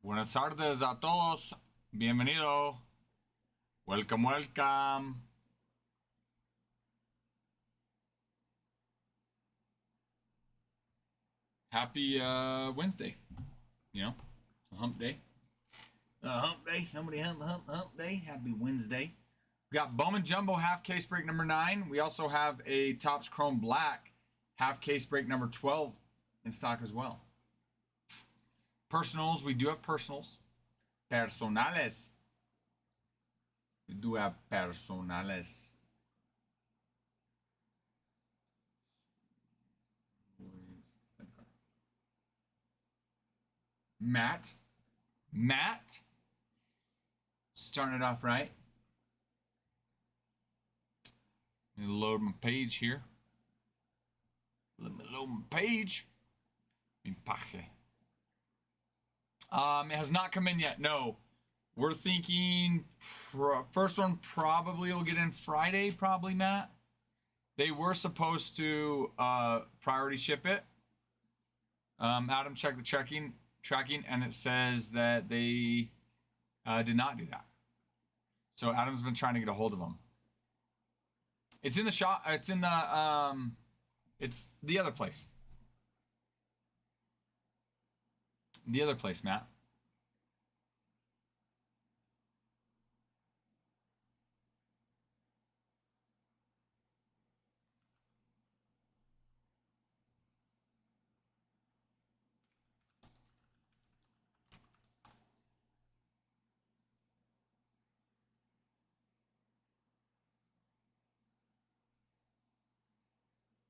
Buenas tardes a todos. Bienvenido. Welcome, welcome. Happy Wednesday. You know, a hump day. Hump day. Hump day. Happy Wednesday. We got Bowman Jumbo half case break number 9. We also have a Topps Chrome Black half case break number 12 in stock as well. Personals. We do have personals. Personales. We do have personales. Matt. Starting it off right. Let me load my page here. Let me load my page. It has not come in yet. No. We're thinking first one probably will get in Friday, probably, Matt. They were supposed to priority ship it. Adam checked the tracking, and it says that they did not do that. So Adam's been trying to get a hold of them. It's in the shop. It's in the it's the other place. The other place, Matt.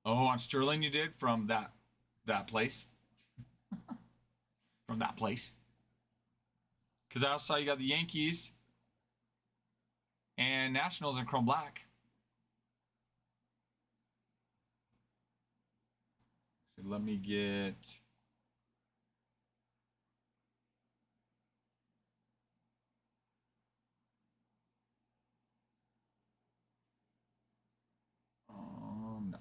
Oh, on Sterling you did from that place. From that place. Because I also saw you got the Yankees and Nationals in Chrome Black. So let me get... no.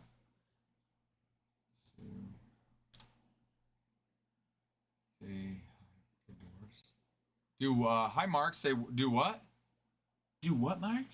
Say hi to Doris. Do hi Mark. Say do what? Do what, Mark?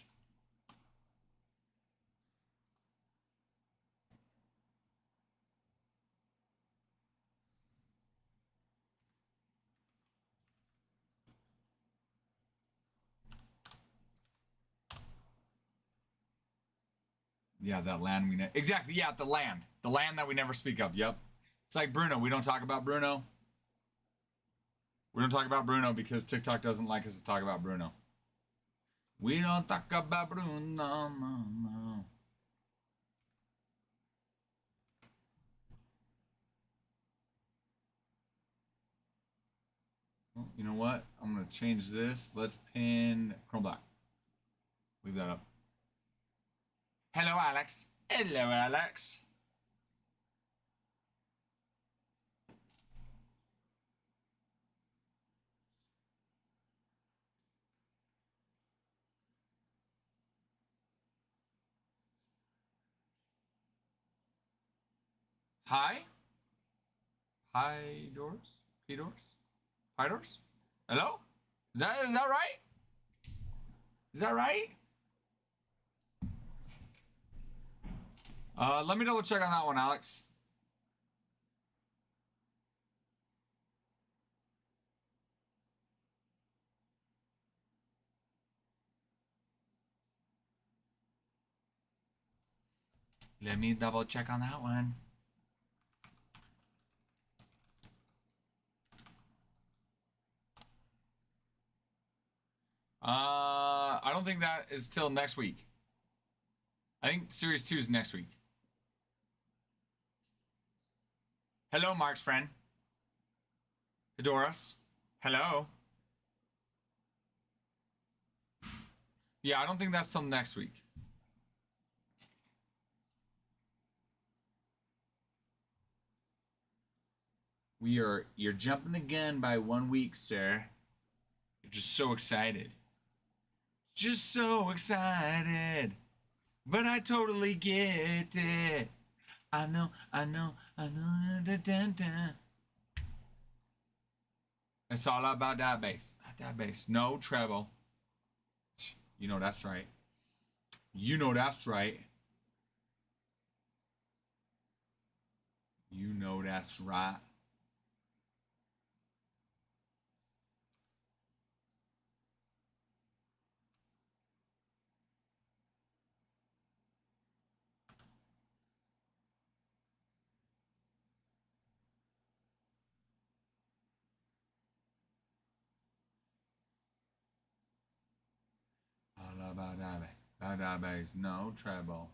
Yeah, that land we exactly. Yeah, the land that we never speak of. Yep. It's like Bruno. We don't talk about Bruno. We don't talk about Bruno because TikTok doesn't like us to talk about Bruno. We don't talk about Bruno. No. Well, you know what? I'm gonna change this. Let's pin Chrome Black. Leave that up. Hello, Alex. Hello, Alex. Hi. Hi, Doors. P-Doors. Hi, Doors. Hello? Is that right? Is that right? Let me double check on that one, Alex. Let me double check on that one. I don't think that is till next week. I think Series 2 is next week. Hello, Mark's friend. Doris. Hello. Yeah, I don't think that's till next week. You're jumping the gun by 1 week, sir. You're just so excited. Just so excited. But I totally get it. I know. Da, da, da. It's all about that bass. That bass. No treble. You know that's right. You know that's right. You know that's right. All about that bass. That bass. No treble.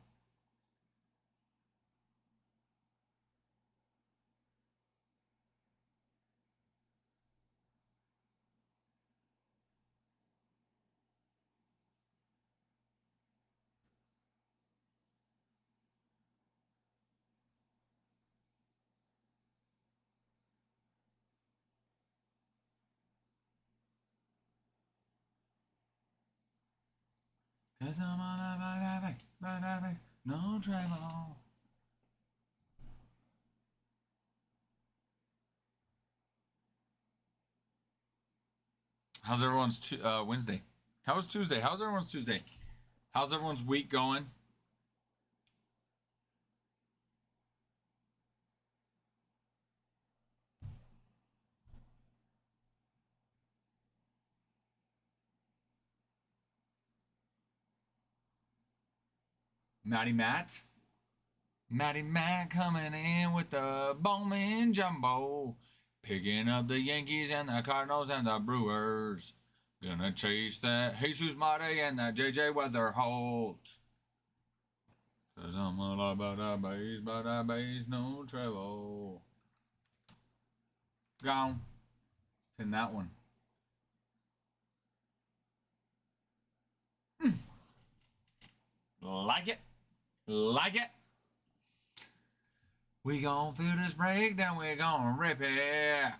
Cause I'm all about that bass. No treble. How's everyone's Wednesday? How was Tuesday? How's everyone's Tuesday? How's everyone's week going? Matty Matt? Matty Matt coming in with the Bowman Jumbo. Picking up the Yankees and the Cardinals and the Brewers. Gonna chase that Jesus Mate and that JJ Weatherholt. Cause I'm all about that bass, no treble. Gone. Pin that one. Like it. Like it. We gon' feel this break, then we gon' rip it.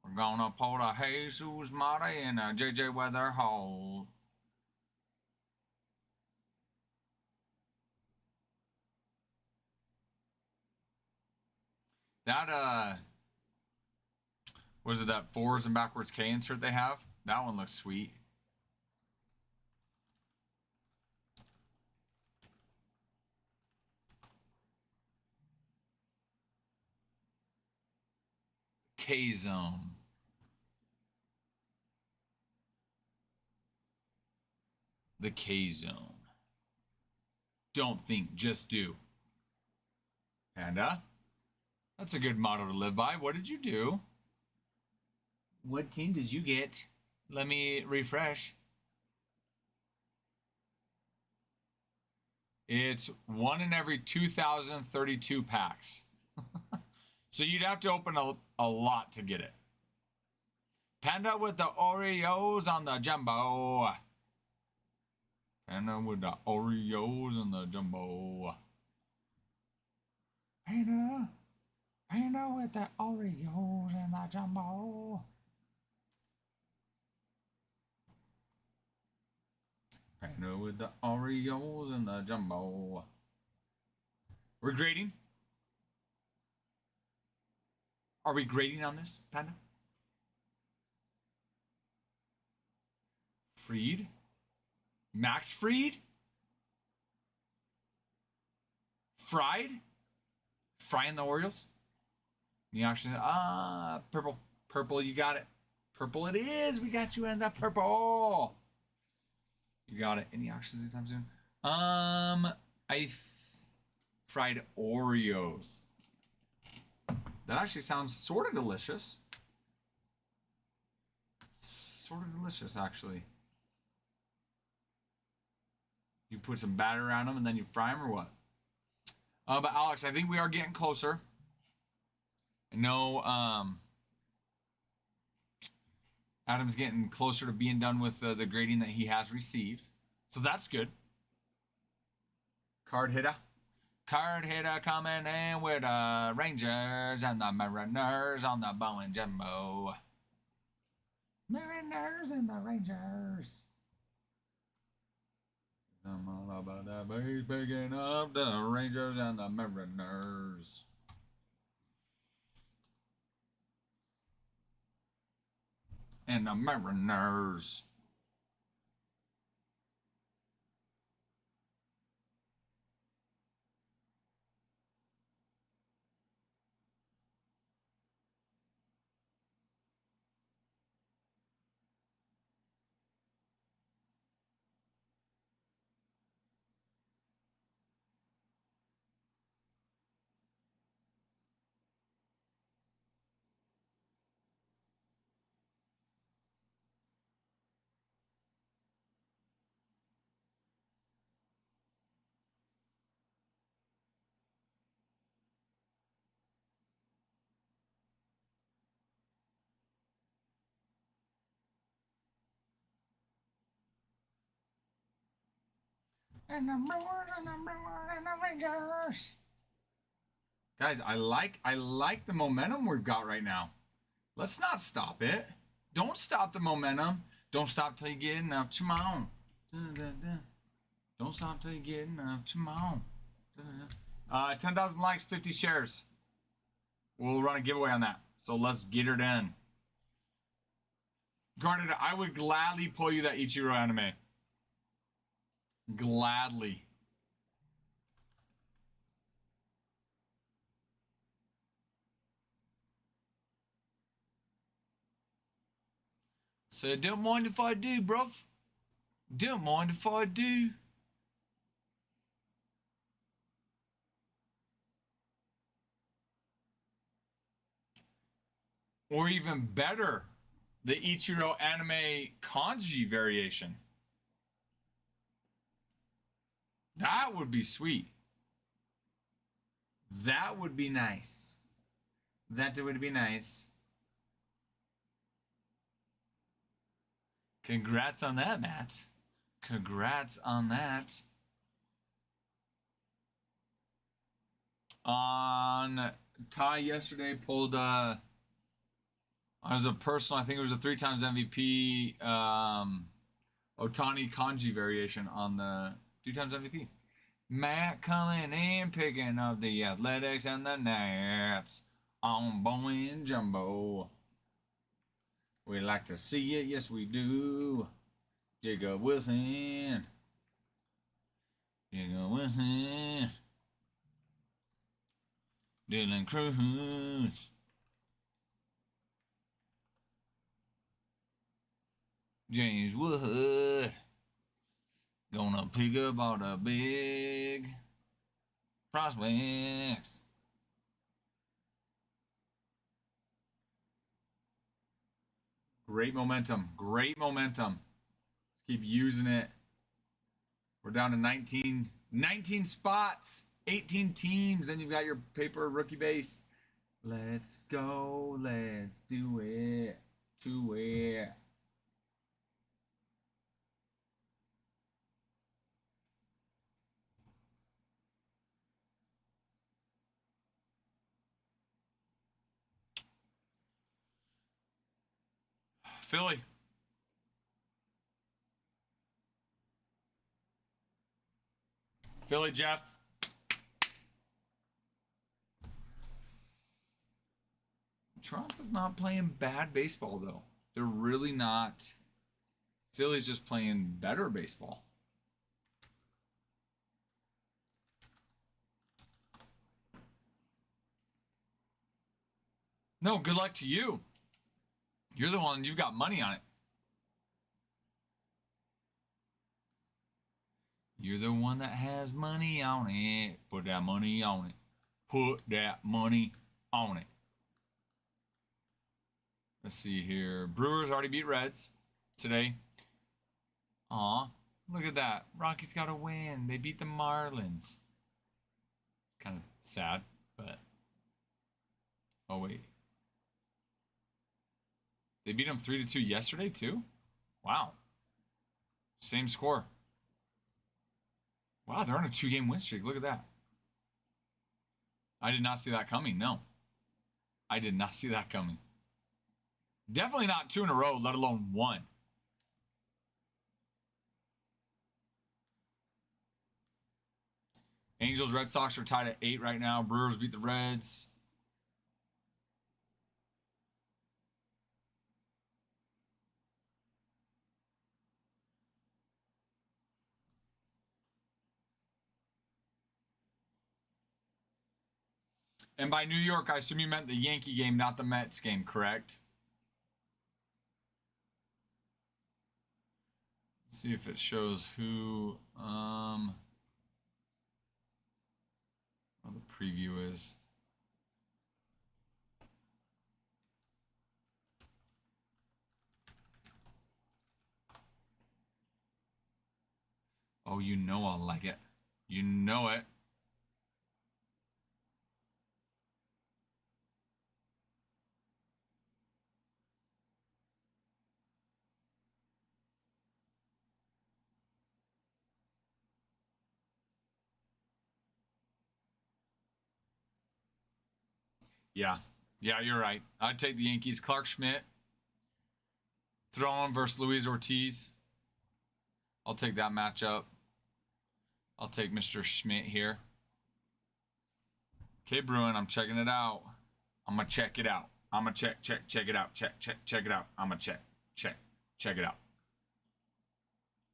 We're gonna pull the Jesus Mate and a JJ Weatherholt. That was it that forwards and backwards K insert they have? That one looks sweet. K zone. The K zone. Don't think, just do. Panda? That's a good motto to live by. What did you do? What team did you get? Let me refresh. It's 1 in every 2,032 packs. So you'd have to open a lot to get it. Panda with the Oreos on the jumbo. Panda with the Oreos on the jumbo. Panda. Panda with the Oreos and the jumbo. Panda with the Oreos and the jumbo. We're grading? Are we grading on this, Panda? Freed? Max Freed? Fried? Frying the Orioles? You actually, purple. Purple, you got it. Purple it is. We got you in that purple. You got it. Any auctions anytime soon? Fried Oreos. That actually sounds sort of delicious. Sort of delicious, actually. You put some batter around them and then you fry them, or what? But Alex, I think we are getting closer. I know Adam's getting closer to being done with the grading that he has received. So that's good. Card hitter. Card hitter coming in with the Rangers and the Mariners on the Bowman Jumbo. Mariners and the Rangers. I'm all about that base, picking up the Rangers and the Mariners. and the Mariners. And the Brewers and the Brewers and the Rangers. Guys, I like the momentum we've got right now. Let's not stop it. Don't stop the momentum. Don't stop till you get enough. Come on. Don't stop till you get enough. Come on. 10,000 likes, 50 shares. We'll run a giveaway on that. So let's get it in. Granted, I would gladly pull you that Ichiro anime. Gladly. So don't mind if I do, bruv. Don't mind if I do. Or even better, the Ichiro anime kanji variation. That would be sweet. That would be nice. That would be nice. Congrats on that, Matt. Congrats on that. On Ty yesterday pulled as a personal, I think it was a 3 times MVP Otani kanji variation on the 2 times MVP. Matt coming in, picking up the Athletics and the Nats on Bowman Jumbo. We like to see it, yes we do. Jacob Wilson. Jacob Wilson. Dylan Cruz. James Wood. Gonna pick up all the big prospects. Great momentum. Great momentum. Let's keep using it. We're down to 19 spots. 18 teams. Then you've got your paper rookie base. Let's go. Let's do it. To it. Philly. Philly, Jeff. Toronto's not playing bad baseball, though. They're really not. Philly's just playing better baseball. No, good luck to you. You're the one, you've got money on it. You're the one that has money on it. Put that money on it. Put that money on it. Let's see here. Brewers already beat Reds today. Aw, look at that. Rockies got a win. They beat the Marlins. Kind of sad, but... Oh, wait. They beat them 3-2 yesterday, too? Wow. Same score. Wow, they're on a 2-game win streak. Look at that. I did not see that coming, no. I did not see that coming. Definitely not 2 in a row, let alone 1. Angels, Red Sox are tied at 8 right now. Brewers beat the Reds. And by New York, I assume you meant the Yankee game, not the Mets game, correct? Let's see if it shows who what the preview is. Oh, you know I'll like it. You know it. Yeah. Yeah, you're right. I'd take the Yankees. Clark Schmidt. Throwing versus Luis Ortiz. I'll take that matchup. I'll take Mr. Schmidt here. Okay, Bruin, I'm checking it out. I'm going to check it out. I'm going to check it out. Check it out. I'm going to check it out.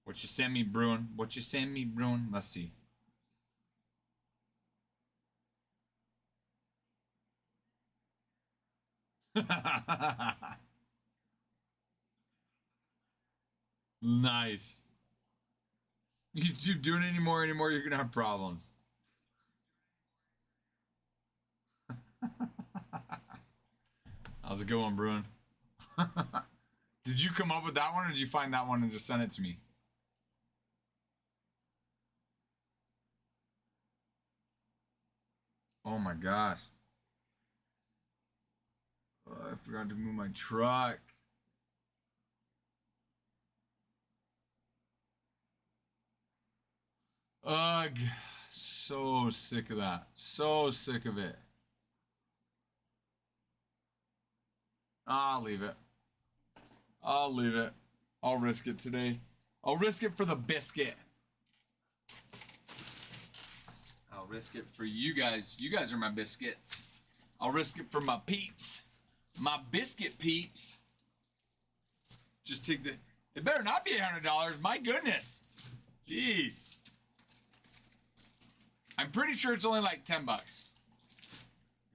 What you send me, Bruin? What you send me, Bruin? Let's see. Nice. You keep doing it anymore, you're gonna have problems. How's it going, Bruin? Did you come up with that one, or did you find that one and just send it to me? Oh my gosh. I forgot to move my truck. Ugh. So sick of that. So sick of it. I'll leave it. I'll leave it. I'll risk it today. I'll risk it for the biscuit. I'll risk it for you guys. You guys are my biscuits. I'll risk it for my peeps. My biscuit peeps. Just take the... It better not be $100. My goodness. Jeez. I'm pretty sure it's only like $10.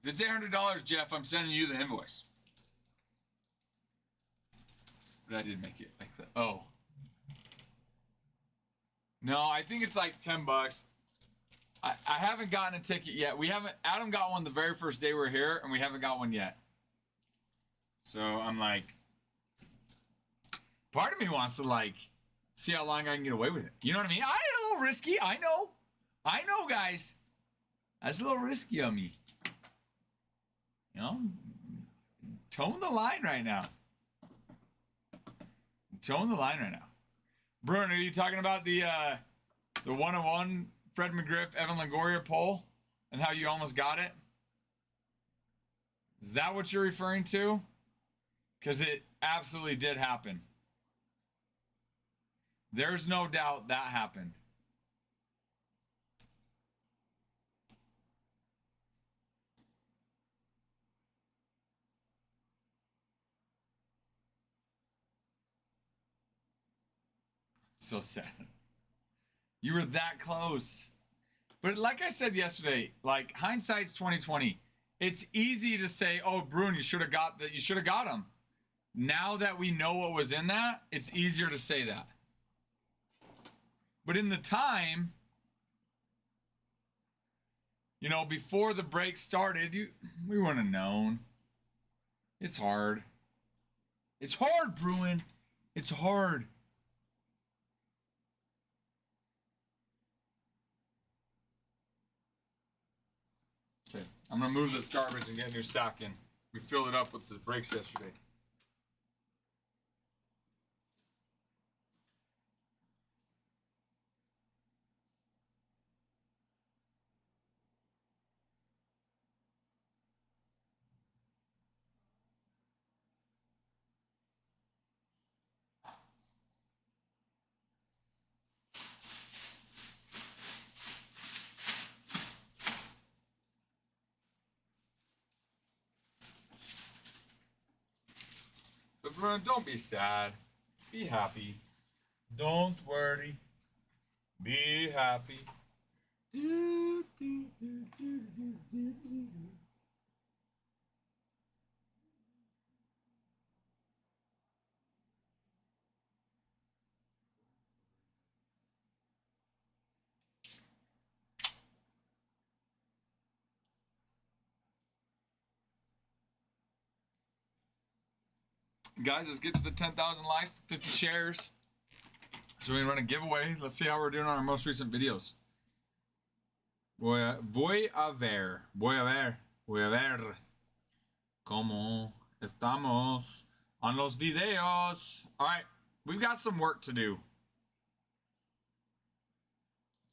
If it's $800, Jeff, I'm sending you the invoice. But I did make it like that. Oh. No, I think it's like $10. I haven't gotten a ticket yet. We haven't... Adam got one the very first day we were here, and we haven't got one yet. So I'm like... Part of me wants to, like, see how long I can get away with it. You know what I mean? A little risky. I know, guys. That's a little risky on me. You know? Towing the line right now. Towing the line right now. Bruno, are you talking about the 101 Fred McGriff, Evan Longoria poll and how you almost got it? Is that what you're referring to? Because it absolutely did happen. There's no doubt that happened. So sad. You were that close. But like I said yesterday, like hindsight's 2020. It's easy to say, "Oh, Bruin, you should have got that. You should have got him." Now that we know what was in that, it's easier to say that. But in the time, you know, before the break started, we wouldn't have known. It's hard. It's hard, Bruin. It's hard. Okay, I'm gonna move this garbage and get a new sack in. We filled it up with the breaks yesterday. But Bruno, don't be sad. Be happy. Don't worry. Be happy. Guys, let's get to the 10,000 likes, 50 shares. So we're gonna run a giveaway. Let's see how we're doing on our most recent videos. Voy a ver cómo estamos on los videos. All right, we've got some work to do.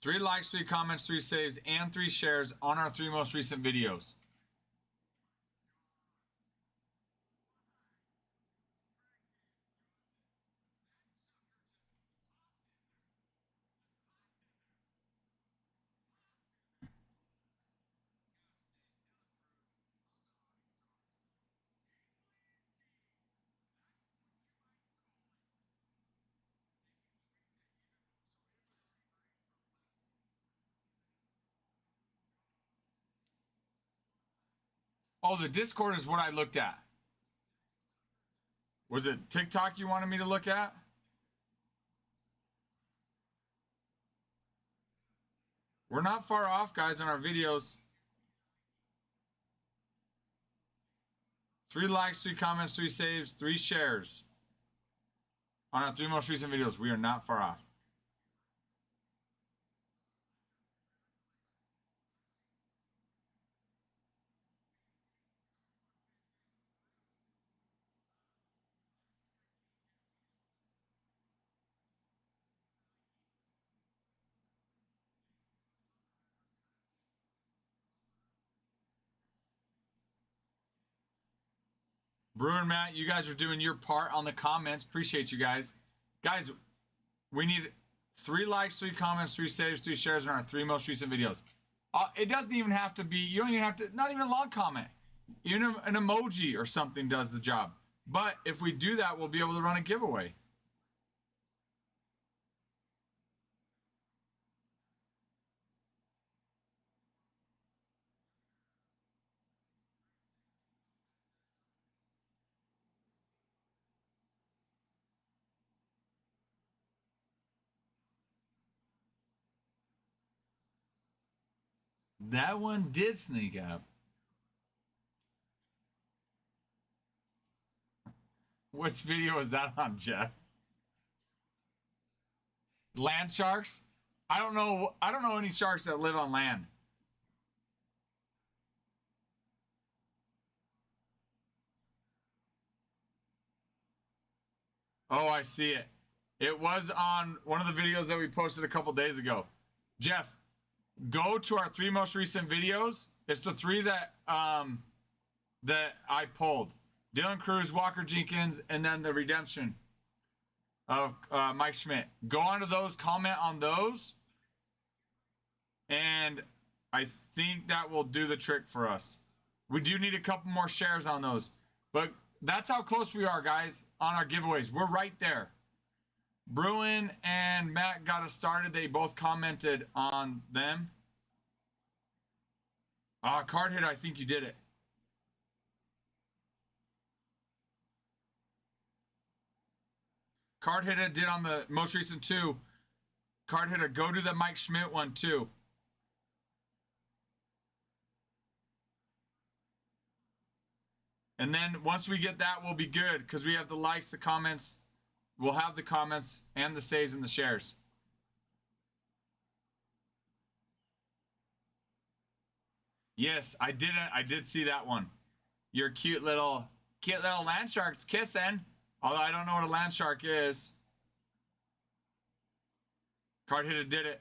3 likes, 3 comments, 3 saves, and 3 shares on our 3 most recent videos. Oh, the Discord is what I looked at. Was it TikTok you wanted me to look at? We're not far off, guys, on our videos. 3 likes, 3 comments, 3 saves, 3 shares on our 3 most recent videos. We are not far off. Brew and Matt, you guys are doing your part on the comments. Appreciate you guys. Guys, we need 3 likes, 3 comments, 3 saves, 3 shares on our 3 most recent videos. It doesn't even have to be, you don't even have to, not even a long comment. Even an emoji or something does the job. But if we do that, we'll be able to run a giveaway. That one did sneak up. Which video is that on, Jeff? Land sharks? I don't know any sharks that live on land. Oh, I see it. It was on one of the videos that we posted a couple days ago. Jeff, go to our 3 most recent videos. It's the 3 that that I pulled. Dylan Cruz, Walker Jenkins, and then the redemption of Mike Schmidt. Go onto those, comment on those, and I think that will do the trick for us. We do need a couple more shares on those, but that's how close we are, guys, on our giveaways. We're right there. Bruin and Matt got us started. They both commented on them. Card hit, I think you did it. Card hitter did on the most recent 2. Card hitter, go to the Mike Schmidt one too. And then once we get that, we'll be good because we have the likes, the comments. We'll have the comments and the saves and the shares. Yes, I did see that one. Your cute little land shark's kissing. Although I don't know what a land shark is. Card hitter did it.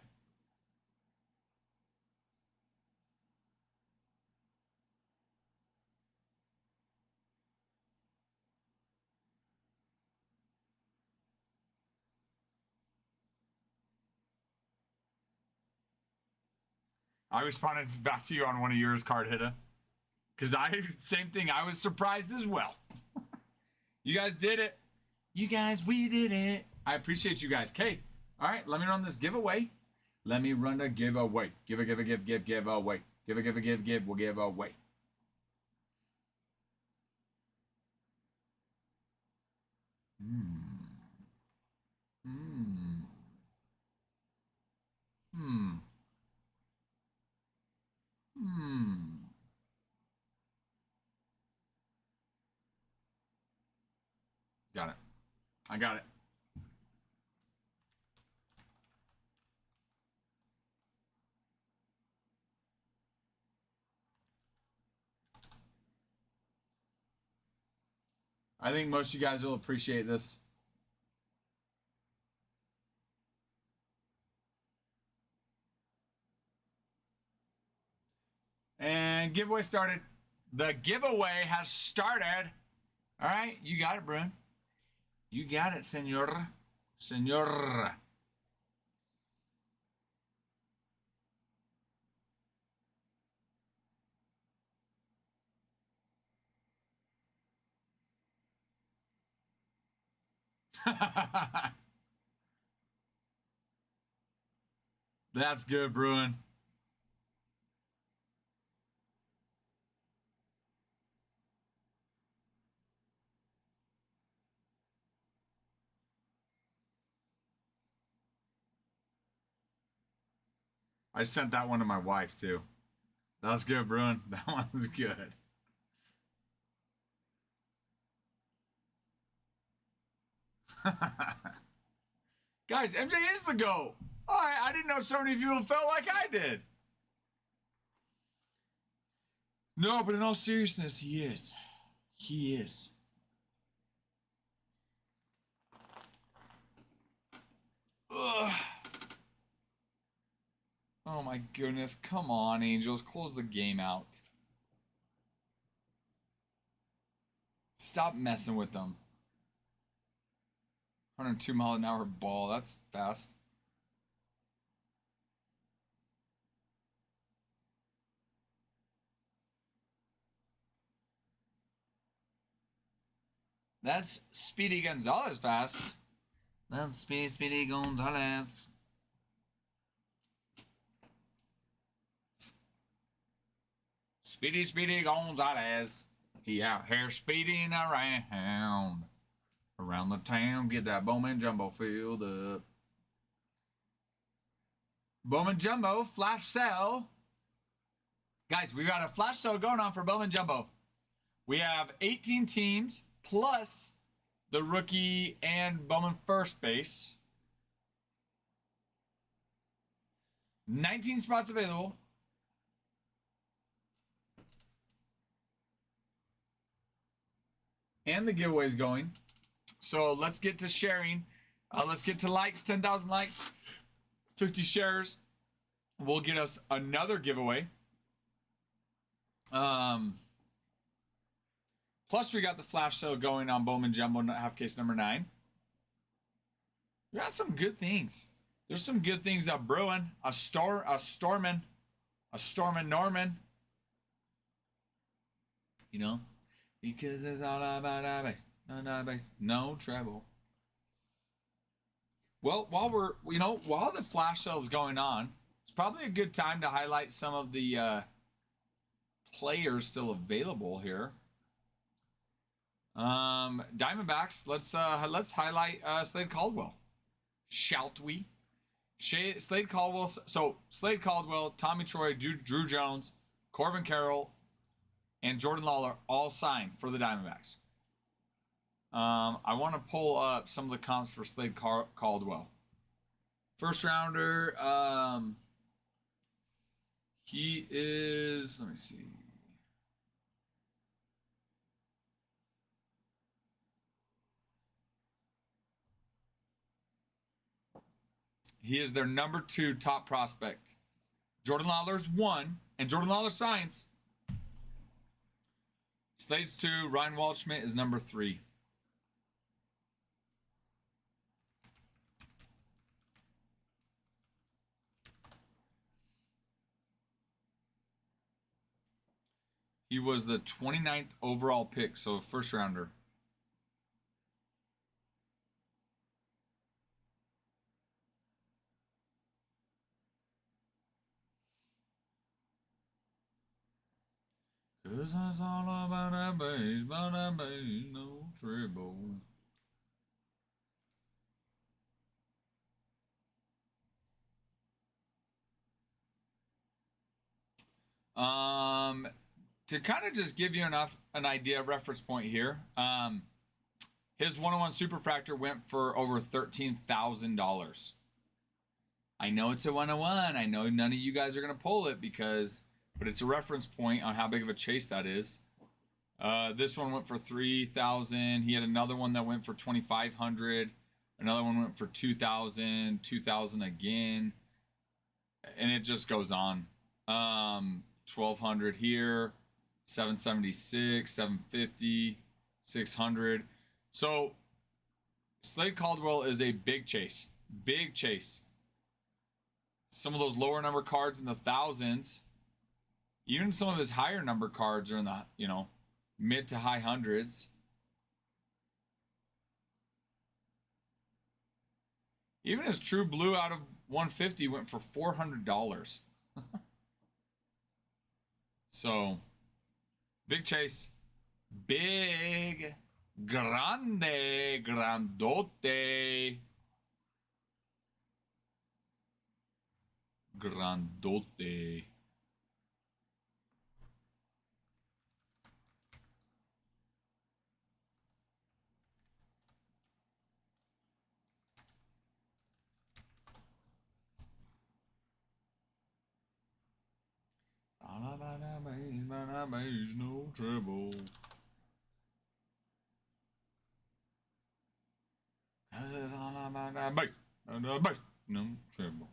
I responded back to you on one of yours, card hitter. Because same thing, I was surprised as well. You guys did it. You guys, we did it. I appreciate you guys. Okay, all right, let me run this giveaway. Let me run a giveaway. Giveaway. We'll give away. Hmm. Got it. I got it. I think most of you guys will appreciate this. And giveaway started. The giveaway has started. All right, you got it, Brun. You got it, senor. Senor. That's good, Bruin. I sent that one to my wife, too. That's good, Bruin. That one's good. Guys, MJ is the GOAT. I didn't know so many people felt like I did. No, but in all seriousness, he is. He is. Ugh. Oh my goodness. Come on, Angels. Close the game out. Stop messing with them. 102-mile-an-hour ball. That's fast. That's Speedy Gonzalez fast. That's Speedy Gonzalez. Speedy Gonzalez. He out here speeding around the town. Get that Bowman Jumbo filled up. Bowman Jumbo flash sale. Guys, we got a flash sale going on for Bowman Jumbo. We have 18 teams plus the rookie and Bowman first base. 19 spots available. And the giveaway's going. So let's get to sharing. Let's get to likes. 10,000 likes. 50 shares will get us another giveaway. Plus, we got the flash sale going on Bowman Jumbo half case number 9. We got some good things. There's some good things up brewing. A stormin' Norman. You know, because it's all about our base, no trouble. Well, while the flash sale is going on, it's probably a good time to highlight some of the players still available here. Diamondbacks. Let's highlight Slade Caldwell. Shall we? Slade Caldwell. So Slade Caldwell, Tommy Troy, Drew Jones, Corbin Carroll, and Jordan Lawler all signed for the Diamondbacks. I want to pull up some of the comps for Slade Caldwell. First rounder. He is. Let me see. He is their number 2 top prospect. Jordan Lawler's 1, and Jordan Lawler signs. Slade's 2. Ryan Waldschmidt is number 3. He was the 29th overall pick, so a first rounder. Cause it's all about that base, no trouble. To kind of just give you an idea, reference point here. His 101 Superfractor went for over $13,000. I know it's a 101. I know none of you guys are going to pull it but it's a reference point on how big of a chase that is. This one went for 3,000. He had another one that went for 2,500. Another one went for 2,000, 2,000 again. And it just goes on. 1,200 here, 776, 750, 600. So Slade Caldwell is a big chase. Big chase. Some of those lower number cards in the thousands, even some of his higher number cards are in the, mid to high hundreds. Even his True Blue out of 150 went for $400. So, big chase. Big. Grande. Grandote. Grandote. No trouble. 'Cause it's all about that bass. No trouble.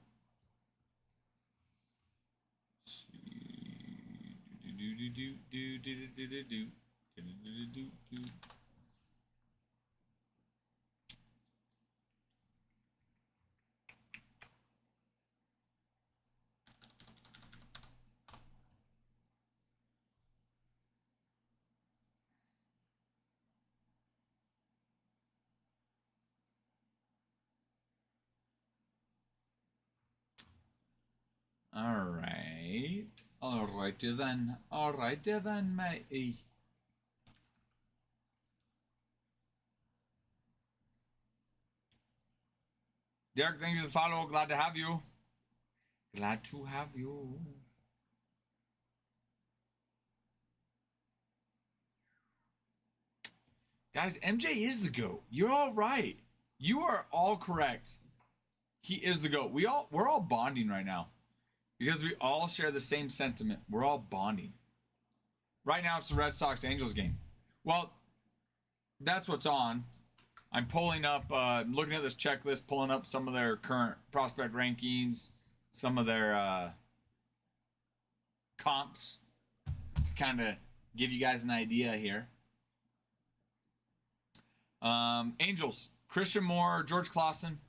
Alrighty then, matey. Derek, thank you for the follow. Glad to have you. Glad to have you. Guys, MJ is the GOAT. You're all right. You are all correct. He is the GOAT. We're all bonding right now. Because we all share the same sentiment. We're all bonding. Right now it's the Red Sox Angels game. Well, that's what's on. I'm pulling up, looking at this checklist, pulling up some of their current prospect rankings, some of their comps to kind of give you guys an idea here. Angels, Christian Moore, George Clausen.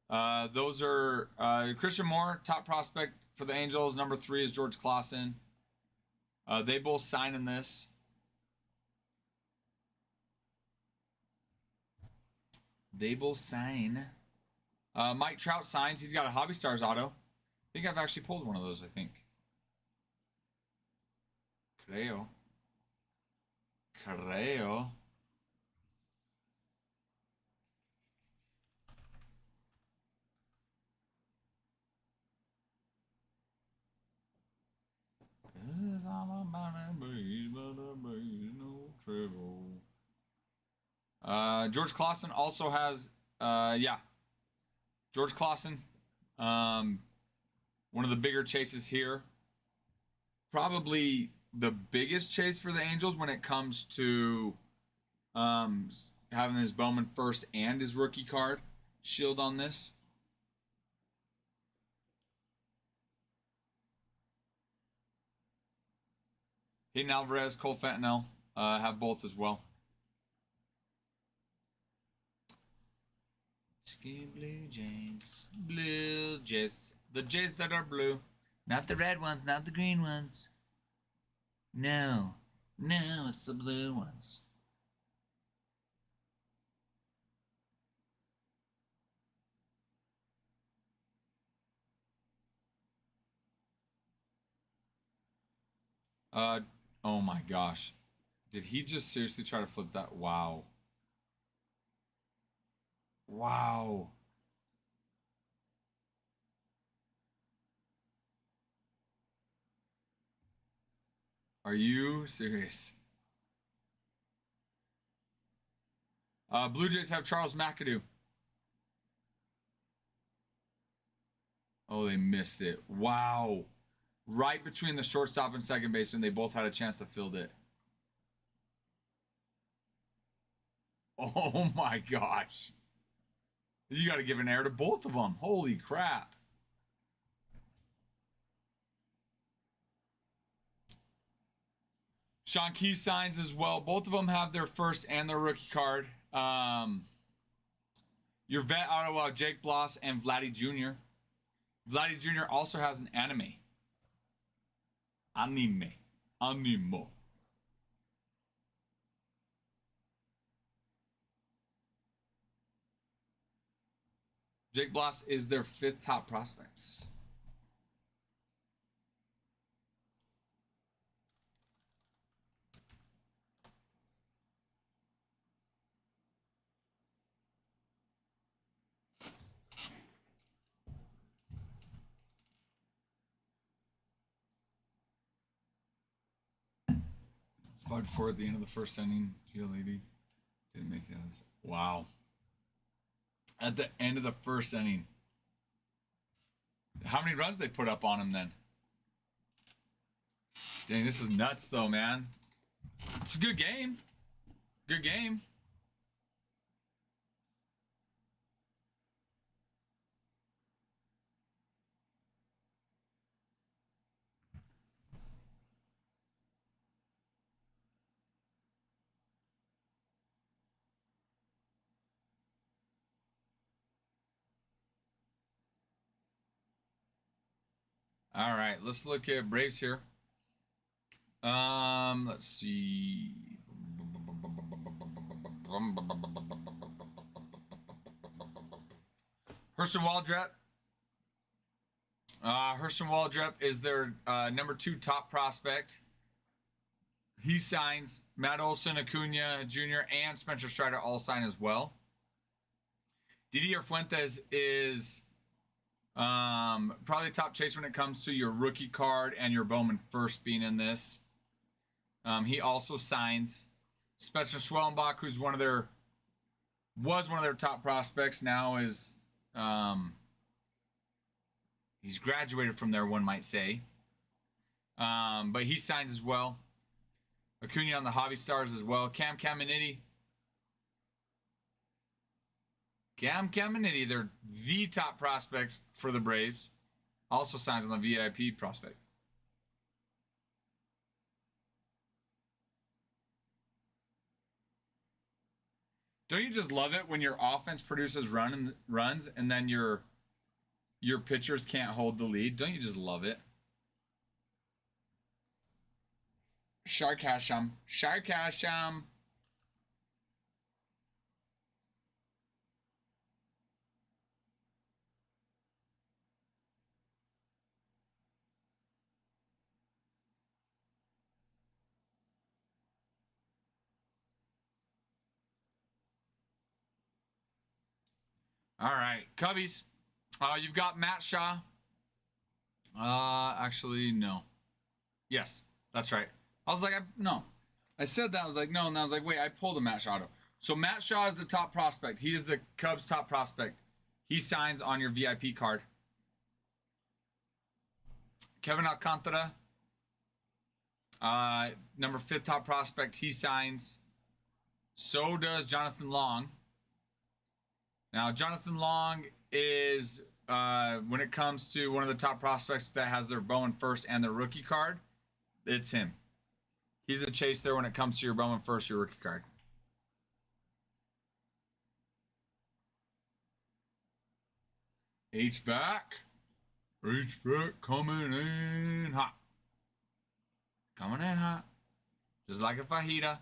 Those are Christian Moore, top prospect for the Angels. Number 3 is George Clausen. They both sign in this. They both sign. Mike Trout signs. He's got a Hobby Stars auto. I think I've actually pulled one of those, I think. Creo. It's all about that bass, no trouble. George Clausen also has, George Clausen, one of the bigger chases here. Probably the biggest chase for the Angels when it comes to having his Bowman first and his rookie card shield on this. Hayden Alvarez, Cole Fentanyl have both as well. Skinny Blue Jays. Blue Jays. The Jays that are blue. Not the red ones, not the green ones. No. No, it's the blue ones. Oh my gosh. Did he just seriously try to flip that? Wow. Wow. Are you serious? Blue Jays have Charles McAdoo. Oh, they missed it. Wow. Right between the shortstop and second baseman, they both had a chance to field it. Oh my gosh. You got to give an air to both of them. Holy crap. Sean Key signs as well. Both of them have their first and their rookie card. Your vet Ottawa, Jake Bloss and Vladdy Jr. Vladdy Jr. also has an anime. Animo. Jake Bloss is their 5th top prospects. Spud 4 at the end of the first inning. Gioliti didn't make it. Wow. At the end of the first inning. How many runs they put up on him then? Dang, this is nuts though, man. It's a good game. Good game. All right, let's look at Braves here. Let's see. Hurston Waldrep. Hurston Waldrep is their number 2 top prospect. He signs. Matt Olson, Acuna Jr., and Spencer Strider all sign as well. Didier Fuentes is probably top chase when it comes to your rookie card and your Bowman first being in this. He also signs. Spencer Schwellenbach, who's was one of their top prospects, now is he's graduated from there, one might say. But he signs as well. Acuna on the Hobby Stars as well. Cam Caminiti, they're the top prospect for the Braves. Also signs on the VIP prospect. Don't you just love it when your offense produces runs and then your pitchers can't hold the lead? Don't you just love it? Sarcasm. All right, Cubbies. You've got Matt Shaw. Actually, no. Yes, that's right. I was like, no. I said that. I was like, no. And I was like, wait, I pulled a Matt Shaw. So Matt Shaw is the top prospect. He is the Cubs' top prospect. He signs on your VIP card. Kevin Alcantara, number 5 top prospect. He signs. So does Jonathan Long. Now, Jonathan Long is, when it comes to one of the top prospects that has their Bowman first and their rookie card, it's him. He's a chase there when it comes to your Bowman first, your rookie card. HVAC coming in hot. Just like a fajita.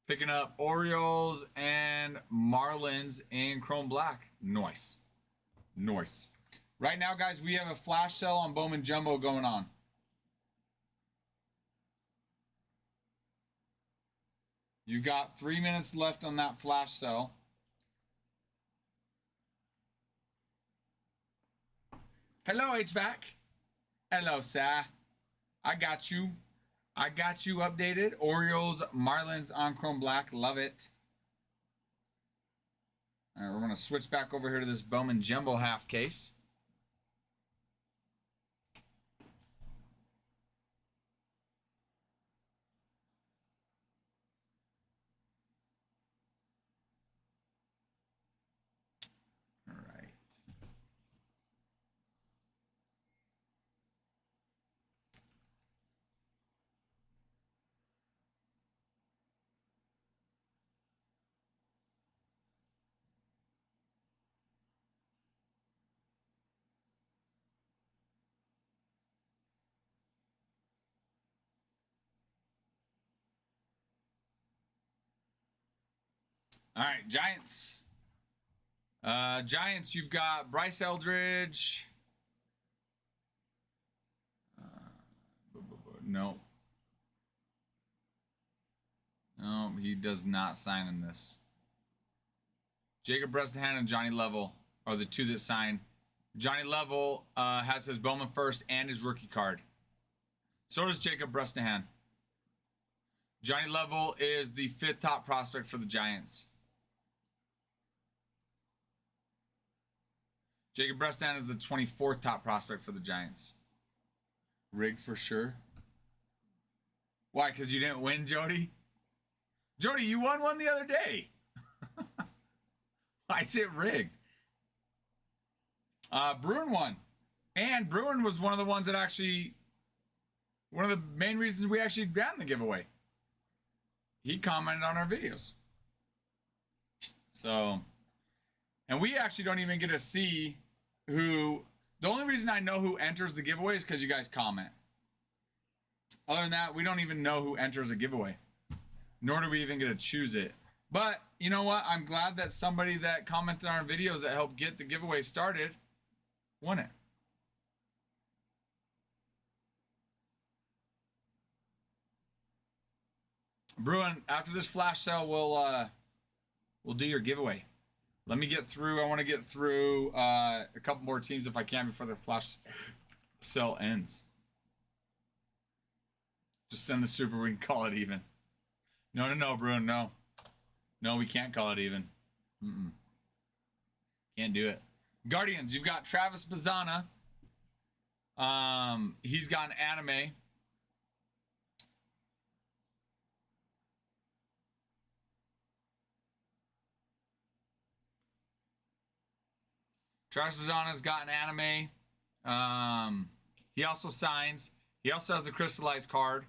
Picking up Orioles and Marlins in Chrome Black. Nice. Right now, guys, we have a flash sale on Bowman Jumbo going on. You've got 3 minutes left on that flash sale. Hello, HVAC. Hello, sir. I got you updated. Orioles, Marlins on Chrome Black. Love it. All right, we're going to switch back over here to this Bowman Jumbo half case. All right. All right, Giants. Giants, you've got Bryce Eldridge. No. No, he does not sign in this. Jacob Bresnahan and Johnny Level are the two that sign. Johnny Level has his Bowman first and his rookie card. So does Jacob Bresnahan. Johnny Level is the 5th top prospect for the Giants. Jacob Bresnahan is the 24th top prospect for the Giants. Rigged for sure. Why? Because you didn't win, Jody? Jody, you won one the other day. I said rigged. Bruin won. And Bruin was one of the ones that actually, one of the main reasons we actually ran the giveaway. He commented on our videos. So, and we actually don't even get to see who, the only reason I know who enters the giveaway is because you guys comment. Other than that, we don't even know who enters a giveaway. Nor do we even get to choose it. But, you know what? I'm glad that somebody that commented on our videos that helped get the giveaway started won it. Bruin, after this flash sale, we'll do your giveaway. Let me get through. I want to get through a couple more teams if I can before the flash sale ends. Just send the super. We can call it even. No, Bruin. No, we can't call it even. Can't do it. Guardians, you've got Travis Bazzana. He's got an anime. Travis Bazzana's got an anime. He also signs. He also has a crystallized card.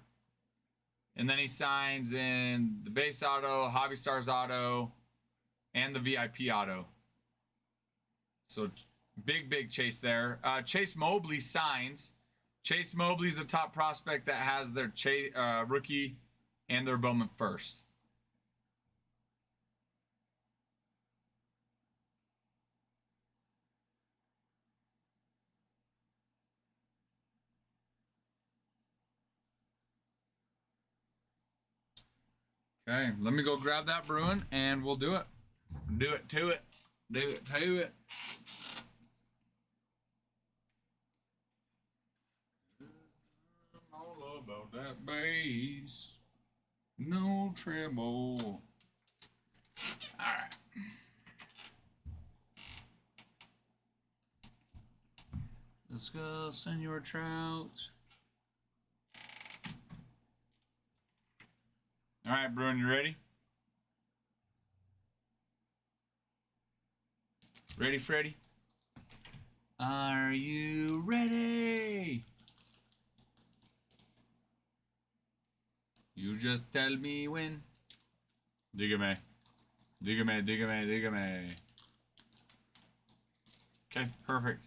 And then he signs in the base auto, Hobby Stars auto, and the VIP auto. So big chase there. Chase Mobley signs. Chase Mobley's the top prospect that has their rookie and their Bowman first. Okay, let me go grab that Bruin, and we'll do it. Do it to it. Do it to it. I'm all about that bass. No treble. All right. Let's go, Senor Trout. All right, Bruin, you ready? Ready, Freddy? Are you ready? You just tell me when. Dígame. Dígame, dígame, dígame. Okay, perfect.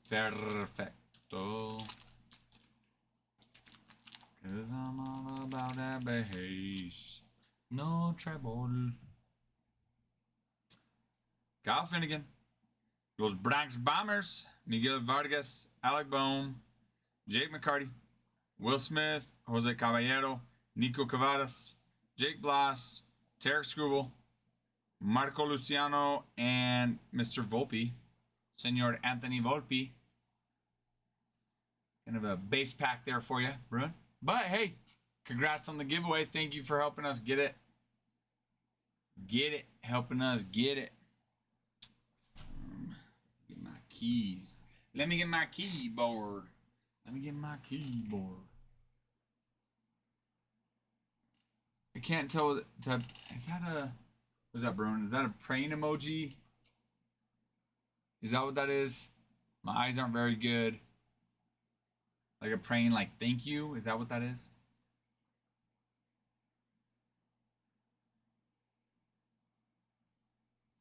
Perfecto. Cause I'm all about that bass. No treble. Kyle Finnegan. Goes Bronx Bombers. Miguel Vargas. Alec Bohm. Jake McCarty. Will Smith. Jose Caballero. Nico Cavadas. Jake Blas. Tarek Skubal. Marco Luciano. And Mr. Volpe. Senor Anthony Volpe. Kind of a base pack there for you, Bruin. But hey, congrats on the giveaway. Thank you for helping us get it Get it. Helping us get it. Get my keys. Let me get my keyboard. Let me get my keyboard. I can't tell. Is that a... What's that, Bruin? Is that a praying emoji? Is that what that is? My eyes aren't very good. Like a praying, like, thank you? Is that what that is?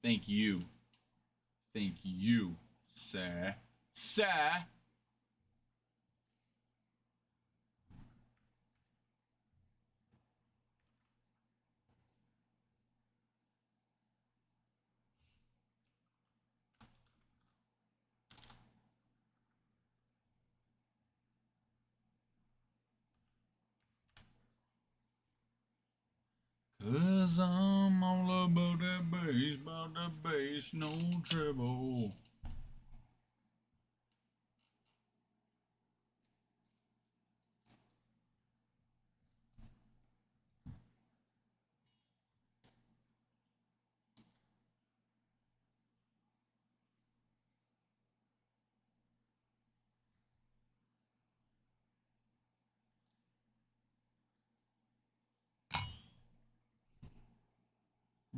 Thank you. Thank you, sir. Sir. Cause I'm all about that bass, no treble.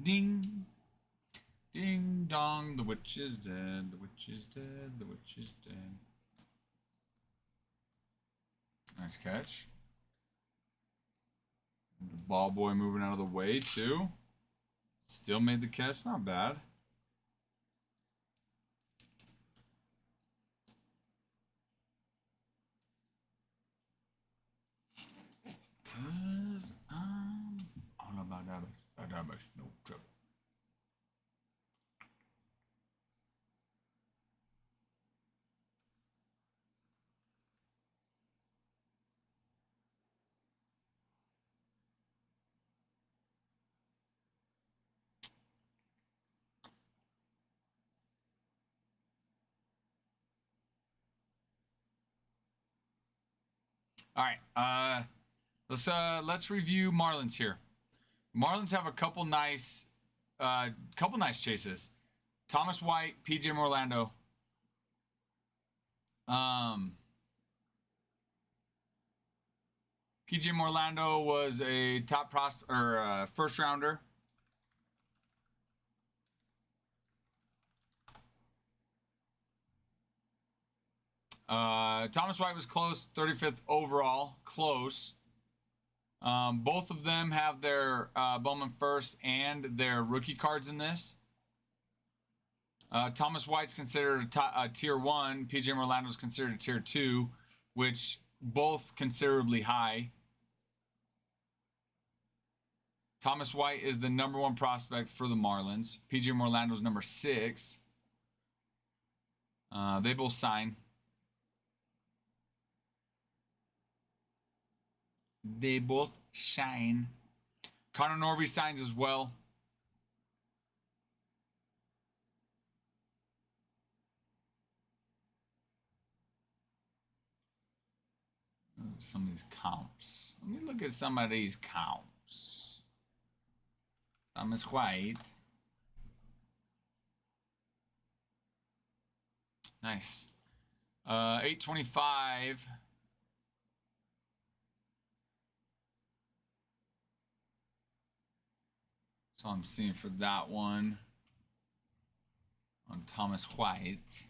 Ding. Ding dong, the witch is dead, the witch is dead, the witch is dead. Nice catch. The ball boy moving out of the way, too. Still made the catch, not bad. Cause I'm all about that no trouble. All right, let's review Marlins here. Marlins have a couple nice chases. Thomas White, PJ Morlando. PJ Morlando was a top prospect or first rounder. Thomas White was close, 35th overall, close. Both of them have their Bowman first and their rookie cards in this. Thomas White's considered a tier 1. PJ Morlando's considered a tier 2, which both considerably high. Thomas White is the number 1 prospect for the Marlins. PJ Morlando's number 6. They both sign. They both shine. Connor Norby signs as well. Some of these comps. Let me look at some of these comps. Thomas White. Nice. 825. So I'm seeing for that one on Thomas White.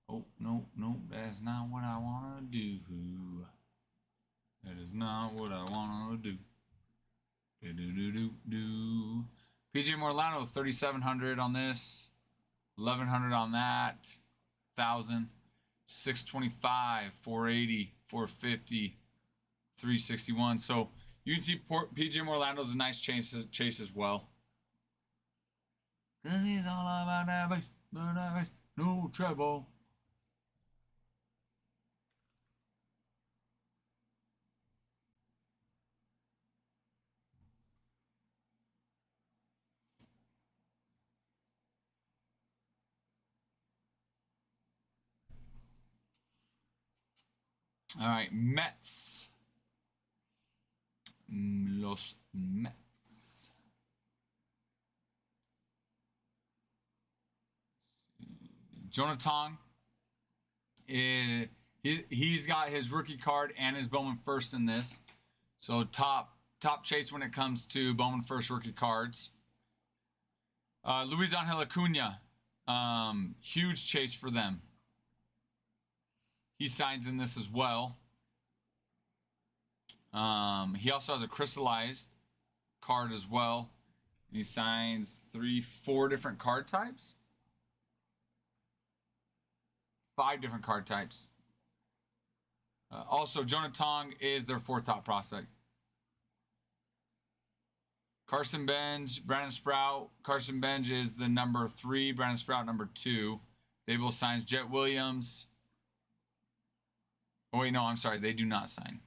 Oh, no, that's not what I want to do. That is not what I want to do. PJ Morlando, 3,700 on this, 1,100 on that, 1,000, 625, 480, 450, 361. So you can see PJ Morlando's a nice chase as well. Cause he's all about that bass, no trouble. All right, Mets. Los Mets. Jonathan. He's got his rookie card and his Bowman first in this. So top chase when it comes to Bowman first rookie cards. Luis Angel Acuna. Huge chase for them. He signs in this as well. He also has a crystallized card as well. He signs 4 different card types. 5 different card types. Also, Jonathan is their 4th top prospect. Carson Bench, Brandon Sprout. Carson Bench is the number 3. Brandon Sprout, number 2. They both sign. Jet Williams. Oh, wait, no, I'm sorry. They do not sign.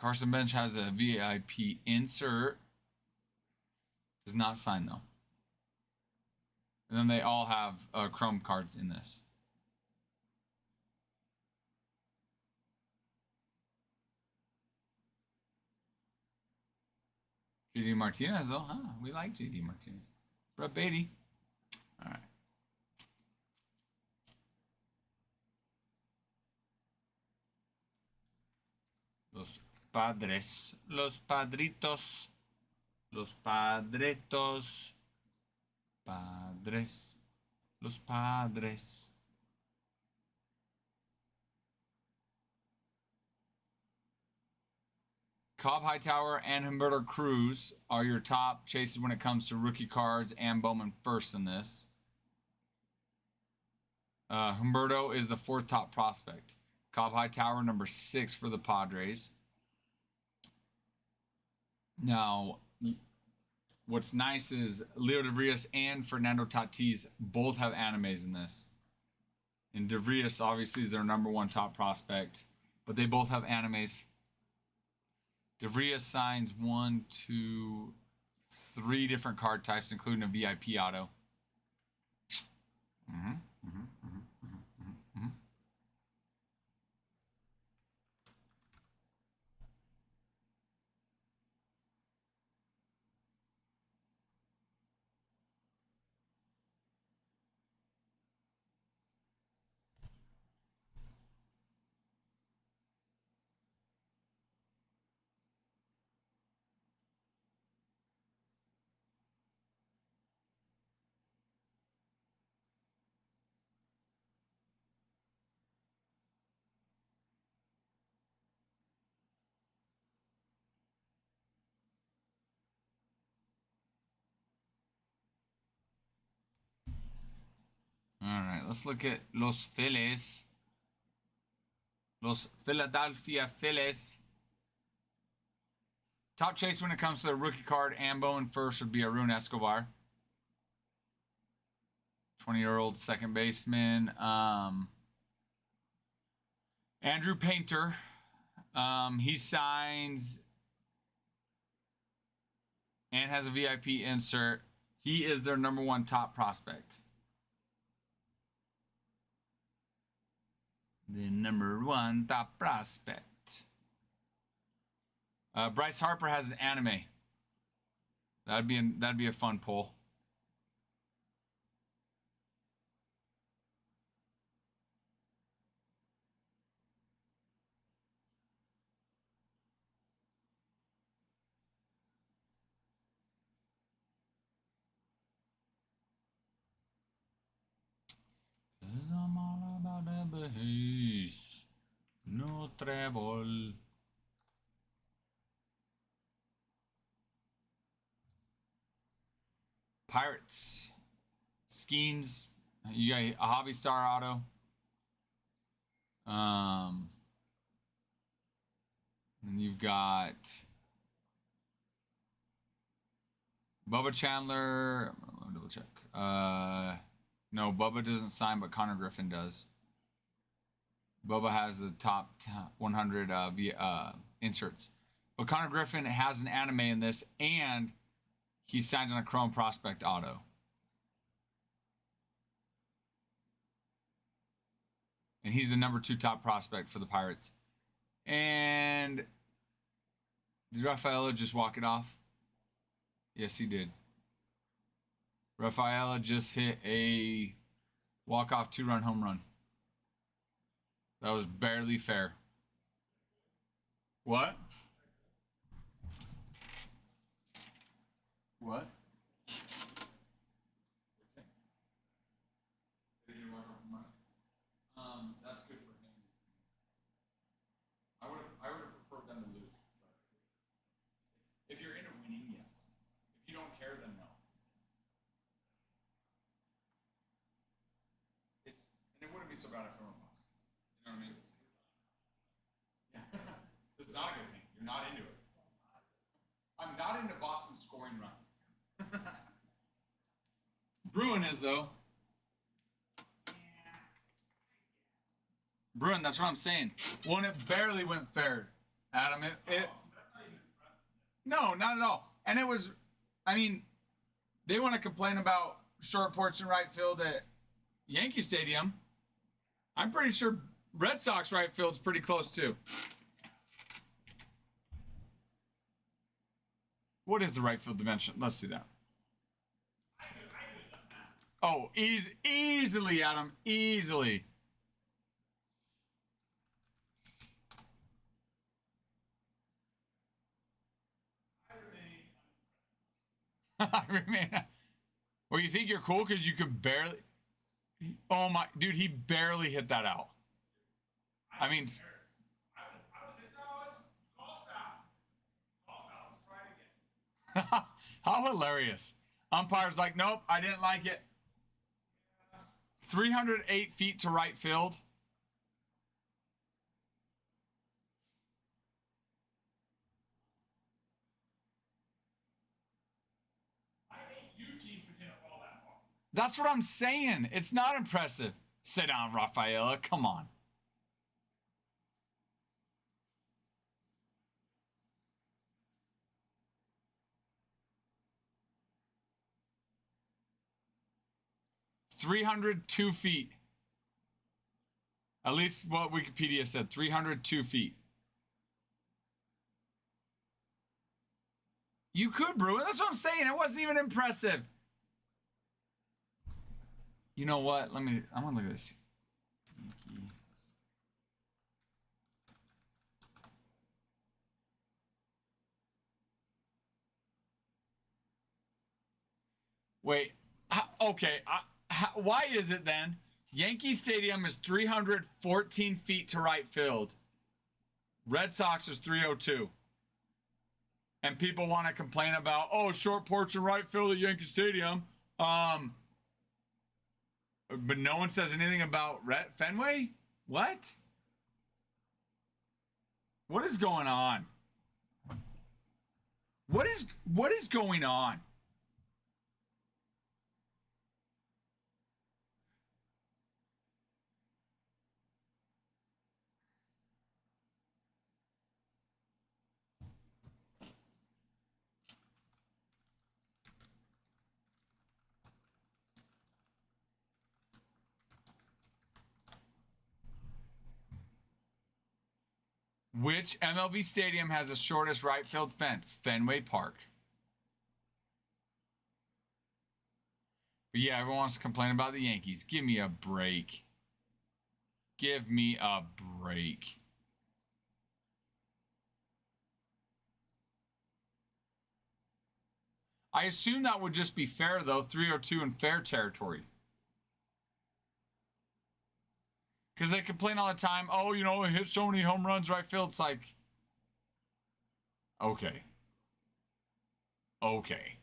Carson Bench has a VIP insert. Does not sign, though. And then they all have Chrome cards in this. JD Martinez, though. Huh? We like JD Martinez. Brett Beatty. All right. Los Padres. Los Padritos. Los Padretos. Padres. Los Padres. Cobb Hightower and Humberto Cruz are your top chases when it comes to rookie cards and Bowman first in this. Humberto is the 4th top prospect. Cobb Hightower, number 6 for the Padres. Now, what's nice is Leo DeVrias and Fernando Tatis both have animes in this. And DeVrias obviously is their number 1 top prospect, but they both have animes. DeVrias signs 1, 2, 3 different card types, including a VIP auto. All right, let's look at Los Phillies. Los Philadelphia Phillies. Top chase when it comes to the rookie card and Bowman first would be Arun Escobar. 20-year-old second baseman. Andrew Painter. He signs and has a VIP insert. He is their number 1 top prospect. The number 1 top prospect. Bryce Harper has an anime. That'd be a fun pull. Cause I'm all about the bass. No treble. Pirates. Skeens. You got a Hobby Star auto. And you've got Bubba Chandler. Let me double check. No, Bubba doesn't sign, but Connor Griffin does. Bubba has the top 100 inserts. But Connor Griffin has an anime in this, and he signs on a Chrome Prospect auto. and he's the #2 top prospect for the Pirates. And did Rafaela just walk it off? Yes, he did. Rafaela just hit a walk-off 2-run home run. That was barely fair. What? What? That's good for him. I would have preferred them to lose. If you're into winning, yes. If you don't care, then no. And it wouldn't be so bad if everyone lost. You know what I mean? Yeah. This is not a good thing. You're not into it. I'm not into Boston scoring runs. Bruin is though. Bruin, that's what I'm saying. Well, and it barely went fair, Adam. No, not at all. And it was, I mean, they want to complain about short porch and right field at Yankee Stadium. I'm pretty sure Red Sox right field's pretty close too. What is the right field dimension? Let's see that. Oh, easily, Adam. Easily. I remain. Well, you think you're cool because you could barely. Oh my, dude, he barely hit that out. I mean, how hilarious. Umpire's like, nope, I didn't like it. 308 feet to right field. That's what I'm saying. It's not impressive. Sit down, Rafaela. Come on. $302. At least what Wikipedia said. 302 feet. You could, Bruin. That's what I'm saying. It wasn't even impressive. You know what? I'm gonna look at this. Wait. Okay. Why is it then? Yankee Stadium is 314 feet to right field. Red Sox is 302. And people want to complain about, oh, short porch and right field at Yankee Stadium. But no one says anything about Fenway? What? What is going on? What is going on? Which MLB stadium has the shortest right field fence? Fenway Park. But yeah, everyone wants to complain about the Yankees. Give me a break. Give me a break. I assume that would just be fair, though. 302 in fair territory. Because they complain all the time, oh, you know, it hit so many home runs right field. It's like, okay. Okay.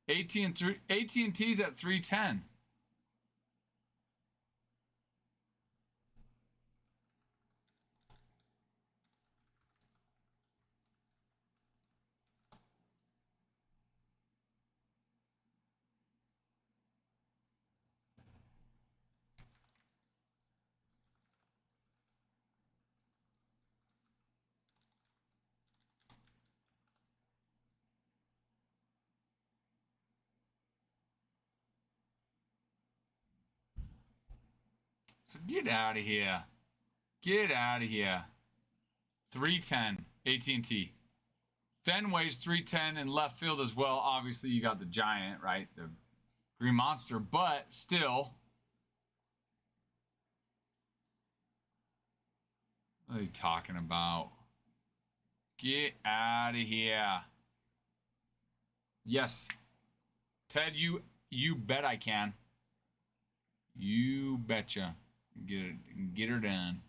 AT&T's at 310. So get out of here. Get out of here. 310 AT&T. Fenway's 310 in left field as well. Obviously, you got the giant, right? The Green Monster, but still. What are you talking about? Get out of here. Yes. Ted, you bet I can. You betcha. Get her done.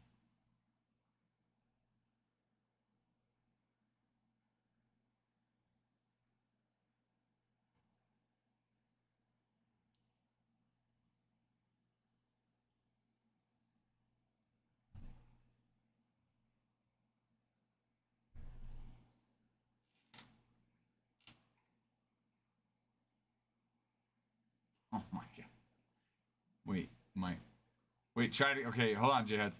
Oh my god. Wait, try to okay, hold on, J-Heads.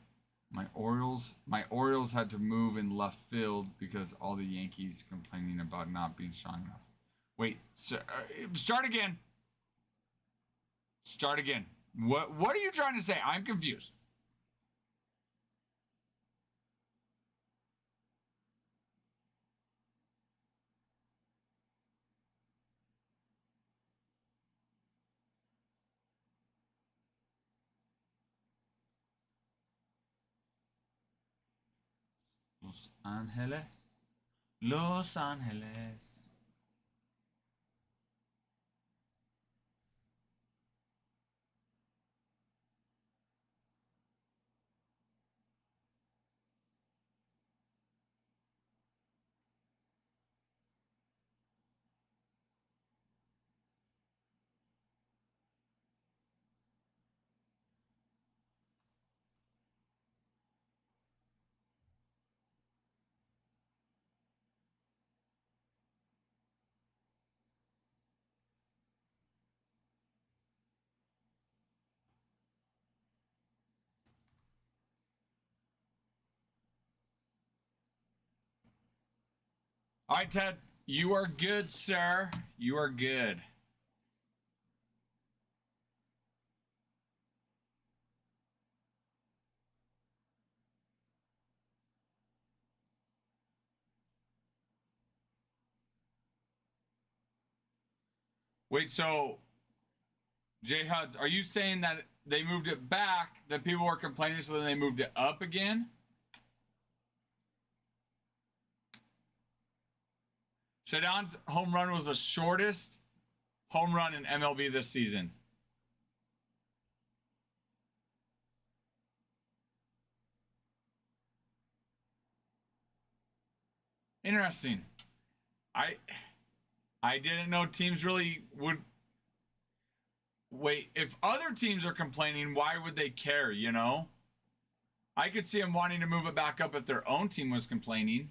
My Orioles had to move in left field because all the Yankees complaining about not being strong enough. Wait, start again. Start again. What are you trying to say? I'm confused. Los Angeles. Los Angeles. All right, Ted. You are good, sir. You are good. Wait, so J Huds, are you saying that they moved it back, that people were complaining, so then they moved it up again? Shadon's home run was the shortest home run in MLB this season. Interesting. I I didn't know teams really would wait. If other teams are complaining, why would they care, you know? I could see them wanting to move it back up if their own team was complaining.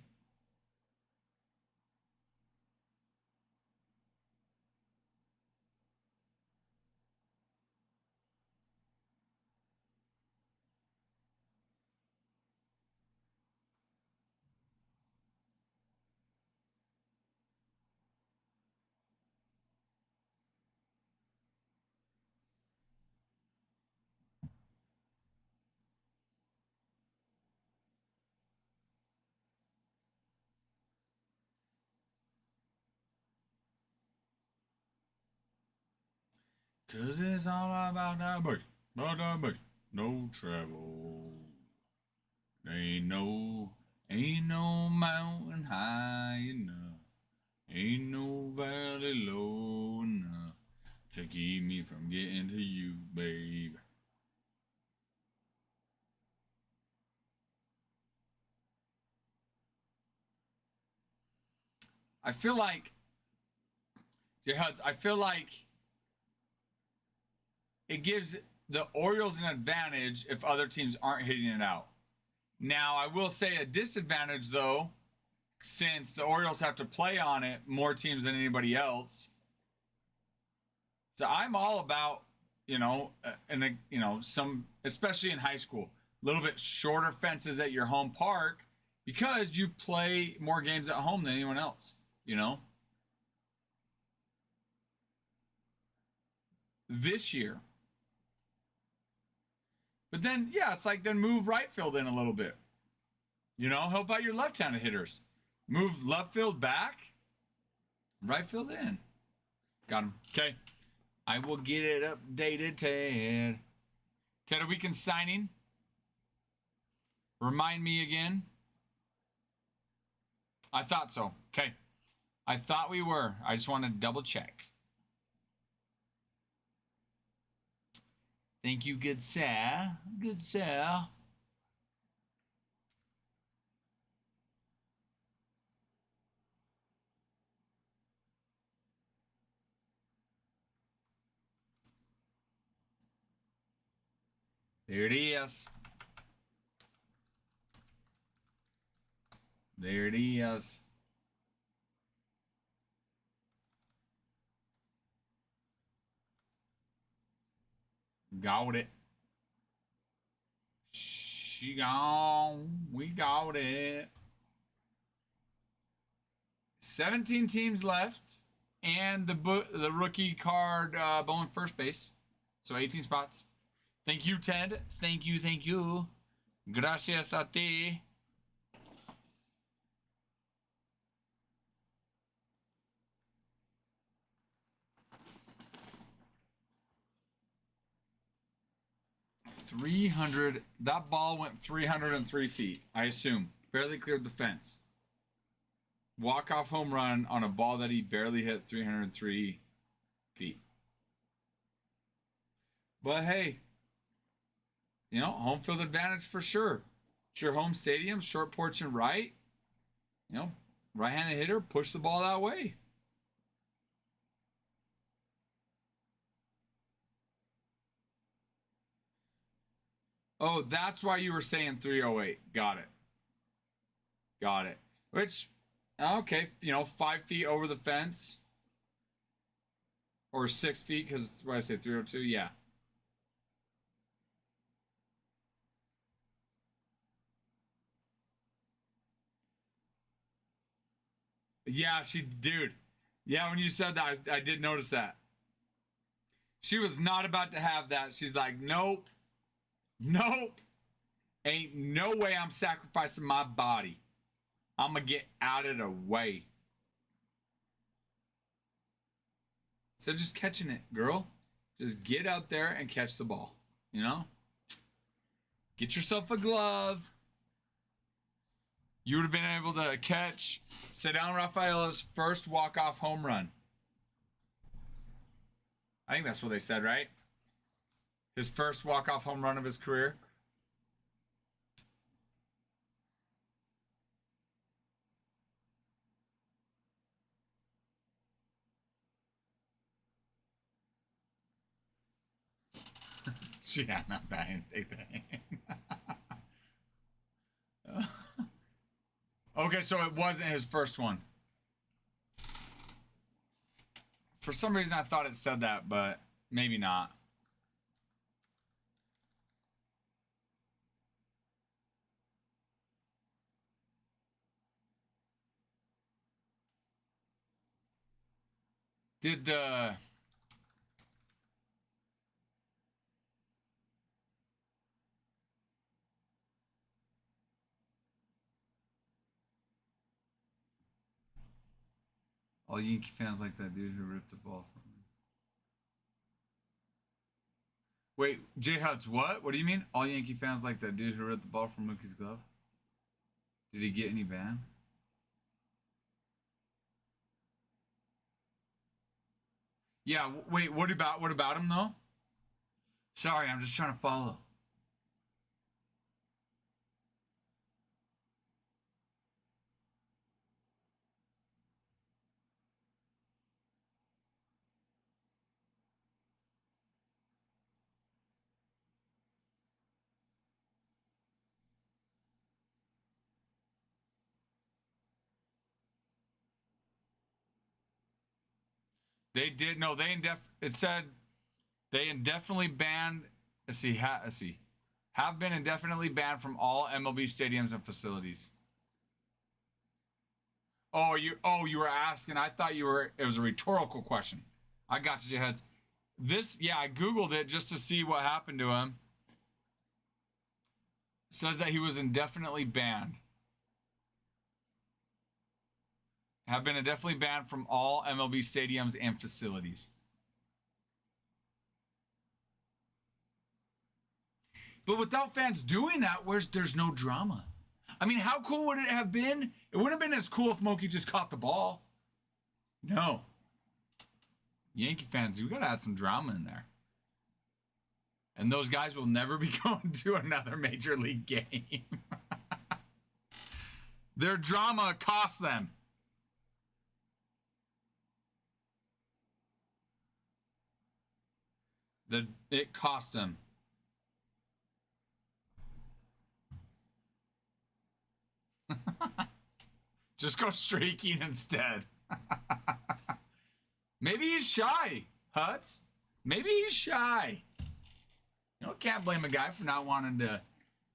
Cause it's all about that bush. About that bush. No travel. Ain't no mountain high enough. Ain't no valley low enough to keep me from getting to you, babe. I feel like, yeah, Huds, I feel like it gives the Orioles an advantage if other teams aren't hitting it out. Now, I will say a disadvantage, though, since the Orioles have to play on it more teams than anybody else. So I'm all about, some, especially in high school, a little bit shorter fences at your home park because you play more games at home than anyone else, you know? This year, But then, yeah, it's like then move right field in a little bit. You know, help out your left-handed hitters. Move left field back, right field in. Got him. Okay. I will get it updated, Ted. Ted, a weekend signing. Remind me again. I thought so. Okay. I thought we were. I just want to double check. Thank you, good sir. Good sir. There it is. There it is. Got it. She gone. We got it. 17 teams left. And the rookie card Bowman first base. So 18 spots. Thank you, Ted. Thank you, thank you. Gracias a ti. That ball went 303 feet, I assume. Barely cleared the fence. Walk-off home run on a ball that he barely hit 303 feet. But hey, you know, home field advantage for sure. It's your home stadium, short porch and right. You know, right-handed hitter, push the ball that way. Oh, that's why you were saying 308. Got it. Got it. Which, okay, you know, 5 feet over the fence. Or 6 feet, because what I say, 302? Yeah. Yeah, dude. Yeah, when you said that, I did notice that. She was not about to have that. She's like, nope. Nope. Ain't no way I'm sacrificing my body. I'm going to get out of the way. So just catching it, girl. Just get out there and catch the ball. You know? Get yourself a glove. You would have been able to catch Ceddanne Rafaela's first walk-off home run. I think that's what they said, right? His first walk-off home run of his career. Yeah, not bad. Take that. Okay, so it wasn't his first one. For some reason, I thought it said that, but maybe not. Did the... All Yankee fans like that dude who ripped the ball from me. Wait, J Huts, what? What do you mean? All Yankee fans like that dude who ripped the ball from Mookie's glove? Did he get any ban? Yeah, wait, what about him though? Sorry, I'm just trying to follow. They did no. It said they indefinitely banned. Let's see. Have been indefinitely banned from all MLB stadiums and facilities. You were asking. I thought you were. It was a rhetorical question. I got you, heads. I googled it just to see what happened to him. Says that he was indefinitely banned. Have been indefinitely banned from all MLB stadiums and facilities. But without fans doing that, there's no drama. I mean, how cool would it have been? It wouldn't have been as cool if Mookie just caught the ball. No. Yankee fans, we gotta add some drama in there. And those guys will never be going to another major league game. Their drama cost them. It cost them. Just go streaking instead. Maybe he's shy, Hutz. Maybe he's shy. You know, can't blame a guy for not wanting to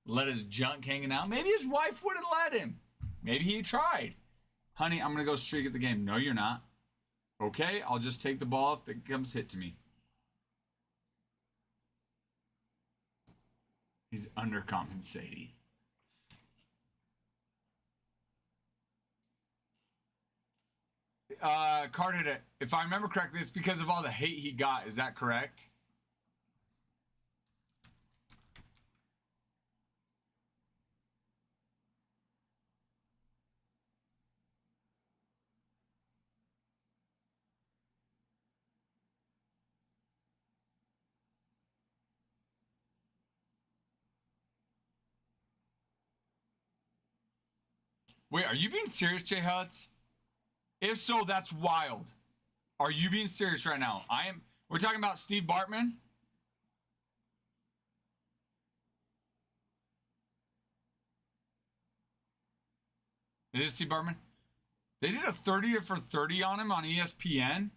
let his junk hanging out. Maybe his wife wouldn't let him. Maybe he tried. Honey, I'm going to go streak at the game. No, you're not. Okay, I'll just take the ball if it comes hit to me. He's undercompensating. Carter, if I remember correctly, it's because of all the hate he got. Is that correct? Wait, are you being serious, Jay Hutz? If so, that's wild. Are you being serious right now? I am. We're talking about Steve Bartman? It is Steve Bartman? They did a 30 for 30 on him on ESPN?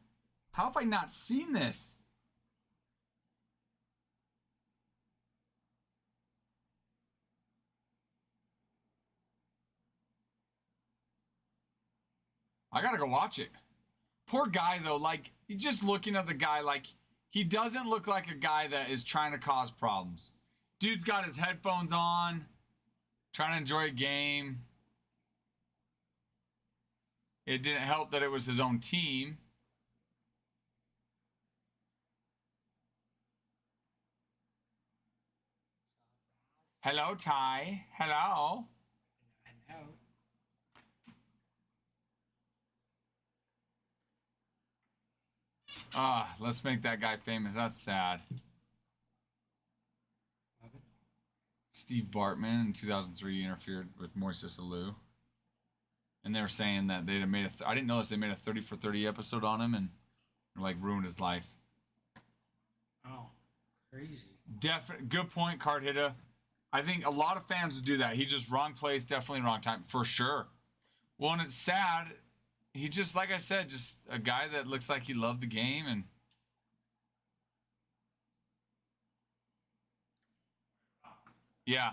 How have I not seen this? I gotta go watch it. Poor guy, though. Like, just looking at the guy, like, he doesn't look like a guy that is trying to cause problems. Dude's got his headphones on, trying to enjoy a game. It didn't help that it was his own team. Hello, Ty. Hello. I know. Let's make that guy famous. That's sad. Steve Bartman in 2003 interfered with Moises Alou. And they were saying that they'd have made I didn't know this. They made a 30 for 30 episode on him and like ruined his life. Oh, crazy. Good point, Card Hitter. I think a lot of fans would do that. He just wrong place, definitely wrong time, for sure. Well, and it's sad. He just, like I said, just a guy that looks like he loved the game and. Yeah.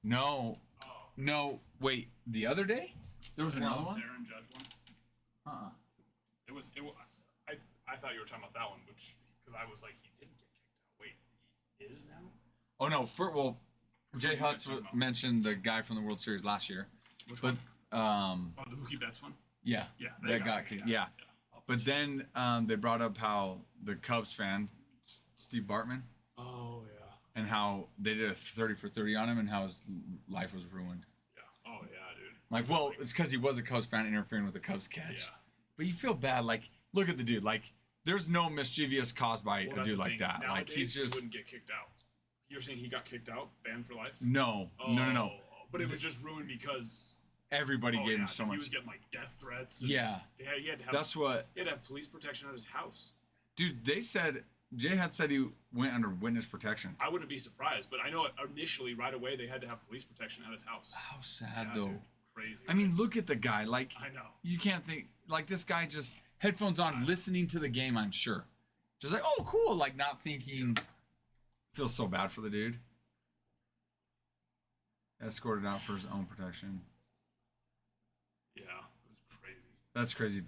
No. No. Wait. The other day? There was another one? Darren Judge one. It was. I thought you were talking about that one, which because I was like, he didn't get kicked out. Wait, he is now. Oh no. Jay Hutz mentioned the guy from the World Series last year. Which one? The Mookie Betts one. Yeah. Yeah. That got kicked. Yeah. But then they brought up how the Cubs fan, Steve Bartman. Oh yeah. And how they did a 30 for 30 on him and how his life was ruined. Yeah. Oh yeah, dude. Like, well, it's because he was a Cubs fan interfering with the Cubs catch. Yeah. But you feel bad. Like, look at the dude. Like, there's no mischievous caused by a dude like that. Nowadays, like, he's just. He wouldn't get kicked out. You're saying he got kicked out, banned for life? No. No. But it was just ruined because. Everybody gave him so much. He was getting like death threats. Yeah. He had to have, that's what. He had to have police protection at his house. Dude, they said. Jay had said he went under witness protection. I wouldn't be surprised, but I know initially, right away, they had to have police protection at his house. How sad, though. Dude, crazy. I mean, look at the guy. Like, I know. You can't think. Like, this guy just headphones on, listening to the game, I'm sure. Just like, oh, cool. Like, not thinking. Feels so bad for the dude. Escorted out for his own protection. Yeah, it was crazy. That's crazy.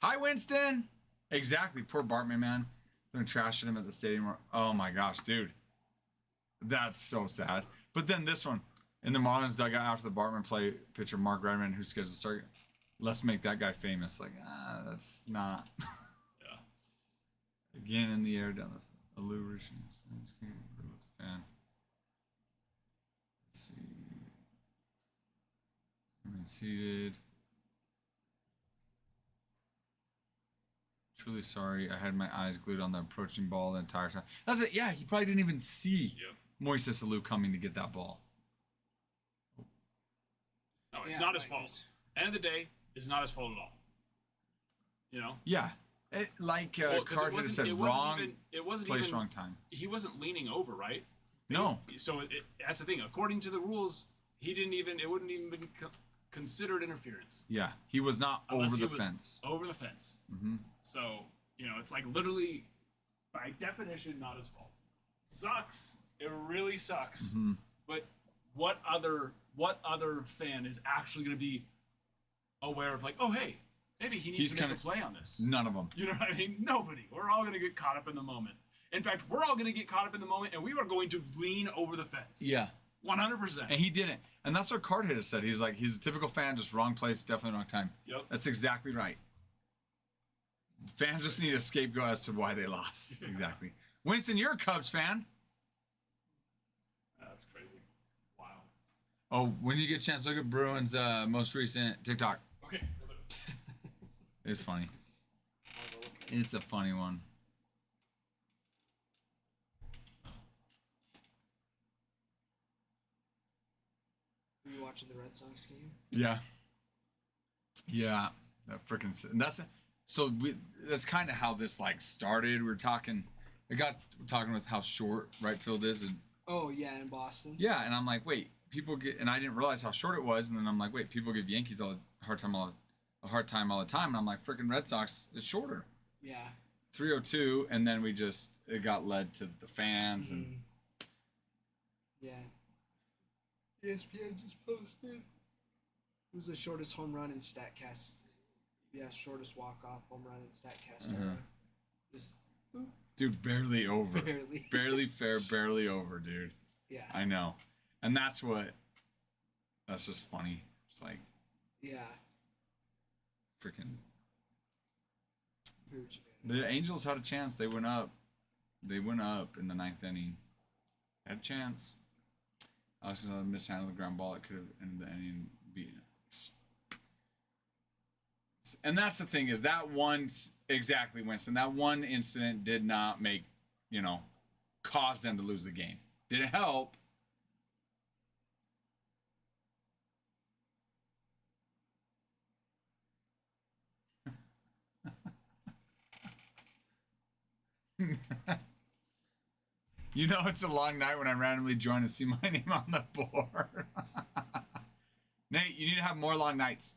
Hi, Winston. Exactly. Poor Bartman, man. They're trashing him at the stadium. Oh my gosh, dude. That's so sad. But then this one, in the Marlins dugout after the Bartman play, pitcher Mark Redmond, who's scheduled to start, let's make that guy famous. Like, that's not. Yeah. Again in the air down the Alou fan. Let's see. I'm seated. Truly sorry. I had my eyes glued on the approaching ball the entire time. That's it. Yeah, he probably didn't even see Moises Alou coming to get that ball. No, it's not his fault. End of the day, it's not his fault at all. You know? Yeah. Carter said, it wasn't place, even, wrong time. He wasn't leaning over, right? No. So that's the thing. According to the rules, it wouldn't even been considered interference. Yeah, he was not over the fence. Over the fence. Mm-hmm. So, it's like literally, by definition, not his fault. Sucks. It really sucks. Mm-hmm. But what other fan is actually going to be aware of, like, oh, hey, maybe he needs to make a play on this? None of them. You know what I mean? Nobody. We're all going to get caught up in the moment. In fact, we're all going to get caught up in the moment, and we are going to lean over the fence. Yeah. 100%. And he didn't. And that's what Card Hitter said. He's like, he's a typical fan, just wrong place, definitely wrong time. Yep. That's exactly right. Fans just need a scapegoat as to why they lost. Exactly. Winston, you're a Cubs fan. That's crazy. Wow. Oh, when you get a chance, look at Bruins' most recent TikTok. Okay. It's funny. It's a funny one. Were you watching the Red Sox game? Yeah. Yeah. That freaking. That's kind of how this started. We're talking with how short right field is, and oh yeah, in Boston. yeah, and I'm like, wait, and I didn't realize how short it was, and then I'm like, wait, people give Yankees a hard time all the time, and I'm like, freaking Red Sox is shorter. Yeah. 302, and then it got led to the fans and. Yeah. ESPN just posted. It was the shortest home run in StatCast. Yeah, shortest walk-off home run in StatCast. Just dude, barely over. Barely. Barely fair, barely over, dude. Yeah. I know. And that's just funny. It's like, yeah. Freaking. The Angels had a chance. They went up. In the ninth inning. Had a chance. Alex mishandled the ground ball. It could have ended the inning beating it. And that's the thing is that one, exactly, Winston, that one incident did not cause them to lose the game. Did it help? It's a long night when I randomly join and see my name on the board. Nate, you need to have more long nights.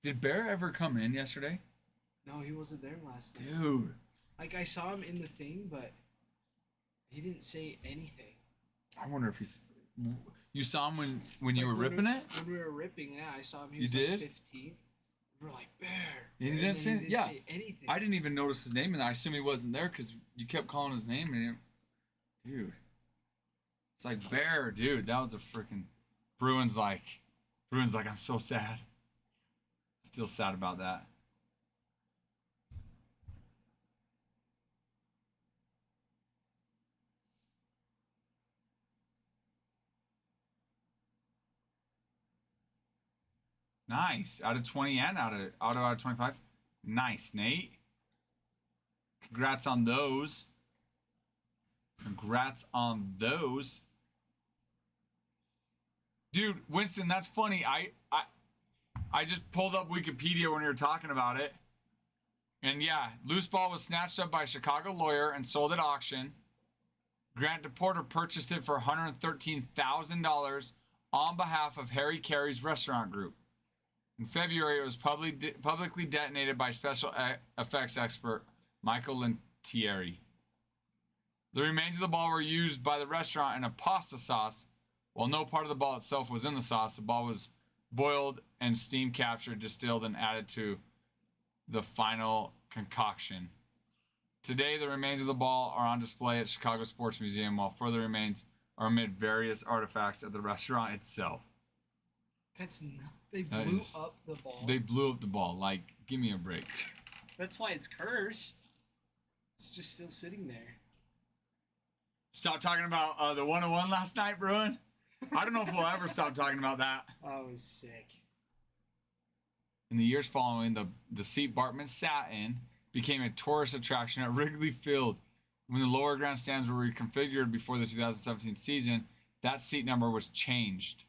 Did Bear ever come in yesterday? No, he wasn't there last night. Dude. I saw him in the thing, but he didn't say anything. I wonder if he's... You saw him when you were ripping it? When we were ripping, yeah, I saw him. He you was did? 15. We were like, Bear. And he didn't say anything. I didn't even notice his name, and I assume he wasn't there because you kept calling his name. And dude. It's like, Bear, dude. That was a freaking... Bruins like, I'm so sad. Still sad about that. Nice. Out of 20 and out of 25. Nice, Nate. Congrats on those. Dude, Winston, that's funny. I just pulled up Wikipedia when you were talking about it. And yeah, loose ball was snatched up by a Chicago lawyer and sold at auction. Grant DePorter purchased it for $113,000 on behalf of Harry Carey's restaurant group. In February, it was publicly detonated by special effects expert Michael Lentieri. The remains of the ball were used by the restaurant in a pasta sauce. While no part of the ball itself was in the sauce, the ball was boiled, and steam captured, distilled, and added to the final concoction. Today, the remains of the ball are on display at Chicago Sports Museum, while further remains are amid various artifacts at the restaurant itself. They That blew is- up the ball. They blew up the ball. Like, give me a break. That's why it's cursed. It's just still sitting there. Stop talking about the 101 last night, Bruin. I don't know if we'll ever stop talking about that. I was sick. In the years following, the seat Bartman sat in became a tourist attraction at Wrigley Field. When the lower grandstands were reconfigured before the 2017 season, that seat number was changed.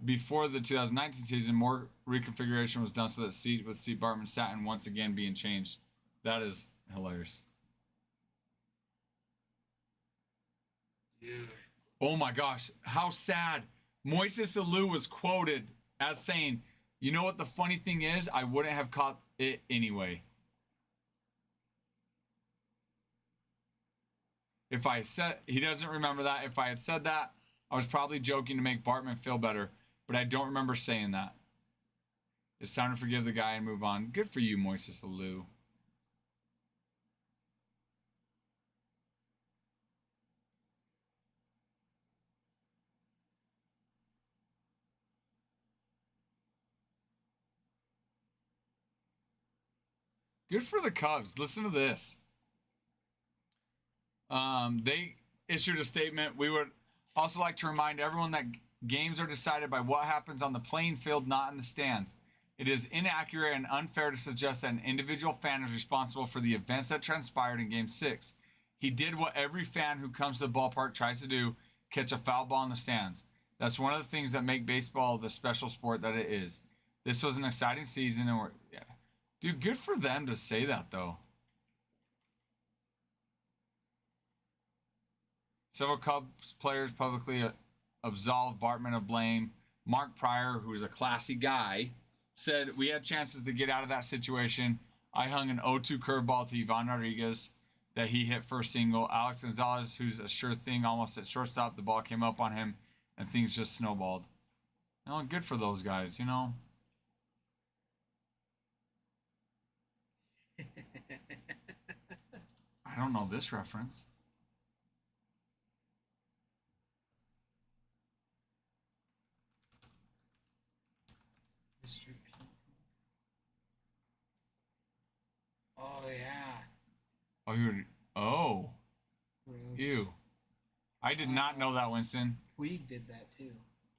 Before the 2019 season, more reconfiguration was done so that seat with seat Bartman sat in once again being changed. That is hilarious. Dude. Oh my gosh, how sad. Moises Alou was quoted as saying, "You know what the funny thing is? I wouldn't have caught it anyway." If I said, he doesn't remember that. If I had said that, I was probably joking to make Bartman feel better, but I don't remember saying that. It's time to forgive the guy and move on. Good for you, Moises Alou. Good for the Cubs. Listen to this. They issued a statement. We would also like to remind everyone that games are decided by what happens on the playing field, not in the stands. It is inaccurate and unfair to suggest that an individual fan is responsible for the events that transpired in Game 6. He did what every fan who comes to the ballpark tries to do, catch a foul ball in the stands. That's one of the things that make baseball the special sport that it is. This was an exciting season, and dude, good for them to say that, though. Several Cubs players publicly absolved Bartman of blame. Mark Pryor, who is a classy guy, said, "We had chances to get out of that situation. I hung an 0-2 curveball to Ivan Rodriguez that he hit first single. Alex Gonzalez, who's a sure thing, almost at shortstop. The ball came up on him, and things just snowballed." Oh, good for those guys, you know. I don't know this reference. Mr. P. Oh, yeah. Oh, oh, Gross. ew. I did not know that, Winston. Puig did that too.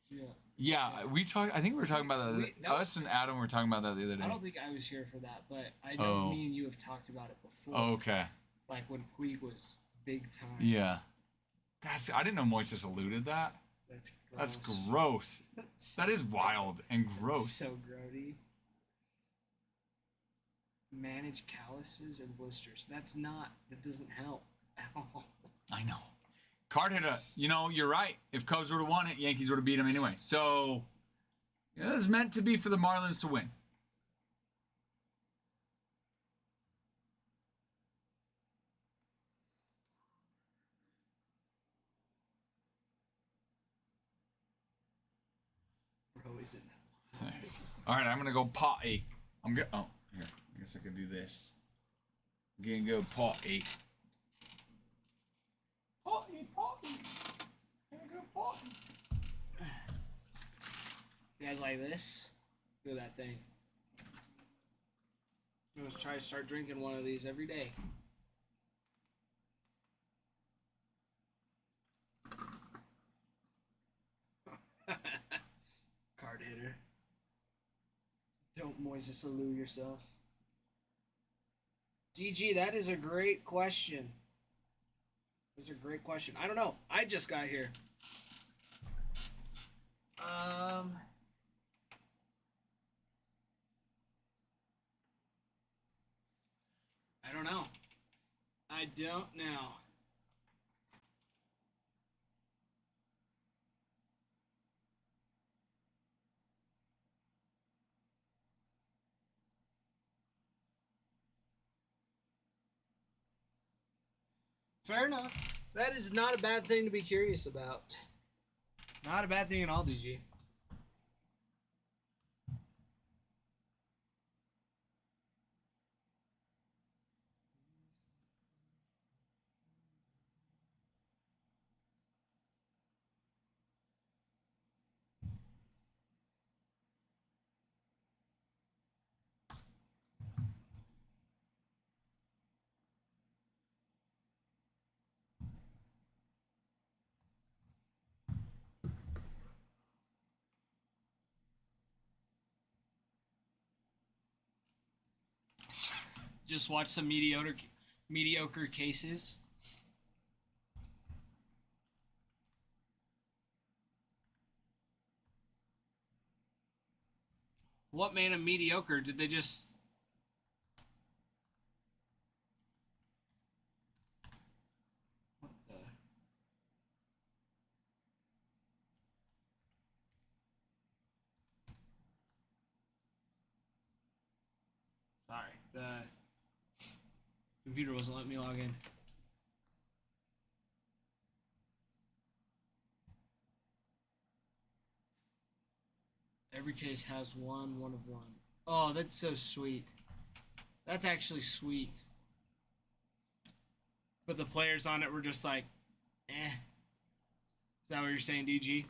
Yeah. Yeah, we talked. I think we were talking about that. Us and Adam were talking about that the other day. I don't think I was here for that, but I know me and you have talked about it before. Okay. Like when Puig was big time. Yeah. I didn't know Moises alluded that. That's gross. That's gross. That is wild and gross. So grody. Manage calluses and blisters. That doesn't help at all. I know. Card hit you're right. If Cubs would have won it, Yankees would have beat them anyway. So, it was meant to be for the Marlins to win. Bro, isn't that? Nice. All right, I'm going to go potty. Oh, here. I guess I can do this. I'm going to go potty. Potty. I'm going to go potty. You guys like this? Look at that thing. I'm gonna try to start drinking one of these every day. Card hitter. Don't Moises Alou yourself. DG, that is a great question. That's a great question. I don't know. I just got here. I don't know. I don't know. Fair enough. That is not a bad thing to be curious about. Not a bad thing at all, DG. just watch some mediocre cases. What made them mediocre? Did they just... What the... Sorry, the computer wasn't letting me log in. Every case has one of one. Oh, that's so sweet. That's actually sweet. But the players on it were just like, eh. Is that what you're saying, DG?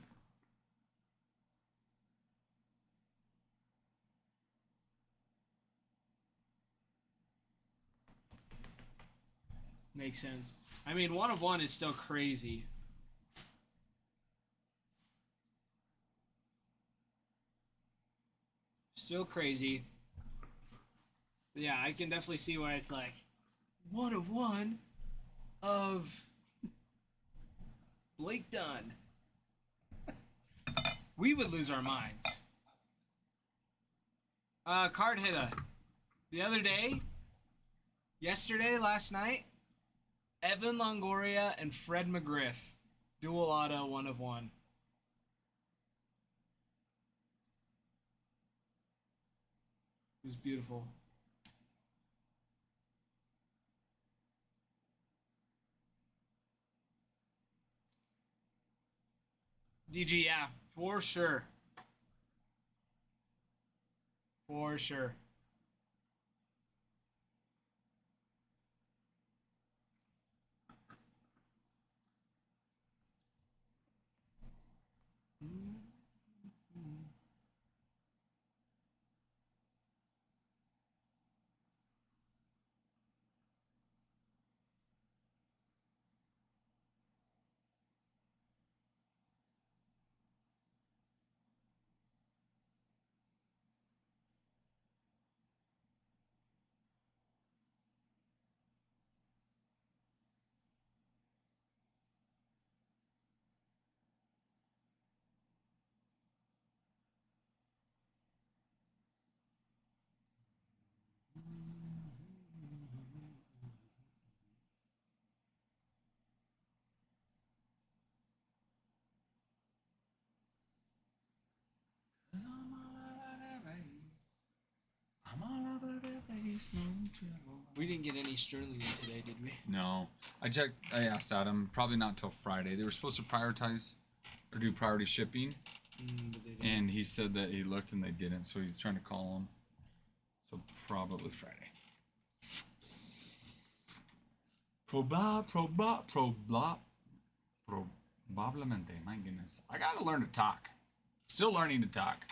Makes sense. I mean, one of one is still crazy. Still crazy. But yeah, I can definitely see why it's like one of one of Blake Dunn. We would lose our minds. Card hitter. The other day, last night, Evan Longoria and Fred McGriff. Dual auto, one of one. It was beautiful. DG, yeah, for sure. For sure. We didn't get any Sterling in today, did we? No. I checked. I asked Adam. Probably not until Friday. They were supposed to prioritize or do priority shipping. But they didn't. And he said that he looked and they didn't. So he's trying to call them. So probably Friday. Probablemente. My goodness. I got to learn to talk. Still learning to talk.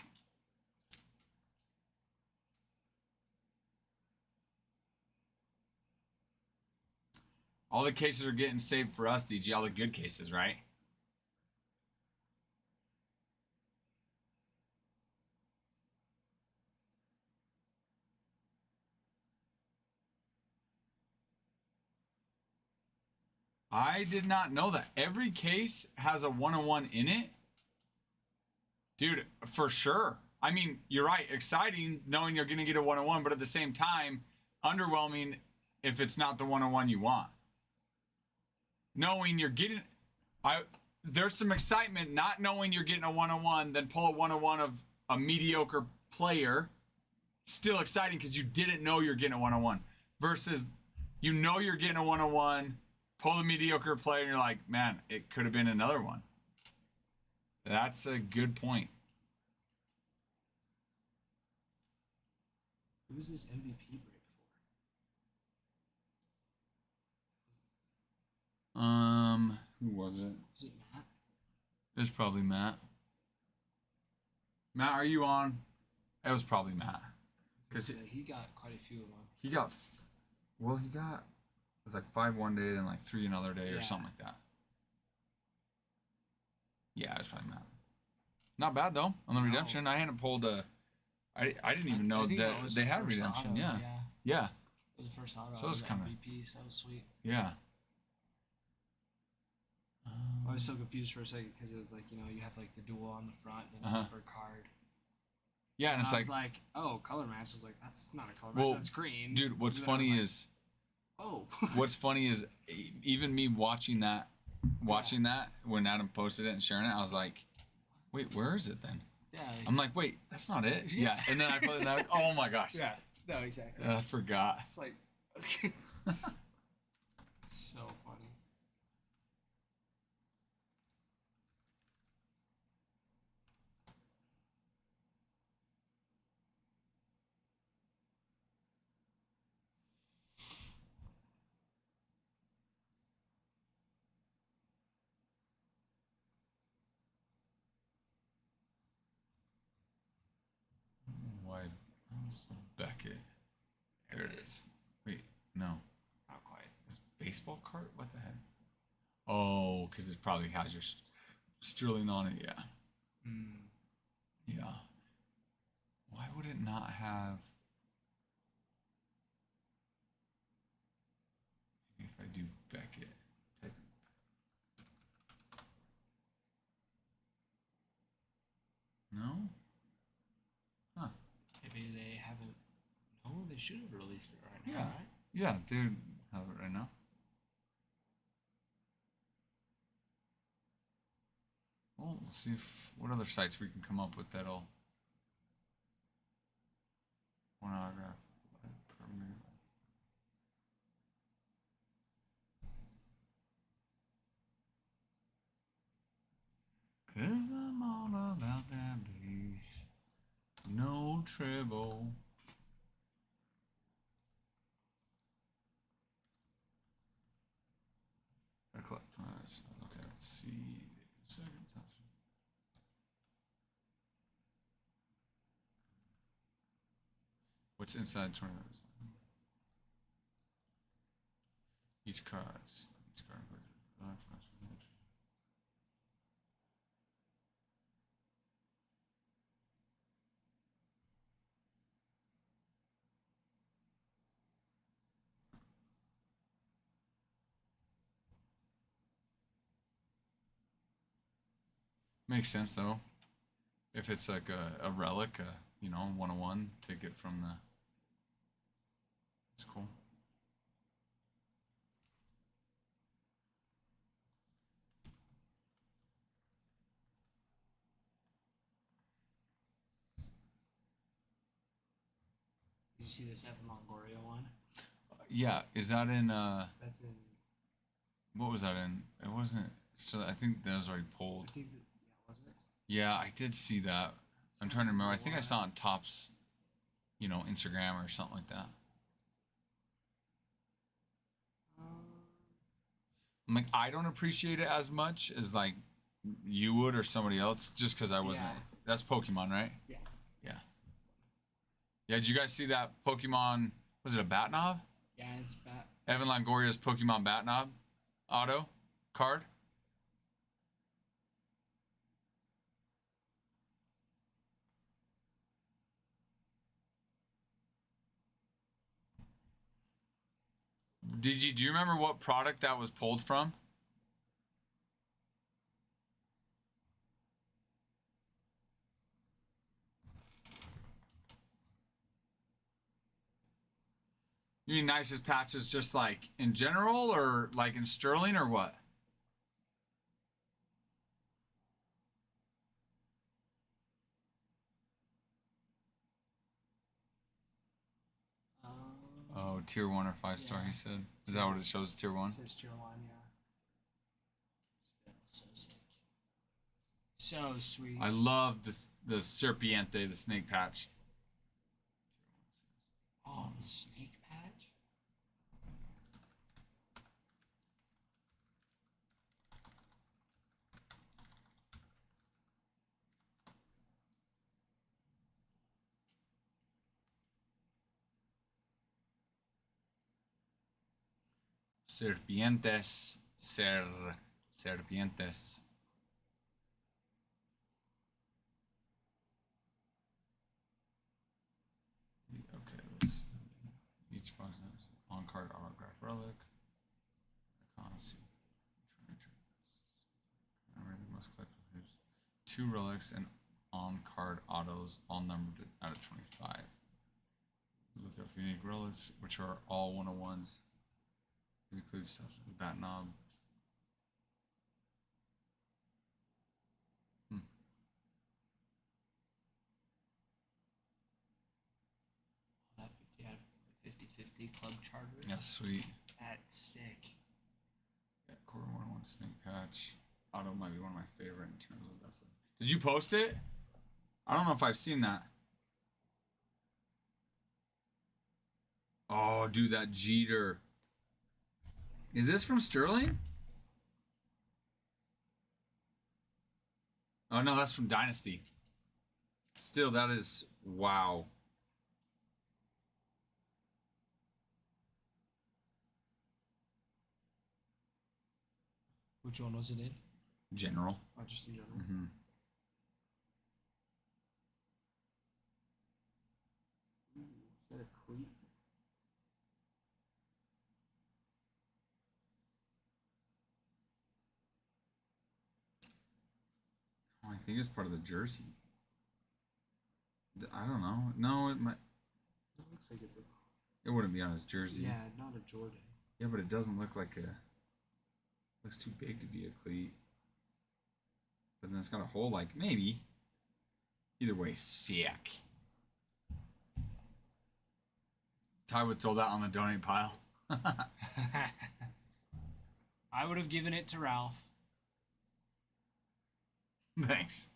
All the cases are getting saved for us, DG. All the good cases, right? I did not know that. Every case has a 101 in it. Dude, for sure. I mean, you're right. Exciting knowing you're going to get a 101, but at the same time, underwhelming if it's not the 101 you want. Knowing you're getting... There's some excitement not knowing you're getting a 101, then pull a 101 of a mediocre player. Still exciting because you didn't know you're getting a 101. Versus you know you're getting a 101, pull the mediocre player, and you're like, man, it could have been another one. That's a good point. Who's this MVP break for? Who was it? Is it Matt? It was probably Matt. Matt, are you on? It was probably Matt. Because he got quite a few of them. he got, it was like 5 one day, then like 3 another day or something like that. Yeah, it was probably Matt. Not bad though on the redemption. I hadn't pulled a. I didn't even know that they had redemption. Auto, Yeah. was the first auto. So I it's was kinda- MVP, so that was sweet. Yeah. I was so confused for a second because it was like, you know, you have like the dual on the front, then Uh-huh. a number card. Yeah, and And it's I was like, like, oh, color match. I was like, that's not a color Well, match. That's green. dude, what's And then I was funny like, is oh. what's funny is even me watching that when Adam posted it and sharing it, I was like, wait, where is it then? Yeah. I'm like, wait, that's not it. Yeah, and then I put it like, oh my gosh, yeah. No, exactly. I forgot. It's like, so funny. Why? Beckett. There it is. Wait, no. Not quite. Is baseball cart? What the heck? Oh, because it probably has your Sterling on it. Yeah. Mm. Yeah. Why would it not have? Maybe if I do Beckett. Type- No? Huh. Maybe they haven't. No, they should have released it right now, Yeah. right? Yeah, dude. Have it right now. Well, let's see what other sites we can come up with that'll. One autograph per minute. Cause I'm all about that bass. No treble. Okay, let's see. Second touch. What's inside 20 minutes? Each card. Each card. Makes sense though. If it's like a relic, you know, 101, take it from the. It's cool. Did you see this Evan Longoria one? Yeah, is that in That's in. what was that in? It wasn't. So I think that was already I pulled. think that. Yeah, wasn't it? Yeah, I did see that. I'm trying to remember. I think I saw it on Topps, you know, Instagram or something like that. I'm like, I don't appreciate it as much as like you would or somebody else, just because I wasn't. Yeah. That's Pokemon, right? Yeah. Yeah. Yeah. Did you guys see that Pokemon? Was it a bat knob? Yeah, it's bad. Evan Longoria's Pokemon bat knob auto card. Do you remember what product that was pulled from? You mean nicest patches just like in general or like in Sterling or what? Oh, tier 1 or 5-star, Yeah. he said. Is that what it shows, tier 1? It says tier 1, yeah. Still so sick. So sweet. I love the Serpiente, the snake patch. Oh, the snake patch? Serpientes. Serpientes. Okay, let's. Each box. on-card autograph relic. Let's see. Most collectible. 2 relics and on-card autos, all numbered out of 25. Look up unique relics, which are all 101s. These include stuff with bat knob. That 50 out of 50-50 club charter. Yeah, sweet. That's sick. Yeah, quarter 101 snake patch. Auto might be one of my favorite in terms of that stuff. Did you post it? I don't know if I've seen that. Oh, dude, that Jeter. Is this from Sterling? Oh, no, that's from Dynasty. Still, that is... Wow. Which one was it in? General. Oh, just in general. Mm-hmm. Ooh, is that a cleat? Oh, I think it's part of the jersey. I don't know. No, it might... It looks like it's a... It wouldn't be on his jersey. Yeah, not a Jordan. Yeah, but it doesn't look like a... Looks too big to be a cleat. But then it's got a hole like... Maybe. Either way, sick. Ty would throw that on the donate pile. I would have given it to Ralph. Thanks.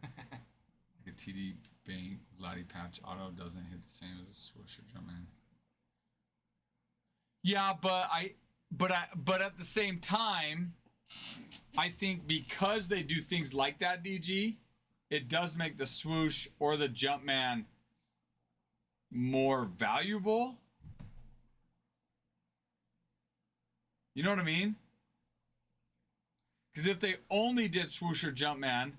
Like a TD Bank Lottie Patch auto doesn't hit the same as a Swisher Jumpman. Yeah, but at the same time, I think because they do things like that, DG, it does make the swoosh or the Jumpman more valuable. You know what I mean? Because if they only did swoosh or Jumpman,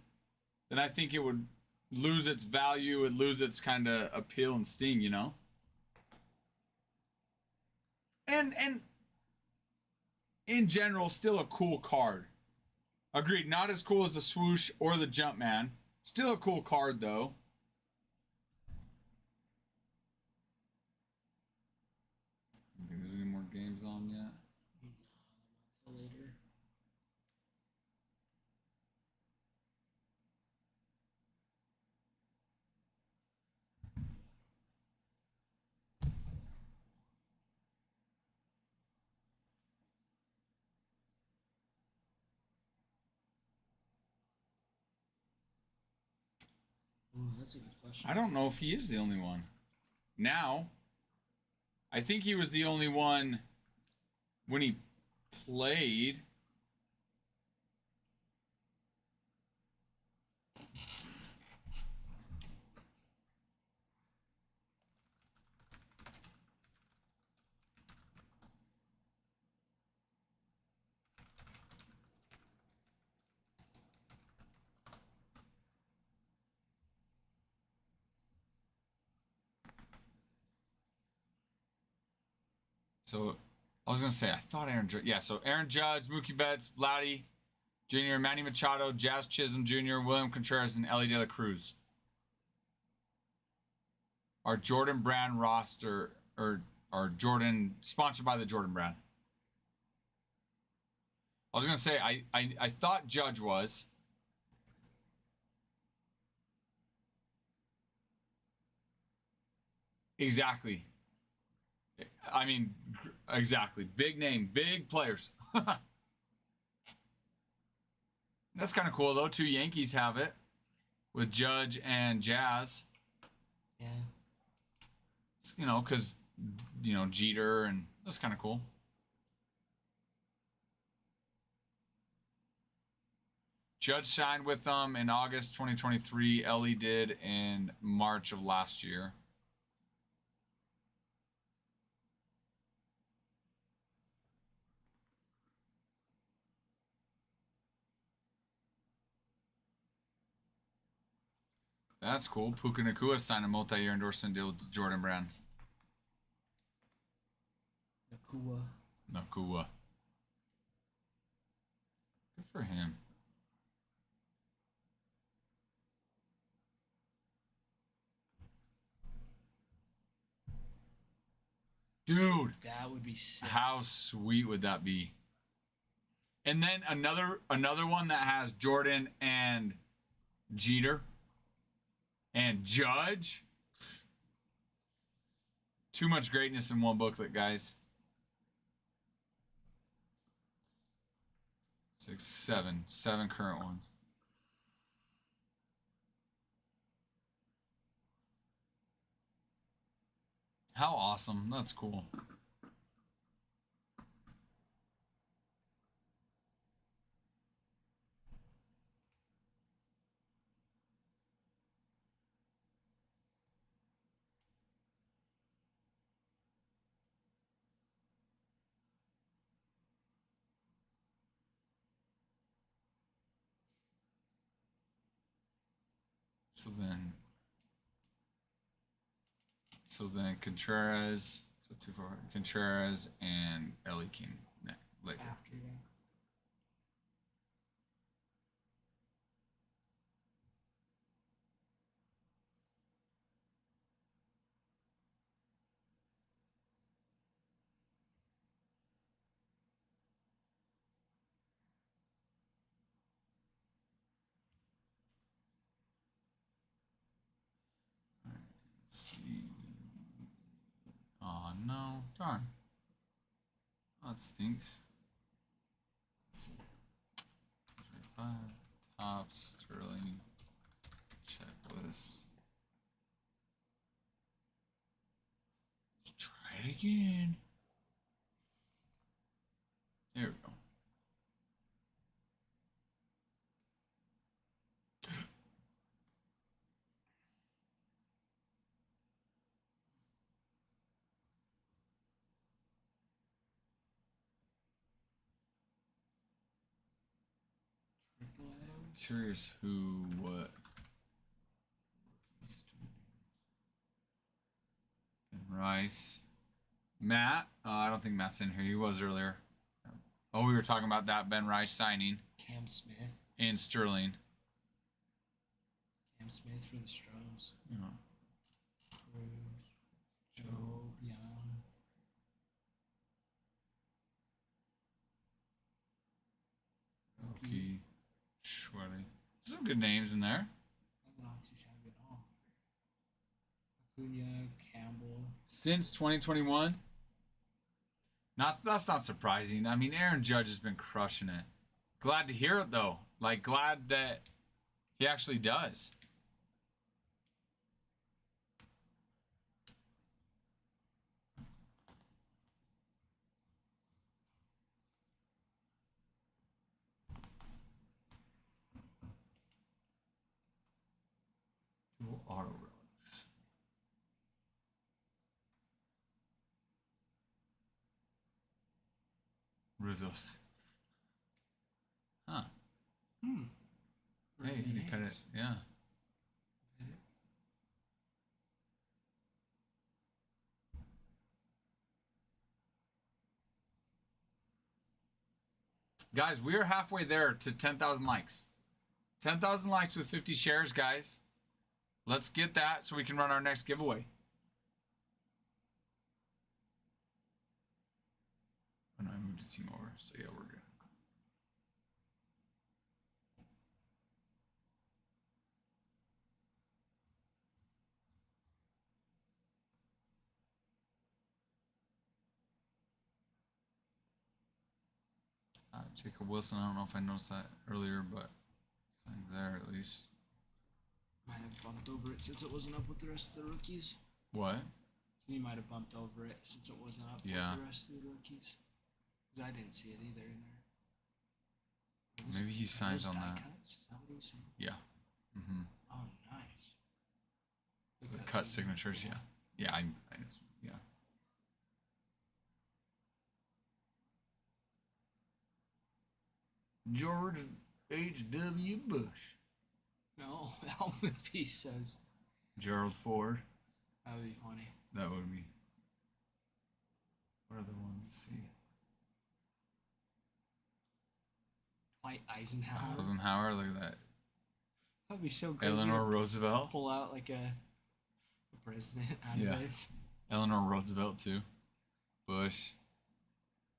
then I think it would lose its value, it lose its kind of appeal and sting, you know? And in general, still a cool card. Agreed, not as cool as the swoosh or the Jumpman. Still a cool card, though. I think there's any more games on yet. Later. Ooh, that's a good question. I don't know if he is the only one. Now, I think he was the only one when he played. So, I was going to say, I thought Aaron Judge. Yeah, so Aaron Judge, Mookie Betts, Vladdy Jr., Manny Machado, Jazz Chisholm Jr., William Contreras, and Ellie De La Cruz. Our Jordan Brand roster, or our Jordan, sponsored by the Jordan Brand. I was going to say, I thought Judge was. Exactly. I mean, exactly. Big name, big players. That's kind of cool, though. 2 Yankees have it with Judge and Jazz. Yeah. You know, because, you know, Jeter, and that's kind of cool. Judge signed with them in August 2023. Ellie did in March of last year. That's cool. Puka Nakua signed a multi-year endorsement deal with the Jordan Brand. Nakua. Nakua. Good for him. Dude, That would be sick. how sweet would that be? And then another one that has Jordan and Jeter and Judge. Too much greatness in one booklet, guys. 6, 7. 7 current ones. How awesome. That's cool. So then Contreras, so 2 4 Contreras and Ellie came later. After that. Let's see. Oh no, darn. Oh, that stinks. Let's see. 5 Tops, Sterling, checklist. Let's try it again. There we go. Curious who, what. And Rice. Matt. I don't think Matt's in here. He was earlier. Oh, we were talking about that Ben Rice signing. Cam Smith. And Sterling. Cam Smith for the Strohs. Yeah. Cruz. Joe Young. Okie. Schwelly. Some good names in there. Not too shabby at all. Acuna, Campbell. Since 2021. That's not surprising. I mean, Aaron Judge has been crushing it. Glad to hear it though. Like glad that he actually does. Dual auto relics. Rizos. Huh. Hey, you cut it. Yeah. Guys, we're halfway there to 10,000 likes. 10,000 likes with 50 shares, guys. Let's get that so we can run our next giveaway. Oh no, I moved the team over, so yeah, we're good. Jacob Wilson, I don't know if I noticed that earlier, but signs there at least. Might have bumped over it since it wasn't up with the rest of the rookies. What? You might have bumped over it since it wasn't up with the rest of the rookies. 'Cause I didn't see it either in there. Maybe he signs on that. Cuts? Is that what he was saying? Yeah. Mm-hmm. Oh, nice. The cut signatures, yeah. Yeah, yeah. George H.W. Bush. No, that would be says. Gerald Ford. That would be funny. That would be. What other ones? Let's see. Dwight Eisenhower. Eisenhower, look at that. That'd be so crazy. Eleanor to Roosevelt. pull out like a president out Yeah. of this. Eleanor Roosevelt too. Bush.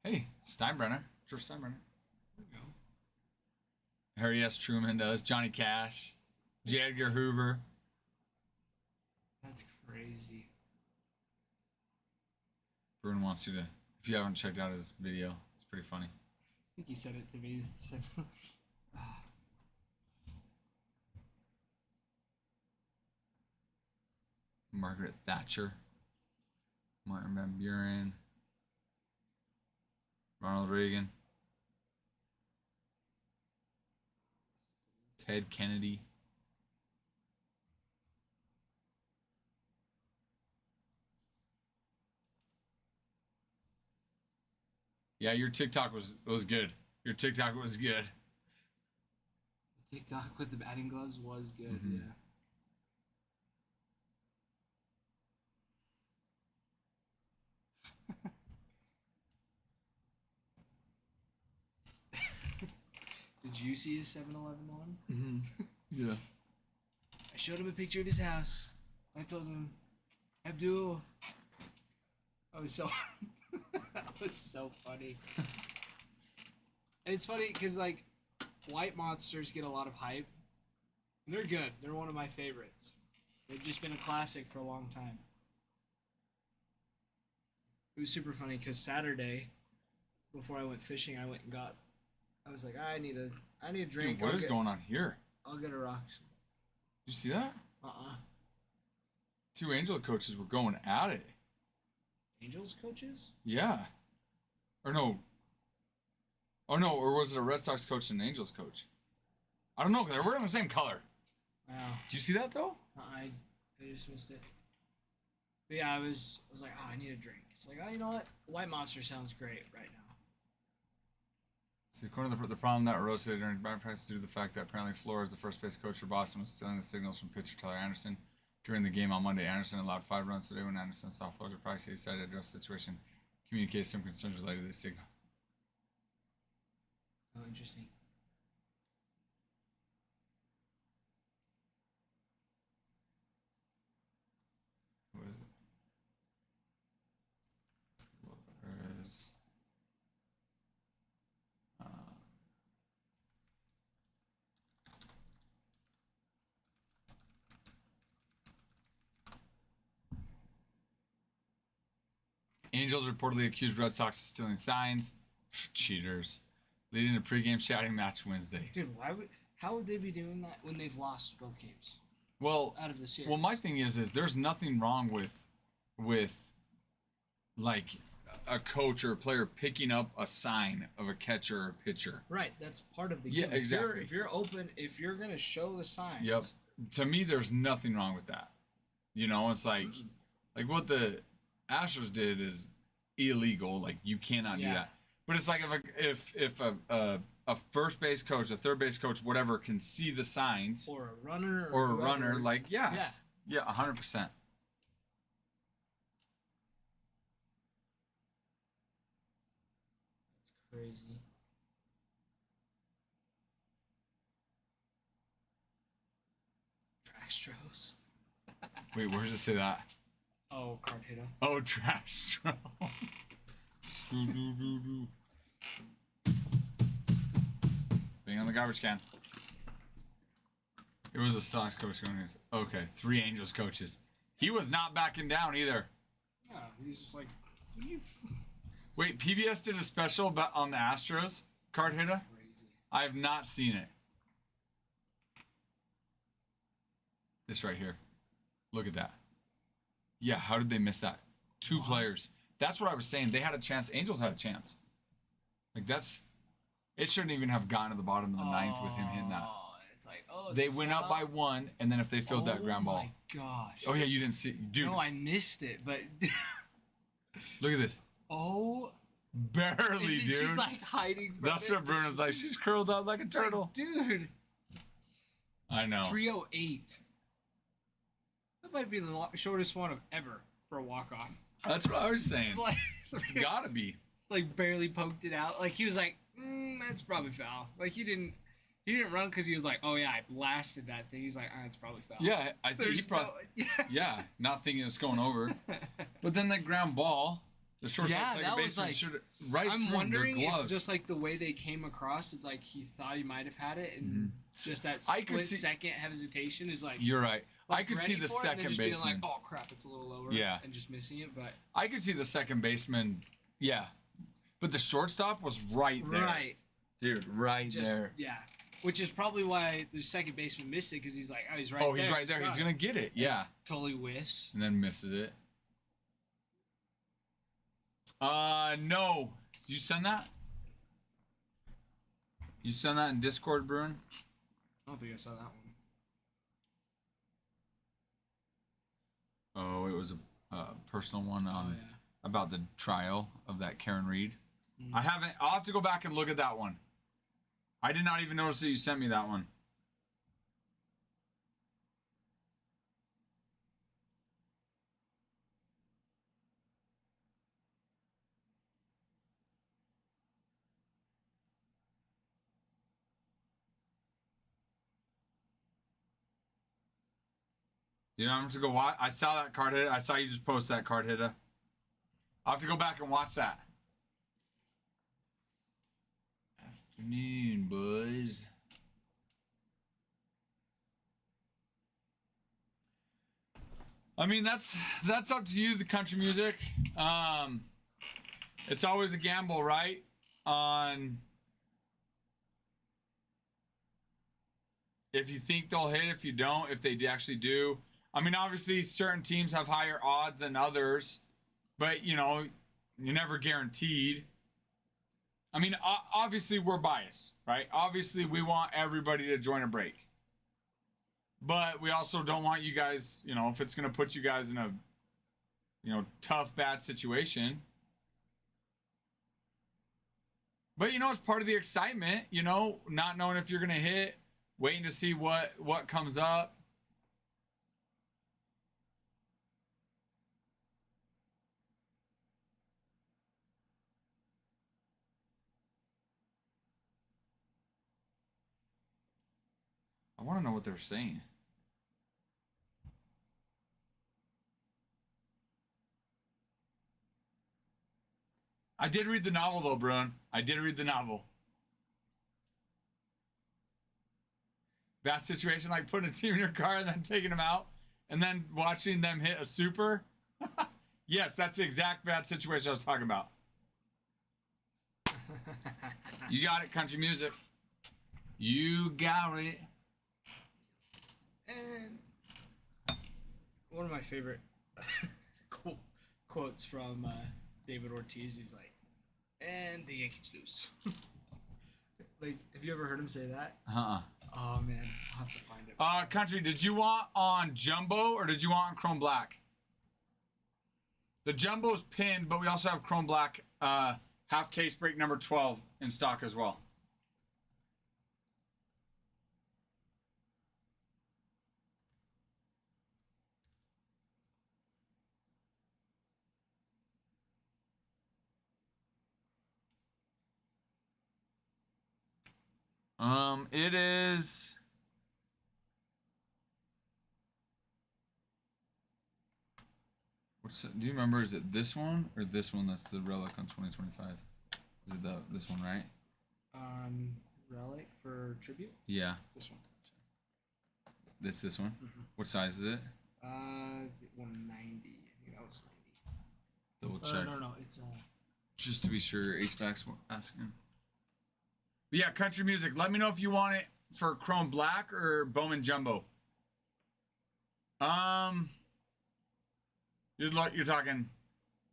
Hey, Steinbrenner. George Steinbrenner. There we go. Harry S. Truman does. Johnny Cash. J. Edgar Hoover. That's crazy. Bruin wants you to, if you haven't checked out his video, it's pretty funny. I think he said it to me. Margaret Thatcher. Martin Van Buren. Ronald Reagan. Ted Kennedy. Yeah, your TikTok was good. Your TikTok was good. TikTok with the batting gloves was good, Mhm. yeah. Did you see his 7-Eleven one? Mm-hmm. Yeah. I showed him a picture of his house. I told him, Abdul. I was so, that was so funny. And it's funny because like, white monsters get a lot of hype. And they're good. They're one of my favorites. They've just been a classic for a long time. It was super funny because Saturday, before I went fishing, I went and got. I was like, I need a drink. Dude, what is going on here? I'll get a rock. Did you see that? Uh-uh. Two Angel coaches were going at it. Angels coaches? Yeah. Or no. Oh no, or was it a Red Sox coach and an Angels coach? I don't know, because they're wearing the same color. Wow. Did you see that though? I just missed it. But yeah, I was like, oh, I need a drink. It's like, oh, you know what? White Monster sounds great right now. See, according to the problem that arose today during batting practice due to the fact that apparently Flores, the first base coach for Boston, was stealing the signals from pitcher Tyler Anderson. During the game on Monday, Anderson allowed 5 runs today when Anderson saw Flores at practice. He decided to address the situation, communicate some concerns related to these signals. Oh, interesting. What is it? Flores. Angels reportedly accused Red Sox of stealing signs. Cheaters. Leading to pregame shouting match Wednesday. Dude, how would they be doing that when they've lost both games Well, out of the series? well, my thing is there's nothing wrong with like a coach or a player picking up a sign of a catcher or pitcher. Right, that's part of the Yeah, game. exactly. If you're open, if you're gonna show the signs. Yep. To me, there's nothing wrong with that. You know, it's like what the Astros did is illegal. Like you cannot do Yeah. that. But it's like if a first base coach, a third base coach, whatever, can see the signs Or a runner. or a whoever. runner, like Yeah. 100%. It's crazy. Astros. Wait, where does it say that? Oh, card hitter. Oh, trash throw. Being on the garbage can. It was a Sox coach going. Okay, 3 Angels coaches. He was not backing down either. Yeah, he's just like, what are you? Wait, PBS did a special on the Astros card hitter. Crazy. I have not seen it. This right here. Look at that. Yeah, how did they miss that? 2 players. That's what I was saying. They had a chance. Angels had a chance. Like that's. It shouldn't even have gotten to the bottom of the 9th with him hitting that. It's like, it's They a went up foul. by 1, and then if they filled that ground ball. Oh my gosh. Oh yeah, you didn't see, dude. No, I missed it, but Look at this. oh, Barely, and dude. she's like hiding from That's it. what Bruno's like. She's curled up like a It's like, turtle. dude. I know. 308. That might be the shortest one of ever for a walk-off. That's what I was saying. It's like, It's gotta be. like barely poked it out. Like he was like, that's probably foul. Like he didn't run because he was like, oh yeah, I blasted that thing. He's like, that's probably foul. Yeah, I think he There's probably. no, Yeah, not thinking it's going over. But then that ground ball, the shortstop Yeah, second that was baseman like- should right I'm through wondering their gloves. if just like the way they came across, it's like he thought he might have had it, and just that I could split see- second hesitation is like. You're right. like, I could see ready the for it, and then second just being baseman. Like, oh crap, it's a little lower. Yeah. And just missing it, but. I could see the second baseman. Yeah, but the shortstop was right there. Right. Dude, right Just there. yeah. Which is probably why the second baseman missed it because he's like, oh, he's right there. Oh, he's right there. He's got gonna it. get it. Yeah, Totally whiffs. and then misses it. No. Did you send that? You send that in Discord, Bruin? I don't think I saw that one. Oh, it was a personal one Oh on yeah. about the trial of that Karen Reed. Mm. I haven't. I'll have to go back and look at that one. I did not even notice that you sent me that one. You know, I'm have to go watch. I saw that card hit. I saw you just post that card hitter. I'll have to go back and watch that. Afternoon, boys. I mean, that's up to you, the country music. It's always a gamble, right? On if you think they'll hit, if you don't, if they actually do. I mean, obviously, certain teams have higher odds than others, but you know, you're never guaranteed. I mean, obviously, we're biased, right? Obviously, we want everybody to join a break. But we also don't want you guys, you know, if it's going to put you guys in a, you know, tough, bad situation. But, you know, it's part of the excitement, you know, not knowing if you're going to hit, waiting to see what comes up. I want to know what they're saying. I did read the novel, though, Bruin. I did read the novel. Bad situation, like putting a team in your car and then taking them out, and then watching them hit a super. Yes, that's the exact bad situation I was talking about. You got it, country music. You got it. And one of my favorite quotes from David Ortiz, he's like, and the Yankees lose. Like, have you ever heard him say that? Oh man, I'll have to find it. Country, did you want on Jumbo or did you want on Chrome Black? The Jumbo's pinned, but we also have Chrome Black half case break number 12 in stock as well. It is. Do you remember? Is it this one or this one? That's the relic on 2025. Is it this one, right? Relic for tribute. Yeah, This one. it's this one. Mhm. What size is it? 190. I think that was 90. Double check. No, it's Just to be sure, HVAC's asking. But yeah, country music. Let me know if you want it for Chrome Black or Bowman Jumbo. You're talking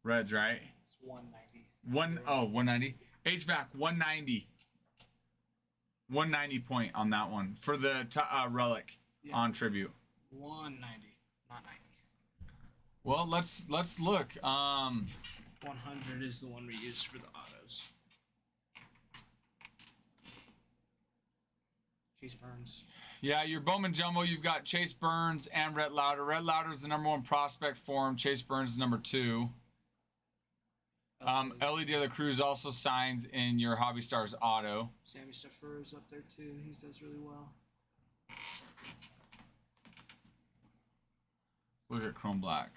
Reds, right? it's 190. 190. HVAC 190. 190 point on that one for the relic Yeah. on tribute. 190, not 90. Well, let's look. 100 is the one we use for the autos. Chase Burns. Yeah, your Bowman Jumbo, you've got Chase Burns and Rhett Lauder. Rhett Lauder is the number 1 prospect for him. Chase Burns is number 2. Ellie De La Cruz also signs in your Hobby Stars auto. Sammy Stuffer is up there too. He does really well. Look at Chrome Black.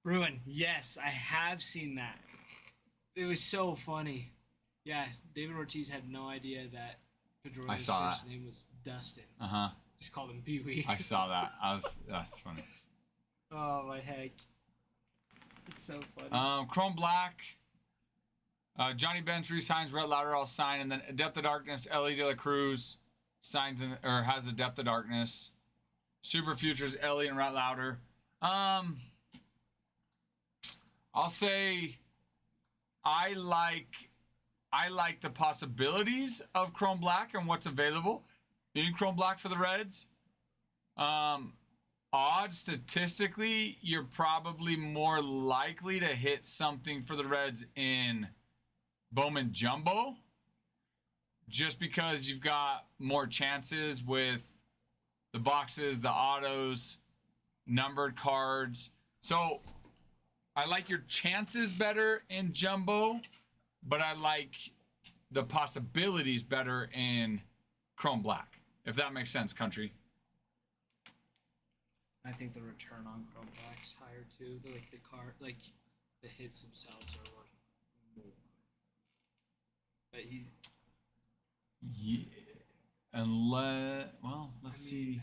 Bruin, yes, I have seen that. It was so funny. Yeah, David Ortiz had no idea that Pedroia's saw first that. name was Dustin. Uh-huh. Just called him Pee Wee. I saw that. That's funny. Oh my heck. It's so funny. Chrome Black. Johnny Bench signs, Rhett Lauder all sign, and then Depth of Darkness, Ellie De La Cruz signs or has the Depth of Darkness. Super Futures, Ellie and Rhett Lauder. I'll say I like the possibilities of Chrome Black and what's available in Chrome Black for the Reds. Odd statistically, you're probably more likely to hit something for the Reds in Bowman Jumbo, just because you've got more chances with the boxes, the autos, numbered cards. So I like your chances better in Jumbo, but I like the possibilities better in Chrome Black, if that makes sense, Country. I think the return on Chrome Black's higher too. The hits themselves are worth more. But Yeah, let's see.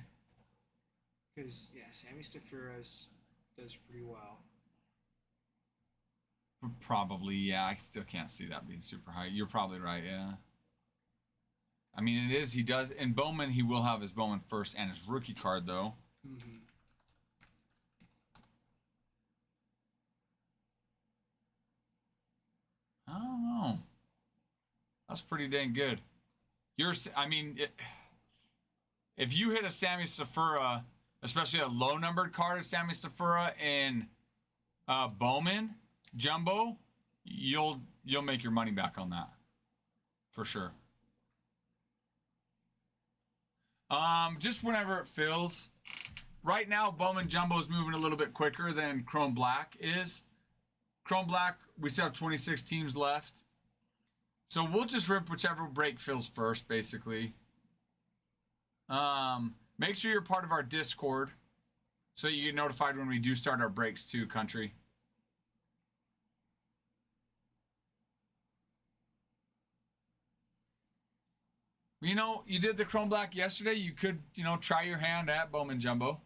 Because Sammy Staffuras does pretty well. Probably, yeah. I still can't see that being super high. You're probably right, yeah. I mean, it is. He does. In Bowman, he will have his Bowman first and his rookie card, though. Mm-hmm. I don't know. That's pretty dang good. If you hit a Sammy Stafura, especially a low-numbered card of Sammy Stafura in Bowman Jumbo, you'll make your money back on that for sure. Just whenever it fills. Right now, Bowman Jumbo is moving a little bit quicker than Chrome Black is. Chrome Black, we still have 26 teams left. So we'll just rip whichever break fills first, basically. Make sure you're part of our Discord so you get notified when we do start our breaks too, Country. You know, you did the Chrome Black yesterday. You could, try your hand at Bowman Jumbo.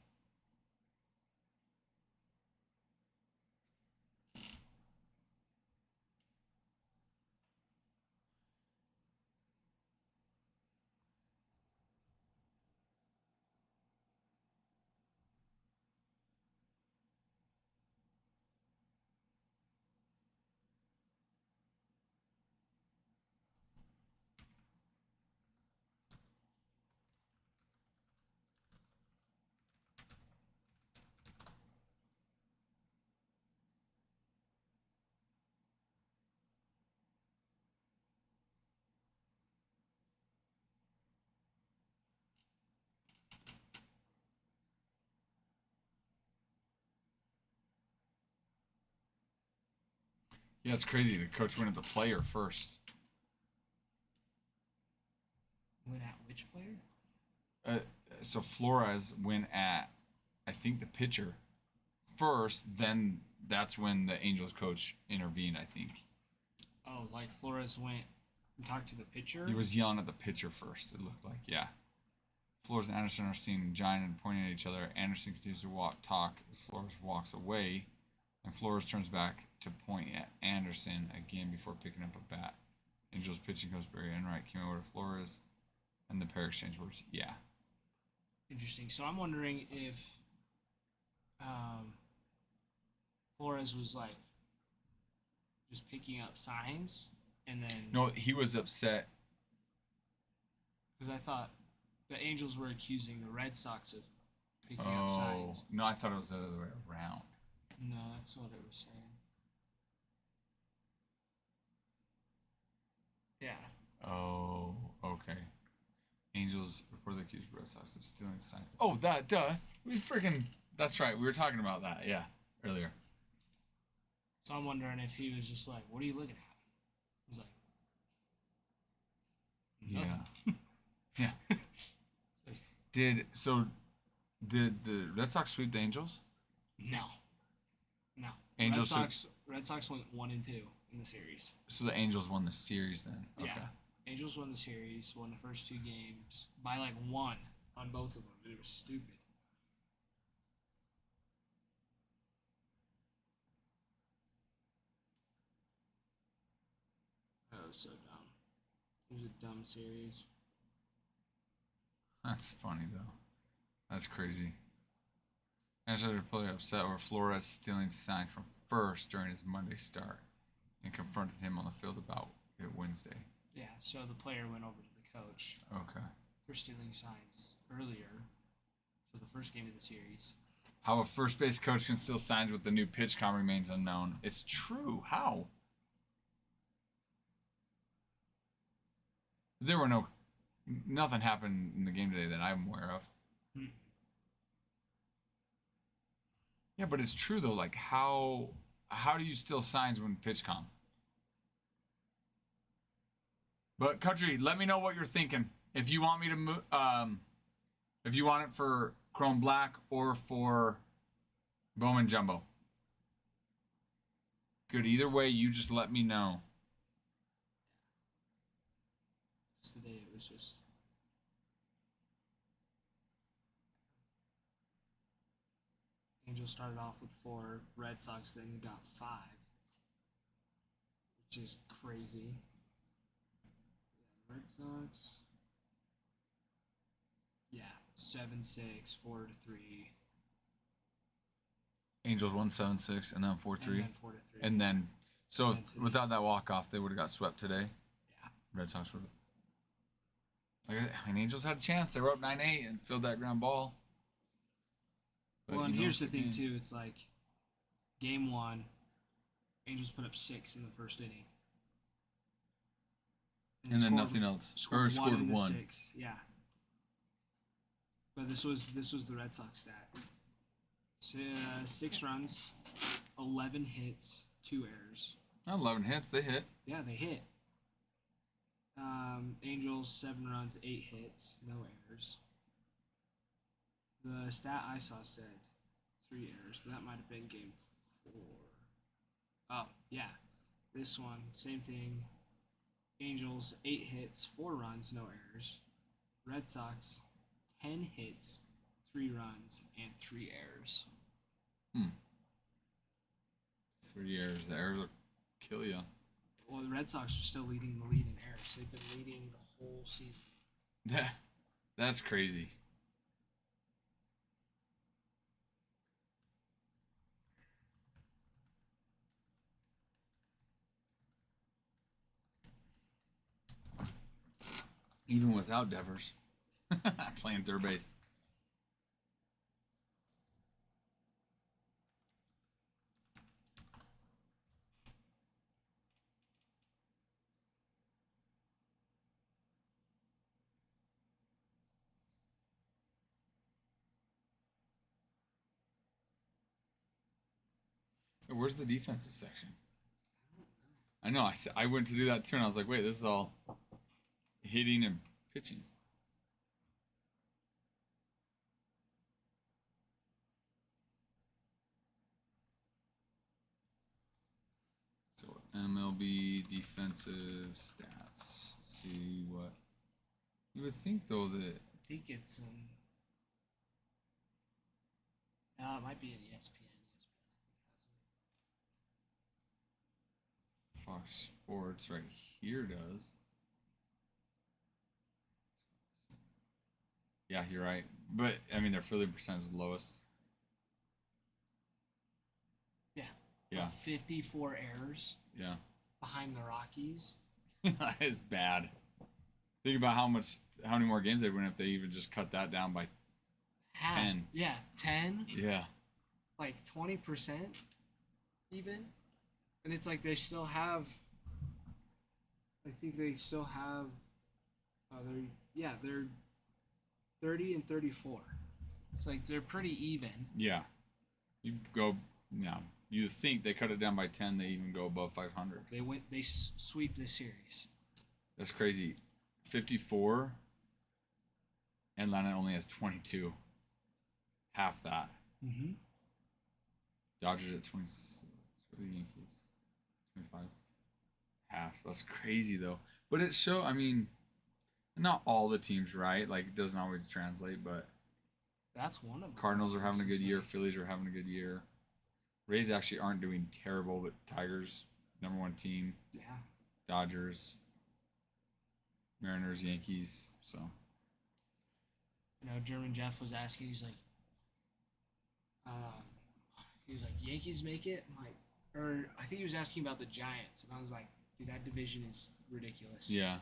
Yeah, it's crazy. The coach went at the player first. Went at which player? So Flores went at, I think, the pitcher first. Then that's when the Angels coach intervened, I think. Oh, like Flores went and talked to the pitcher? He was yelling at the pitcher first, it looked like, yeah. Flores and Anderson are seen giant and pointing at each other. Anderson continues to talk as Flores walks away. And Flores turns back to point at Anderson again before picking up a bat. Angels pitching coach Barry Enright came over to Flores, and the pair exchanged words. Yeah. Interesting. So I'm wondering if Flores was like just picking up signs, and then No, he was upset. because I thought the Angels were accusing the Red Sox of picking up signs. No, I thought it was the other way around. No, that's what it was saying. Yeah. Oh, okay. Angels before the accused Red Sox of stealing signs. Oh, that, duh. That's right. We were talking about that, yeah, earlier. So I'm wondering if he was just like, "What are you looking at?" He's like, "Nothing." Yeah. Did the Red Sox sweep the Angels? No. Angels Red Sox went 1-2 in the series. So the Angels won the series then. Okay. Yeah. Angels won the series, won the first 2 games by like 1 on both of them. It was stupid. That was so dumb. It was a dumb series. That's funny though. That's crazy. National player upset over Flores stealing signs from first during his Monday start and confronted him on the field about it Wednesday. Yeah, so the player went over to the coach Okay. for stealing signs earlier for the first game of the series. How a first base coach can steal signs with the new pitch count remains unknown. It's true. How? There were nothing happened in the game today that I'm aware of. Yeah, but it's true though. Like how do you steal signs when pitch comp? But Country, let me know what you're thinking. If you want me to if you want it for Chrome Black or for Bowman Jumbo. Good, either way, you just let me know. Today it was just Angels started off with 4, Red Sox then got 5, which is crazy. Yeah, Red Sox. Yeah, 7-6, 4-3. Angels won 7-6 and then 4-3. And then 4-3. And then, so And then without that walk-off, they would have got swept today. Yeah. Red Sox would have. I mean, Angels had a chance. They were up 9-8 and filled that ground ball. But Well, and you know, here's it's the a thing game. too. It's like game 1, Angels put up 6 in the first inning. And then scored- nothing else. Scored Scored in the one. 6, yeah. But this was the Red Sox stats. So, 6 runs, 11 hits, 2 errors. 11 hits, they hit. Yeah, they hit. Angels 7 runs, 8 hits, no errors. The stat I saw said 3 errors, but that might have been game 4. Oh, yeah. This one, same thing. Angels 8 hits, 4 runs, no errors. Red Sox 10 hits, 3 runs, and 3 errors. 3 errors. The errors will kill you. Well, the Red Sox are still leading the lead in errors. They've been leading the whole season. That's crazy. Even without Devers playing third base. Where's the defensive section? I know. I went to do that too, and I was like, wait, this is all hitting and pitching. So MLB defensive stats. See what you would think though that I think it's it might be an ESPN. Fox Sports right here does. Yeah, you're right. But I mean, their fielding percentage is the lowest. Yeah. Yeah. 54 errors Yeah. behind the Rockies. That is bad. Think about how many more games they'd win if they even just cut that down by 10. Yeah, 10. Yeah. Like 20% even. And it's like they still have. I think they still have. They're 30 and 34. It's like they're pretty even. Yeah. You go, you think they cut it down by 10, they even go above 500. They sweep the series. That's crazy. 54. Atlanta only has 22. Half that. Mm-hmm. Dodgers at 26. For the Yankees. 25. Half. That's crazy, though. But I mean, not all the teams, right? Like, it doesn't always translate, but That's one of them. Cardinals are having a good year. Like, Phillies are having a good year. Rays actually aren't doing terrible, but Tigers, number one team. yeah. Dodgers, Mariners, Yankees. So, You know, German Jeff was asking. He was like, Yankees make it. I'm like, or I think he was asking about the Giants, and I was like, dude, that division is ridiculous. yeah.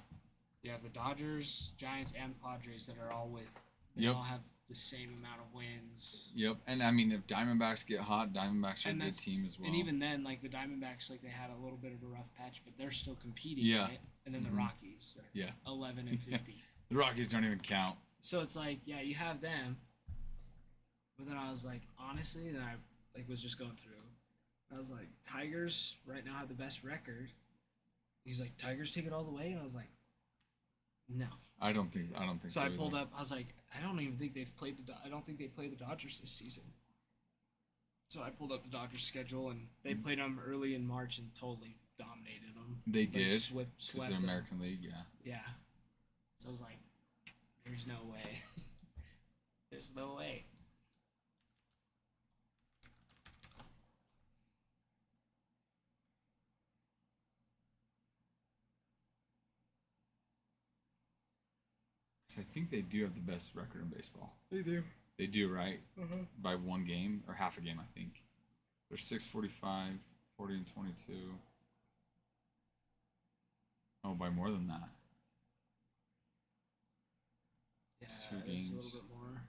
You have the Dodgers, Giants, and Padres that are all they Yep. all have the same amount of wins. Yep. And I mean, if Diamondbacks get hot, Diamondbacks are a And good that's- team as well. And even then, like the Diamondbacks, like they had a little bit of a rough patch, but they're still competing. Yeah. Right? And then Mhm. the Rockies, that are Yeah. 11 and 50. The Rockies don't even count. So it's like, yeah, you have them. But then I was like, honestly, then I was just going through. I was like, Tigers right now have the best record. He's like, Tigers take it all the way, and I was like, no. I don't think So I pulled either. up. I was like, I don't even think they've played I don't think they played the Dodgers this season. So I pulled up the Dodgers schedule, and they played them early in March and totally dominated them. They Like, did. swept Because they're them. American League, yeah. Yeah. So I was like, there's no way. There's no way. So I think they do have the best record in baseball. They do. They do, right? Uh-huh. By one game or half a game, I think. They're 645, 40 and 22. Oh, by more than that. Yeah, 2 it's games. a little bit more.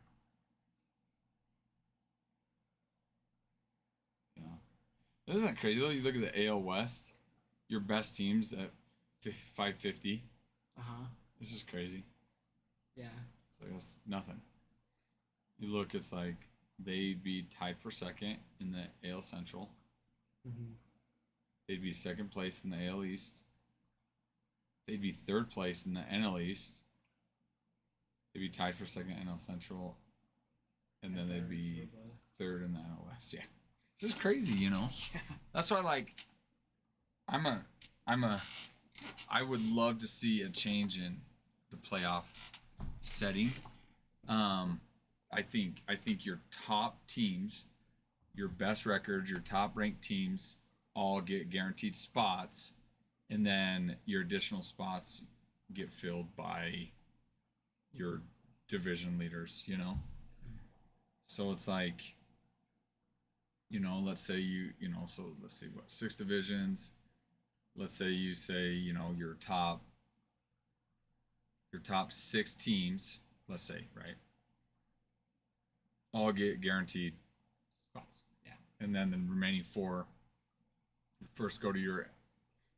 Yeah. Isn't that crazy though? You look at the AL West, your best teams at 550. Uh-huh. It's just crazy. Yeah. It's like that's nothing. You look, it's like they'd be tied for second in the AL Central. Mm-hmm. They'd be second place in the AL East. They'd be third place in the NL East. They'd be tied for second NL Central. And then they'd be third in the NL West. Yeah. It's just crazy, you know? Yeah. That's why, like, I would love to see a change in the playoff setting. I think your top teams, your best records, your top ranked teams all get guaranteed spots, and then your additional spots get filled by your division leaders, you know? So it's like, you know, let's say so let's see, 6 divisions. Let's say your top 6 teams, let's say, right? All get guaranteed spots. Yeah. And then the remaining 4 first go to your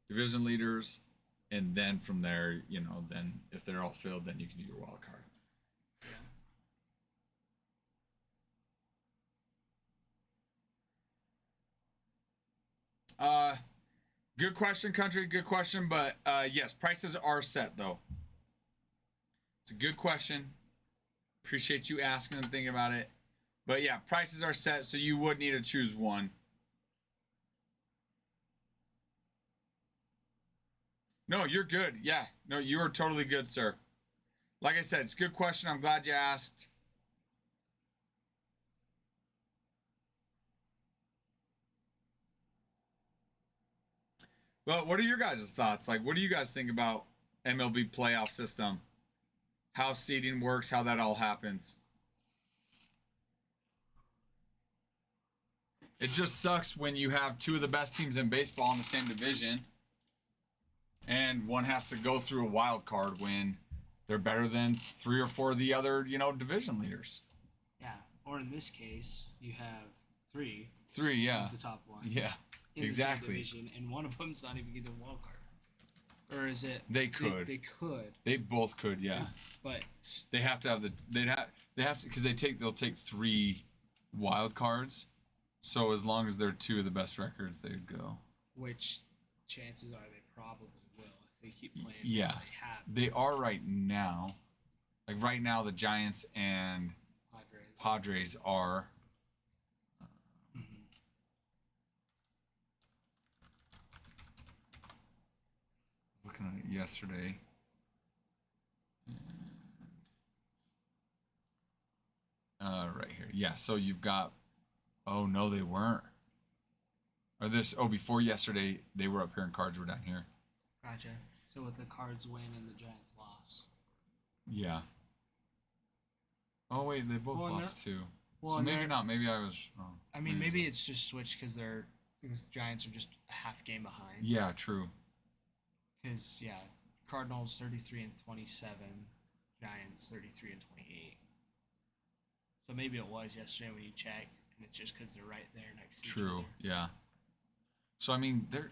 division leaders, and then from there, then if they're all filled, then you can do your wild card. Good question, country. Good question, but yes, prices are set though. It's a good question. Appreciate you asking and thinking about it. But yeah, prices are set, so you would need to choose one. No, you're good. Yeah, no, you are totally good, sir. Like I said, it's a good question. I'm glad you asked. Well, what are your guys' thoughts? Like, what do you guys think about MLB playoff system? How seeding works, how that all happens? It just sucks when you have 2 of the best teams in baseball in the same division, and one has to go through a wild card when they're better than 3 or 4 of the other, division leaders. Yeah. Or in this case, you have 3. 3, yeah. Of the top ones. Yeah. In Exactly. the same division, and one of them's not even getting a wild card. Or is it? They could. They could. They both could, yeah. But They have to have the. They have to because they'll take 3 wild cards. So as long as they're 2 of the best records, they'd go. which chances are they probably will if they keep playing. Yeah, They have they are right now. Like right now, the Giants and Padres are. Mhm. Looking at it yesterday. Right here. Yeah, so you've got. Oh no, they weren't. Or this. Oh, before yesterday, they were up here and Cards were down here. Gotcha. So with the Cards win and the Giants loss. Yeah. Oh wait, they both Well, and lost too. well, So and maybe they're- not. Maybe I was wrong. I mean, maybe it's just switched because the Giants are just a half game behind. Yeah, true. Because yeah, Cardinals 33-27, Giants 33-28. So maybe it was yesterday when you checked, and it's just because they're right there next to each True. other. Yeah. So I mean, they're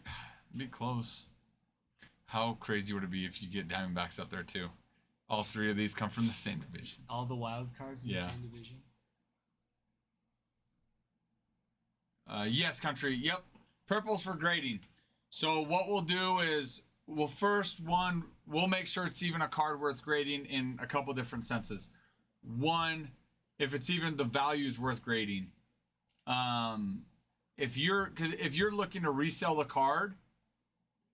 be close. How crazy would it be if you get Diamondbacks up there too? All 3 of these come from the same division. All the wild cards in the Yeah. same division. Yes, country. Yep. Purple's for grading. So what we'll do is we'll make sure it's even a card worth grading in a couple different senses. One, if it's even the values worth grading. If you're looking to resell the card,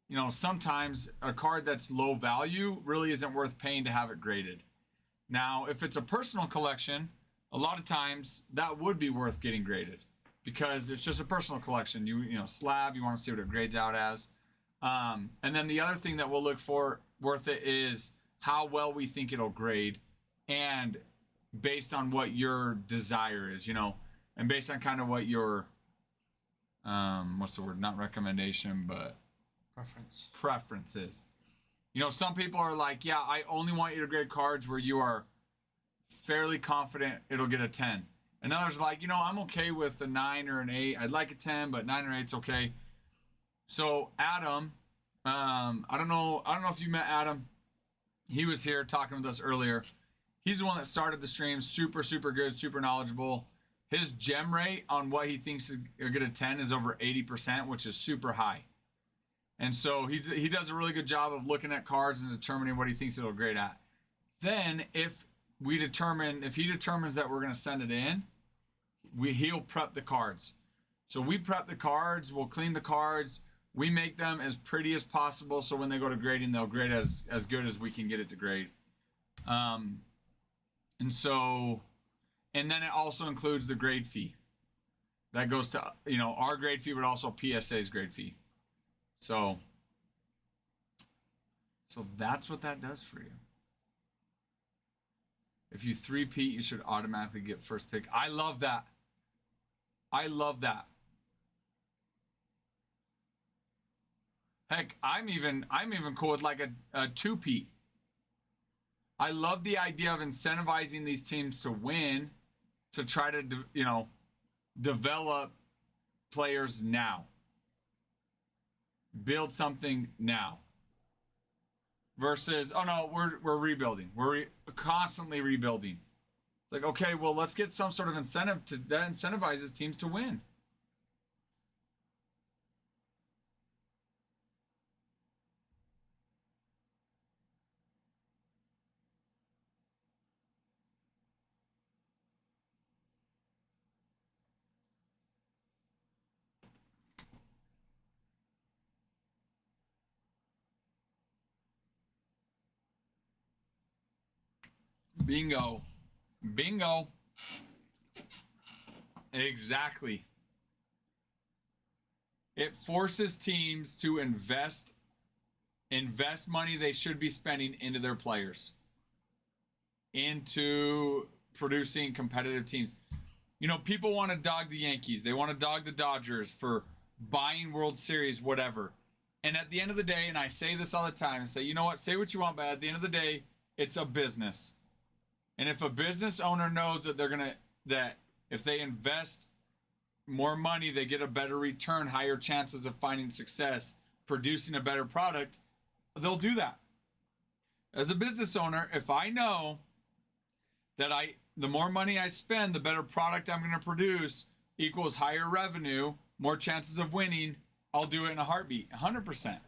you know, sometimes a card that's low value really isn't worth paying to have it graded. Now, if it's a personal collection, a lot of times that would be worth getting graded because it's just a personal collection. You know, slab, you want to see what it grades out as. And then the other thing that we'll look for worth it is how well we think it'll grade and based on what your desire is, you know, and based on kind of what your, what's the word? Not recommendation, but preferences. You know, some people are like, yeah, I only want you to grade cards where you are fairly confident it'll get a 10. And others are like, you know, I'm okay with a 9 or an 8. I'd like a 10, but 9 or 8's okay. So Adam, I don't know if you met Adam. He was here talking with us earlier. He's the one that started the stream. Super, super good, super knowledgeable. His gem rate on what he thinks is a good a 10 is over 80%, which is super high. And so he does a really good job of looking at cards and determining what he thinks it'll grade at. Then if he determines that we're going to send it in, he'll prep the cards. So we prep the cards, we'll clean the cards, we make them as pretty as possible so when they go to grading, they'll grade as good as we can get it to grade. And then it also includes the grade fee. That goes to, you know, our grade fee, but also PSA's grade fee. So that's what that does for you. If you 3-peat, you should automatically get first pick. I love that. I love that. Heck, I'm even cool with like a 2-peat. I love the idea of incentivizing these teams to win, to try to, you know, develop players now. Build something now. Versus, oh no, we're rebuilding. We're constantly rebuilding. It's like, okay, well, let's get some sort of incentive that incentivizes teams to win. Bingo. Bingo. Exactly. It forces teams to invest money they should be spending into their players, into producing competitive teams. You know, people want to dog the Yankees. They want to dog the Dodgers for buying World Series, whatever. And at the end of the day, and I say this all the time, I say, you know what, say what you want, but at the end of the day, it's a business. And if a business owner knows that if they invest more money, they get a better return, higher chances of finding success, producing a better product, they'll do that. As a business owner, if I know that the more money I spend, the better product I'm going to produce equals higher revenue, more chances of winning, I'll do it in a heartbeat, 100%.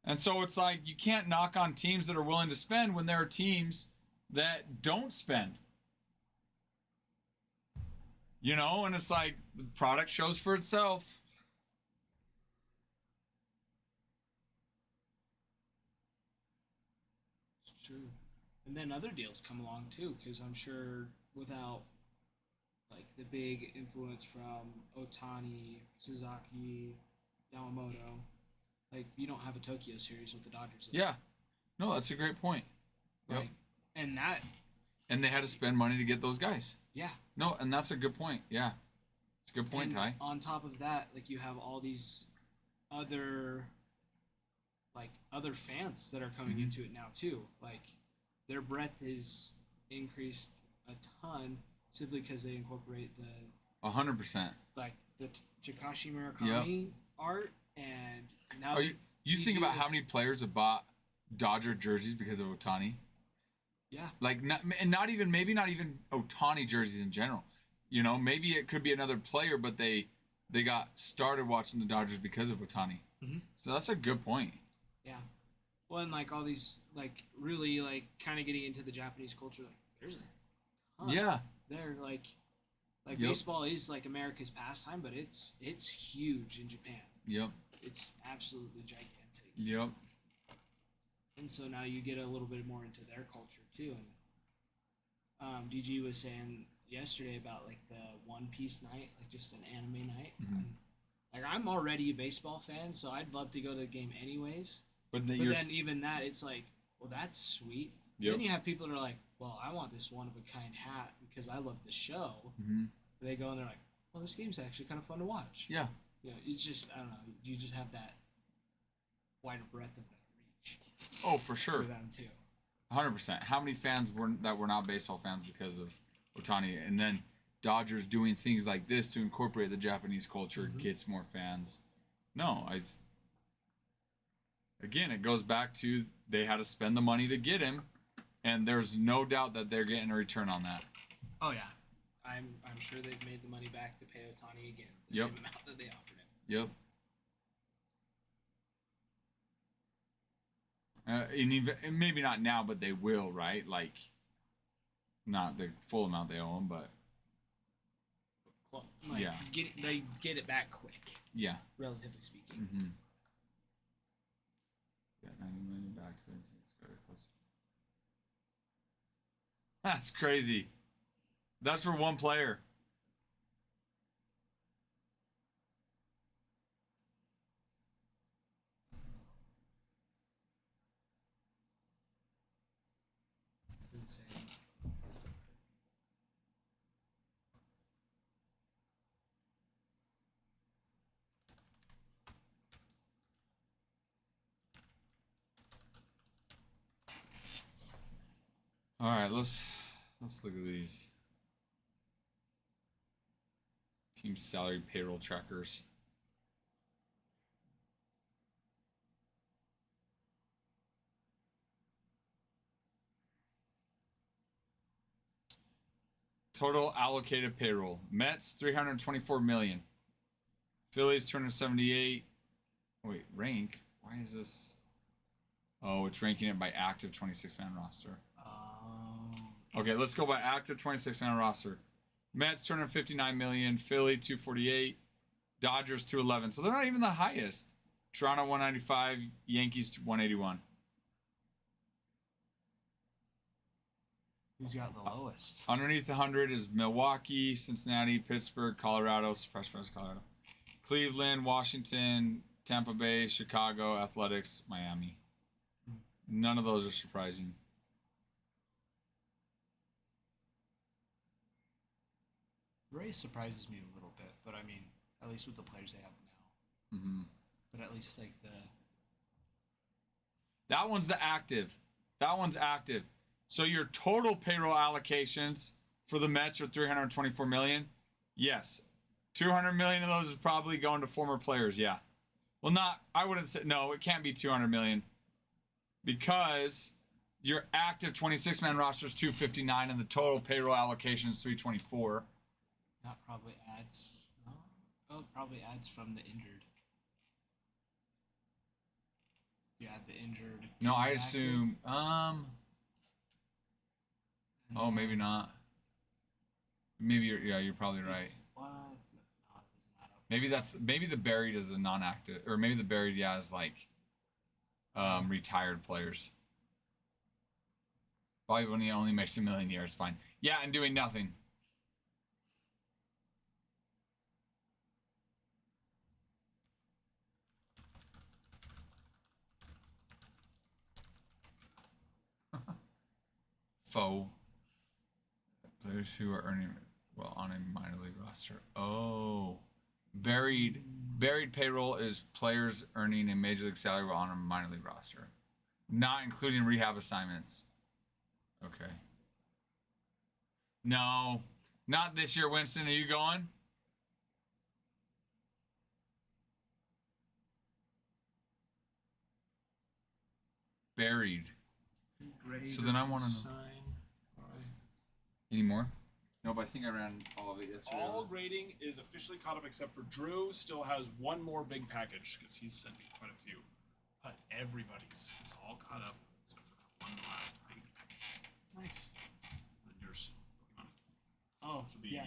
And so it's like you can't knock on teams that are willing to spend when there are teams that don't spend. You know, and it's like the product shows for itself. It's true. And then other deals come along too, because I'm sure without like the big influence from Otani, Suzuki, Yamamoto, like you don't have a Tokyo series with the Dodgers. Yeah. No, that's a great point. Yep. Like, and that. And they had to spend money to get those guys. Yeah. No, and that's a good point. Yeah. It's a good point, And Ty. on top of that, like you have all these other other fans that are coming Mhm. into it now too. Like their breadth is increased a ton simply because they incorporate the 100%. like the Takashi Murakami art, and now You think about how is- many players have bought Dodger jerseys because of Otani? Yeah. Like, maybe not even Otani jerseys in general. You know, maybe it could be another player, but they got started watching the Dodgers because of Otani. Mhm. So that's a good point. Yeah. Well, and like all these like really like kind of getting into the Japanese culture, like there's a ton. Yeah. They're like Yep. baseball is like America's pastime, but it's huge in Japan. Yep. It's absolutely gigantic. Yep. And so now you get a little bit more into their culture too. And DG was saying yesterday about like the One Piece night, like just an anime night. Mhm. And, like I'm already a baseball fan, so I'd love to go to the game anyways. But But then even that, it's like, well, that's sweet. Yep. Then you have people that are like, well, I want this one of a kind hat because I love the show. Mhm. They go and they're like, well, this game's actually kind of fun to watch. Yeah. You know, it's just I don't know. You just have that wider breadth of that reach Oh, for sure. for them too. 100%. How many fans were not baseball fans because of Otani? And then Dodgers doing things like this to incorporate the Japanese culture gets more fans. No, again, it goes back to they had to spend the money to get him, and there's no doubt that they're getting a return on that. Oh yeah, I'm sure they've made the money back to pay Otani again the Yep. same amount that they offered him. Yep. And maybe not now, but they will, right? Like, not the full amount they owe him, but Like, Yeah. they get it back quick, yeah. relatively speaking. Mm-hmm. Yeah, 90 million back to the close. That's crazy. That's for one player. It's insane. All right, let's look at these team salary payroll trackers. Total allocated payroll. Mets 324 million. Phillies 278. Wait, rank? Why is this? Oh, it's ranking it by active 26-man roster. Okay, let's go by active 26-man roster. Mets 259 million, Philly 248, Dodgers 211. So they're not even the highest. Toronto 195, Yankees 181. Who's got the lowest? Underneath the 100 is Milwaukee, Cincinnati, Pittsburgh, Colorado, Colorado, Cleveland, Washington, Tampa Bay, Chicago, Athletics, Miami. None of those are surprising. Rays surprises me a little bit, but I mean, at least with the players they have now. Mm-hmm. But at least like That one's the active. That one's active. So your total payroll allocations for the Mets are 324 million. Yes. 200 million of those is probably going to former players. Yeah. Well, not. I wouldn't say no. It can't be 200 million because your active 26-man roster is 259 and the total payroll allocation is 324. That probably adds. No? Oh, it probably adds from the injured. You add the injured. No, I active. assume. Oh, maybe not. Maybe you're probably right. Maybe the buried is a non-active, or maybe the buried is like retired players. Probably when he only makes $1 million a year, it's fine. Yeah, and doing nothing. Foe. Players who are earning well on a minor league roster. Oh. Buried payroll is players earning a major league salary while on a minor league roster. Not including rehab assignments. Okay. No. Not this year, Winston. Are you going? Buried. So then I want to know. Any more? Nope, I think I ran all of it yesterday. All grading is officially caught up except for Drew. Still has one more big package because he's sent me quite a few. But everybody's is all caught up except for that one last big package. Nice. And yours, Pokemon. Oh, Should be yeah.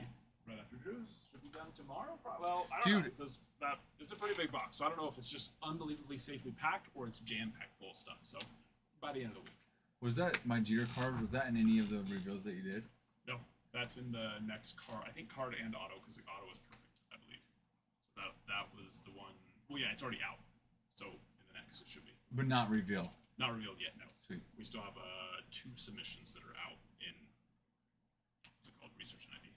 right after Drew's. Should be done tomorrow. Well, I don't know because that it's a pretty big box. So I don't know if it's just unbelievably safely packed or it's jam packed full of stuff. So by the end of the week. Was that my Jeter card? Was that in any of the reveals that you did? No, that's in the next card. I think card and auto because the auto was perfect, I believe. So that was the one. Well, yeah, it's already out. So in the next, it should be. But not reveal. Not revealed yet. No. Sweet. We still have 2 submissions that are out in what's it called, research and ID.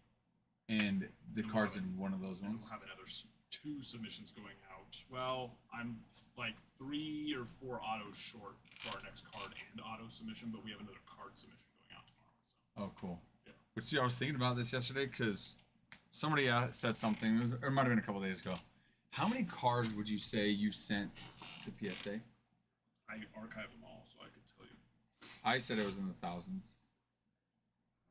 And the And cards we'll in one of those And ones. we'll have another 2 submissions going out. Well, I'm like 3 or 4 autos short for our next card and auto submission, but we have another card submission going out tomorrow. So. Oh, cool. Yeah. Which I was thinking about this yesterday because somebody said something, or it might have been a couple days ago. How many cards would you say you sent to PSA? I archive them all, so I could tell you. I said it was in the thousands.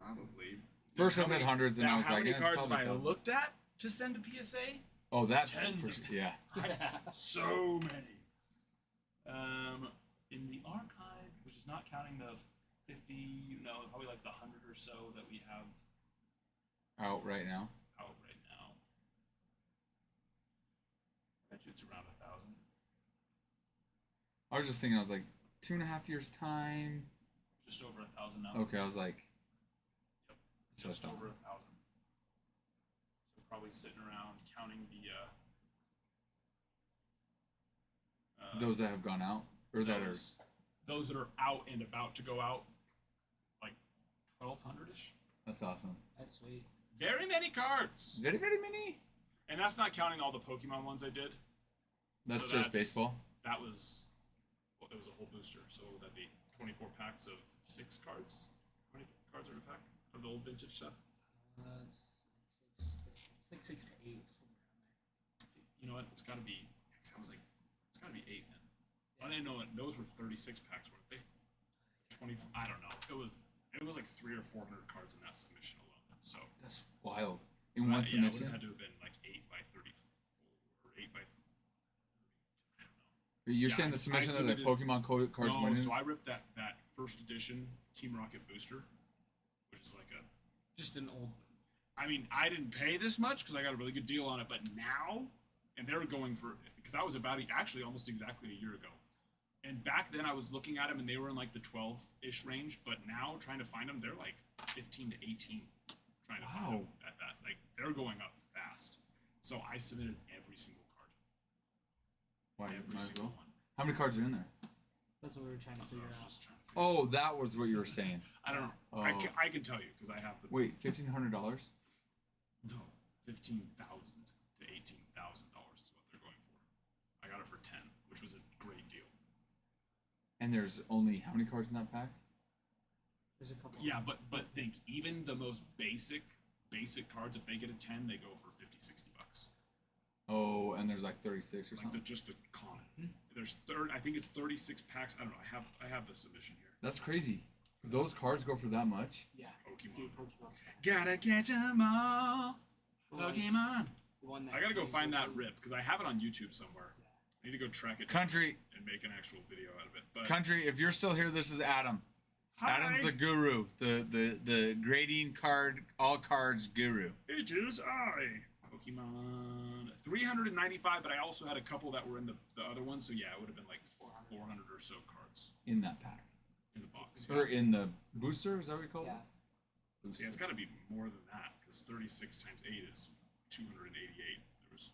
Probably. First I said hundreds, and now, I was how like, many yeah, it's cards have probably I thousands. looked at to send to PSA? Oh, that's Tens for, of yeah. So many. In the archive, which is not counting the 50, probably like the 100 or so that we have Out right now. out right now. I bet you it's around 1,000. I was just thinking, I was like, 2.5 years time. Just over 1,000 now. Okay, I was like, Yep. So Just it's not- over 1,000. So probably sitting around counting the. those that have gone out or that are. Those that are out and about to go out, like 1,200-ish. That's awesome. That's sweet. Very many cards, Very, very many. and that's not counting all the Pokemon ones I did. That's So just baseball. That was, well, it was a whole booster. So that'd be 24 packs of 6 cards. How many cards are in a pack of the old vintage stuff? It's like 6 to 8, somewhere around there. You know what? It's got to be. I was like, it's got to be 8 then. I didn't know it. Those were 36 packs, weren't they? 24. I don't know. It was like 300 or 400 cards in that submission alone. So That's wild. so In one that, yeah, it would submission. have had to have been like 8 by 34 or 8 by 30. I don't know. You're Yeah, saying the I submission of the submitted- Pokemon cards No, went in? so I ripped that first edition Team Rocket booster, which is like a. Just an old. I mean, I didn't pay this much because I got a really good deal on it, but now, and they were going for, because that was about actually almost exactly a year ago. And back then I was looking at them and they were in like the 12-ish range, but now trying to find them, they're like 15 to 18 trying to find them at that. Like, they're going up fast. So I submitted every single card. Why, Every might as single well. one. How many cards are in there? That's what we were trying to That's what figure I was out. just trying to figure out. Oh, that was what you were saying. I don't know. Oh. I can tell you because I have the. Wait, $1,500? No, $15,000 to $18,000 is what they're going for. I got it for 10, which was a great deal. And there's only how many cards in that pack? There's a couple. Yeah, but think even the most basic cards, if they get a 10, they go for 50, 60 bucks. Oh, and there's like 36 or Like something. just the common. There's I think it's 36 packs. I don't know. I have the submission here. That's crazy. Those cards go for that much. Yeah. Pokemon. Dude, Pokemon. Gotta catch 'em all. Like, Pokemon. the one that I gotta go goes find with that them. rip because I have it on YouTube somewhere. I need to go track it down Country, and make an actual video out of it. But country. If you're still here, this is Adam. hi, Adam's the guru, the grading card, all cards guru. it is I. Pokemon 395, but I also had a couple that were in the other one, so yeah, it would have been like 400 or so cards In that pack. in the box. Or in the booster, is that what we call Yeah. it? So Booster. yeah, it's got to be more than that because 36 times 8 is 288. There was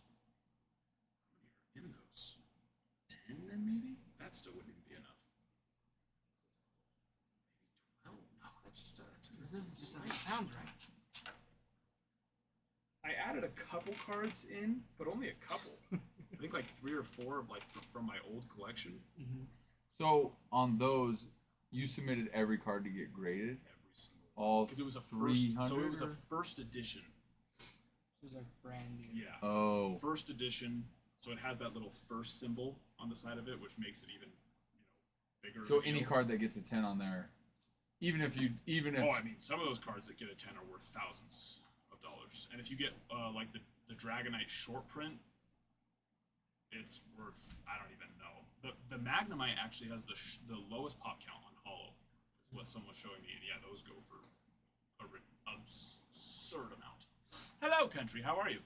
how many are in those? 10 then maybe? That still wouldn't even be enough. Maybe 12. No, that just This doesn't just sound right. I added a couple cards in, but only a couple. I think like 3 or 4 of like from my old collection. Mm-hmm. So on those, you submitted every card to get graded. Every single All because it was a 300. first. So it was a or- first edition. This is like brand new. Yeah. Oh, First edition. So it has that little first symbol on the side of it, which makes it even, bigger. so of a any deal. card that gets a 10 on there, even if Oh, I mean, some of those cards that get a 10 are worth thousands of dollars. And if you get like the Dragonite short print, it's worth, I don't even know. The Magnemite actually has the lowest pop count on Hollow, is what someone was showing me. And yeah, those go for a absurd amount. Hello, country. How are you?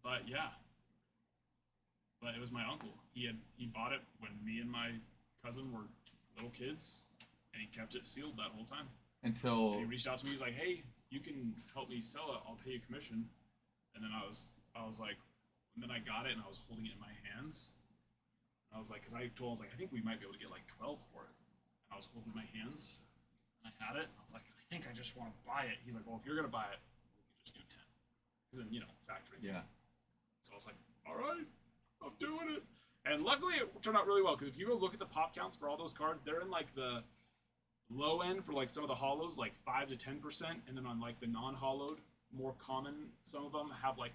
But yeah. But it was my uncle. He bought it when me and my cousin were little kids, and he kept it sealed that whole time. until And he reached out to me. He's like, "Hey, you can help me sell it. I'll pay you commission." And then I was like, and then I got it, and I was holding it in my hands. And I was like, because I told him, I was like, I think we might be able to get like 12 for it. And I was holding my hands, and I had it. And I was like, I think I just want to buy it. He's like, well, if you're gonna buy it, we can just do 10. Because then factoring. yeah. So I was like, all right, I'm doing it. And luckily, it turned out really well. Because if you go look at the pop counts for all those cards, they're in like the low end for like some of the hollows, like 5 to 10%, and then on like the non-hollowed, more common, some of them have like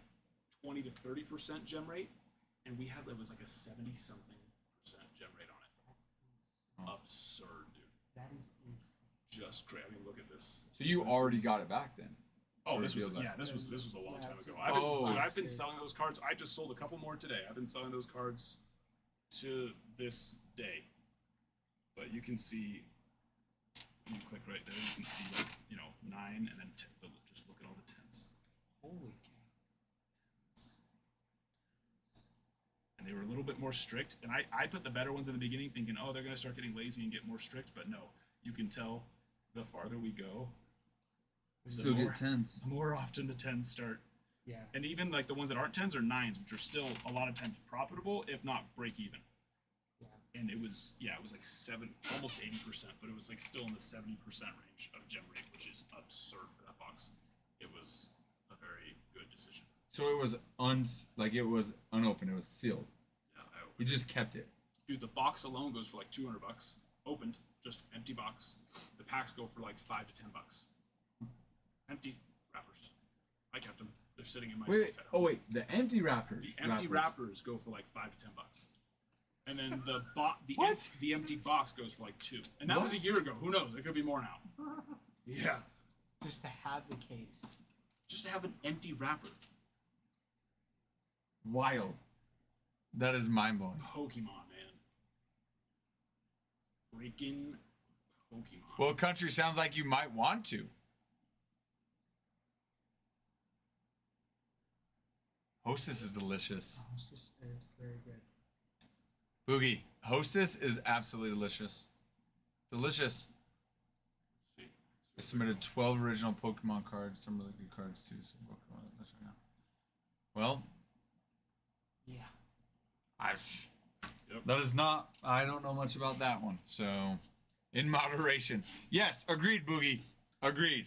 20 to 30% gem rate, and we had it was like a 70-something% gem rate on it. Oh. Absurd, dude. That is insane. Just great. I mean, look at this. So you This already is- got it back then. Oh, Or this was revealed that. this was a long Yeah, time it's ago. a- I've been Oh. selling those cards. I just sold a couple more today. I've been selling those cards to this day. But you can see, when you click right there, you can see like 9 and then 10. But just look at all the 10s. Holy cow. And they were a little bit more strict. And I put the better ones in the beginning, thinking, oh, they're gonna start getting lazy and get more strict. But no, you can tell the farther we go, Still more- get 10s. the more often the 10s start. Yeah. And even like the ones that aren't 10s are 9s, which are still a lot of times profitable, if not break even. Yeah. And it was like 7, almost 80%, but it was like still in the 70% range of gem rate, which is absurd for that box. It was a very good decision. So it was it was unopened. It was sealed. Yeah, You just kept it. dude, the box alone goes for like $200, opened, just empty box. The packs go for like $5 to $10. Empty wrappers. I kept them. They're sitting in my Wait. safe at home. Oh wait, the empty wrappers. The empty wrappers go for like $5 to $10, and then What? the empty box goes for like $2. And that was a What? year ago. Who knows? It could be more now. Yeah, Just to have the case. just to have an empty wrapper. Wild. That is mind blowing. Pokemon, man. Freaking Pokemon. Well, country sounds like you might want to. Hostess is delicious. Hostess is very good. Boogie, Hostess is absolutely delicious. Delicious. See. I submitted 12 original Pokemon cards, some really good cards too. So Pokemon, let's check it out. Well, Yeah. Yep. that is not. I don't know much about that one. So, in moderation. Yes, agreed, Boogie. Agreed.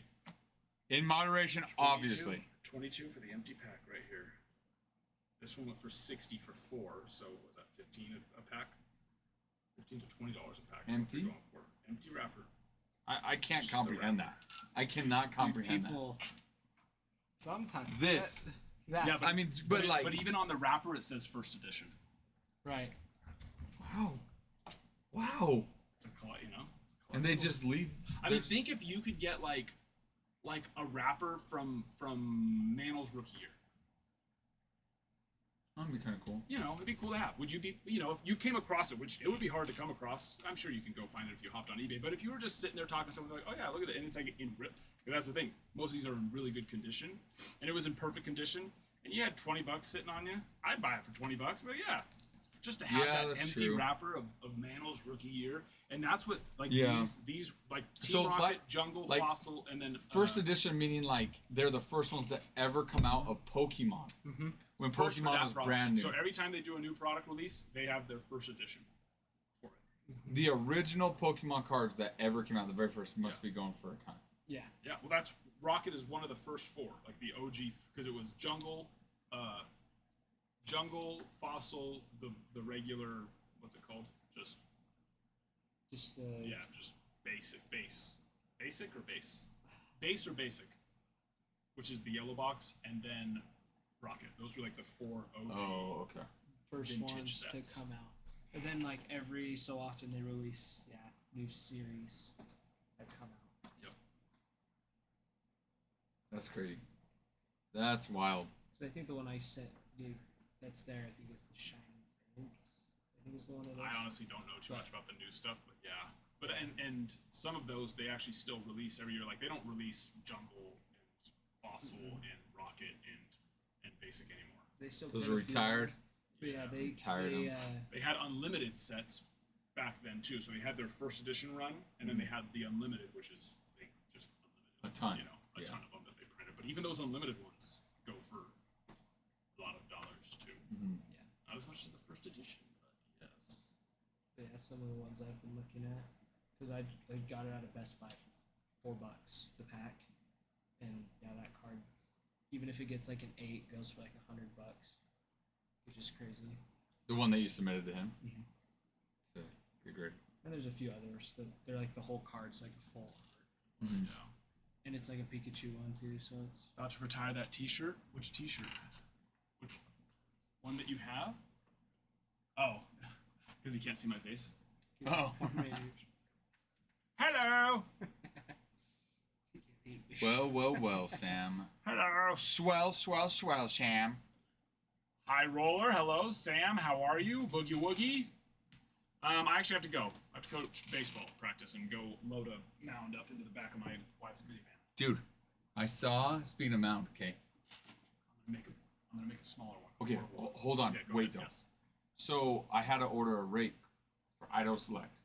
In moderation, 22 obviously. 22 for the empty pack right here. This one went for 60 for 4, so was that 15 a pack? $15 to $20 a pack. is what Empty? they're going for. Empty wrapper. I can't Just the comprehend that. I cannot comprehend that. People. Sometimes. This That, Yeah, but I mean, it's- but like- but even on the wrapper it says first edition. right. Wow. Wow. It's a you know. It's a And they collectible. just leave. I mean, there's- think if you could get like a wrapper from Mantl's rookie year. That'd be kind of cool. You know, it'd be cool to have. Would you be, you know, if you came across it, which it would be hard to come across. I'm sure you can go find it if you hopped on eBay. But if you were just sitting there talking to someone like, oh yeah, look at it, and it's like in rip. That's the thing. Most of these are in really good condition, and it was in perfect condition, and you had $20 sitting on you. I'd buy it for $20. But yeah, just to have Yeah, that that's empty true. wrapper of Mantl's rookie year, and that's what like Yeah. these like Team So, Rocket, like- Jungle, like, Fossil, and then First edition meaning like they're the first ones that ever come out of Pokemon. Mm-hmm. When first for Pokemon that was product. brand new. So every time they do a new product release, they have their first edition for it. The original Pokemon cards that ever came out, the very first, must be going for a ton. Yeah. Yeah, well, that's Rocket is one of the first four, like the OG, because it was Jungle, Fossil, the regular, what's it called? Just Just yeah, just basic, basic or basic, which is the yellow box, and then Rocket. Those were like the four OG. Oh, okay. first vintage ones sets. to come out. And then like every so often they release new series that come out. Yep. That's crazy. That's wild. Because I think the one I sent you that's there I think is the Shining Fates. I think it's the one that I honestly don't know too much about the new stuff, but yeah. But and some of those they actually still release every year. Like they don't release Jungle and Fossil and Rocket and Basic anymore. they still Those put are a few retired. on. But yeah, they Tired they, them. They had unlimited sets back then too. So they had their first edition run, and then they had the unlimited, which is I think just A unlimited. ton, You know, a yeah. ton of them that they printed. But even those unlimited ones go for a lot of dollars too. Mhm. Not as much as the first edition, but yes. yeah, some of the ones I've been looking at because I got it out of Best Buy for $4 the pack, and yeah, that card, even if it gets like an 8, goes for like $100, which is crazy. The one that you submitted to him. Mhm. So, good grade. And there's a few others that they're like the whole card's like a full art, Mhm. Yeah. and it's like a Pikachu one too, so it's About to retire that T-shirt. Which T-shirt? Which one that you have? Oh, because you can't see my face. Oh. Hello. Well, Sam. Hello. Swell, Sam. Hi, Roller. Hello, Sam. How are you? Boogie Woogie. I actually have to go. I have to coach baseball practice and go load a mound up into the back of my wife's minivan. Dude, I saw, speaking of mound, okay. I'm gonna make a smaller one. Okay, hold on. Yeah, go Wait, ahead, though. yes. So, I had to order a rake for Ido Select.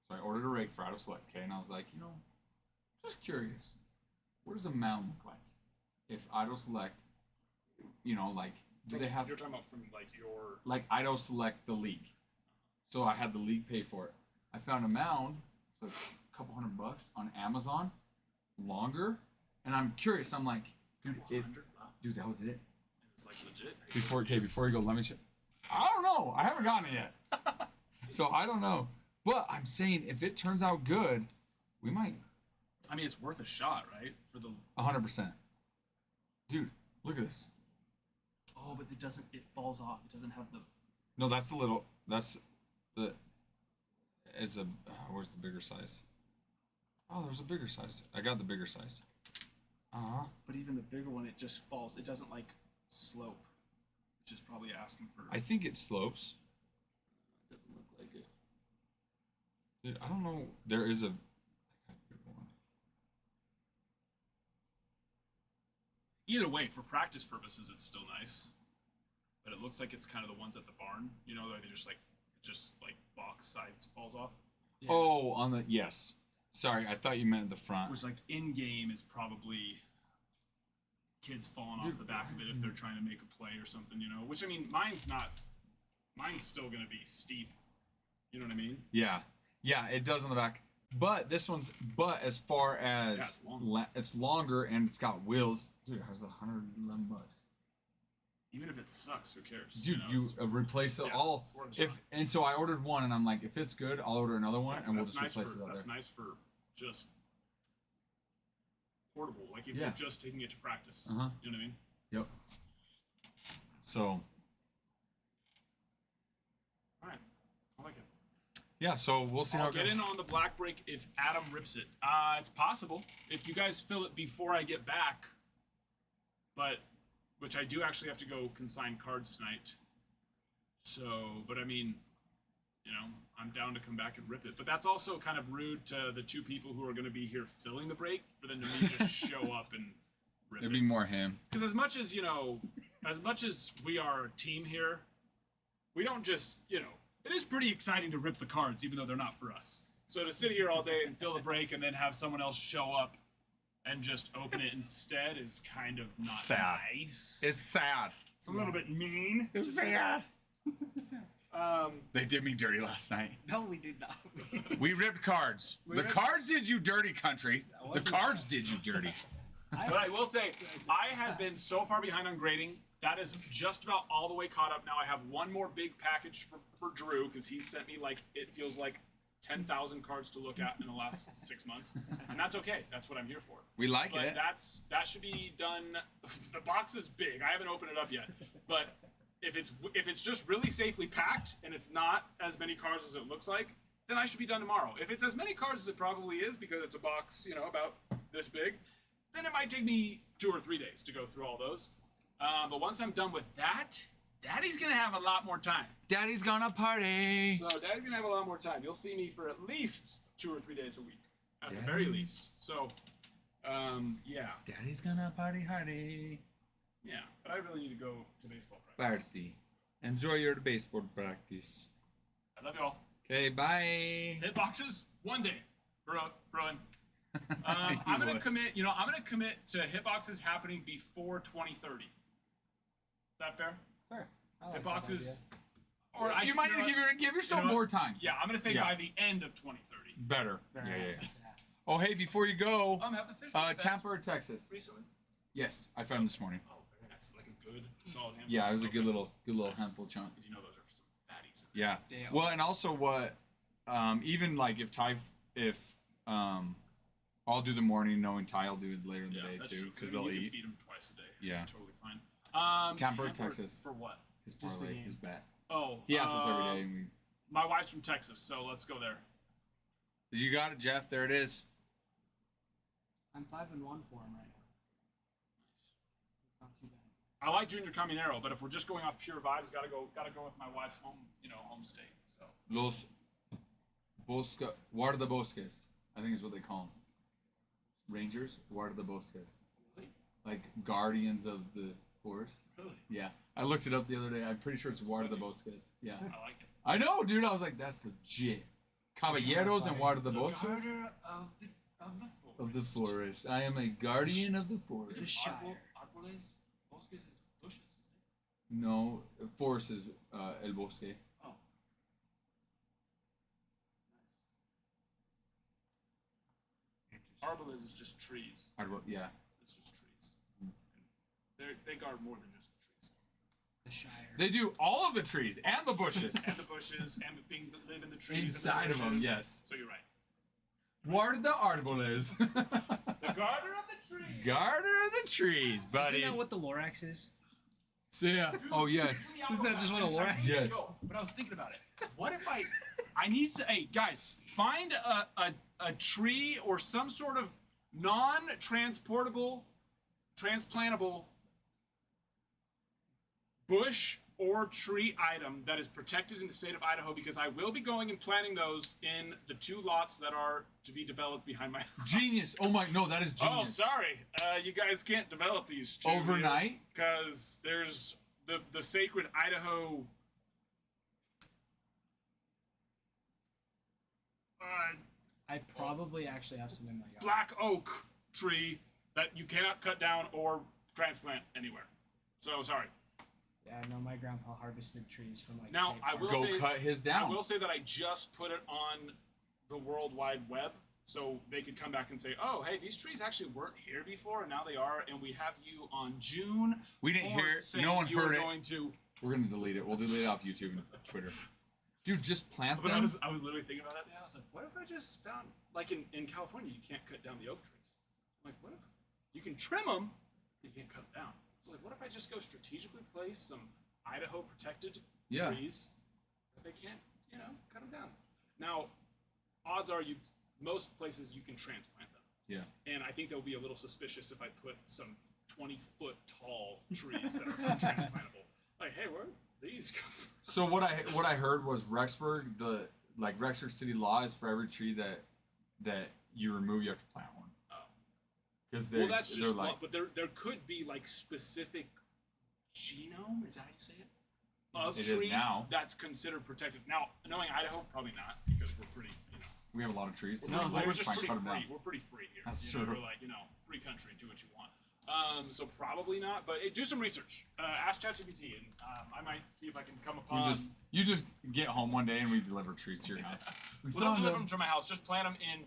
So, I ordered a rake for Ido Select, okay? And I was like, just curious. What does a mound look like? If Ido Select, like, do they have, You're talking about from like your. like, Ido Select the league. So, I had the league pay for it. I found a mound, so it's a couple $100 on Amazon, longer. And I'm curious. I'm like, dude, $100. dude, that was it. It's like legit. Before you go, let me check. I don't know. I haven't gotten it yet. So I don't know. But I'm saying if it turns out good, we might. I mean, it's worth a shot, right? For the. 100%. Dude, look at this. Oh, but it doesn't. It falls off. It doesn't have the. No, that's the little. That's the. It's a. Where's the bigger size? Oh, there's a bigger size. I got the bigger size. But even the bigger one, it just falls. It doesn't like slope, which is probably asking for. I think it slopes. It doesn't look like it. Dude, I don't know. There is a. Either way, for practice purposes, it's still nice. But it looks like it's kind of the ones at the barn. You know, where they just like box sides falls off. yeah. Oh, on the yes. Sorry, I thought you meant the front. Which like in game is probably kids falling off the back of it if they're trying to make a play or something. You know, which I mean, mine's not. Mine's still gonna be steep. You know what I mean? Yeah, it does on the back. But this one's. But as far as Yeah, it's longer. it's longer and it's got wheels. Dude, it has $111. Even if it sucks, who cares? Dude, know, you it's- replace it yeah, all. it's worth a shot. And so I ordered one, and I'm like, if it's good, I'll order another one, and we'll that's just nice replace for, it out That's there. nice for just portable. Like if Yeah. you're just taking it to practice. Uh huh. You know what I mean? Yep. So All right. I like it. yeah, so we'll see how I'll it get goes. in on the black break if Adam rips it. It's possible if you guys fill it before I get back. But which I do actually have to go consign cards tonight. So, but I mean, you know, I'm down to come back and rip it. But that's also kind of rude to the two people who are going to be here filling the break for them to me just show up and rip There'd it. be more him. Because as much as, you know, as much as we are a team here, we don't just, you know, it is pretty exciting to rip the cards, even though they're not for us. So to sit here all day and fill the break and then have someone else show up and just open it instead is kind of not Sad. nice. It's sad. It's a little bit mean. It's sad. Um, They did me dirty last night. No, we did not. We ripped cards. The cards did you dirty, country. The wasn't cards did you dirty. but I will say, I have been so far behind on grading. That is just about all the way caught up now. I have one more big package for Drew because he sent me like it feels like 10,000 cards to look at in the last 6 months, and that's okay. That's what I'm here for. We like But it. that should be done. The box is big. I haven't opened it up yet, but if it's just really safely packed and it's not as many cards as it looks like, then I should be done tomorrow. If it's as many cards as it probably is because it's a box, you know, about this big, then it might take me 2 or 3 days to go through all those. But once I'm done with that, Daddy's gonna have a lot more time. Daddy's gonna party. So Daddy's gonna have a lot more time. You'll see me for at least 2 or 3 days a week, at the very least. So, yeah, Daddy's gonna party hardy. yeah. But I really need to go to baseball practice. Party. Enjoy your baseball practice. I love you all. Okay, bye. Hit boxes one day, Bruin. I'm gonna commit. You know, I'm gonna commit to hitboxes happening before 2030. Is that fair? Sure. I like that Hitboxes, idea. or I You should, might you know give, what? give yourself You know more what? time. Yeah, I'm gonna say Yeah. by the end of 2030. Better. Fair Yeah, enough. yeah. Oh, hey, before you go, Have the fish been fed Tampa or Texas? recently? Yes, I found them this morning. Oh, very nice. Like a good solid handful. Yeah, it was a good Okay. little Nice. handful chunk. Because you know those are some fatties. Yeah. Damn. Well, and also what, even like if I'll do the morning, knowing Ty will do it later in the Yeah, day that's too, true. because You they'll can eat. feed them twice a day. Yeah. It's totally fine. Tampa or Texas? For what? His Just the parlay, game. his bet. Oh, He asks us every day. And we, My wife's from Texas, so let's go there. you got it, Jeff. There it is. I'm 5-1 for him right now. It's not too bad. I like Junior Caminero, but if we're just going off pure vibes, gotta go with my wife's home state. So Los Guarda Bosques, I think is what they call them. Rangers, Guarda Bosques. Like guardians of the forest. really, Yeah. I looked it up the other day. I'm pretty sure it's Guarda Bosques. Yeah. I like it. I know, dude. I was like, that's legit. Caballeros and Guarda Bosques Garter of the of the forest. I am a guardian of the forest. The Shire. Árboles, bosques is bushes, isn't No, forest is El Bosque. it? Oh. Nice. Árboles is just trees. Yeah. It's just trees. They guard more than just the trees. The Shire. They do all of the trees and the bushes. And the bushes and the things that live in the trees. Inside and of the 'em, bushes. yes. So you're right. Guarda Árboles. The garter of the tree. Garter of the trees, buddy. Isn't that what the Lorax is? So, yeah. Oh, yes. Isn't that just what a Lorax is? Yes. But I was thinking about it. What if I need to, hey, guys, find a tree or some sort of non-transportable, transplantable bush or tree item that is protected in the state of Idaho, because I will be going and planting those in the 2 lots that are to be developed behind my house. Genius. Oh, my. No, that is Oh, genius. sorry. You guys can't develop these two Overnight? because there's the sacred Idaho. I probably actually have some in my yard. Black oak tree that you cannot cut down or transplant anywhere. So sorry. Yeah, I know my grandpa harvested trees from like. Now, state I will farms. Go say- cut his I down. will say that I just put it on the World Wide Web, so they could come back and say, "Oh, hey, these trees actually weren't here before, and now they are, and we have you on June." We didn't 4th hear it. saying No one you heard are it. Going to. We're going to delete it. We'll delete it off YouTube and Twitter. Dude, just plant But them. I was literally thinking about that. I was like, what if I just found, like in California, you can't cut down the oak trees. I'm like, what if you can trim them, you can't cut them down? So like, what if I just go strategically place some Idaho protected Yeah. trees that they can't, cut them down? Now, odds are most places you can transplant them. Yeah. And I think they'll be a little suspicious if I put some 20-foot tall trees that are untransplantable. Like, hey, where these come from? So what I heard was Rexburg, Rexburg city law is for every tree that you remove, you have to plant one. Oh. Because Well, that's just like, one, but there could be like specific genome, is that how you say it? Of It tree is now. that's considered protected. Now, knowing Idaho, probably not, because we're pretty, we have a lot of trees. we're pretty, we're there's- just Fine, pretty cut 'em free. down. We're pretty free here. That's We're true. like, free country, do what you want. So probably not, but do some research. Ask ChatGPT, and I might see if I can come upon. You just get home one day and we deliver trees to your house. Well, don't deliver them to my house. Just plant them in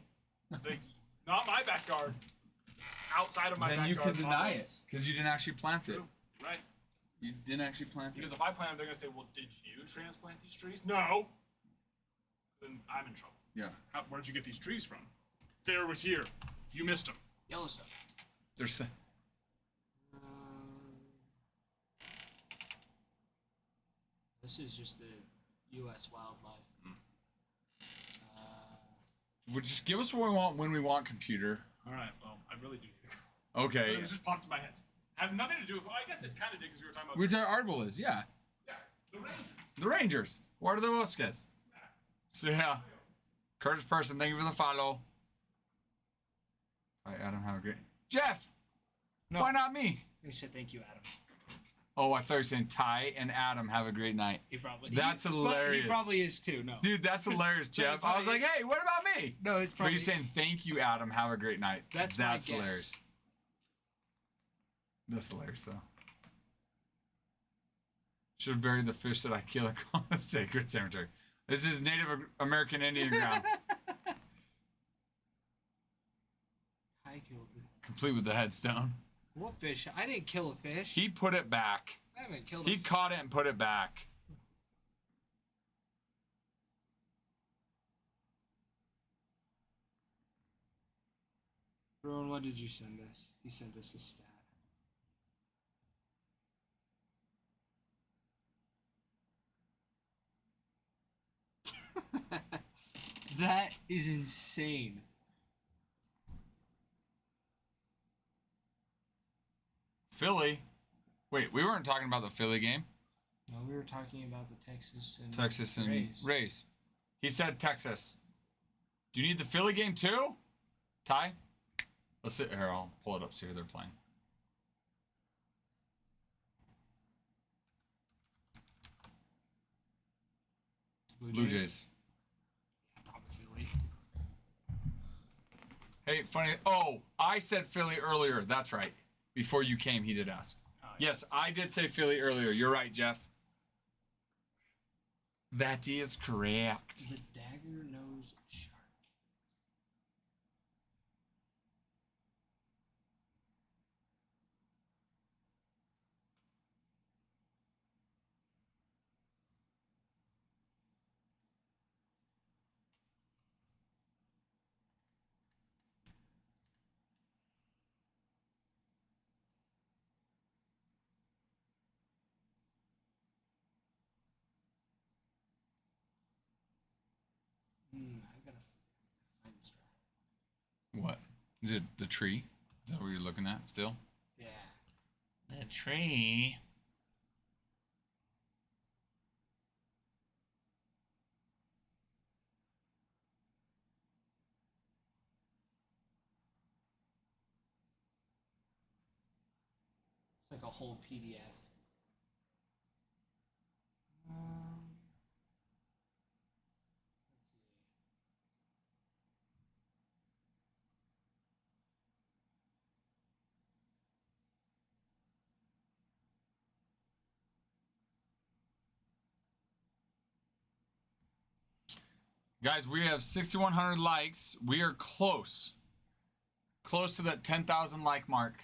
not my backyard, outside of my Then backyard. you can deny it follows. because you didn't actually plant it. True. Right. You didn't actually plant Because it. if I plant them, they're gonna say, "Well, did you transplant these trees?" No. Then I'm in trouble. Yeah. Where'd you get these trees from? They were here. You missed them. Yellowstone. There's This is just the U.S. wildlife. just give us what we want when we want, computer. All right. Well, I really do. Okay. It just popped in my head. Had nothing to do with. Well, I guess it kind of did because we were talking about. Which our article is, yeah. Yeah, the Rangers. The Rangers. What are the Moscas? So yeah. Curtis Person, thank you for the follow. All right, Adam, have a great. Jeff! No. Why not me? He said thank you, Adam. Oh, I thought you were saying Ty and Adam have a great night. He probably. That's but hilarious. He probably is too. No. Dude, that's hilarious, Jeff. That's I was my- like, hey, what about me? No, it's But probably. you're saying thank you, Adam. Have a great night. That's my guess. hilarious. That's hilarious, though. Should have buried the fish that I killed in the sacred cemetery. This is Native American Indian ground, I killed it. complete with the headstone. What fish? I didn't kill a fish. He put it back. I haven't killed. He caught it and put it back. Rowan, what did you send us? He sent us a stat. That is insane. Philly. Wait, we weren't talking about the Philly game. No, we were talking about the Texas and Texas and Rays. Rays. He said Texas. Do you need the Philly game too? Ty? Let's sit here. I'll pull it up, see who they're playing. Blue Jays. Probably Philly. Hey, funny. Oh, I said Philly earlier. That's right. Before you came, he did ask. Oh, yeah. Yes, I did say Philly earlier. You're right, Jeff. That is correct. The dagger nose shark. I gotta find this rat. What? Is it the tree? Is that what you're looking at still? Yeah. The tree. It's like a whole PDF. Let's see. Guys, we have 6,100 likes. We are close. Close to that 10,000 like mark.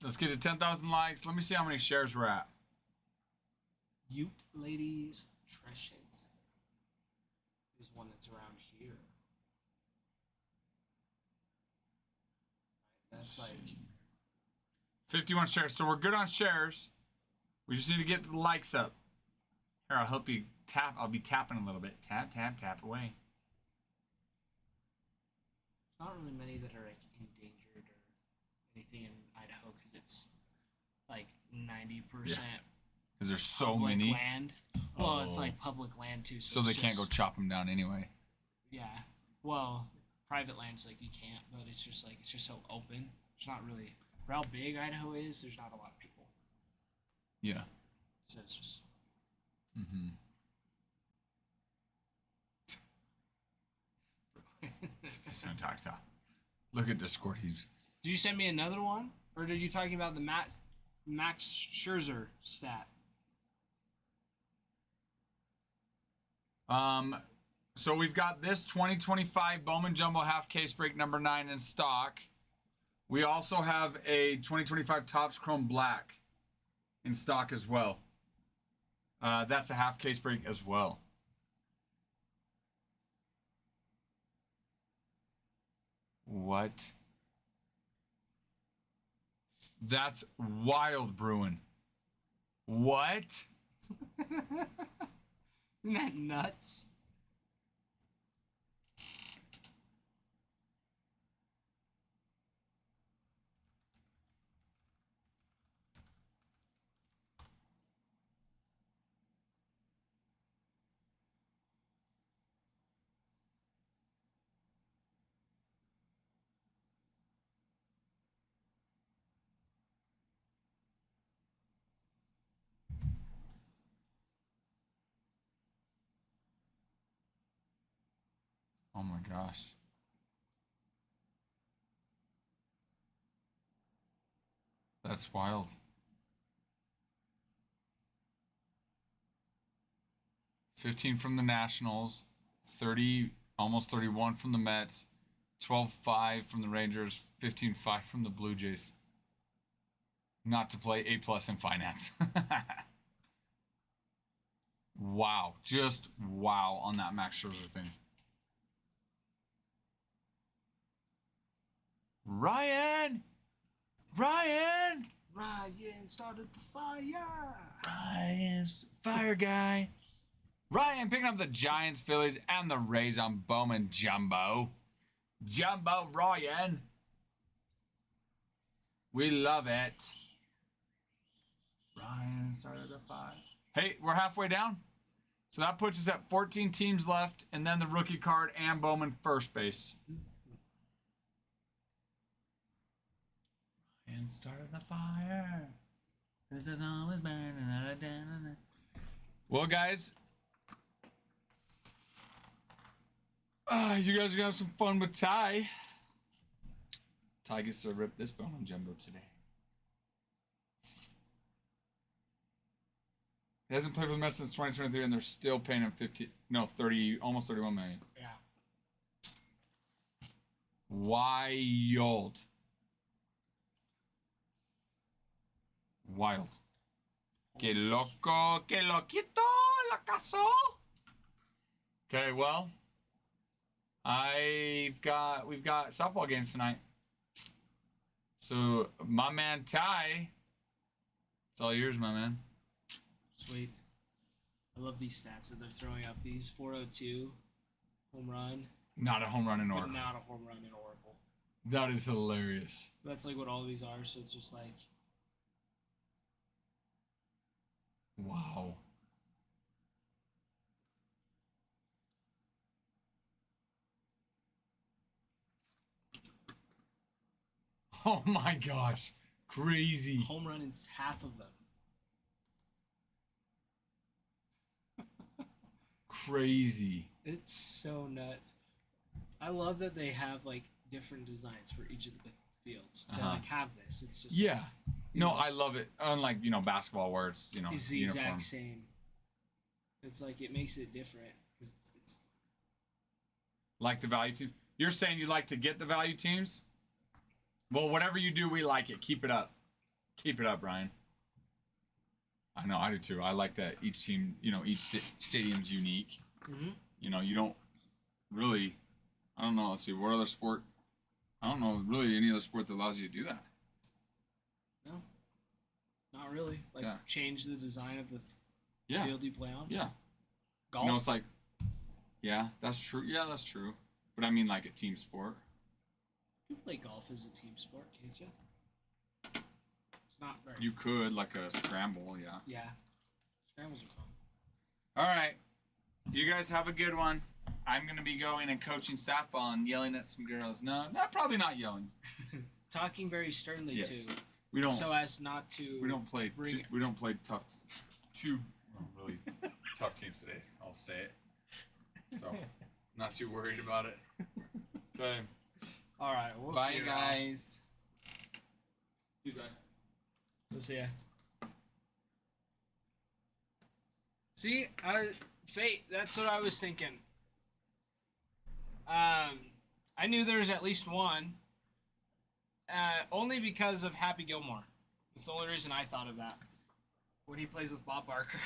Let's get to 10,000 likes. Let me see how many shares we're at. Ute Ladies Treshes. There's one that's around here. Right, that's like 51 shares. So we're good on shares. We just need to get the likes up. Here, I'll help you tap. I'll be tapping a little bit. Tap, tap, tap away. Not really many that are like endangered or anything in Idaho because it's like 90%. Because there's so public many. land. Well, it's Oh. like public land too. So it's they can't go just- chop them down anyway. Yeah. Well, private land's like you can't, but it's just so open. It's not really for how big Idaho is. There's not a lot of people, Yeah. so it's just. Mm-hmm. Look at Discord. He's. Did you send me another one, or did you talking about the Max Scherzer stat? So we've got this 2025 Bowman Jumbo half case break number 9 in stock. We also have a 2025 Topps Chrome Black in stock as well. That's a half case break as well. What? That's wild, Bruin. What? Isn't that nuts? Oh my gosh. That's wild. 15 from the Nationals, 30, almost 31 from the Mets, 12-5 from the Rangers, 15-5 from the Blue Jays. Not to play A+ in finance. Wow. Just wow on that Max Scherzer thing. Ryan! Ryan! Ryan started the fire. Ryan's fire guy. Ryan picking up the Giants, Phillies, and the Rays on Bowman Jumbo. Jumbo Ryan. We love it. Ryan started the fire. Hey, we're halfway down. So that puts us at 14 teams left, and then the rookie card and Bowman first base. And started the fire. This is always burning. Well, guys, you guys are gonna have some fun with Ty. Ty gets to rip this Bowman Jumbo today. He hasn't played for the Mets since 2023, and they're still paying him 30, almost 31 million. Yeah. Wild. Wild. Que loco, que loquito, locazo. Okay, well, we've got softball games tonight. So my man Ty, it's all yours, my man. Sweet. I love these stats that they're throwing up. These 402 home run, Not a home run in but Oracle. not a home run in Oracle. That is hilarious. That's like what all these are. So it's just like Wow. Oh my gosh. Crazy. home run in half of them. Crazy. It's so nuts. I love that they have like different designs for each of the fields to like have this. It's just Yeah. No, know. I love it. Unlike, basketball where it's, it's the uniform. exact same. It's like it makes it different because it's Like the value team. You're saying you like to get the value teams? Well, whatever you do, we like it. Keep it up. Keep it up, Brian. I know, I do too. I like that each team, each stadium's unique. Mhm. You don't really, I don't know, let's see, what other sport? I don't know really any other sport that allows you to do that. no. Not really. Like Yeah. change the design of the Yeah. field you play on. Yeah. Golf. You know, it's like, yeah, that's true. Yeah, that's true. But I mean, like a team sport. You can play golf as a team sport, can't you? It's not very. You could, like a scramble, yeah. Yeah. Scrambles are fun. All right. You guys have a good one. I'm going to be going and coaching softball and yelling at some girls. No, probably not yelling. Talking very sternly Yes. too, We don't. so as not to. We don't play. bring- We don't play tough. Two really tough teams today. I'll say it. So, not too worried about it. Okay. All right. We'll Bye, see you. guys. See you guys. We'll see ya. See, fate. That's what I was thinking. I knew there was at least one. Only because of Happy Gilmore. It's the only reason I thought of that. When he plays with Bob Barker.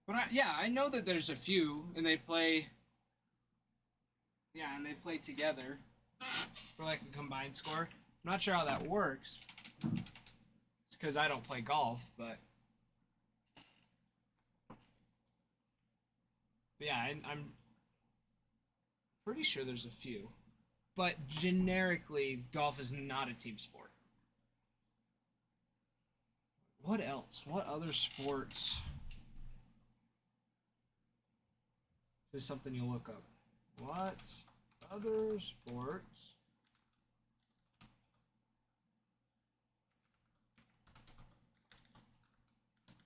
But I know that there's a few, and they play. Yeah, and they play together for like a combined score. I'm not sure how that works. It's because I don't play golf, but yeah, I'm pretty sure there's a few. But generically, golf is not a team sport. What else? What other sports? This is something you look up. What other sports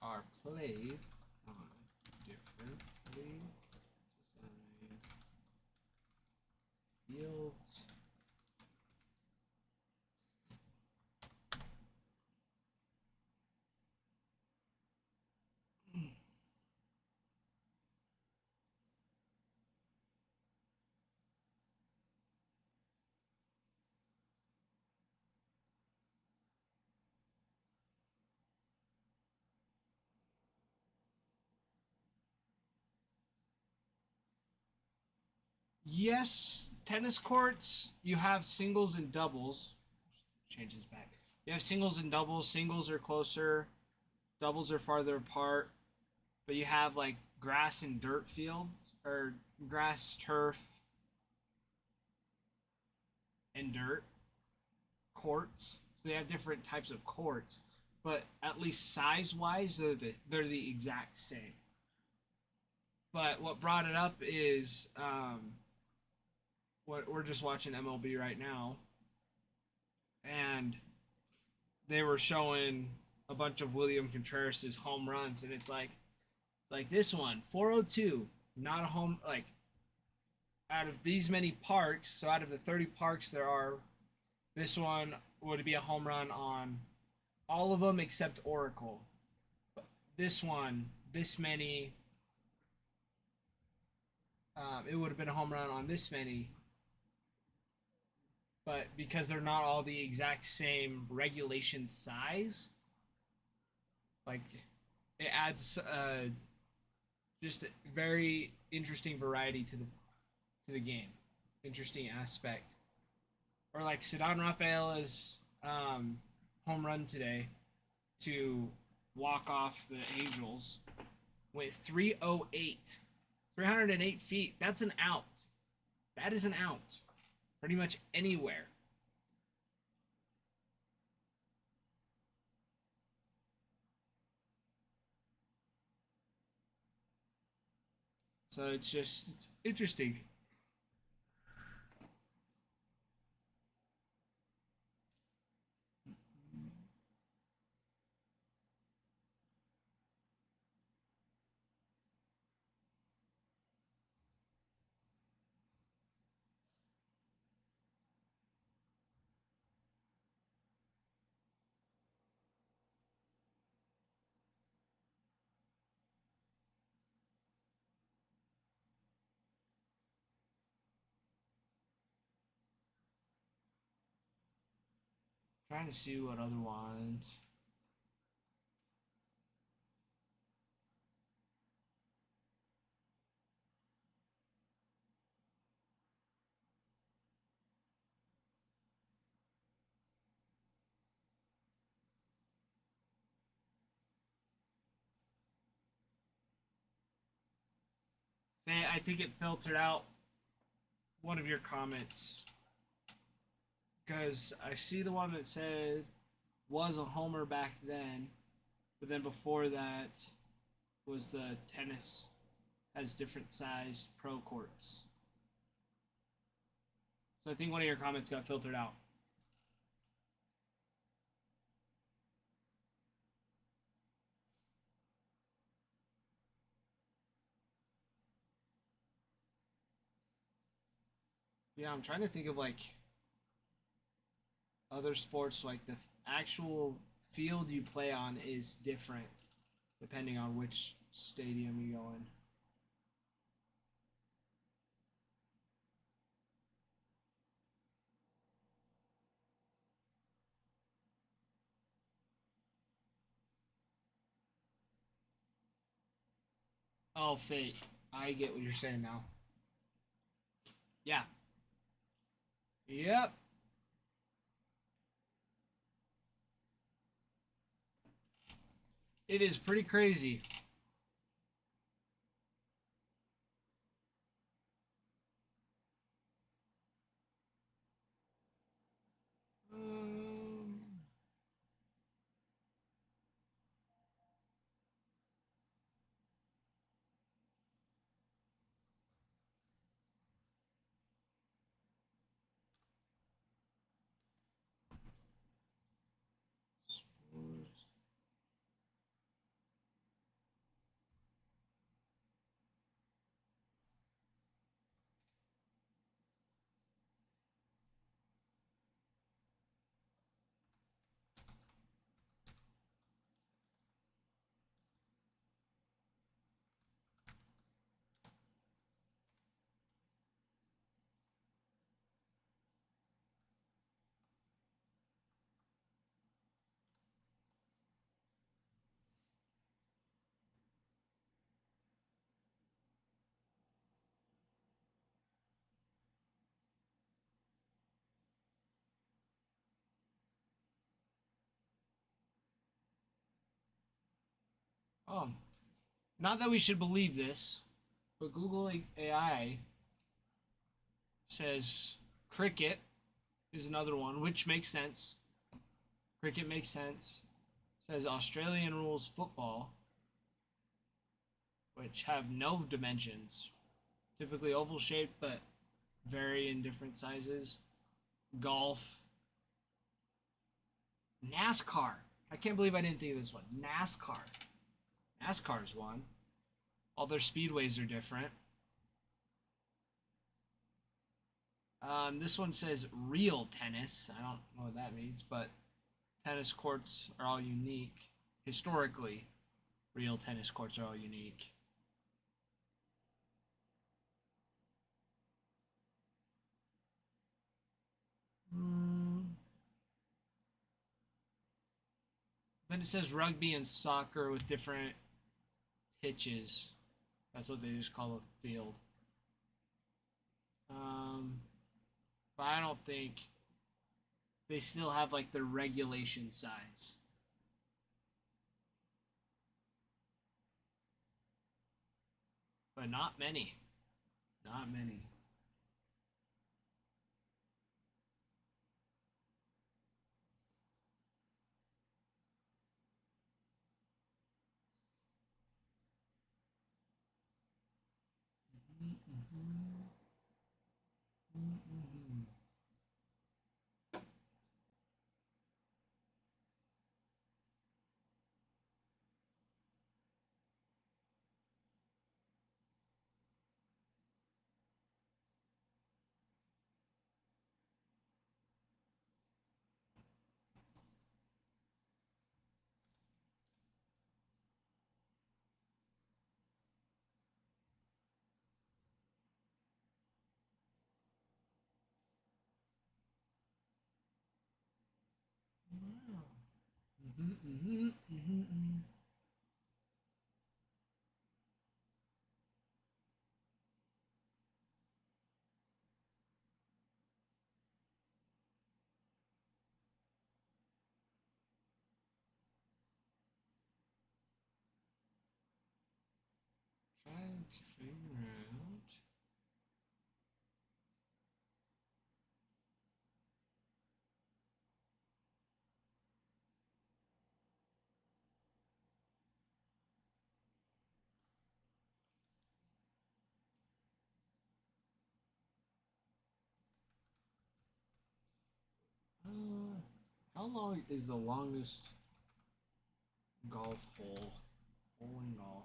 are played on differently designed fields? Yes, tennis courts, you have singles and doubles. Change this back. You have singles and doubles. Singles are closer, doubles are farther apart. But you have like grass and dirt fields, or grass, turf, and dirt courts. So they have different types of courts, but at least size-wise, they're the exact same. But what brought it up is what we're just watching MLB right now, and they were showing a bunch of William Contreras' home runs, and it's like this one, 402, not a home, like out of these many parks, so out of the 30 parks there are, this one would be a home run on all of them except Oracle. This one, this many, it would have been a home run on this many, but because they're not all the exact same regulation size, like it adds just a very interesting variety to the game, interesting aspect. Or like Cedon Rafaela's home run today to walk off the Angels went 308, 308 feet. That's an out. That is an out. Pretty much anywhere. So it's interesting. Trying to see what other ones. I think it filtered out one of your comments because I see the one that said was a homer back then, but then before that was the tennis has different sized pro courts. So I think one of your comments got filtered out. Yeah, I'm trying to think of like other sports, like the actual field you play on is different depending on which stadium you go in. Oh, fate. I get what you're saying now. Yeah. Yep. It is pretty crazy. Um, sports. Um, Not that we should believe this, but Google AI says cricket is another one, which makes sense. Cricket makes sense. Says Australian rules football, which have no dimensions, typically oval shaped, but vary in different sizes. Golf, NASCAR. I can't believe I didn't think of this one. NASCAR. NASCAR's one. All their speedways are different. This one says real tennis. I don't know what that means, but tennis courts are all unique. Historically, real tennis courts are all unique. Then it says rugby and soccer with different pitches. That's what they just call a field. But I don't think they still have like the regulation size. But not many. Not many. Trying to figure out. How long is the longest golf hole? Hole in golf.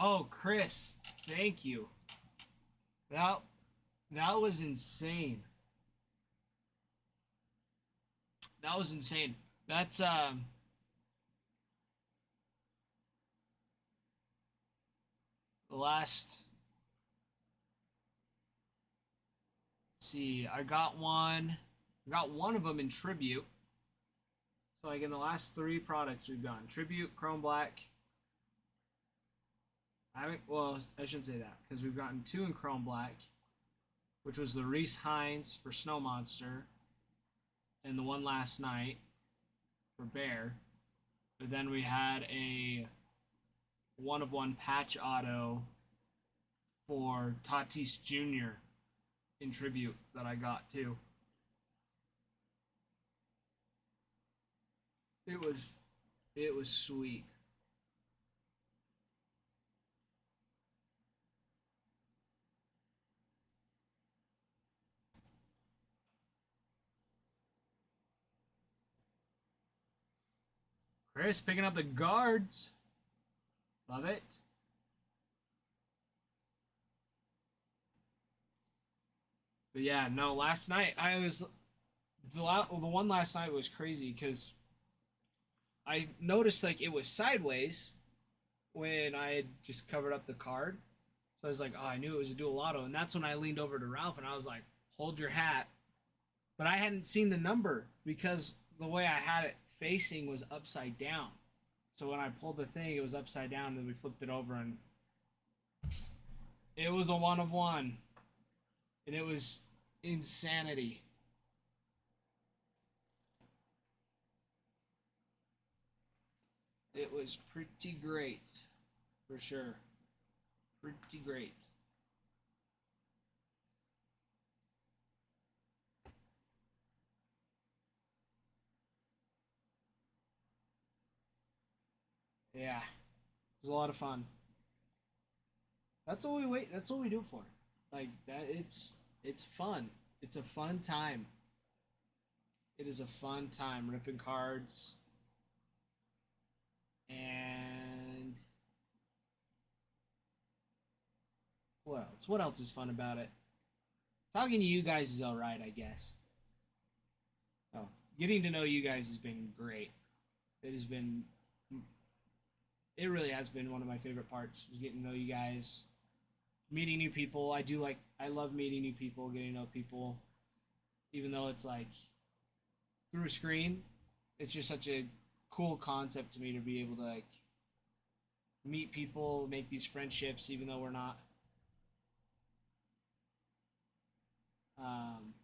Oh, Chris, thank you. That that was insane. That was insane. That's the last. See, I got one. I got one of them in tribute. So like in the last 3 products we've gotten tribute, Chrome Black. I haven't. Well, I shouldn't say that because we've gotten 2 in Chrome Black, which was the Reese Hines for Snow Monster, and the one last night for Bear. But then we had a 1 of 1 patch auto for Tatis Jr. in tribute that I got too. It was sweet. Chris picking up the guards. Love it. But yeah, no, last night I was the one last night was crazy because I noticed like it was sideways when I had just covered up the card. So I was like, oh, I knew it was a dual auto, and that's when I leaned over to Ralph and I was like, hold your hat. But I hadn't seen the number because the way I had it facing was upside down. So when I pulled the thing, it was upside down, and then we flipped it over, and it was a 1 of 1, and it was insanity. It was pretty great, for sure. Pretty great. Yeah, it was a lot of fun. That's what we wait. That's what we do it for. Like that. It's fun. It's a fun time. It is a fun time ripping cards. And what else? What else is fun about it? Talking to you guys is all right, I guess. Oh, getting to know you guys has been great. It has been. It really has been one of my favorite parts. Is getting to know you guys, meeting new people. I love meeting new people, getting to know people, even though it's like through a screen. It's just such a cool concept to me to be able to like meet people, make these friendships, even though we're not um,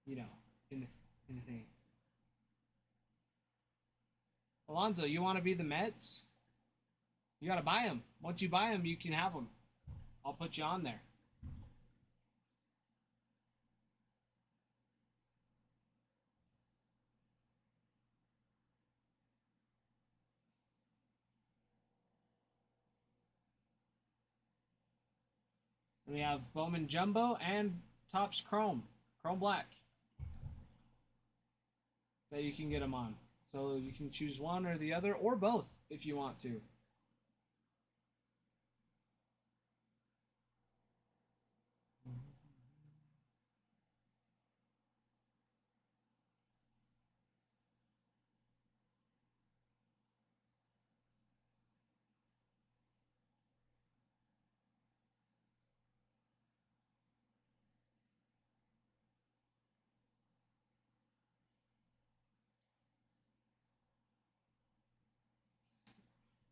you know, in the thing. Alonzo, you want to be the Mets? You gotta buy them. Once you buy them, you can have them. I'll put you on there. And we have Bowman Jumbo and Topps Chrome, Chrome Black, that you can get them on. So you can choose one or the other, or both if you want to.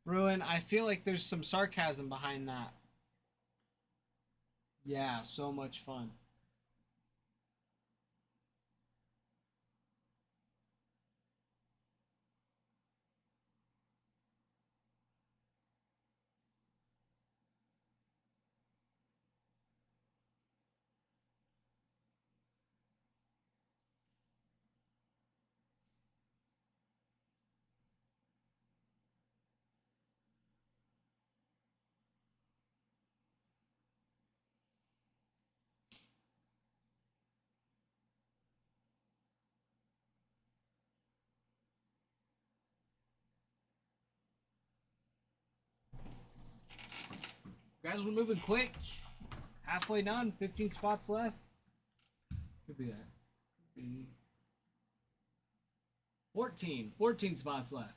Ruin, I feel like there's some sarcasm behind that. Yeah, so much fun. Guys, we're moving quick. Halfway done, 15 spots left. Could be that. Could be 14 spots left.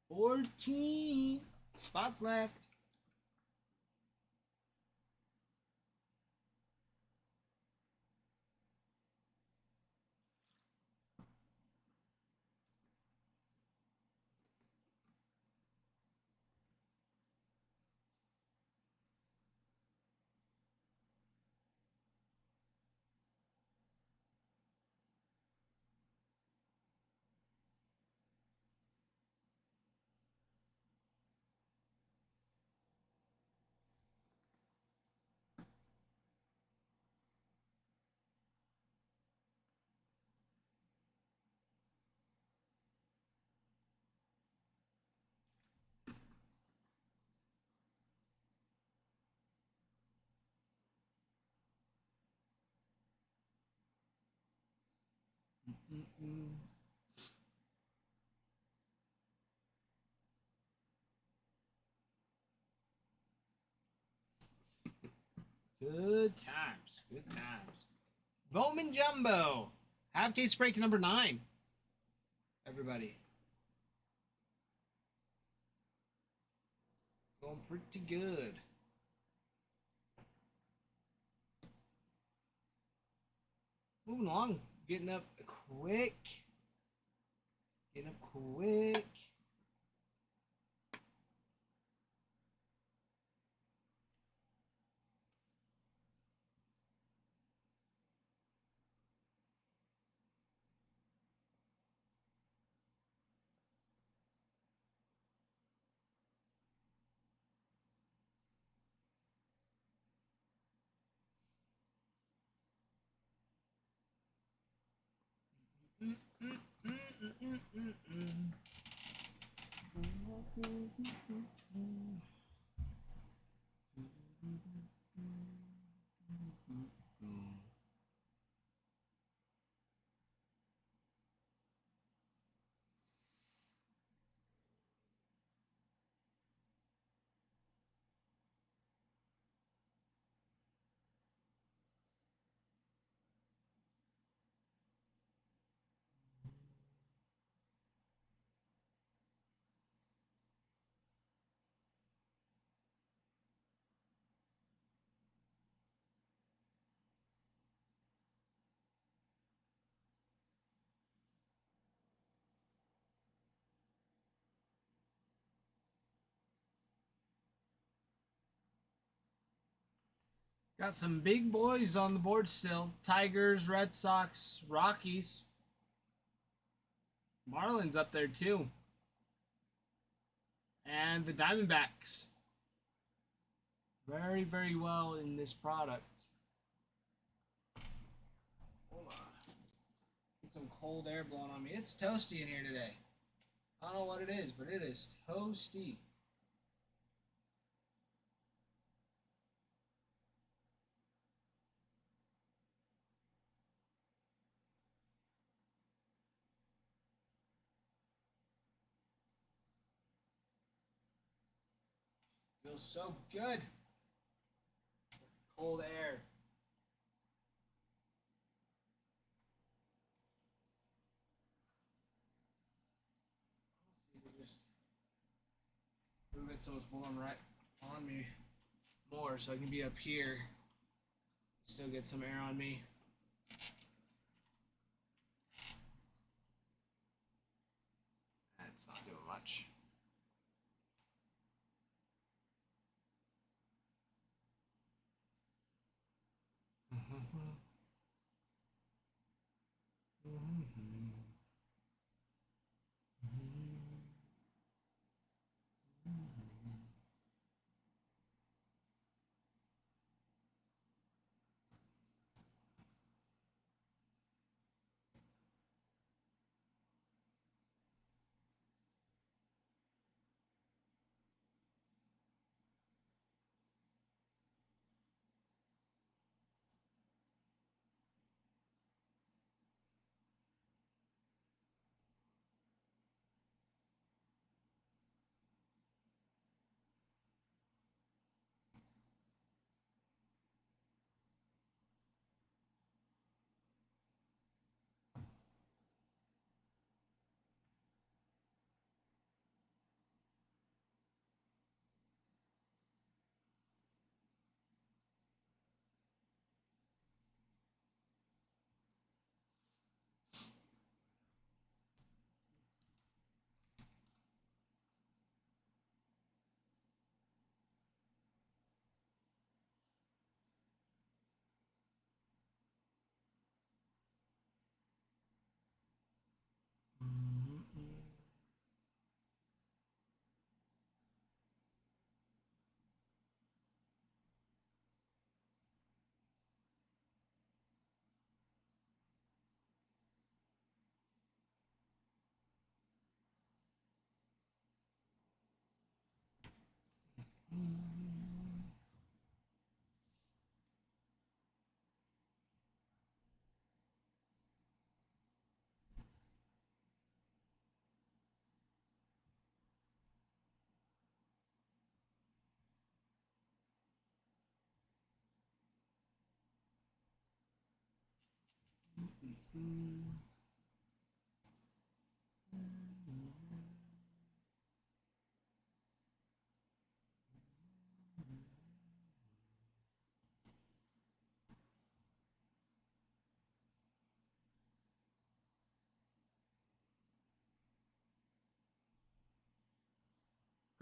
14 spots left. Mm-mm. Good times. Good times. Bowman Jumbo. Half case break number 9. Everybody. Going pretty good. Moving along. Getting up quick. Getting up quick. Got some big boys on the board still. Tigers, Red Sox, Rockies. Marlins up there too. And the Diamondbacks. Very, very well in this product. Hold on. Get some cold air blowing on me. It's toasty in here today. I don't know what it is, but it is toasty. Feels so good. Cold air. Move it so it's blowing right on me more so I can be up here. Still get some air on me. it's not doing much.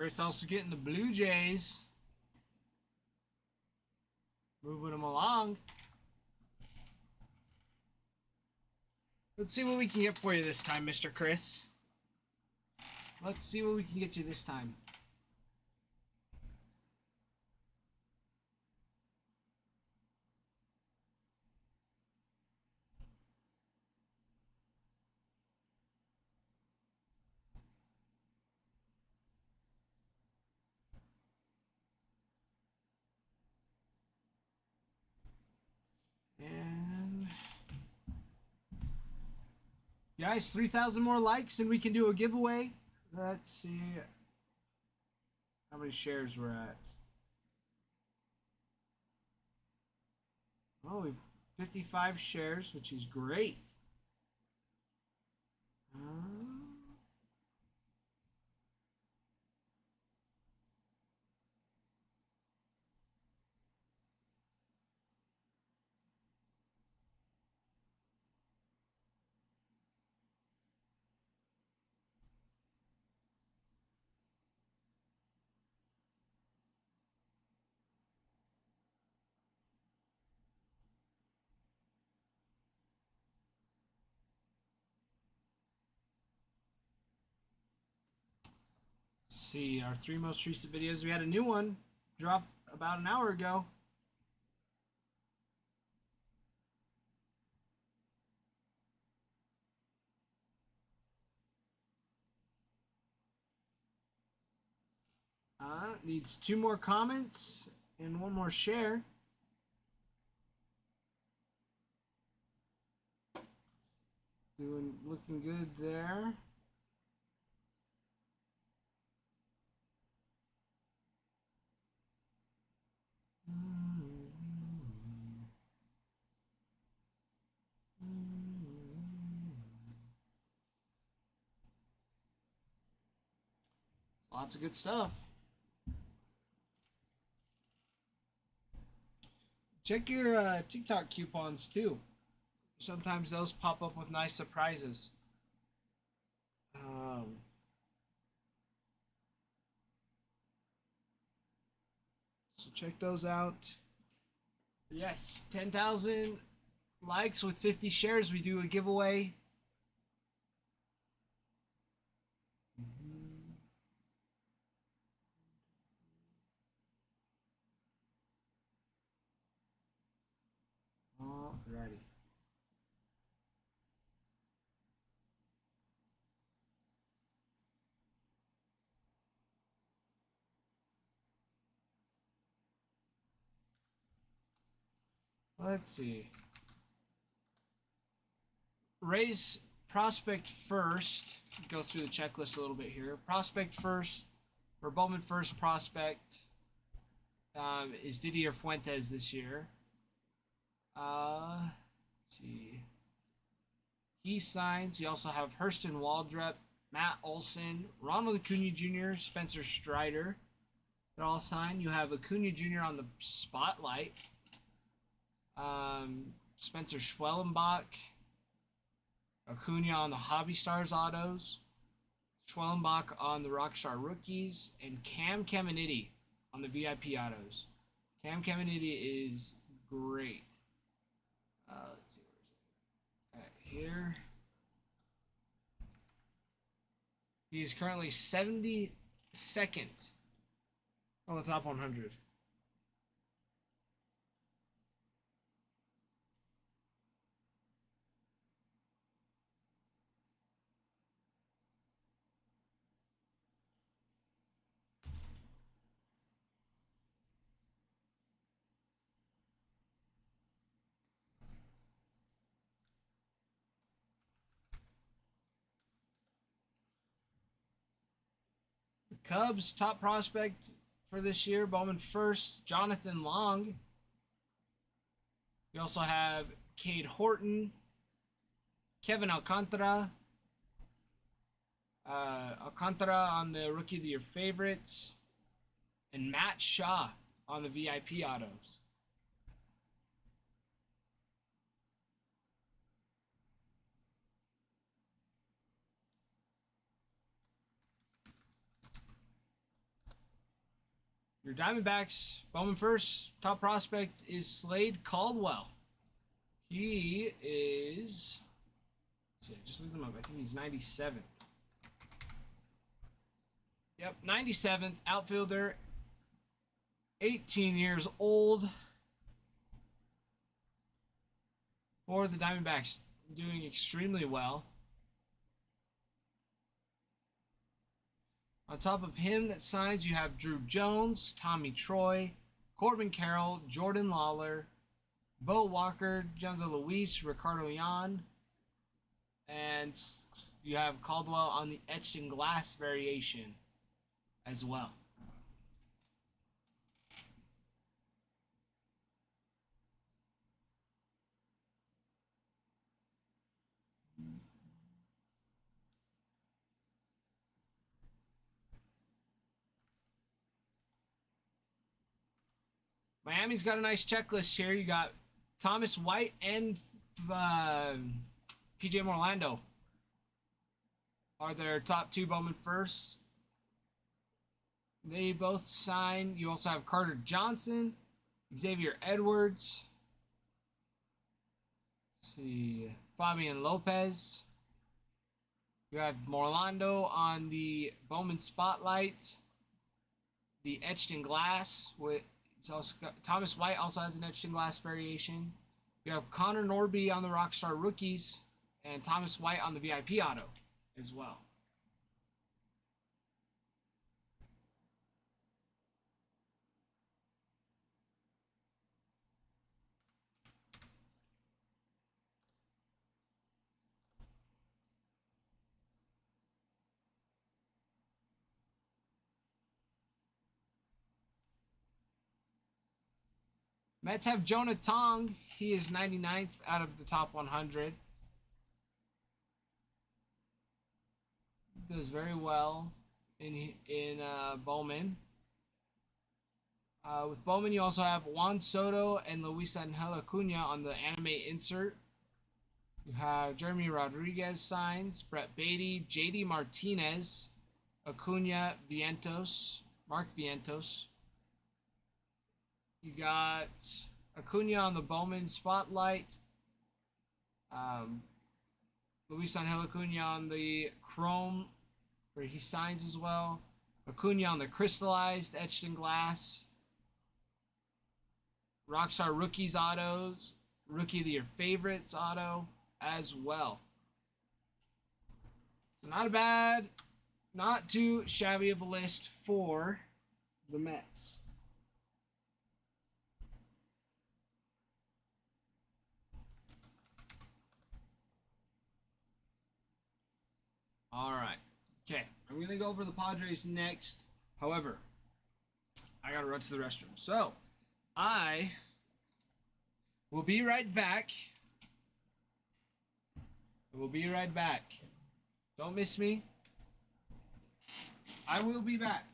Chris also getting the Blue Jays. Moving them along. Let's see what we can get for you this time, Mr. Chris. Let's see what we can get you this time. And guys, 3,000 more likes and we can do a giveaway. Let's see how many shares we're at. Oh, we've 55 shares, which is great. See, our 3 most recent videos. We had a new one drop about an hour ago. Needs 2 more comments and 1 more share. Looking good there. Lots of good stuff. Check your TikTok coupons too. Sometimes those pop up with nice surprises. So check those out. Yes, 10,000 likes with 50 shares. We do a giveaway. Alrighty. Let's see. Raise prospect first. Go through the checklist a little bit here. Prospect first, or Bowman first prospect is Didier Fuentes this year. Let's see. He signs. You also have Hurston Waldrep, Matt Olson, Ronald Acuna Jr., Spencer Strider. They're all signed. You have Acuna Jr. on the spotlight. Spencer Schwellenbach, Acuna on the Hobby Stars autos, Schwellenbach on the Rockstar rookies, and Cam Caminiti on the VIP autos. Cam Caminiti is great. Let's see, where's it? Here. He is currently 72nd on the top 100. Cubs top prospect for this year, Bowman first, Jonathan Long. We also have Cade Horton, Kevin Alcantara, Alcantara on the Rookie of the Year favorites, and Matt Shaw on the VIP autos. Your Diamondbacks, Bowman first, top prospect is Slade Caldwell. He is, let's see, just look him up. I think he's 97th. Yep, 97th outfielder, 18 years old. For the Diamondbacks, doing extremely well. On top of him that signs, you have Drew Jones, Tommy Troy, Corbin Carroll, Jordan Lawler, Bo Walker, Jonzo Luis, Ricardo Yan, and you have Caldwell on the etched in glass variation as well. Miami's got a nice checklist here. You got Thomas White and PJ Morlando are their top two Bowman firsts. They both sign. You also have Carter Johnson, Xavier Edwards. Let's see, Fabian Lopez. You have Morlando on the Bowman Spotlight, the etched in glass with. It's also got, Thomas White also has an etched in glass variation. You have Connor Norby on the Rockstar rookies and Thomas White on the VIP auto as well. Mets have Jonah Tong. He is 99th out of the top 100. Does very well in Bowman. With Bowman, you also have Juan Soto and Luis Angel Acuna on the anime insert. You have Jeremy Rodriguez signs, Brett Beatty, JD Martinez, Acuna, Vientos, Mark Vientos. You got Acuna on the Bowman Spotlight. Luis Angel Acuna on the Chrome, where he signs as well. Acuna on the Crystallized, etched in glass. Rockstar Rookies autos. Rookie of the Year favorites auto as well. So not a bad, not too shabby of a list for the Mets. All right. Okay, I'm going to go over the Padres next. However, I got to run to the restroom. So, I will be right back. We'll be right back. Don't miss me. I will be back.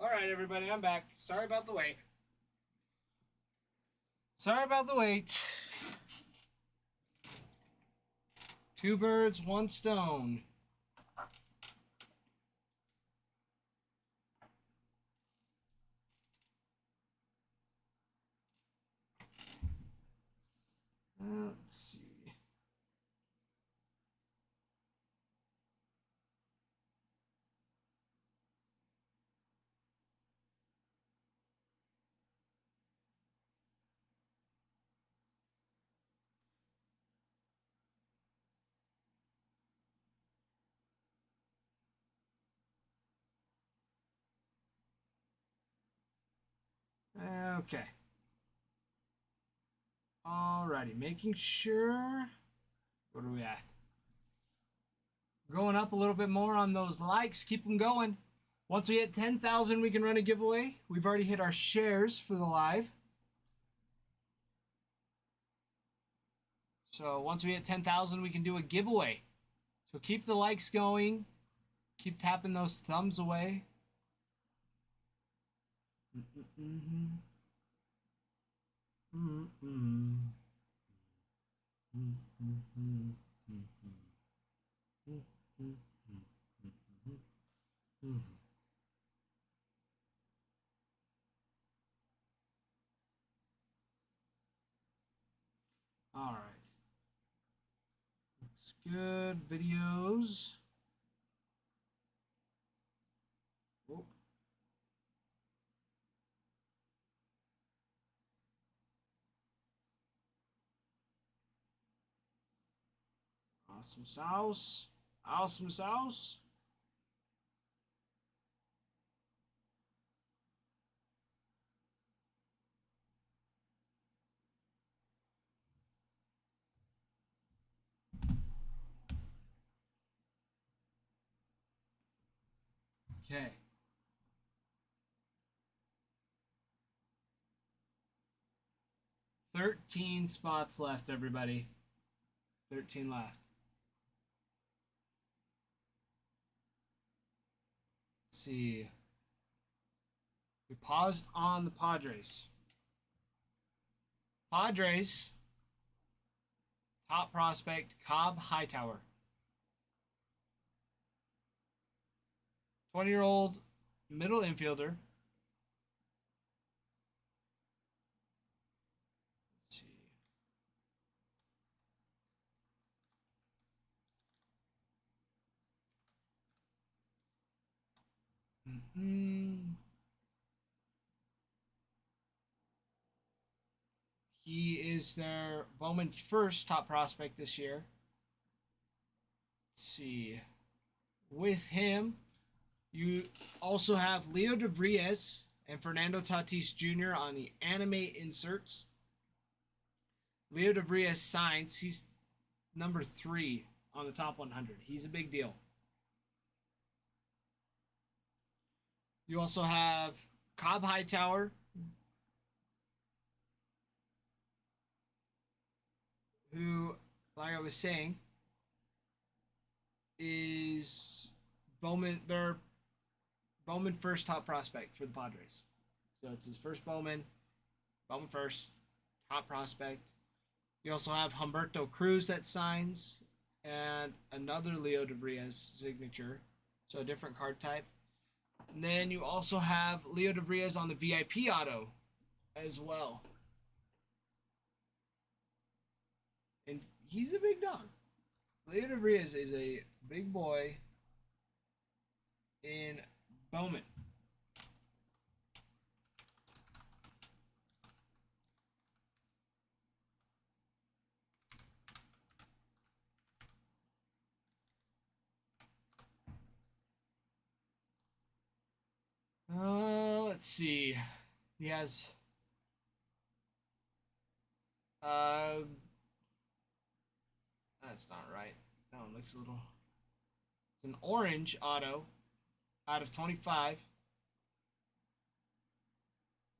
All right, everybody, I'm back. Sorry about the wait. Sorry about the wait. Two birds, one stone. Let's see. Okay. Alrighty, making sure. What are we at? Going up a little bit more on those likes. Keep them going. Once we hit 10,000, we can run a giveaway. We've already hit our shares for the live. So once we hit 10,000, we can do a giveaway. So keep the likes going. Keep tapping those thumbs away. All right. Looks good. Videos. Whoop. Awesome sauce. Awesome sauce. Okay. $13 spots left, everybody. 13 left. Let's see. We paused on the Padres. Padres, top prospect, Cobb Hightower. 20-year-old middle infielder. Let's see. He is their Bowman first top prospect this year. Let's see. With him, you also have Leo DeVries and Fernando Tatis Jr. on the anime inserts. Leo DeVries signs. He's number 3 on the top 100. He's a big deal. You also have Cobb Hightower, who, like I was saying, is Bowman. They're Bowman first top prospect for the Padres. So it's his first Bowman. Bowman first top prospect. You also have Humberto Cruz that signs, and another Leo DeVries signature. So a different card type. And then you also have Leo DeVries on the VIP auto as well. And he's a big dog. Leo DeVries is a big boy in Bowman. Let's see. He has that's not right. That one looks a little. It's an orange auto out of 25,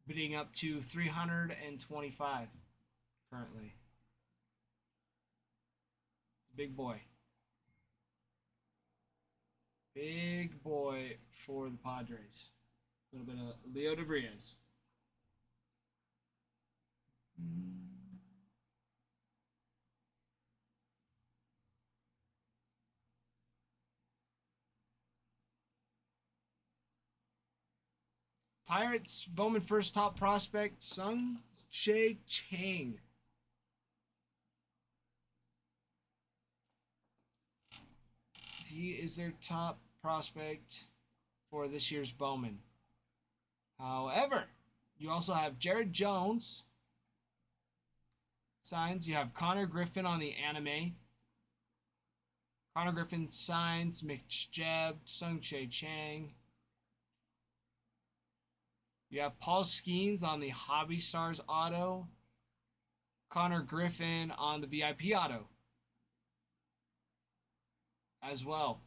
bidding up to 325 currently. It's a big boy. Big boy for the Padres. A little bit of Leo DeVries. Pirates Bowman first top prospect Sung Chae Chang. He is their top prospect for this year's Bowman. However, you also have Jared Jones signs. You have Connor Griffin on the anime. Connor Griffin signs Mitch Jeb, Sung Chae Chang. You have Paul Skeens on the Hobby Stars auto. Connor Griffin on the VIP auto as well.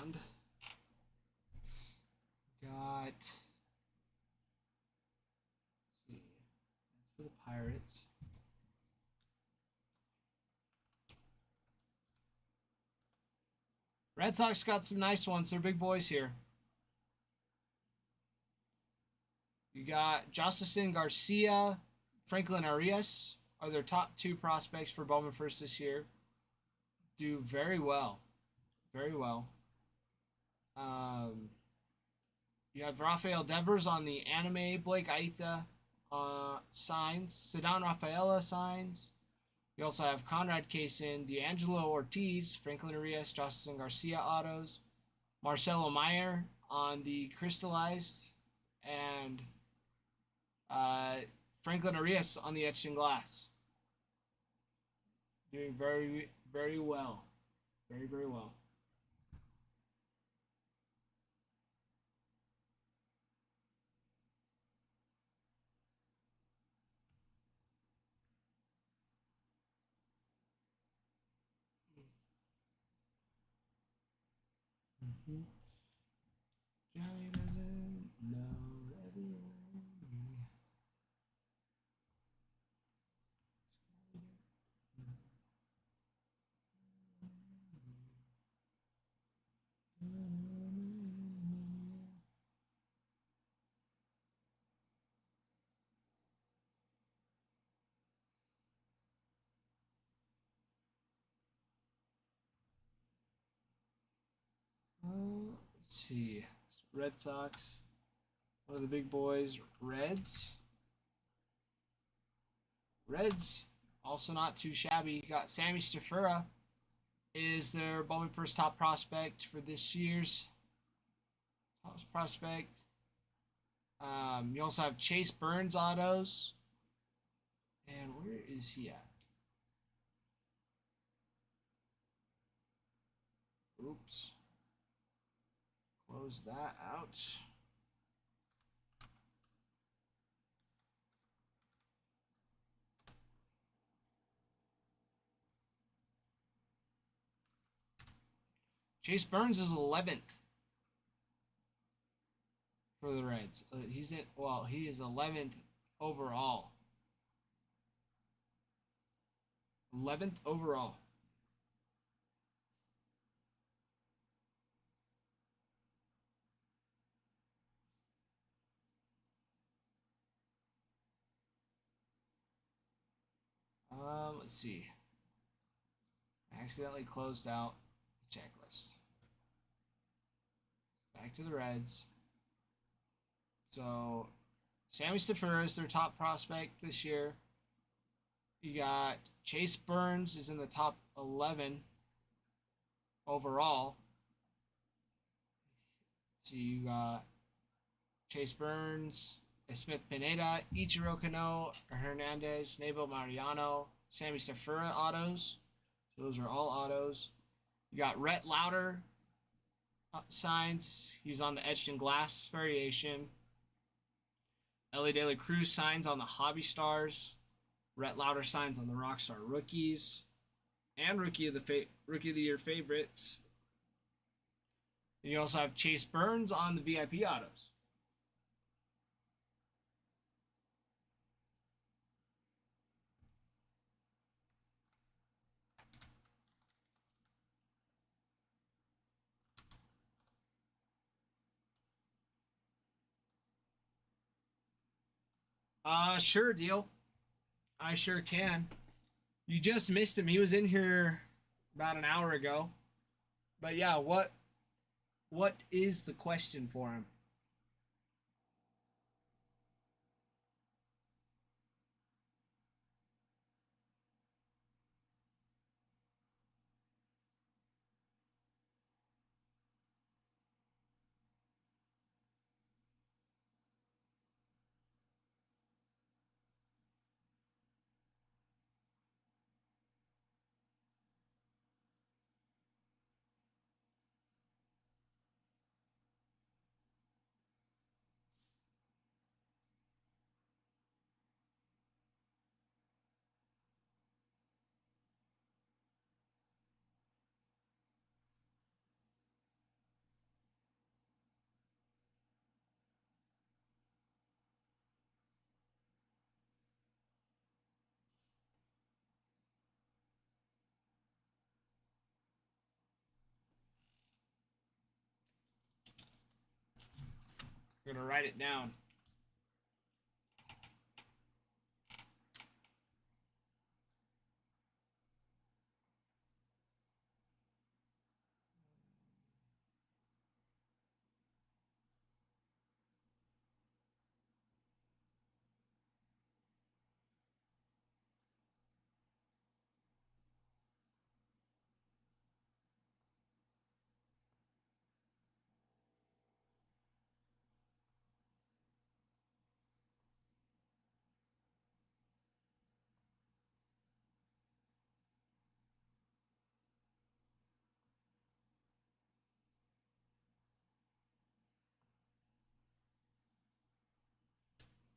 And got, let's see, that's for the Pirates. Red Sox got some nice ones. They're big boys here. You got Josselson Garcia, Franklin Arias are their top two prospects for Bowman first this year. Do very well. Very well. You have Rafael Devers on the anime. Blake Aita signs. Sedan Rafaela signs. You also have Conrad Kaysen, D'Angelo Ortiz, Franklin Arias, Josselson Garcia autos. Marcelo Meyer on the crystallized. And Franklin Arias on the etched in glass. Doing very, very well. Very, very well. Mm-hmm. Johnny doesn't know everyone. Let's see. Red Sox. One of the big boys. Reds. Reds. Also not too shabby. You got Sammy Stafura. Is their Bowman first top prospect for this year's top prospect. You also have Chase Burns autos. And where is he at? Oops. Close that out. Chase Burns is 11th for the Reds. He is 11th overall. 11th overall. Let's see. I accidentally closed out the checklist. Back to the Reds. So, Sammy Stafura is their top prospect this year. You got Chase Burns is in the top 11 overall. So you got Chase Burns, Smith Pineda, Ichiro Kano, Hernandez, Nebo Mariano, Sammy Stafura autos. So those are all autos. You got Rhett Lauder signs. He's on the etched in glass variation. Ellie De La Cruz signs on the Hobby Stars. Rhett Lauder signs on the Rockstar Rookies. And Rookie of the Year favorites. And you also have Chase Burns on the VIP autos. Sure, deal. I sure can. You just missed him. He was in here about an hour ago. But yeah, what is the question for him? I'm gonna write it down.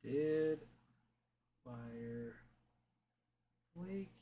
Did fire flake?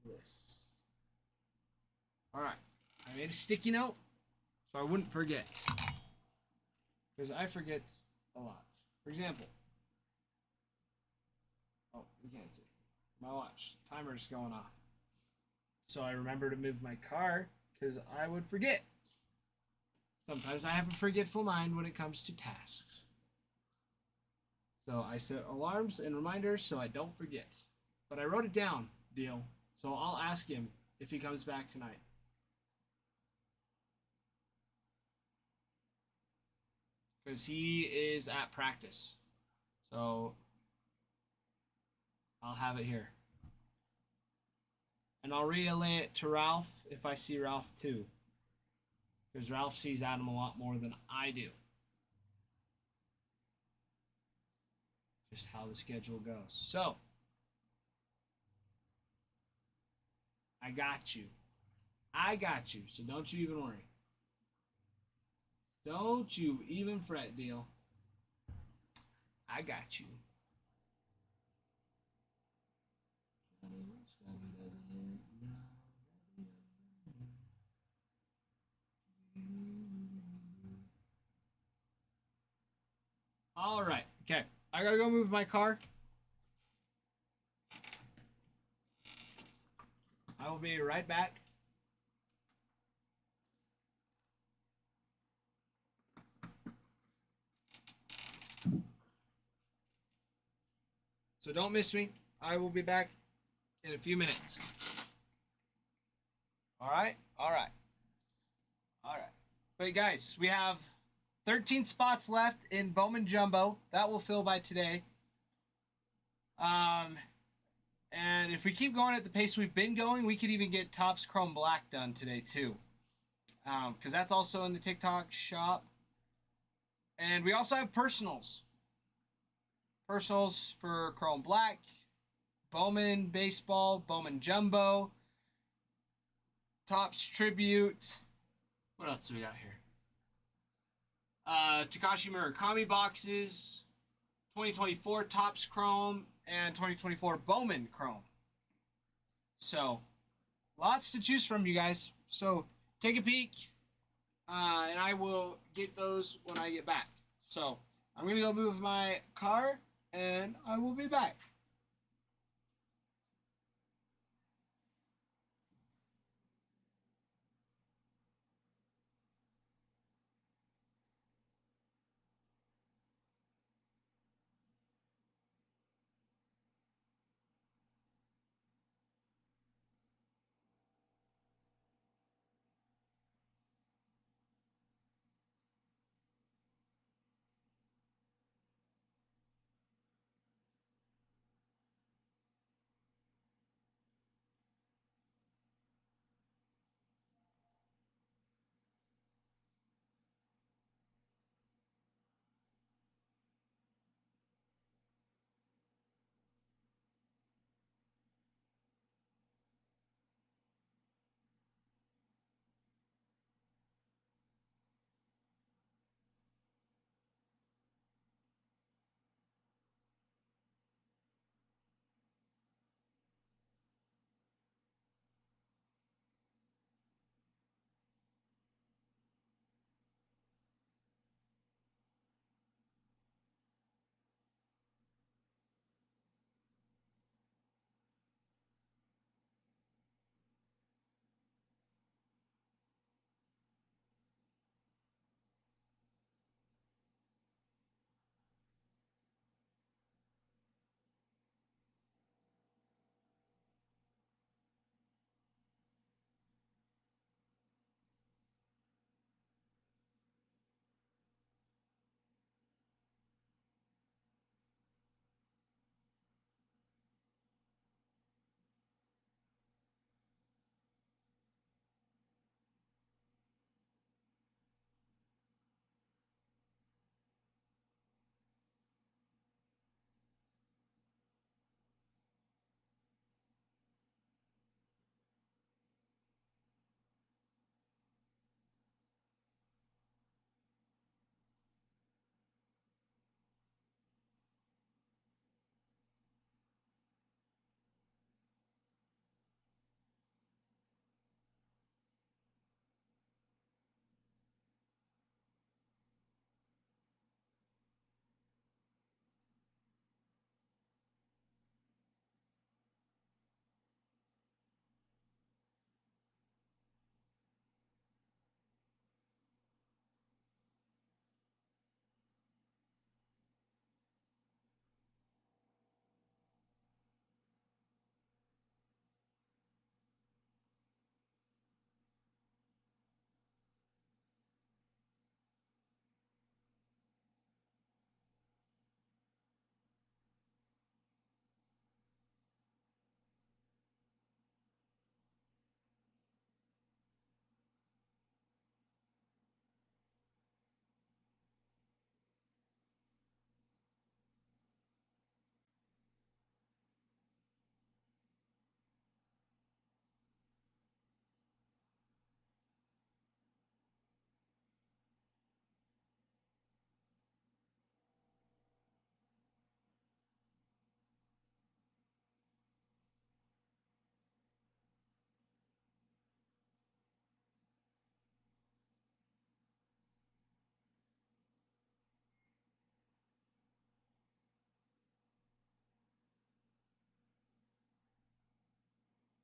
List. All right, I made a sticky note so I wouldn't forget, because I forget a lot. For example, oh, you can't see my watch timer's going off, so I remember to move my car because I would forget. Sometimes I have a forgetful mind when it comes to tasks. So I set alarms and reminders so I don't forget. But I wrote it down, deal. So I'll ask him if he comes back tonight. Because he is at practice. So I'll have it here. And I'll relay it to Ralph if I see Ralph too. Because Ralph sees Adam a lot more than I do. Just how the schedule goes. So, I got you. I got you. So don't you even worry. Don't you even fret, deal. I got you. All right. Okay. I gotta go move my car. I will be right back. So don't miss me. I will be back in a few minutes. All right? All right. All right. But guys, we have 13 spots left in Bowman Jumbo. That will fill by today. And if we keep going at the pace we've been going, we could even get Topps Chrome Black done today too. Because that's also in the TikTok shop. And we also have personals. Personals for Chrome Black, Bowman Baseball, Bowman Jumbo, Topps Tribute. What else do we got here? Takashi Murakami boxes, 2024 Topps Chrome, and 2024 Bowman Chrome. So, lots to choose from, you guys. So, take a peek, and I will get those when I get back. So, I'm going to go move my car, and I will be back.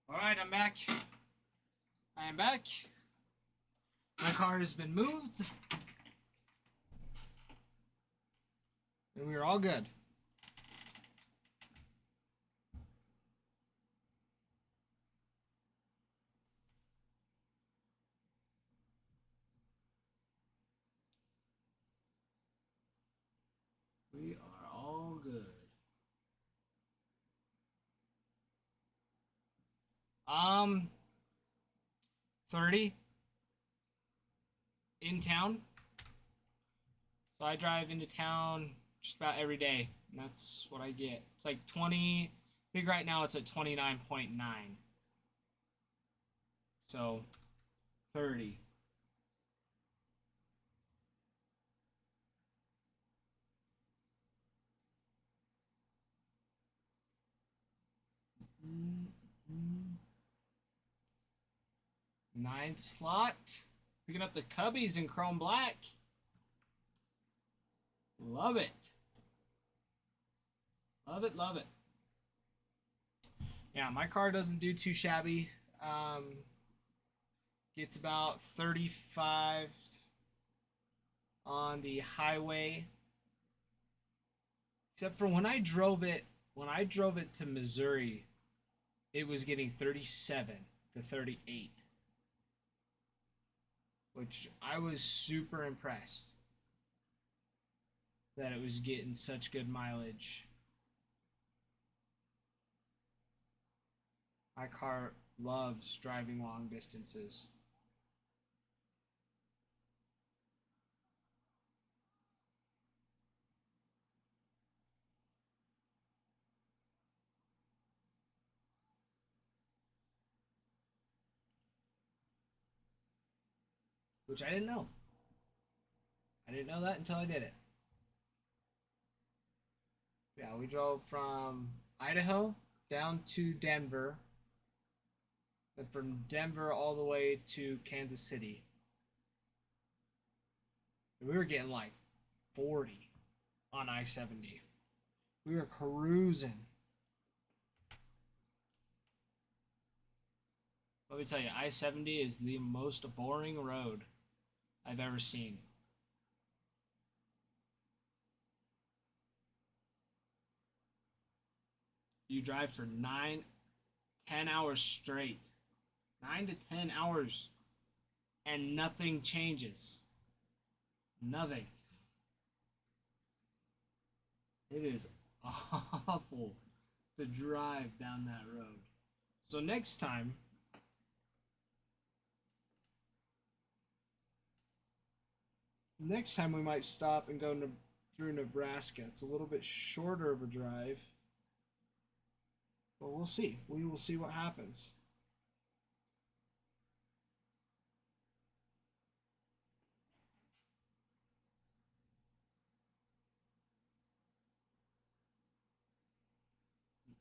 All right, I'm back. I am back. My car has been moved. And we are all good. We are all good. 30 in town. So I drive into town just about every day, and that's what I get. It's like 20. I think right now it's at 29.9. So 30. Ninth slot. Picking up the Cubbies in Chrome Black. Love it. Love it, love it. Yeah, my car doesn't do too shabby. Gets about 35 on the highway. Except for when I drove it to Missouri, it was getting 37 to 38. Which I was super impressed that it was getting such good mileage. My car loves driving long distances. Which I didn't know. I didn't know that until I did it. Yeah, we drove from Idaho down to Denver, and from Denver all the way to Kansas City. And we were getting like 40 on I-70. We were cruising. Let me tell you, I-70 is the most boring road I've ever seen. You drive for 9, 10 hours straight. 9 to 10 hours. And nothing changes. Nothing. It is awful to drive down that road. So next time, we might stop and go through Nebraska. It's a little bit shorter of a drive. But we'll see. We will see what happens.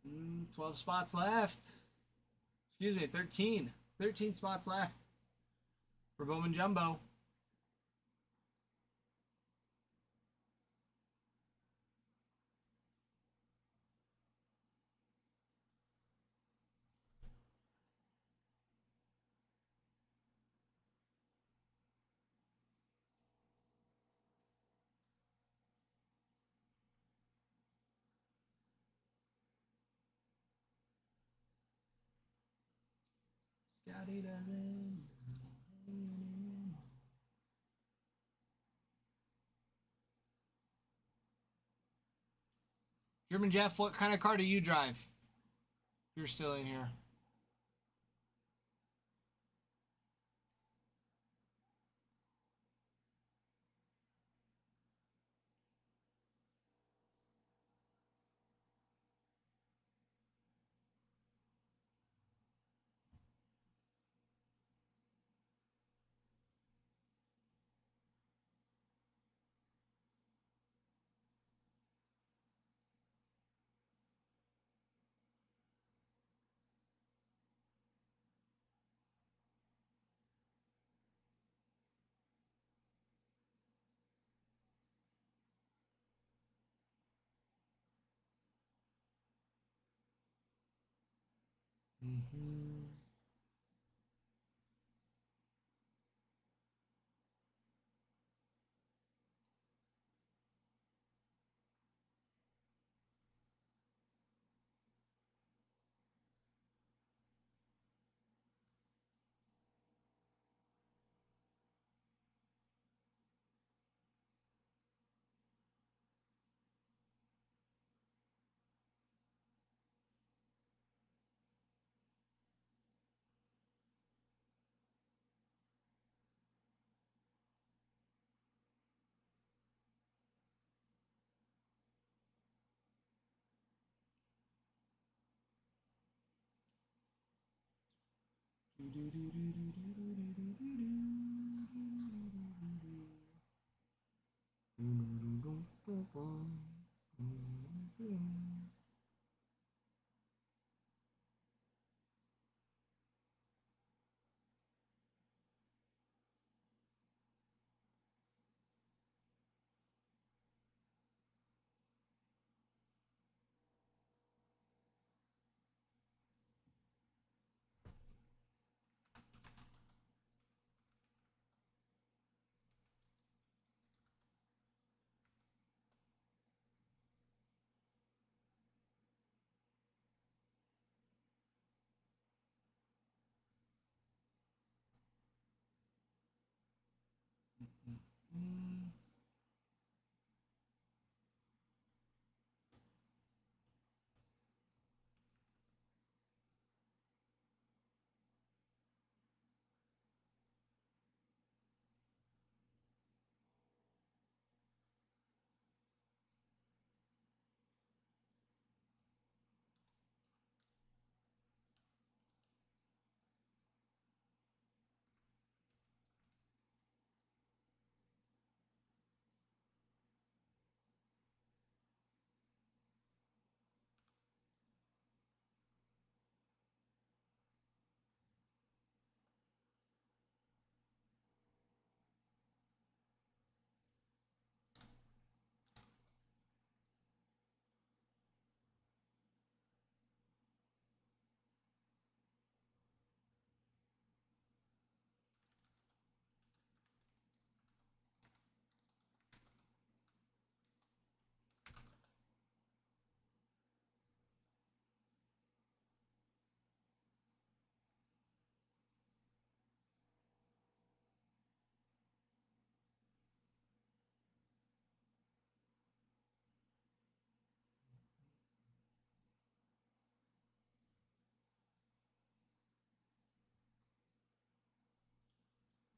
Mm, 12 spots left. Excuse me, 13. 13 spots left for Bowman Jumbo. Scotty doesn't. German Jeff, what kind of car do you drive? You're still in here. Mm-hmm.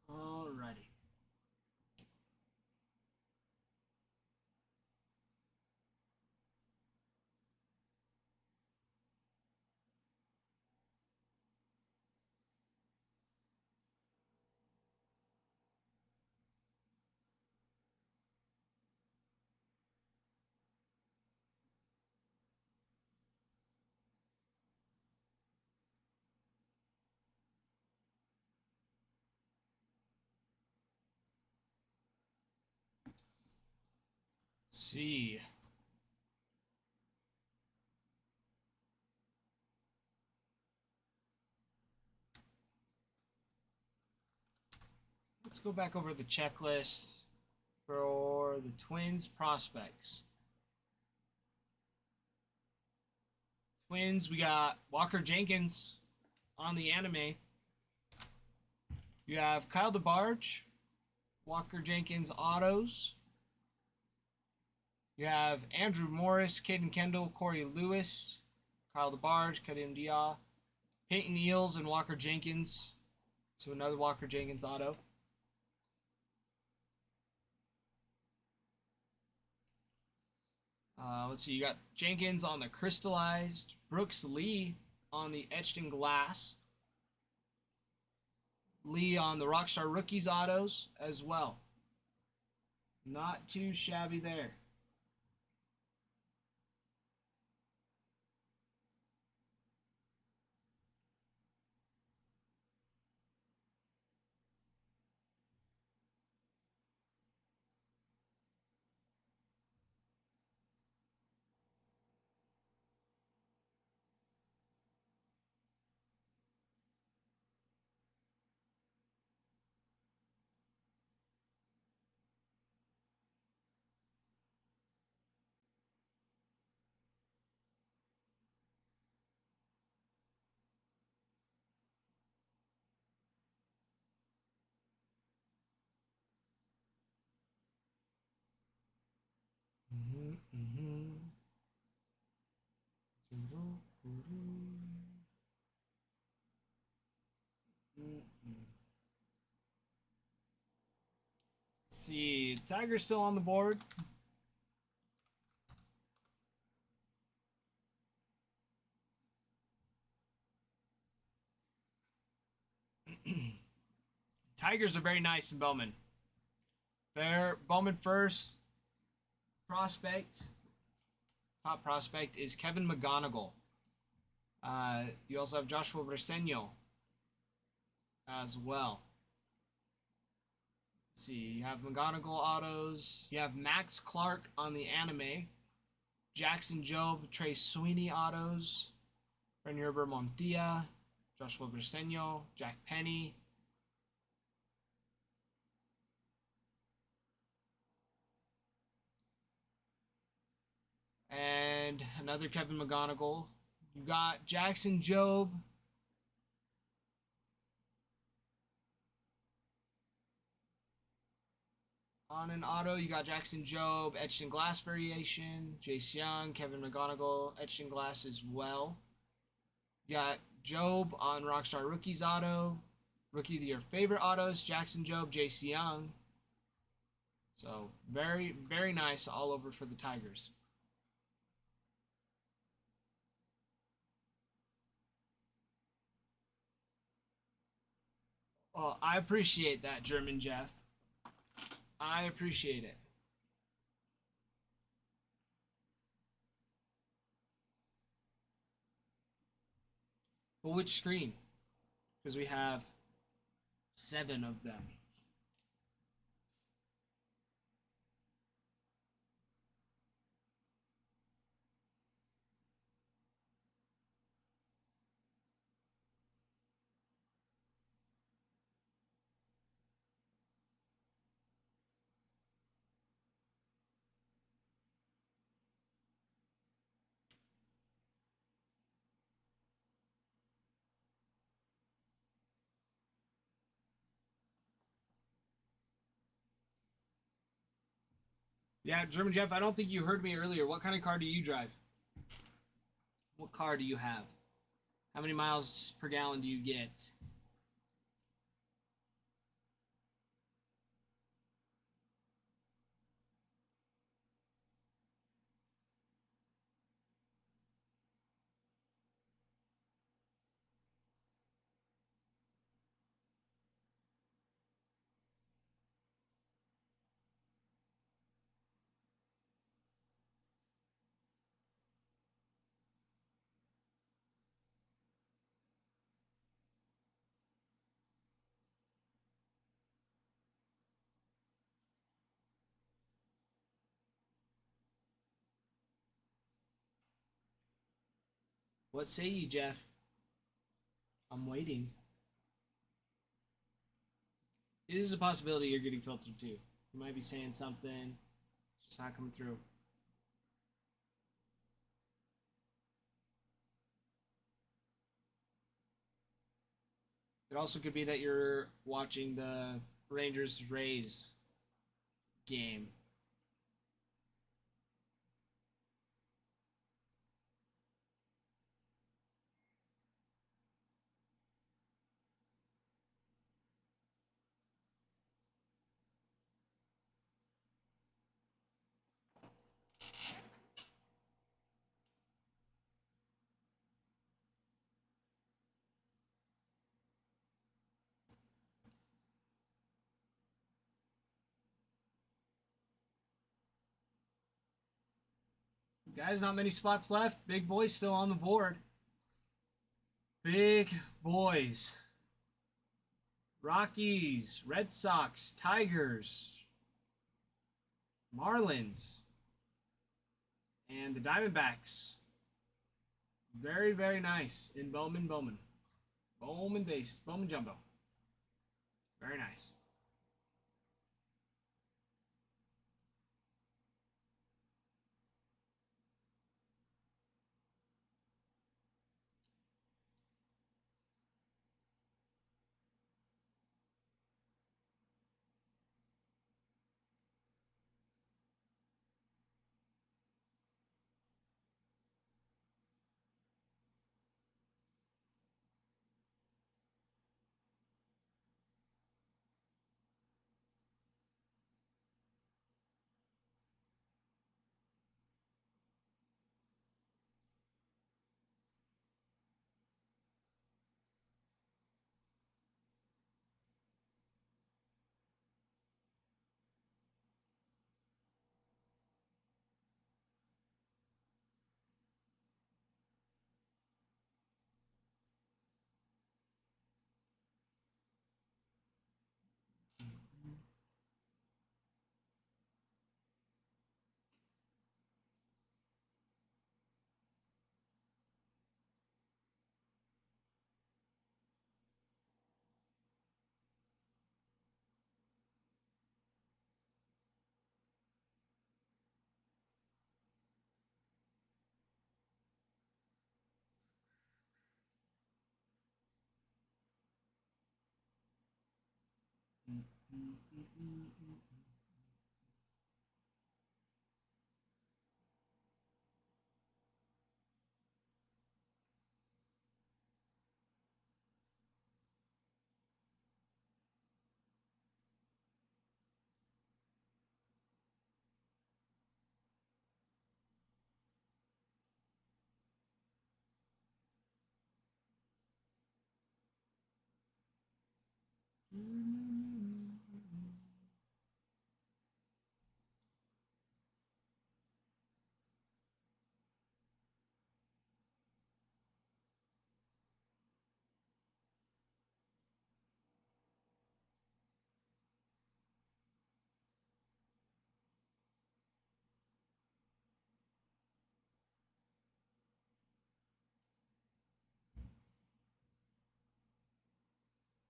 Alrighty. Let's see. Let's go back over the checklist for the Twins prospects. Twins, we got Walker Jenkins on the anime. You have Kyle DeBarge, Walker Jenkins autos. You have Andrew Morris, Caden Kendall, Corey Lewis, Kyle DeBarge, Kadim Dia, Peyton Eels, and Walker Jenkins. So another Walker Jenkins auto. Let's see, you got Jenkins on the crystallized, Brooks Lee on the etched in glass, Lee on the Rockstar Rookies autos as well. Not too shabby there. Let's see, Tiger's still on the board. Tigers are very nice in Bowman. Their Bowman first prospect, top prospect, is Kevin McGonigal. You also have Joshua Briseño as well. Let's see, you have McGonigal autos. You have Max Clark on the anime. Jackson Job, Trey Sweeney autos. Renier Montilla, Joshua Briseño, Jack Penny. And another Kevin McGonigal. You got Jackson Job. On an auto, you got Jackson Job, etched in glass variation. Jace Young, Kevin McGonigal, etched in glass as well. You got Job on Rockstar Rookies auto. Rookie of the Year favorite autos, Jackson Job, Jace Young. So very, very nice all over for the Tigers. Well, I appreciate that, German Jeff. I appreciate it. Well, which screen? Because we have 7 of them. Yeah, German Jeff, I don't think you heard me earlier. What kind of car do you drive? What car do you have? How many miles per gallon do you get? What say you, Jeff? I'm waiting. It is a possibility you're getting filtered too. You might be saying something, it's just not coming through. It also could be that you're watching the Rangers Rays game. Guys, not many spots left. Big boys still on the board. Big boys. Rockies, Red Sox, Tigers, Marlins, and the Diamondbacks. Very, very nice in Bowman. Bowman base, Bowman Jumbo. Very nice.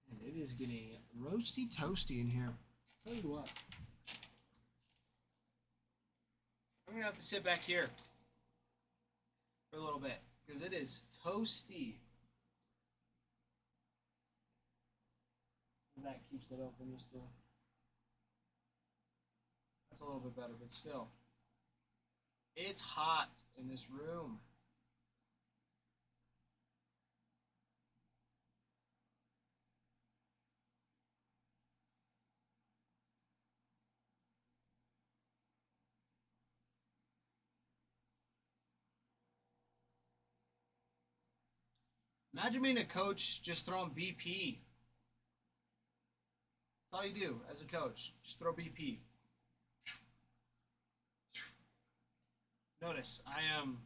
And it is getting roasty toasty in here. Tell you what. I'm gonna have to sit back here for a little bit because it is toasty. And that keeps it open just a. That's a little bit better, but still. It's hot in this room. Imagine being a coach just throwing BP. That's all you do as a coach. Just throw BP. Notice, I am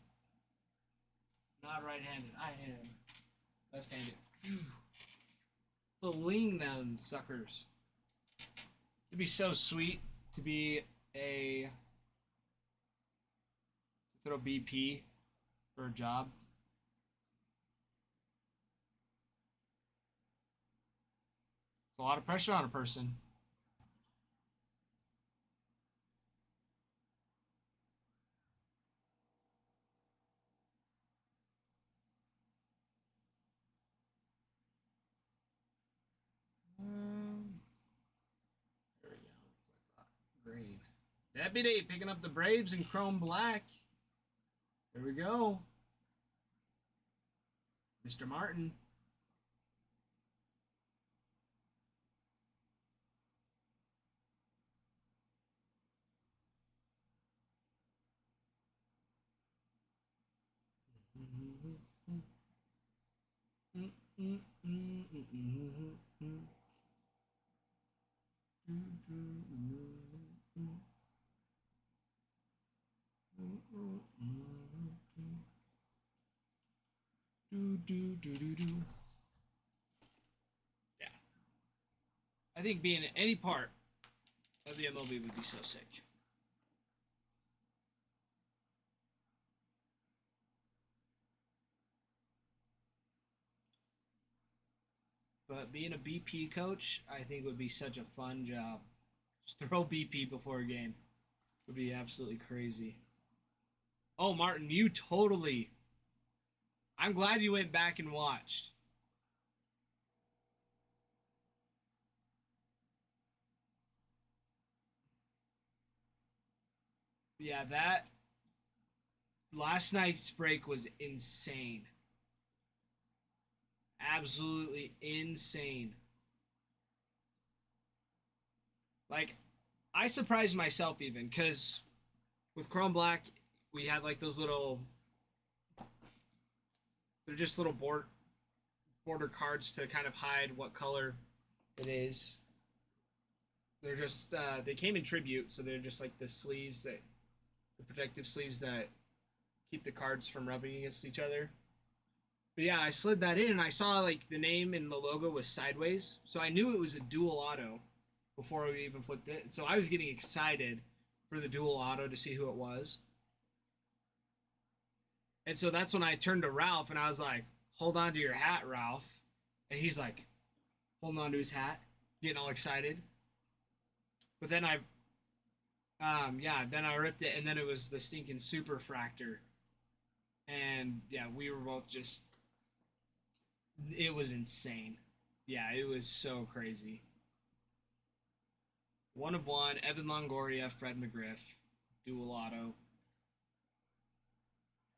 not right-handed. I am left-handed. Fling them suckers. It'd be so sweet to be a throw BP for a job. It's a lot of pressure on a person. There we go. Green. Deputy picking up the Braves in chrome black. There we go. Mr. Martin. Yeah. I think being any part of the MLB would be so sick. But being a BP coach, I think would be such a fun job. Just throw BP before a game. Would be absolutely crazy. Oh, Martin, you totally. I'm glad you went back and watched. Yeah, that last night's break was insane. Absolutely insane. Like, I surprised myself even because with Chrome Black, we have like those little. They're just little border cards to kind of hide what color it is. They're just they came in tribute, so they're just like the sleeves the protective sleeves that keep the cards from rubbing against each other. But yeah, I slid that in and I saw like the name and the logo was sideways, so I knew it was a dual auto before we even flipped it. So I was getting excited for the dual auto to see who it was. And so that's when I turned to Ralph and I was like, "Hold on to your hat, Ralph." And he's like, holding on to his hat, getting all excited. But then then I ripped it, and then it was the stinking super fractor. And yeah, we were both just, it was insane. Yeah, it was so crazy. 1 of 1. Evan Longoria, Fred McGriff. Dual auto.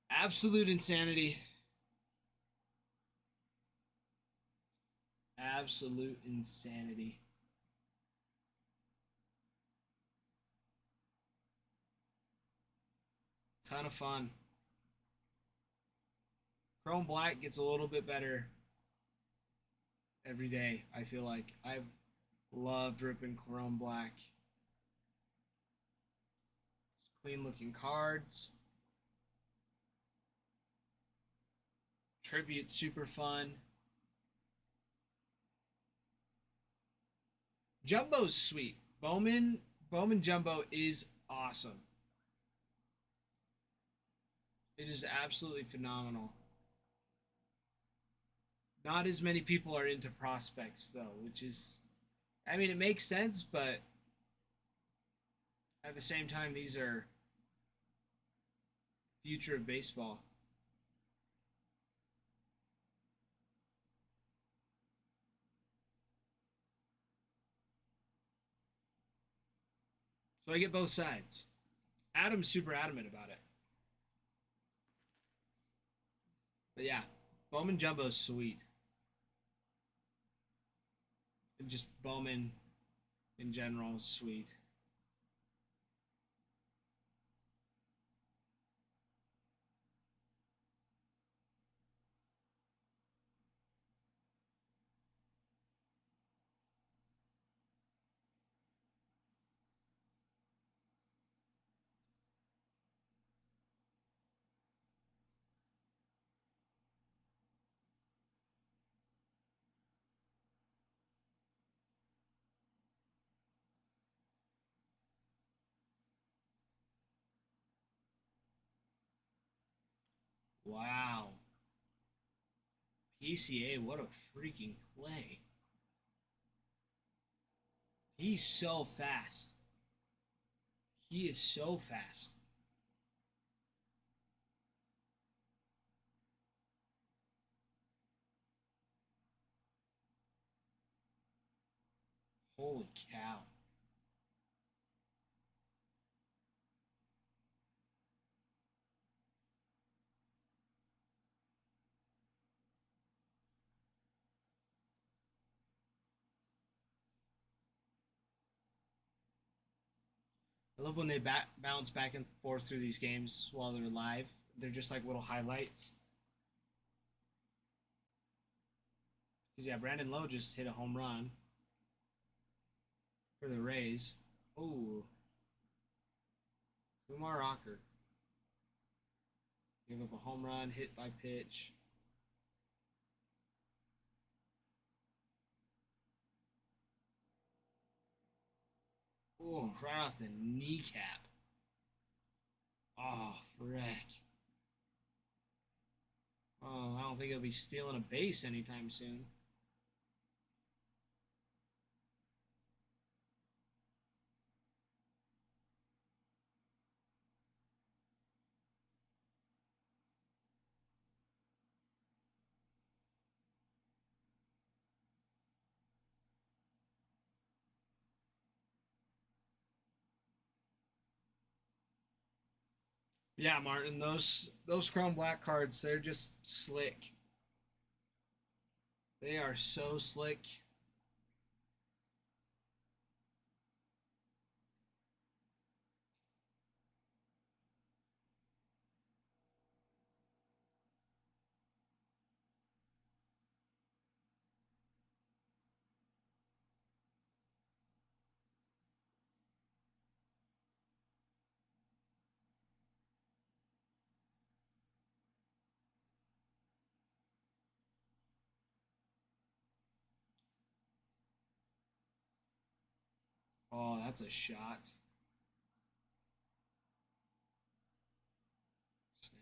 Absolute insanity. Absolute insanity. Ton of fun. Chrome Black gets a little bit better every day, I feel like. I've loved ripping Chrome Black. Clean looking cards. Tribute super fun. Jumbo's sweet. Bowman Jumbo is awesome. It is absolutely phenomenal. Not as many people are into prospects though, which is, I mean, it makes sense, but at the same time, these are future of baseball. So I get both sides. Adam's super adamant about it. But yeah, Bowman Jumbo's sweet. And just Bowman in general is sweet. Wow. PCA, what a freaking play. He's so fast. He is so fast. Holy cow. I love when they bounce back and forth through these games while they're live. They're just like little highlights. Because, yeah, Brandon Lowe just hit a home run for the Rays. Oh. Kumar Rocker. Gave up a home run, hit by pitch. Oh, right off the kneecap. Oh, frick. Oh, I don't think he'll be stealing a base anytime soon. Yeah, Martin, those Chrome Black cards, they're just slick. They are so slick. Oh, that's a shot.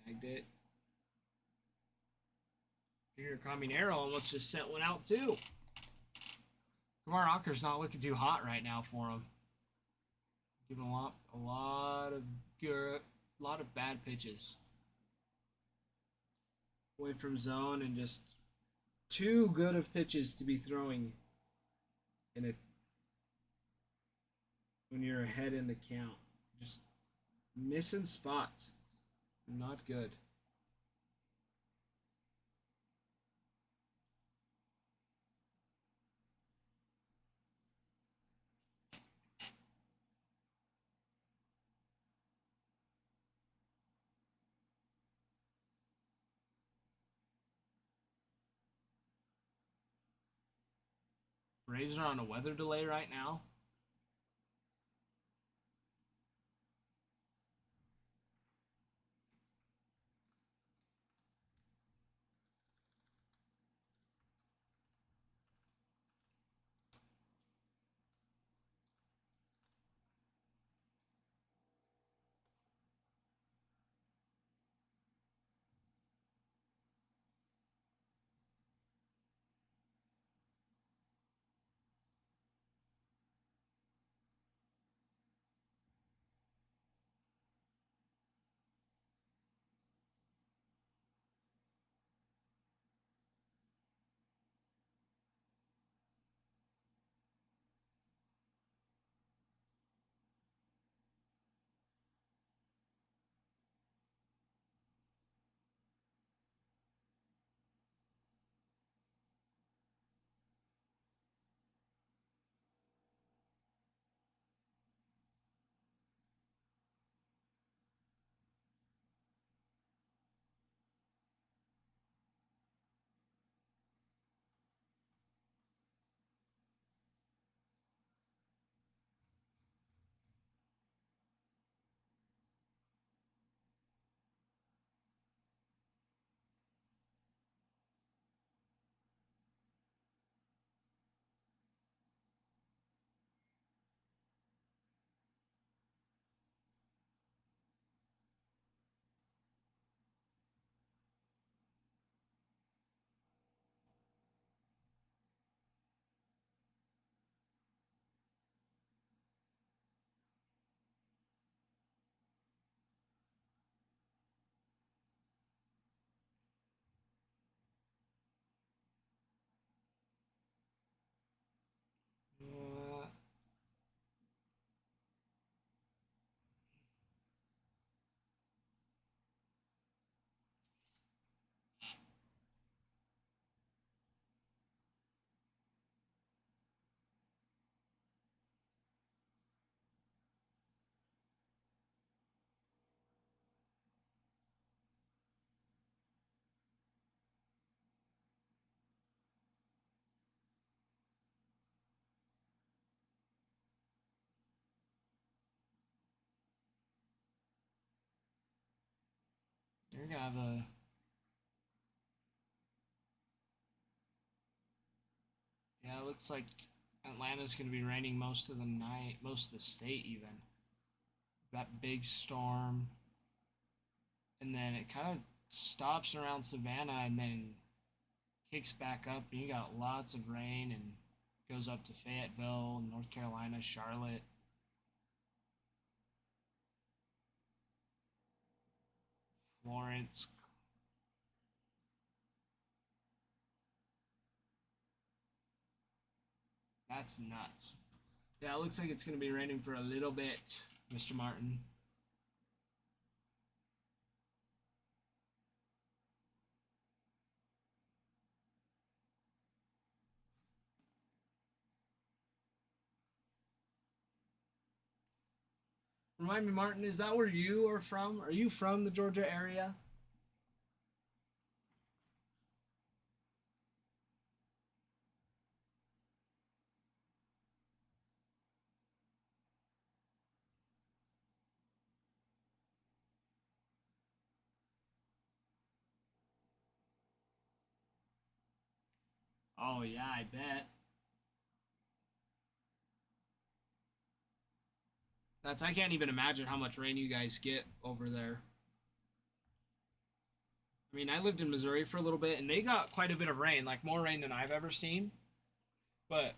Snagged it. Junior Caminero almost just sent one out too. Kumar Rocker's not looking too hot right now for him. Giving a lot of good, a lot of bad pitches. Away from zone and just too good of pitches to be throwing in a when you're ahead in the count. Just missing spots. Not good. Braves are on a weather delay right now. Uh, you're gonna have a. Yeah, it looks like Atlanta's gonna be raining most of the night, most of the state even. That big storm, and then it kind of stops around Savannah, and then kicks back up, and you got lots of rain, and goes up to Fayetteville, North Carolina, Charlotte. Florence. That's nuts. Yeah, it looks like it's going to be raining for a little bit, Mr. Martin. Remind me, Martin, is that where you are from? Are you from the Georgia area? Oh, yeah, I bet. I can't even imagine how much rain you guys get over there. I mean, I lived in Missouri for a little bit, and they got quite a bit of rain, like more rain than I've ever seen. But,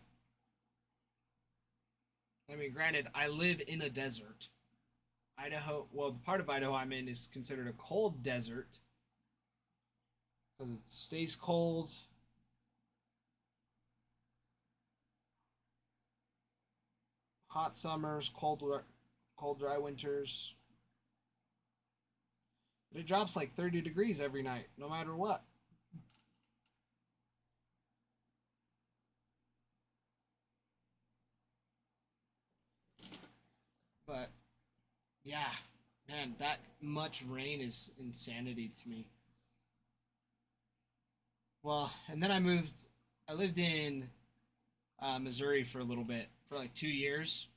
I mean, granted, I live in a desert. Idaho, well, the part of Idaho I'm in is considered a cold desert because it stays cold. hot summers, cold dry winters. But it drops like 30 degrees every night, no matter what. But yeah, man, that much rain is insanity to me. Well, and then I moved. I lived in Missouri for a little bit, for like 2 years,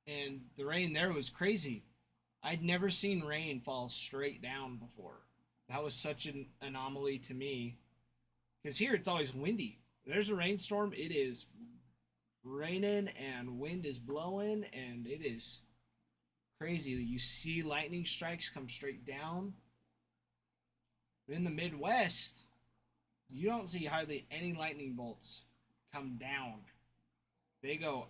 and the rain there was crazy. I'd never seen rain fall straight down before. That was such an anomaly to me. Because here it's always windy. There's a rainstorm, it is raining and wind is blowing, and it is crazy. You see lightning strikes come straight down. But in the Midwest, you don't see hardly any lightning bolts come down. They go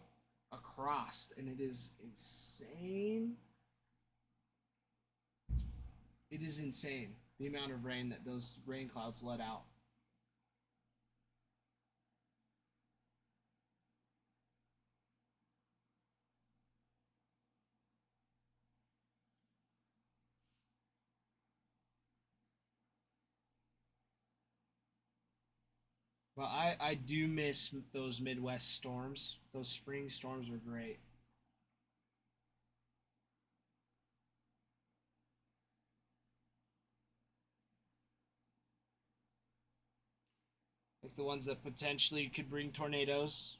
across, and it is insane. It is insane the amount of rain that those rain clouds let out. But I do miss those Midwest storms. Those spring storms were great. Like the ones that potentially could bring tornadoes.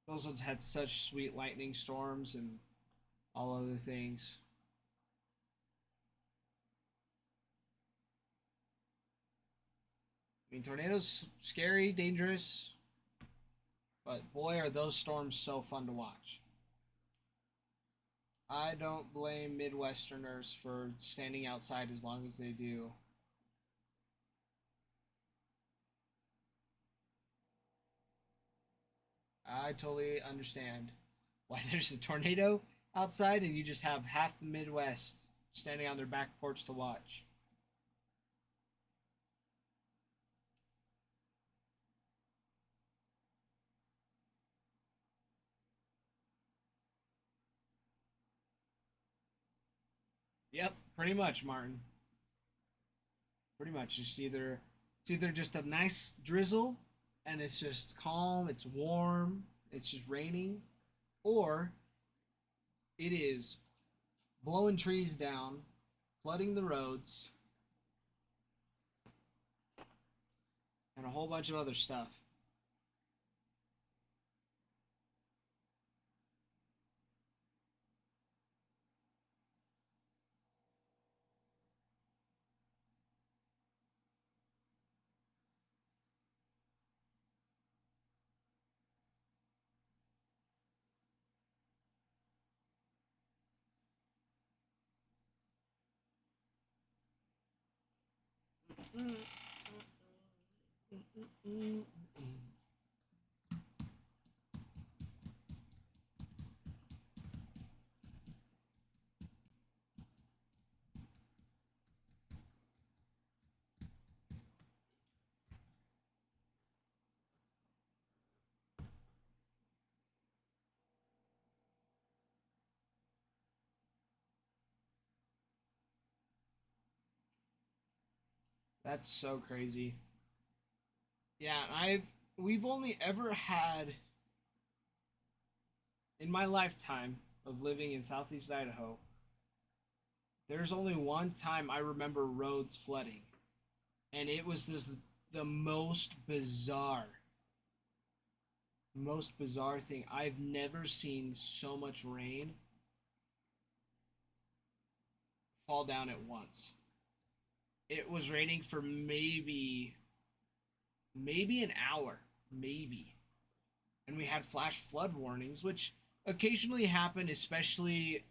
Those ones had such sweet lightning storms and all other things. I mean, tornadoes scary, dangerous, but boy, are those storms so fun to watch. I don't blame Midwesterners for standing outside as long as they do. I totally understand why there's a tornado outside and you just have half the Midwest standing on their back porch to watch. Yep, pretty much, Martin. Pretty much. It's either just a nice drizzle and it's just calm, it's warm, it's just raining, or it is blowing trees down, flooding the roads, and a whole bunch of other stuff. That's so crazy. Yeah, we've only ever had in my lifetime of living in Southeast Idaho, there's only one time I remember roads flooding, and it was the most bizarre thing. I've never seen so much rain fall down at once. It was raining for maybe an hour, maybe. And we had flash flood warnings, which occasionally happen, especially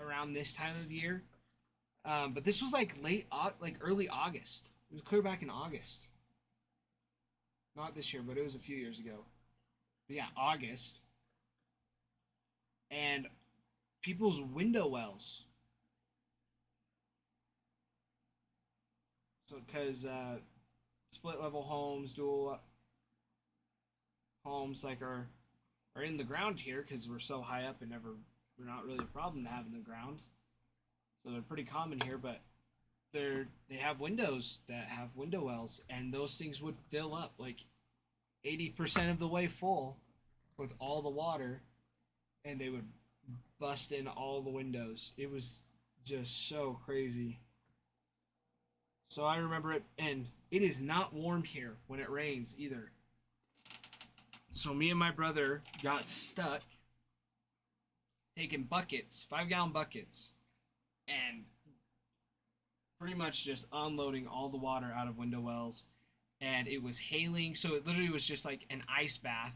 around this time of year. But this was like like early August. It was clear back in August. Not this year, but it was a few years ago. But yeah, August. And people's window wells. So, because split level homes, dual homes, like are are in the ground here because we're so high up and we're not really a problem to have in the ground. So they're pretty common here, but they have windows that have window wells, and those things would fill up like 80% of the way full with all the water, and they would bust in all the windows. It was just so crazy. So I remember it, and it is not warm here when it rains either. So me and my brother got stuck taking buckets, 5-gallon buckets, and pretty much just unloading all the water out of window wells. And it was hailing, so it literally was just like an ice bath.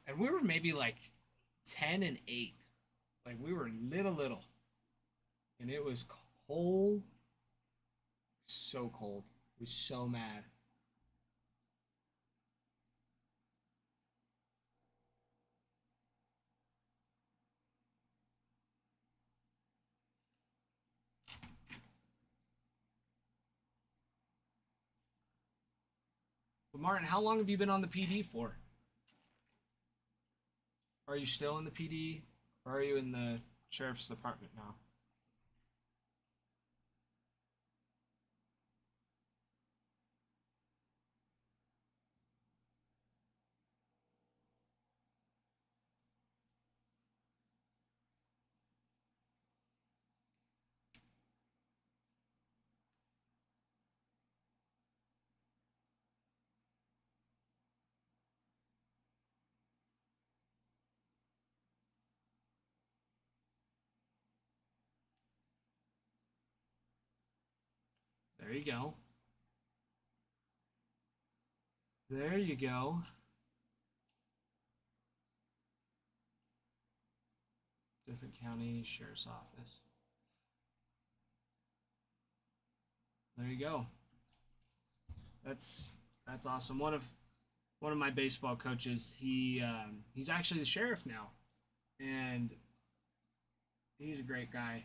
And we were maybe like 10 and 8. Like we were little. And it was cold. So cold. I was so mad. But Martin, how long have you been on the PD for? Are you still in the PD? Or are you in the sheriff's department now? There you go. There you go. Different county sheriff's office. There you go. That's awesome. One of my baseball coaches, he's actually the sheriff now, and he's a great guy.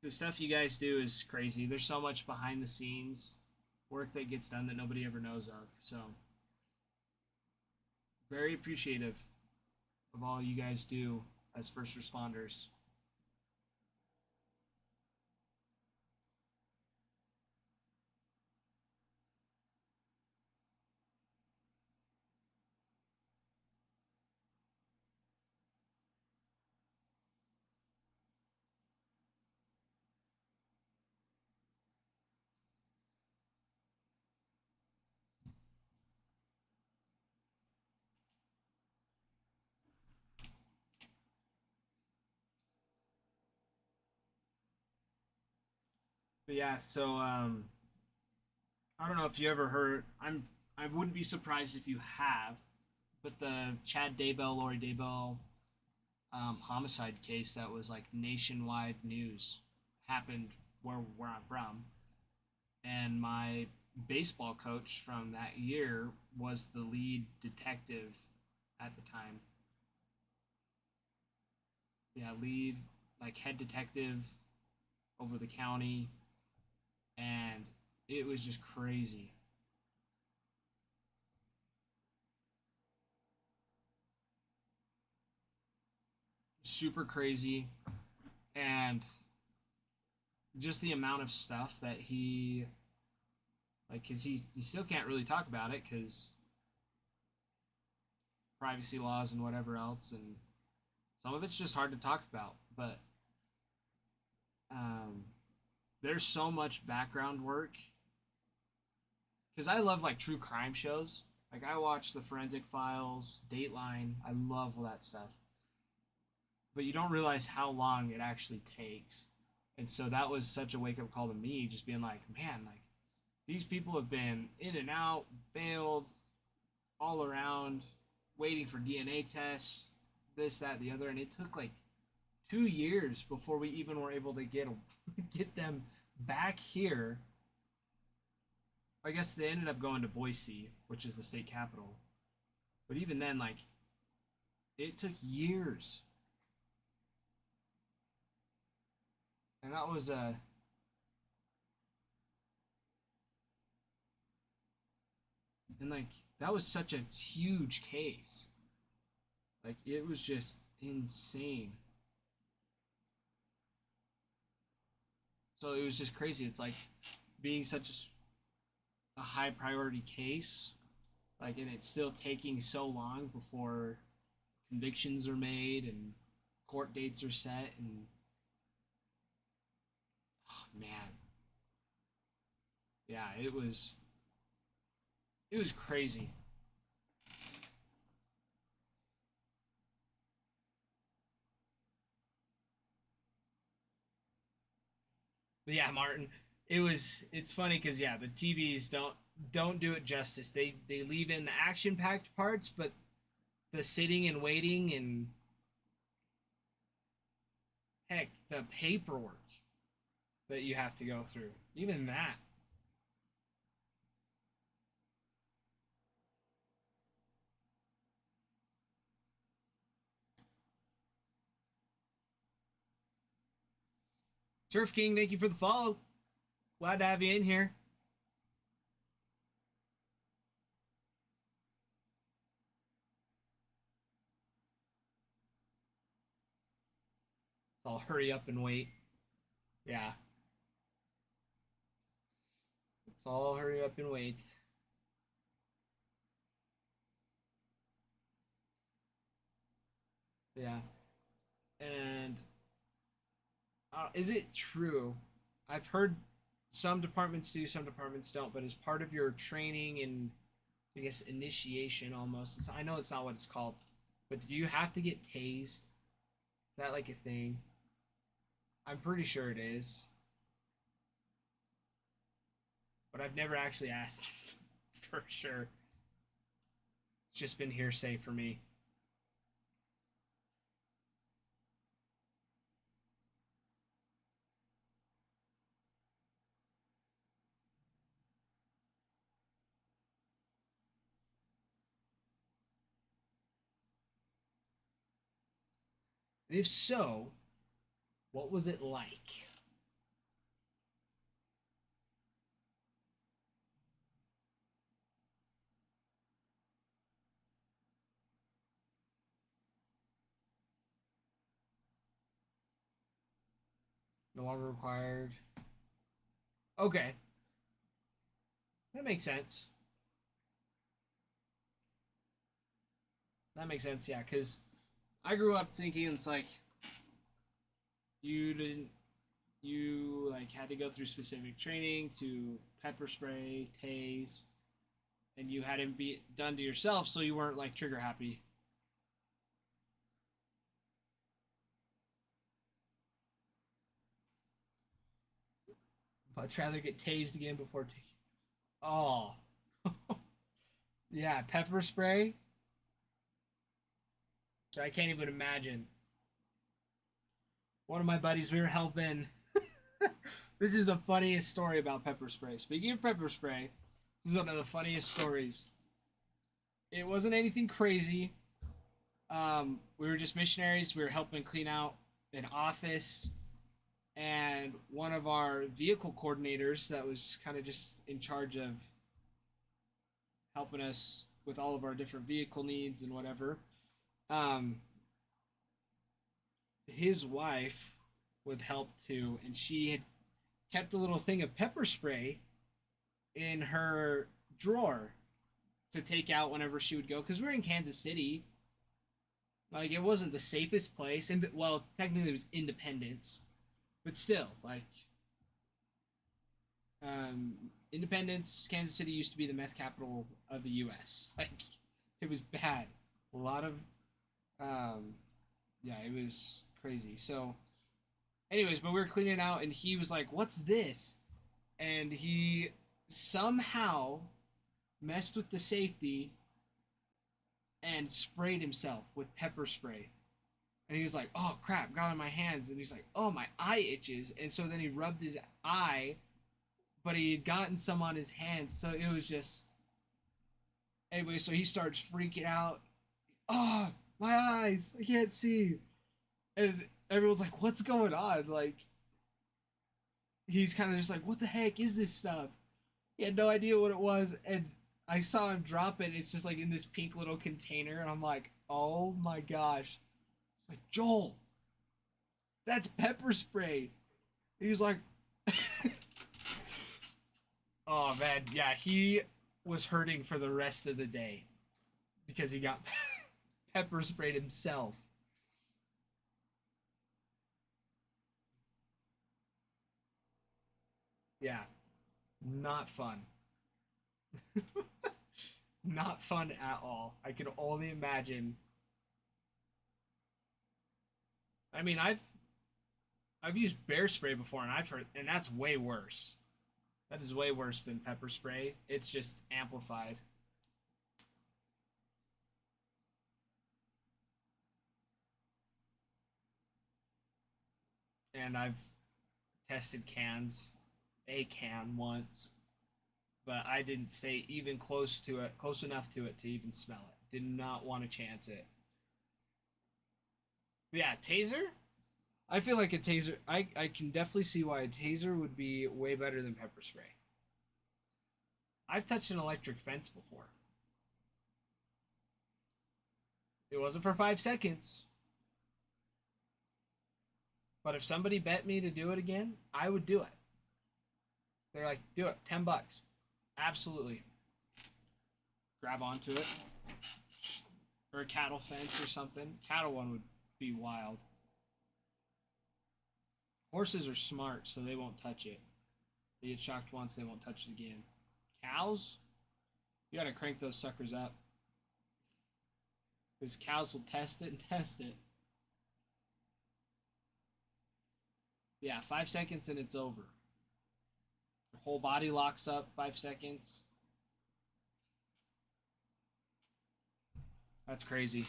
The stuff you guys do is crazy. There's so much behind the scenes work that gets done that nobody ever knows of. So very appreciative of all you guys do as first responders. But yeah, so I don't know if you ever heard. I wouldn't be surprised if you have, but the Chad Daybell, Lori Daybell homicide case that was like nationwide news happened where I'm from, and my baseball coach from that year was the lead detective at the time. Yeah, lead like head detective over the county, and it was just crazy. Super crazy, and just the amount of stuff that he like, because he still can't really talk about it because privacy laws and whatever else, and some of it's just hard to talk about. But um, there's so much background work because I love like true crime shows. Like I watch the Forensic Files, Dateline. I love all that stuff. But you don't realize how long it actually takes. And so that was such a wake up call to me, just being like, man, like these people have been in and out, bailed, all around, waiting for DNA tests, this, that, the other, and it took like 2 years before we even were able to get them back here. I guess they ended up going to Boise, which is the state capital. But even then, like, it took years. And that was and like that was such a huge case. Like, it was just insane. So it was just crazy. It's like being such a high priority case, like, and it's still taking so long before convictions are made and court dates are set, and oh man, yeah, it was crazy. But yeah, Martin, it's funny because yeah, the TVs don't do it justice. They leave in the action packed parts, but the sitting and waiting and heck, the paperwork that you have to go through, even that. Turf King, thank you for the follow. Glad to have you in here. So I'll hurry up and wait. Yeah. Let's all hurry up and wait. Yeah. And is it true? I've heard some departments do, some departments don't, but as part of your training and I guess initiation almost, I know it's not what it's called, but do you have to get tased? Is that like a thing? I'm pretty sure it is, but I've never actually asked for sure. It's just been hearsay for me. And if so, what was it like? No longer required. Okay, that makes sense. That makes sense, yeah, because I grew up thinking it's like you didn't you like had to go through specific training to pepper spray, tase, and you had to be done to yourself so you weren't like trigger happy. But I'd rather get tased again before taking. Oh, yeah, pepper spray. I can't even imagine. One of my buddies, we were helping. This is the funniest story about pepper spray. Speaking of pepper spray, this is one of the funniest stories. It wasn't anything crazy. We were just missionaries. We were helping clean out an office, and one of our vehicle coordinators that was kind of just in charge of helping us with all of our different vehicle needs and whatever. Um, his wife would help too, and she had kept a little thing of pepper spray in her drawer to take out whenever she would go because we're in Kansas City. Like, it wasn't the safest place, and well, technically it was Independence, but still, like, Independence, Kansas City used to be the meth capital of the U.S. Like, it was bad. A lot of, yeah, it was crazy. So, anyways, but we were cleaning out, and he was like, "What's this?" And he somehow messed with the safety and sprayed himself with pepper spray. And he was like, "Oh crap, got on my hands." And he's like, "Oh, my eye itches." And so then he rubbed his eye, but he had gotten some on his hands. So it was just. Anyway, so he starts freaking out. "Oh, my eyes, I can't see." And everyone's like, "What's going on?" Like, he's kind of just like, "What the heck is this stuff?" He had no idea what it was. And I saw him drop it. It's just like in this pink little container. And I'm like, oh my gosh. It's like, Joel, that's pepper spray. He's like, oh man, yeah, he was hurting for the rest of the day because he got pepper sprayed himself. Yeah, not fun. Not fun at all. I can only imagine. I mean, I've used bear spray before, and I've heard, and that's way worse. That is way worse than pepper spray. It's just amplified. And I've tested cans, a can once, but I didn't stay even close to it, close enough to it to even smell it. Did not want to chance it. But yeah, taser. I feel like a taser. I can definitely see why a taser would be way better than pepper spray. I've touched an electric fence before. It wasn't for 5 seconds. But if somebody bet me to do it again, I would do it. They're like, do it, $10. Absolutely. Grab onto it. Or a cattle fence or something. Cattle one would be wild. Horses are smart, so they won't touch it. They get shocked once, they won't touch it again. Cows, you gotta crank those suckers up. Because cows will test it and test it. Yeah, 5 seconds and it's over. Your whole body locks up, 5 seconds. That's crazy.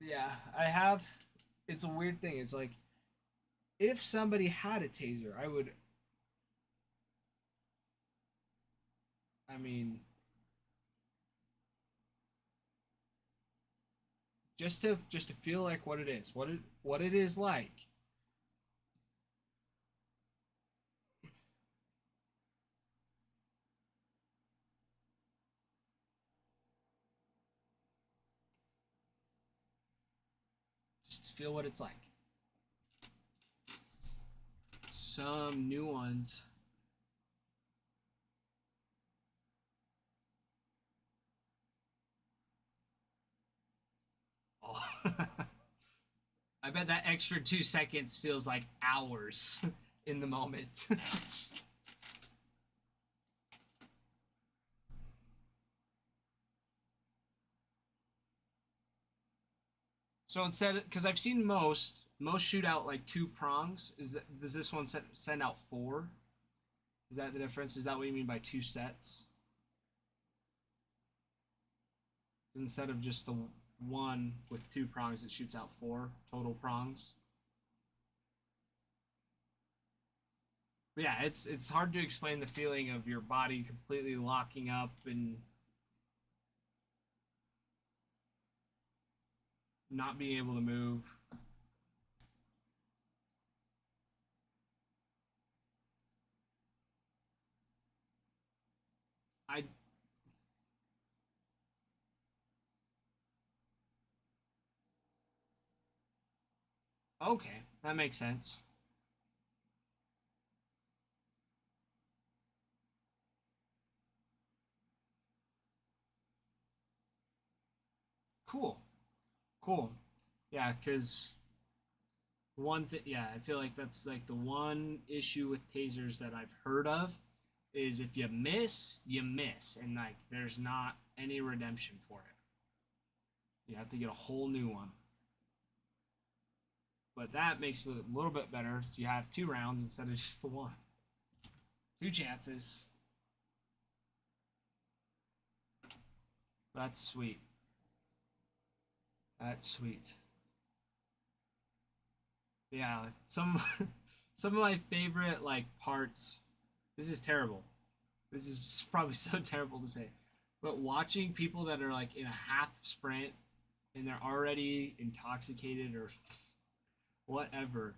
Yeah, I have. It's a weird thing. It's like, if somebody had a taser, I would. I mean, just to feel like what it is, what it is like. Just to feel what it's like. Some new ones. Oh. I bet that extra 2 seconds feels like hours in the moment. So instead, because I've seen most shoot out like 2 prongs. Does this one send out 4? Is that the difference? Is that what you mean by 2 sets? Instead of just the one with 2 prongs, it shoots out 4 total prongs. But yeah, it's hard to explain the feeling of your body completely locking up and not being able to move. I Okay, that makes sense. Cool, cool. Yeah, because one thing, yeah, I feel like that's like the one issue with tasers that I've heard of is if you miss, and like there's not any redemption for it. You have to get a whole new one. But that makes it a little bit better. You have 2 rounds instead of just the one. 2 chances. That's sweet. That's sweet. Yeah, some of my favorite like parts. This is terrible. This is probably so terrible to say, but watching people that are like in a half sprint and they're already intoxicated or whatever,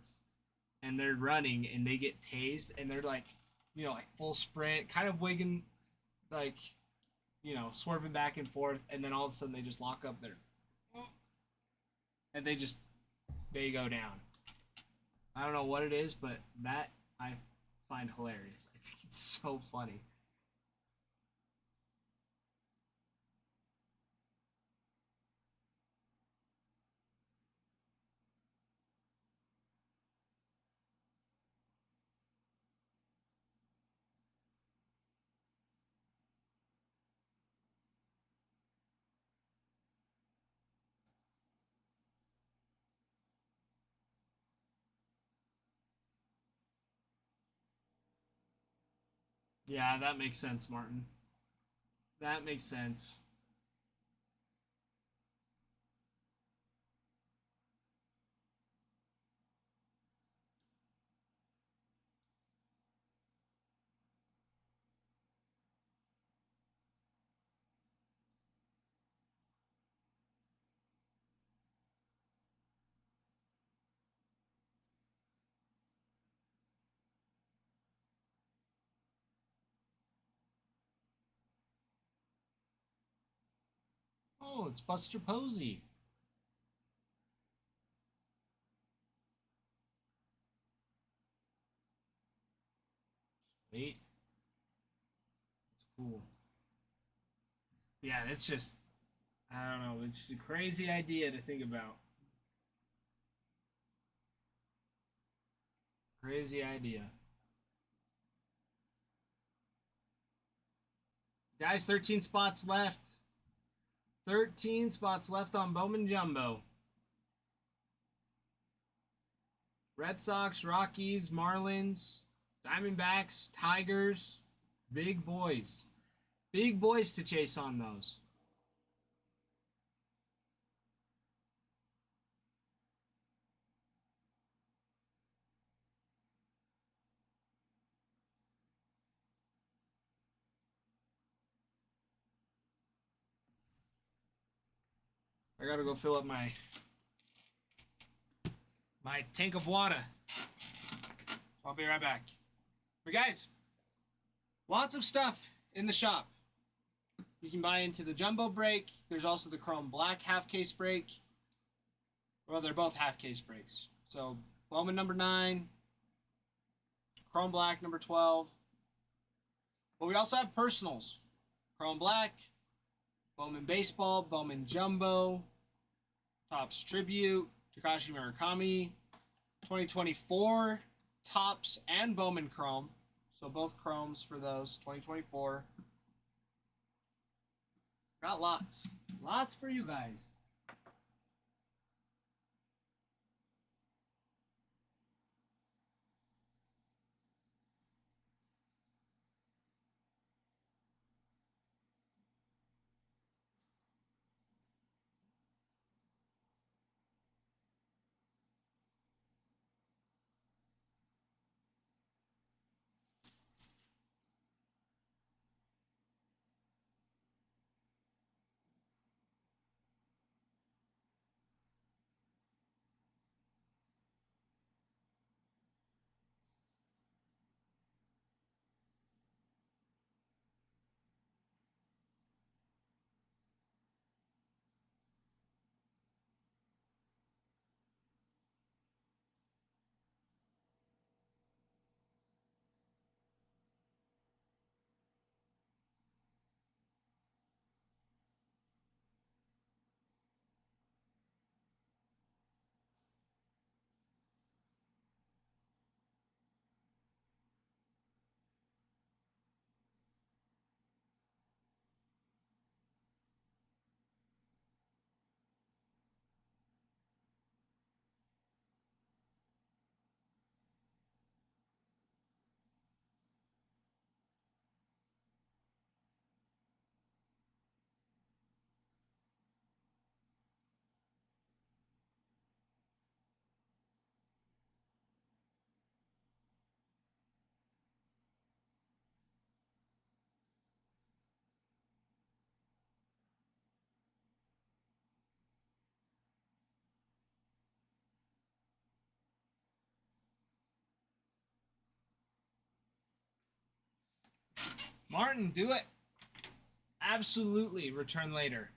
and they're running and they get tased and they're like, like full sprint, kind of wigging, like, swerving back and forth, and then all of a sudden they just lock up their, and they go down. I don't know what it is, but that I find hilarious. I think it's so funny. Yeah, that makes sense, Martin. That makes sense. Oh, it's Buster Posey. Sweet. It's cool. Yeah, it's just, I don't know. It's just a crazy idea to think about. Crazy idea. Guys, 13 spots left. 13 spots left on Bowman Jumbo. Red Sox, Rockies, Marlins, Diamondbacks, Tigers. Big boys. Big boys to chase on those. I gotta go fill up my tank of water. I'll be right back. But guys, lots of stuff in the shop. You can buy into the jumbo break. There's also the chrome black half case break. Well, they're both half case breaks. So Bowman number 9, chrome black number 12. But we also have personals. Chrome black, Bowman baseball, Bowman jumbo, Topps tribute, Takashi Murakami, 2024 Topps and Bowman chrome. So both chromes for those, 2024. Got lots. Lots for you guys. Martin, do it. Absolutely. Return later.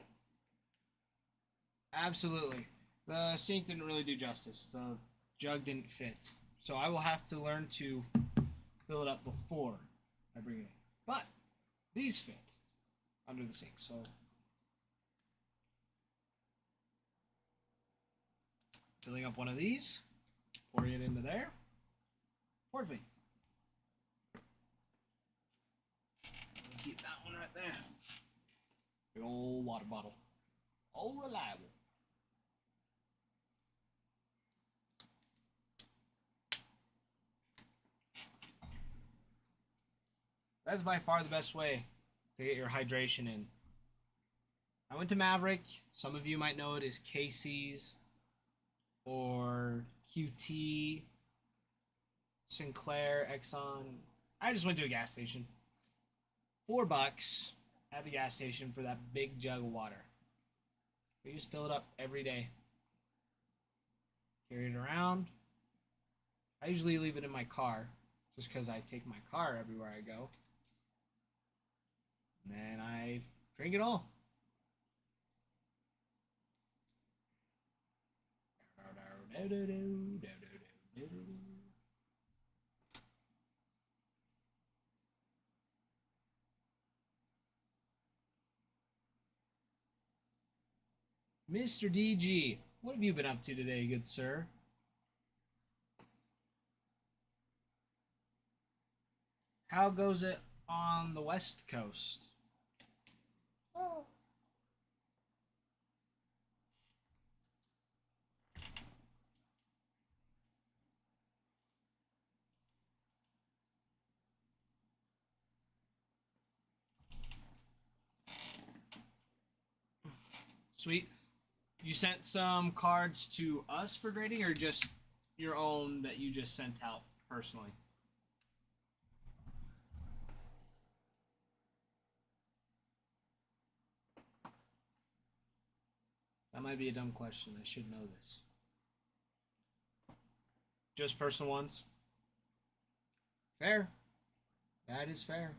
Absolutely. The sink didn't really do justice. The jug didn't fit. So I will have to learn to fill it up before I bring it in. But these fit under the sink. So filling up one of these, pouring it into there. Perfect. Keep that one right there. Big old water bottle. All reliable. That's by far the best way to get your hydration in. I went to Maverick. Some of you might know it as Casey's or QT, Sinclair, Exxon. I just went to a gas station. $4 at the gas station for that big jug of water. We just fill it up every day. Carry it around. I usually leave it in my car just because I take my car everywhere I go. And then I drink it all. Mr. DG, what have you been up to today, good sir? How goes it on the West Coast? Oh. Sweet. You sent some cards to us for grading, or just your own that you just sent out personally? That might be a dumb question. I should know this. Just personal ones? Fair. That is fair.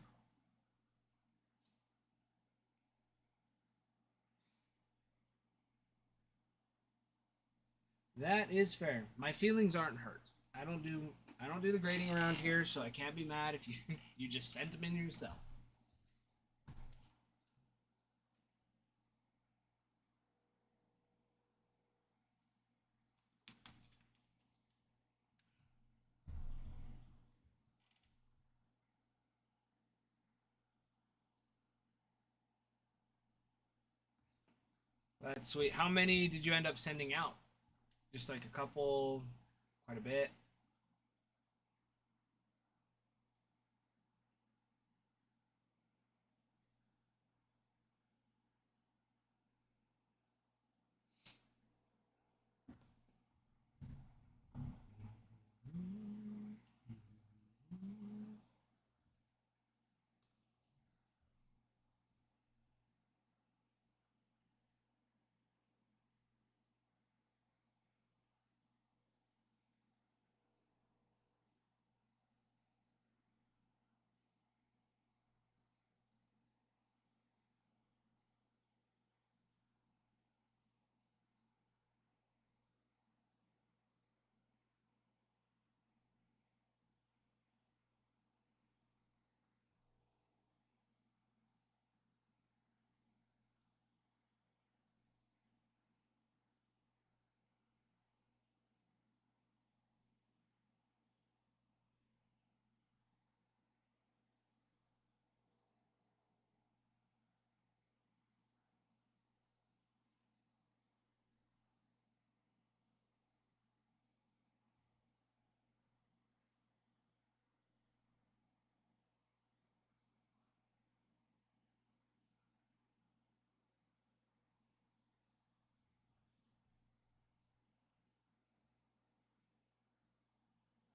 That is fair. My feelings aren't hurt. I don't do the grading around here, so I can't be mad if you you just sent them in yourself. That's sweet. How many did you end up sending out? Just like a couple, quite a bit.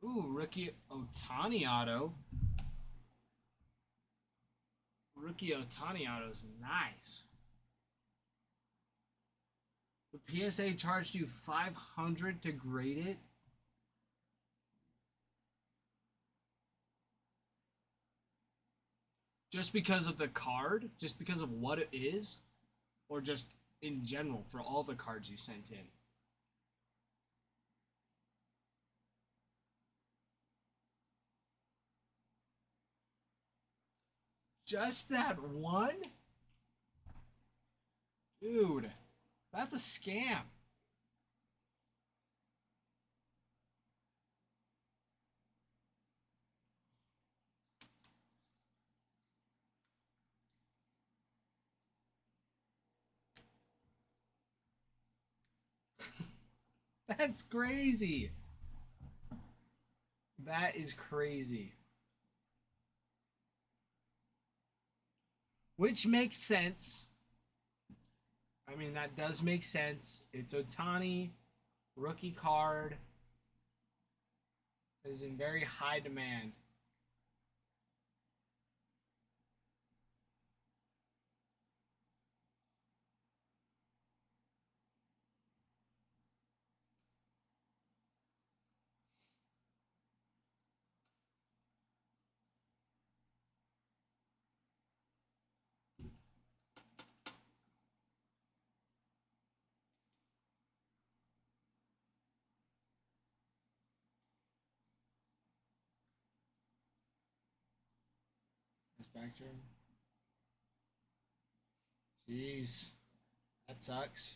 Ooh, Rookie Otani auto. Rookie Otani auto is nice. The PSA charged you $500 to grade it. Just because of the card, just because of what it is, or just in general for all the cards you sent in? Just that one? Dude, that's a scam. That's crazy. That is crazy. Which makes sense. I mean, that does make sense. It's Otani, rookie card, is in very high demand. His back turn. Jeez, that sucks.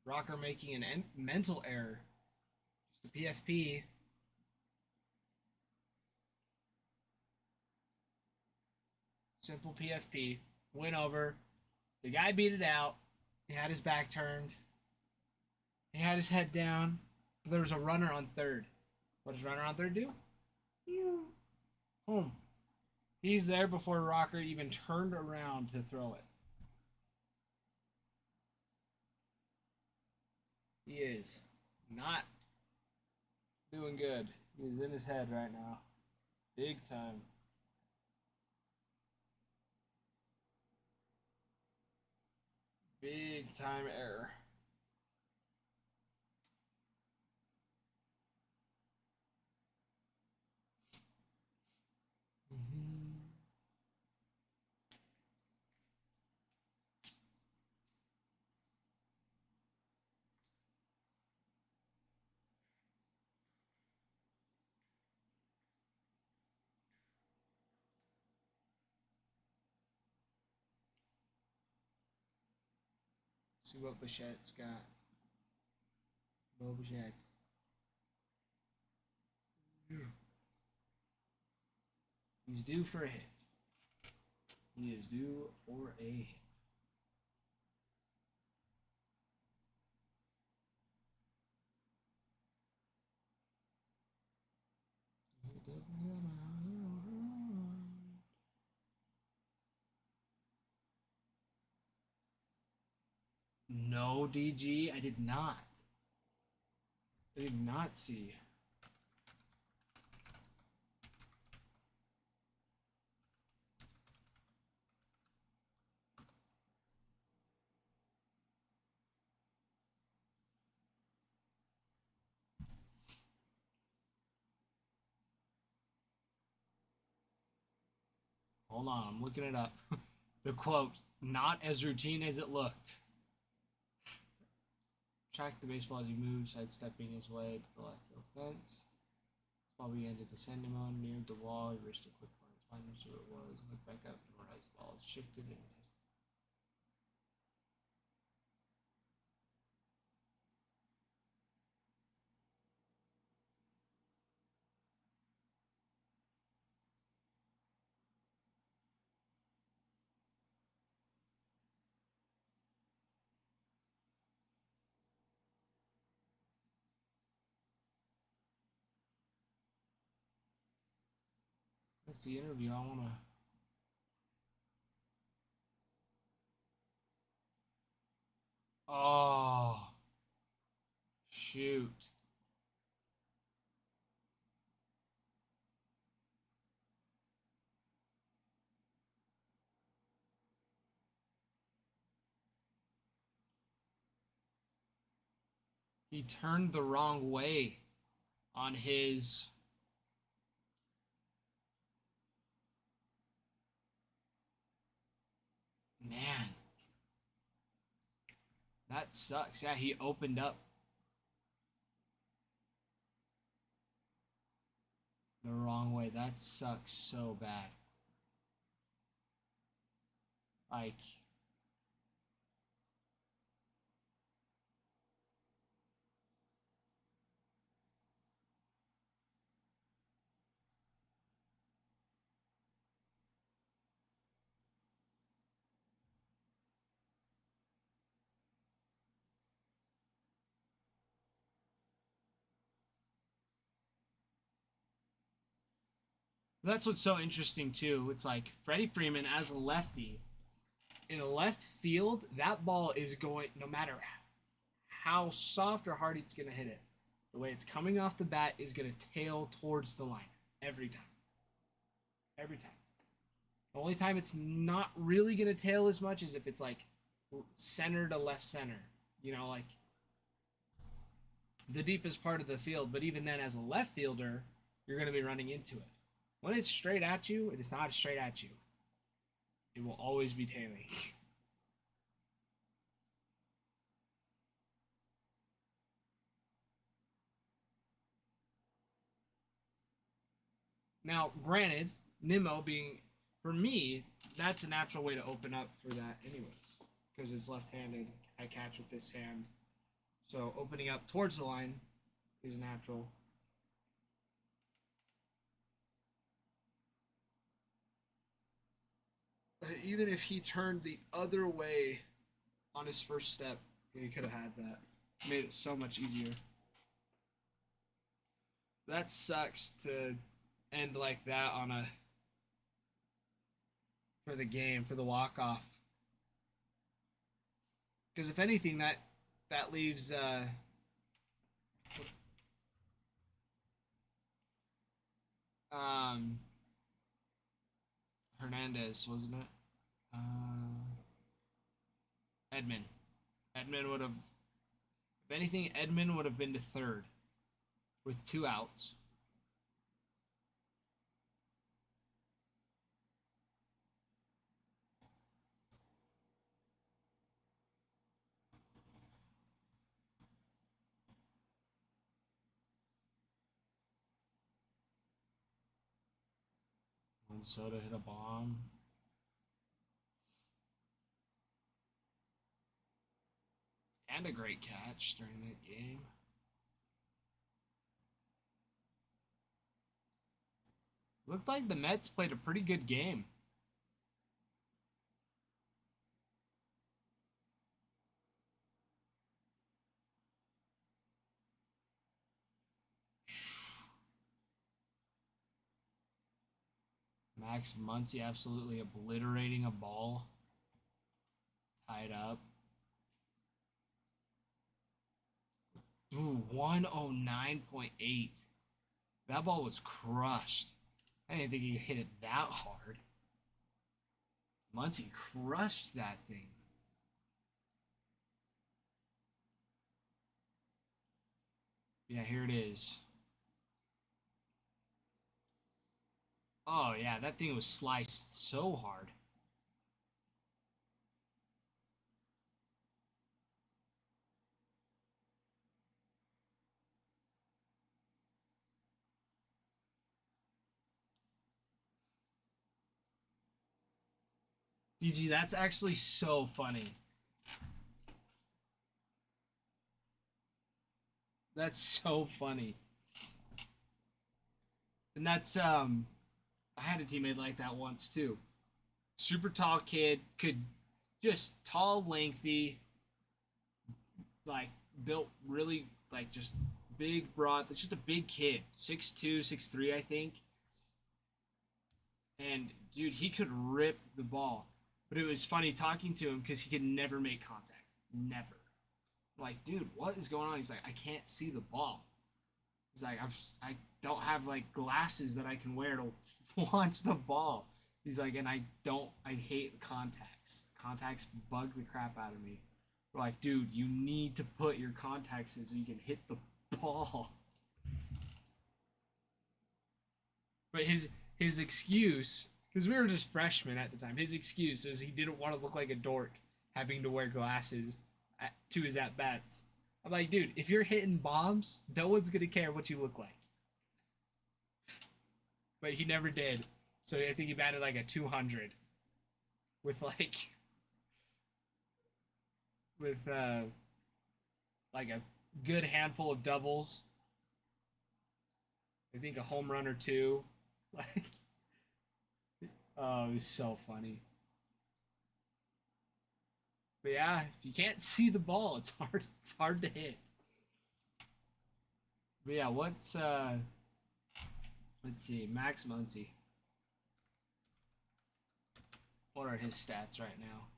Rocker making an mental error. Just a PFP. Simple PFP. Went over. The guy beat it out. He had his back turned. He had his head down. But there was a runner on third. What does runner on third do? Home. He's there before Rocker even turned around to throw it. He is not doing good. He's in his head right now. Big time. Big time error. See what Bichette's got. Bo Bichette. He's due for a hit. He is due for a hit. No, DG, I did not. I did not see. Hold on, I'm looking it up. The quote, not as routine as it looked. Tracked the baseball as he moved, sidestepping his way to the left field fence. Ball began to descend him on, neared the wall. He reached a quick point. His mind knew where it was. Looked back up and realized the ball had shifted and that's the interview. I wanna. Oh, shoot. He turned the wrong way on his. Man, that sucks. Yeah, he opened up the wrong way. That sucks so bad. Like, that's what's so interesting too. It's like Freddie Freeman as a lefty in the left field, that ball is going no matter how soft or hard it's gonna hit it. The way it's coming off the bat is gonna tail towards the line every time. Every time. The only time it's not really gonna tail as much is if it's like center to left center. You know, like the deepest part of the field. But even then, as a left fielder, you're gonna be running into it. When it's straight at you, it is not straight at you. It will always be tailing. Now, granted, Nimmo being, for me, that's a natural way to open up for that anyways. Because it's left-handed. I catch with this hand. So opening up towards the line is natural. Even if he turned the other way on his first step, he could have had that. Made it so much easier. That sucks to end like that on a for the game, for the walk-off. Because if anything, that leaves um Hernandez, wasn't it? Edmund. Edmund would have, if anything, Edmund would have been to third with 2 outs. Minnesota hit a bomb. And a great catch during that game. Looked like the Mets played a pretty good game. Max Muncy absolutely obliterating a ball. Tied up. Ooh, 109.8. That ball was crushed. I didn't think he hit it that hard. Muncy crushed that thing. Yeah, here it is. Oh, yeah, that thing was sliced so hard. DG, that's actually so funny. That's so funny. And that's I had a teammate like that once too. Super tall kid, could just tall, lengthy, like built really like just big, broad. It's just a big kid, 6'2", 6'3", I think. And dude, he could rip the ball, but it was funny talking to him because he could never make contact, never. I'm like, dude, what is going on? He's like, I can't see the ball. He's like, I don't have like glasses that I can wear to launch the ball. He's like, and I hate contacts. Contacts bug the crap out of me. We're like, dude, you need to put your contacts in so you can hit the ball. But his excuse, Because we were just freshmen at the time. His excuse is he didn't want to look like a dork having to wear glasses to his at bats. I'm like, dude, if you're hitting bombs, no one's gonna care what you look like. But he never did. So I think he batted like a 200 with with like a good handful of doubles. I think a home run or two. Like, oh, it was so funny. But yeah, if you can't see the ball, it's hard. It's hard to hit. But yeah, what's let's see, Max Muncy. What are his stats right now?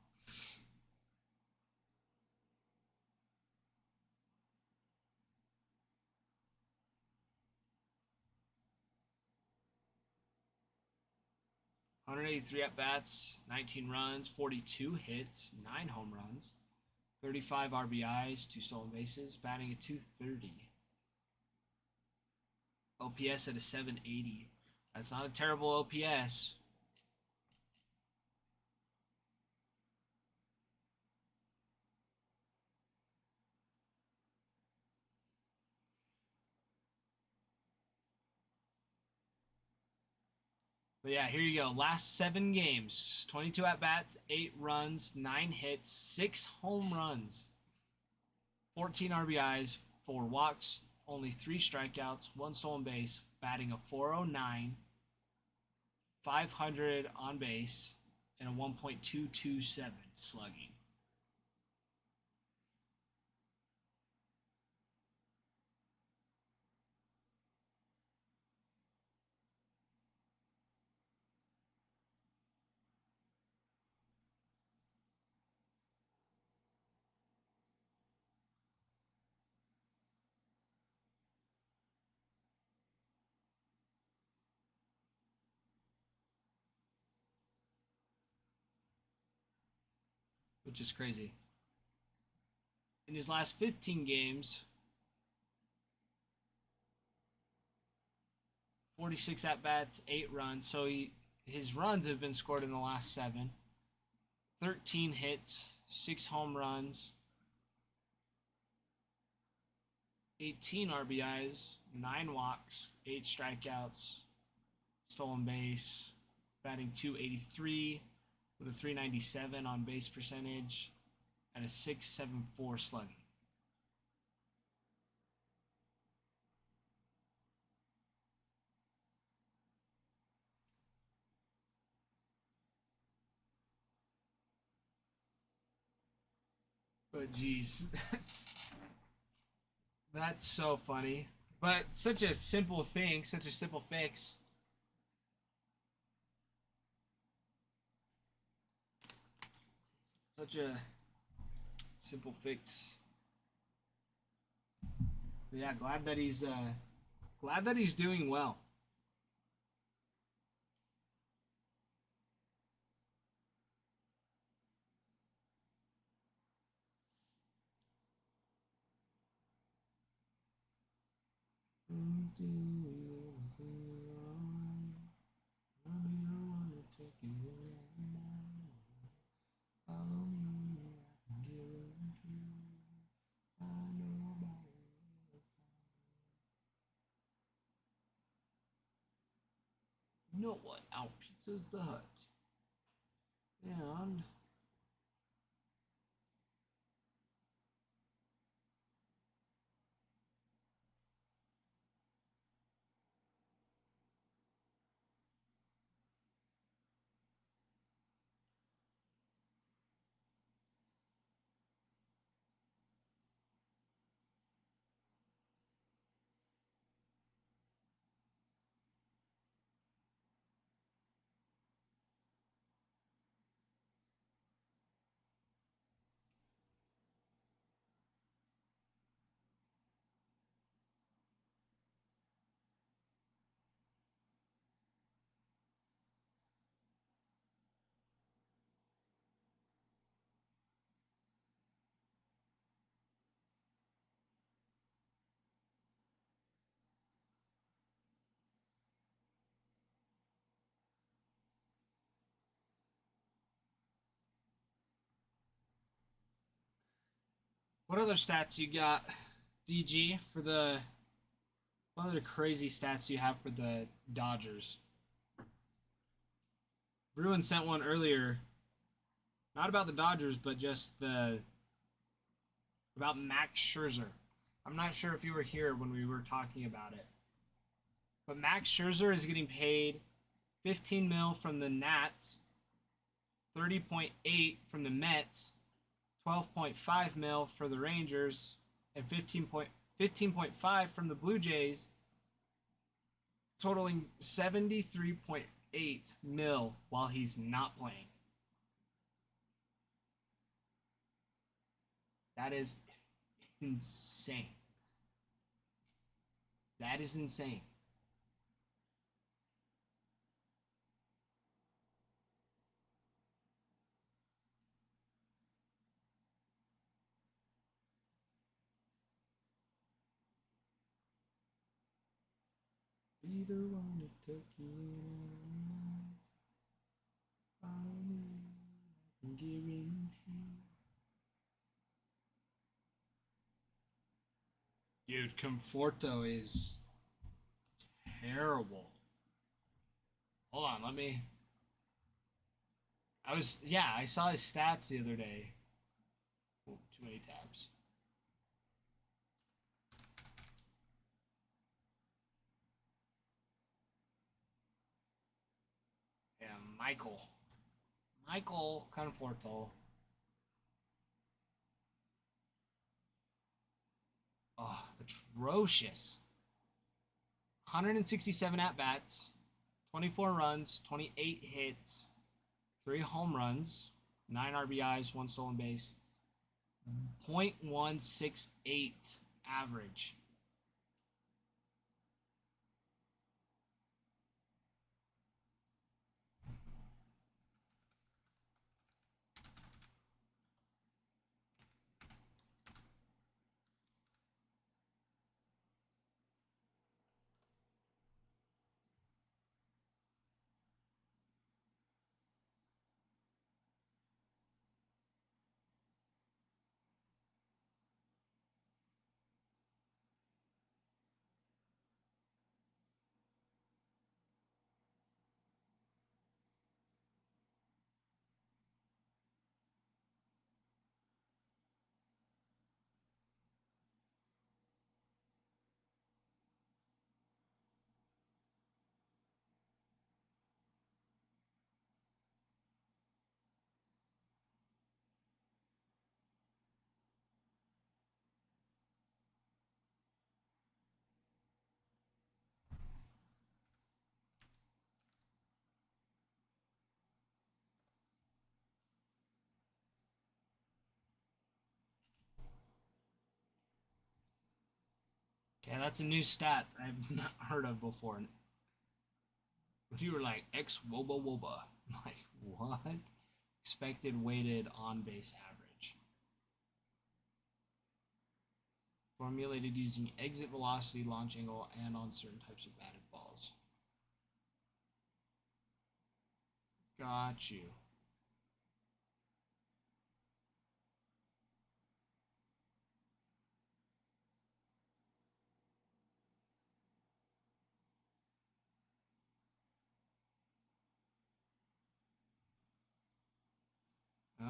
...183 at-bats, 19 runs, 42 hits, 9 home runs, 35 RBIs, 2 stolen bases, batting at 230. OPS at a 780. That's not a terrible OPS. But yeah, here you go. Last 7 games. 22 at-bats, 8 runs, 9 hits, 6 home runs, 14 RBIs, 4 walks, only 3 strikeouts, 1 stolen base, batting a 409, 500 on base, and a 1.227 slugging. Which is crazy. In his last 15 games, 46 at-bats, 8 runs. So his runs have been scored in the last 7. 13 hits, 6 home runs, 18 RBIs, 9 walks, 8 strikeouts, stolen base, batting 283 with a 397 on base percentage and a 674 slugging. But geez, that's so funny. But such a simple thing, such a simple fix. Such a simple fix. But yeah, glad that he's doing well. You know what? Our pizza's the hut. And What other stats you got, DG, for the... What other crazy stats do you have for the Dodgers? Bruin sent one earlier. Not about the Dodgers, but just about Max Scherzer. I'm not sure if you were here when we were talking about it. But Max Scherzer is getting paid 15 mil from the Nats, 30.8 from the Mets, 12.5 mil for the Rangers, and 15.5 from the Blue Jays, totaling 73.8 mil while he's not playing. That is insane. That is insane. Either one that took you in, I can guarantee. Dude, Conforto is terrible. Hold on, let me. I saw his stats the other day. Oh, too many tabs. Yeah, Michael Conforto. Oh, atrocious. 167 at bats, 24 runs, 28 hits, 3 home runs, 9 RBIs, 1 stolen base, .168 average. Okay, that's a new stat I've not heard of before. If you were like X woba woba, I'm like, what? Expected weighted on base average. Formulated using exit velocity, launch angle, and on certain types of batted balls. Got you.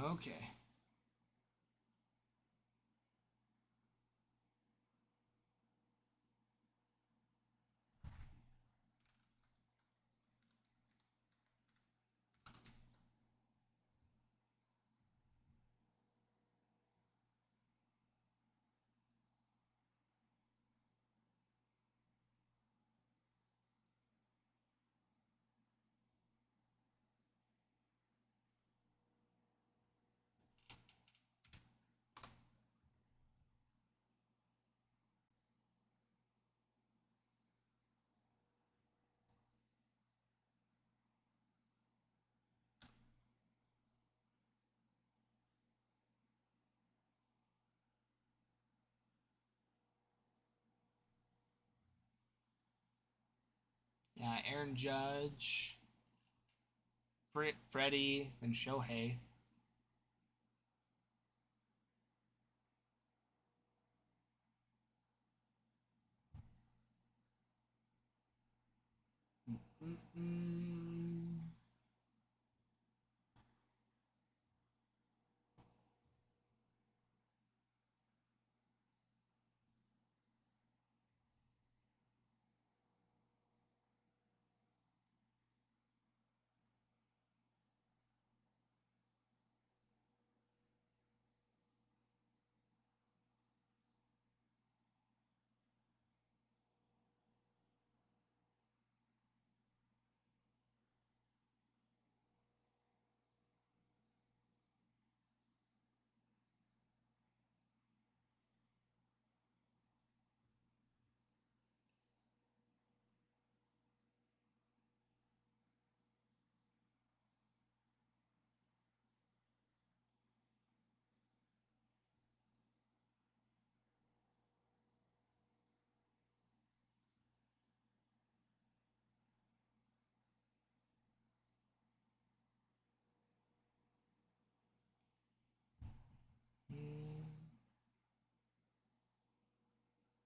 Okay. Yeah, Aaron Judge, Freddie, and Shohei. Mm-mm.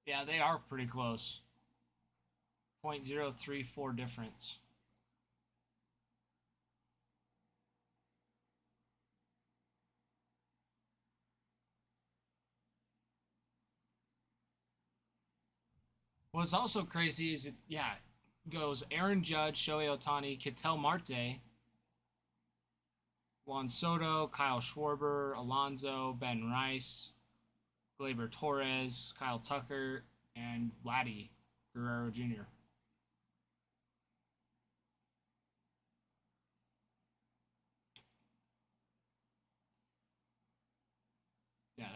Yeah, they are pretty close. 0.034 difference. What's also crazy is it goes Aaron Judge, Shohei Ohtani, Ketel Marte, Juan Soto, Kyle Schwarber, Alonso, Ben Rice, Gleyber Torres, Kyle Tucker, and Vladdy Guerrero Jr. Yeah,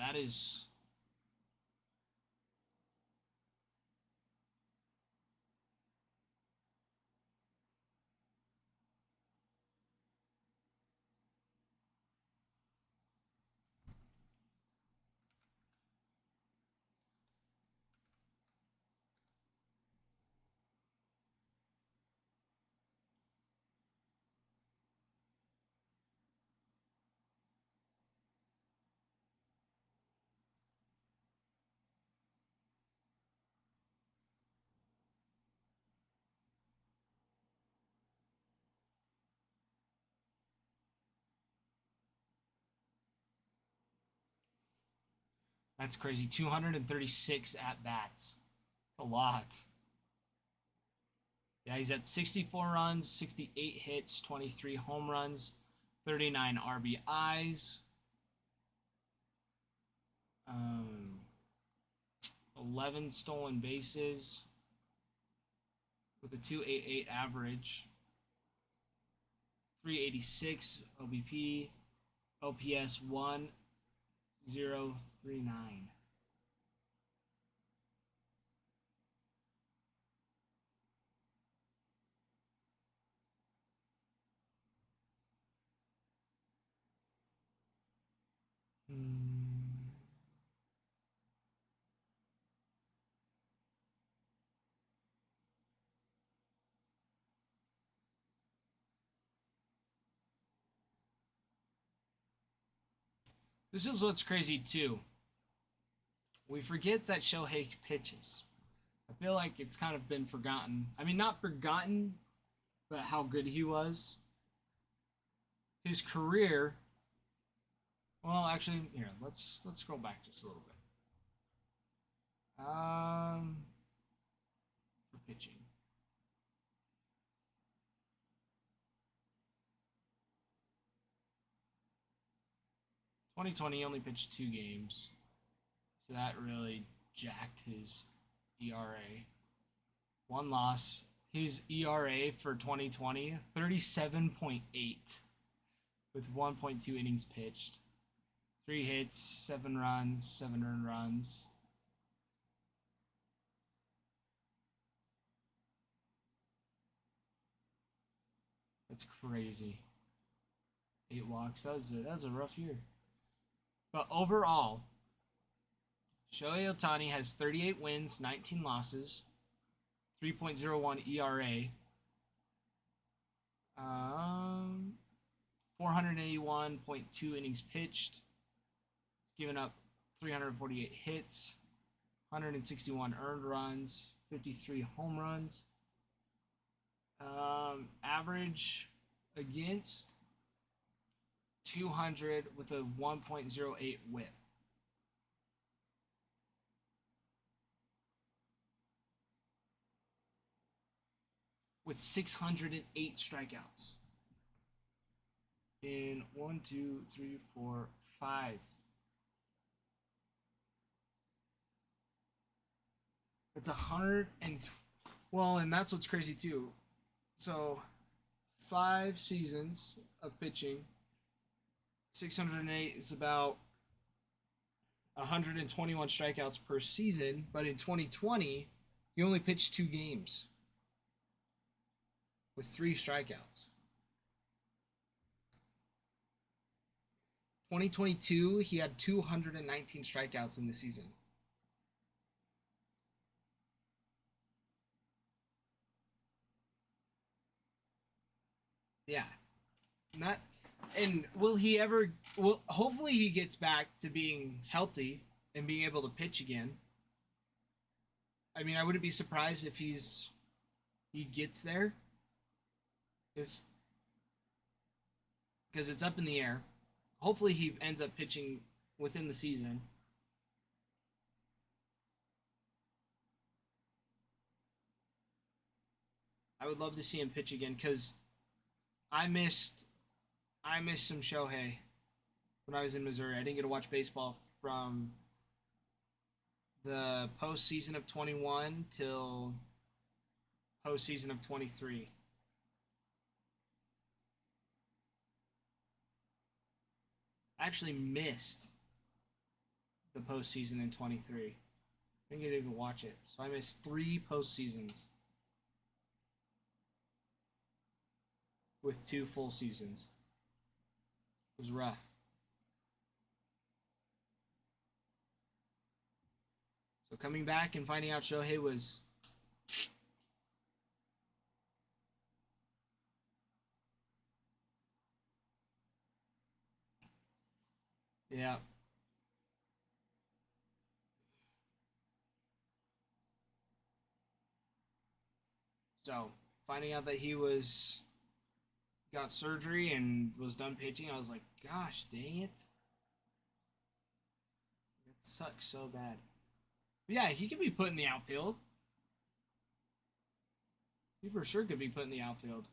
that's crazy. 236 at bats. It's a lot. Yeah, he's at 64 runs, 68 hits, 23 home runs, 39 RBIs, 11 stolen bases with a 288 average, 386 OBP, OPS 1039. This is what's crazy too. We forget that Shohei pitches. I feel like it's kind of been forgotten. I mean, not forgotten, but how good he was. His career. Well, actually, here let's scroll back just a little bit. For pitching. 2020 only pitched 2 games, so that really jacked his ERA. 1 loss. His ERA for 2020 37.8 with 1.2 innings pitched. 3 hits, 7 runs, 7 earned runs. That's crazy. 8 walks. That was a rough year. But overall, Shohei Ohtani has 38 wins, 19 losses, 3.01 ERA, 481.2 innings pitched, given up 348 hits, 161 earned runs, 53 home runs. average against 200 with a 1.08 whip. With 608 strikeouts. In 1, 2, 3, 4, 5. It's 100 and well, and that's what's crazy too. So, 5 seasons of pitching. 608 is about 121 strikeouts per season, but in 2020, he only pitched 2 games with 3 strikeouts. 2022, he had 219 strikeouts in the season. Yeah. Not and will he ever well hopefully he gets back to being healthy and being able to pitch again. I mean, I wouldn't be surprised if he gets there. Because it's up in the air. Hopefully he ends up pitching within the season. I would love to see him pitch again because I missed some Shohei when I was in Missouri. I didn't get to watch baseball from the postseason of 21 till postseason of 23. I actually missed the postseason in 23. I didn't get to even watch it. So I missed 3 postseasons with 2 full seasons. It was rough. So coming back and finding out Shohei was yeah. So finding out that he got surgery and was done pitching, I was like, gosh, dang it. That sucks so bad. But yeah, he could be put in the outfield. He for sure could be put in the outfield.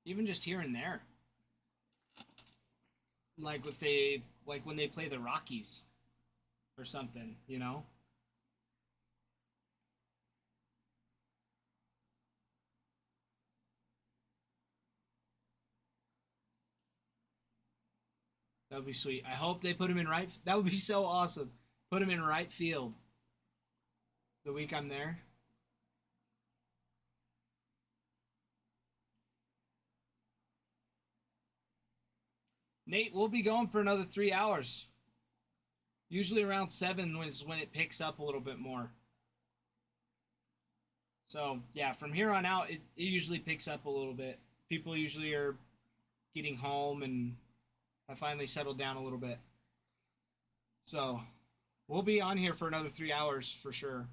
Even just here and there. Like when they play the Rockies or something, you know? That would be sweet. I hope they put him in right. That would be so awesome. Put him in right field the week I'm there. Nate, we'll be going for another 3 hours. Usually around 7 is when it picks up a little bit more. So, yeah, from here on out, it usually picks up a little bit. People usually are getting home and have finally settled down a little bit. So, we'll be on here for another 3 hours for sure.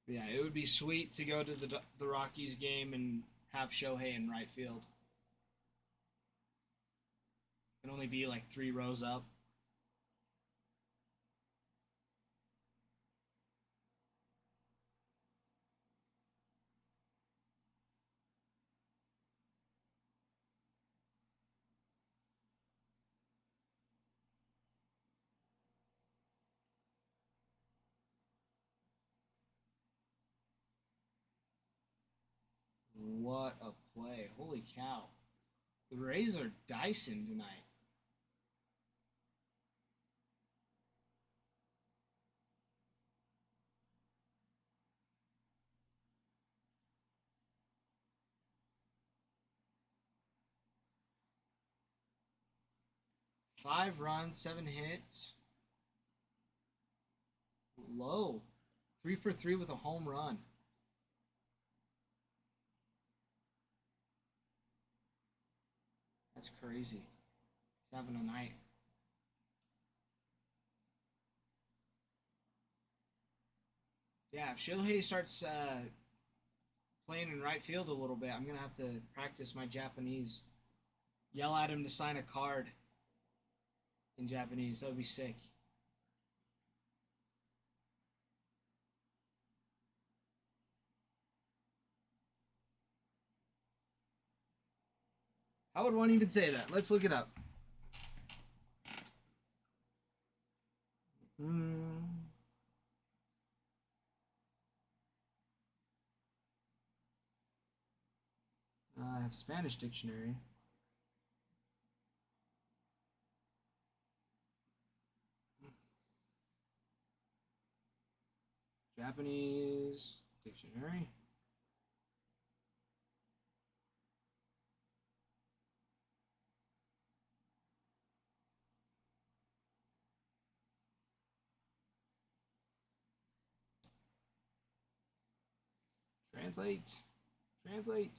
Yeah, it would be sweet to go to the Rockies game and have Shohei in right field. It'd only be like 3 rows up. What a play. Holy cow. The Rays are dicing tonight. 5 runs, 7 hits. Low. 3 for 3 with a home run. That's crazy. He's having a night. Yeah, if Shohei starts playing in right field a little bit, I'm going to have to practice my Japanese. Yell at him to sign a card in Japanese. That would be sick. How would one even say that? Let's look it up. I have Spanish dictionary. Japanese dictionary. Translate. Translate.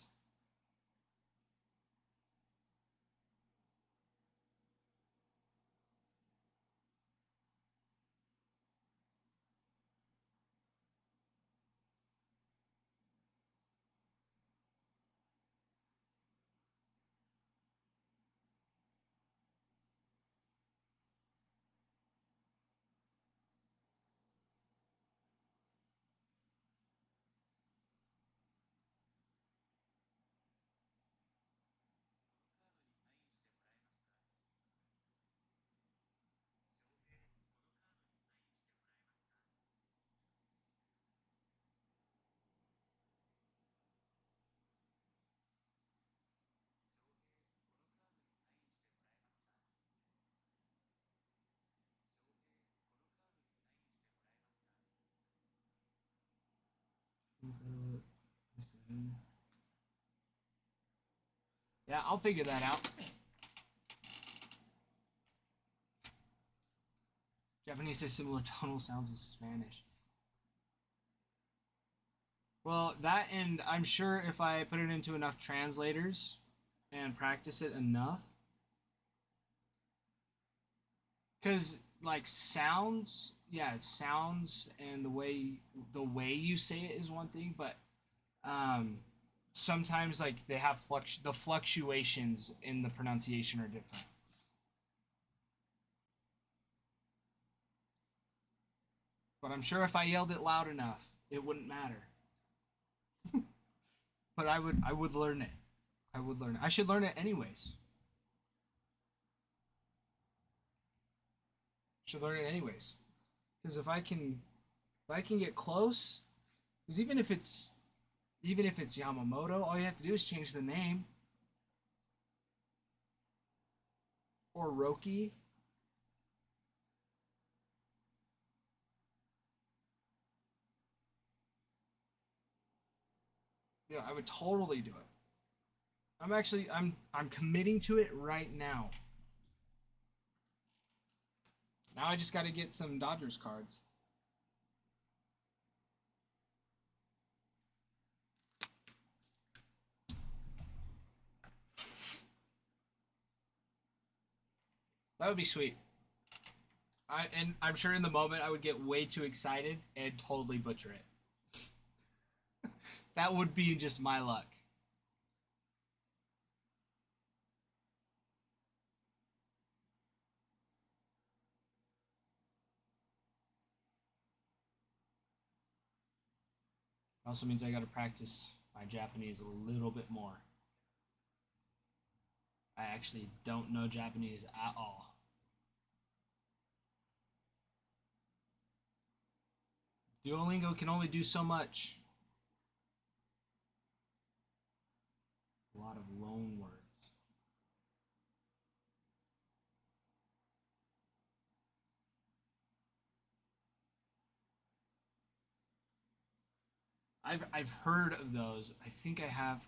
Yeah, I'll figure that out. Japanese has similar tonal sounds as Spanish. Well, that, and I'm sure if I put it into enough translators and practice it enough, because like sounds, yeah, sounds and the way you say it is one thing, but um, sometimes like they have the fluctuations in the pronunciation are different. But I'm sure if I yelled it loud enough, it wouldn't matter. But I would learn it. I would learn it. I should learn it anyways. Should learn it anyways. Because if I can get close, because even if it's Yamamoto, all you have to do is change the name. Or Roki. Yeah, I would totally do it. I'm committing to it right now. Now I just got to get some Dodgers cards. That would be sweet. I'm sure in the moment I would get way too excited and totally butcher it. That would be just my luck. Also means I got to practice my Japanese a little bit more. I actually don't know Japanese at all. Duolingo can only do so much. A lot of loan words. I've heard of those. I think I have.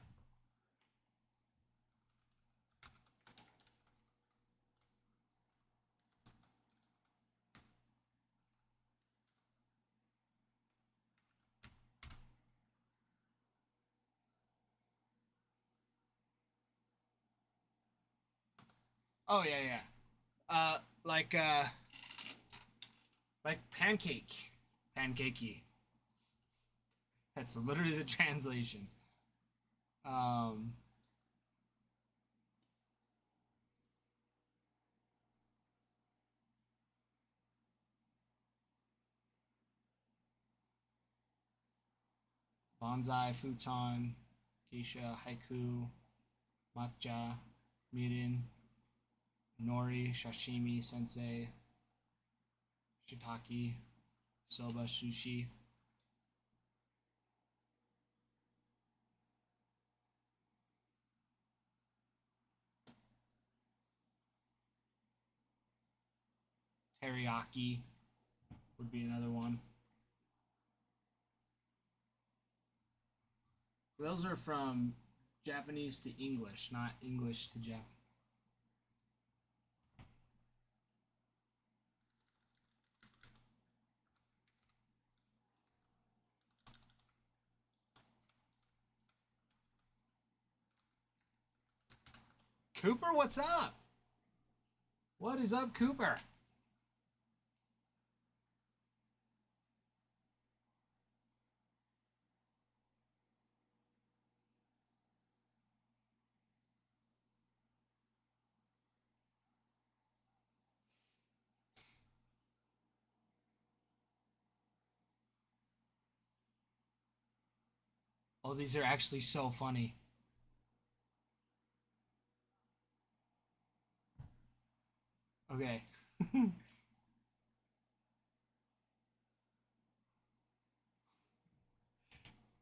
Oh yeah, yeah. Like like pancake, pancakey. That's literally the translation. Um, bonsai, futon, geisha, haiku, matcha, mirin, nori, sashimi, sensei, shiitake, soba, sushi. Teriyaki would be another one. Those are from Japanese to English, not English to Japanese. Cooper, what's up? What is up, Cooper? Oh, these are actually so funny. Okay.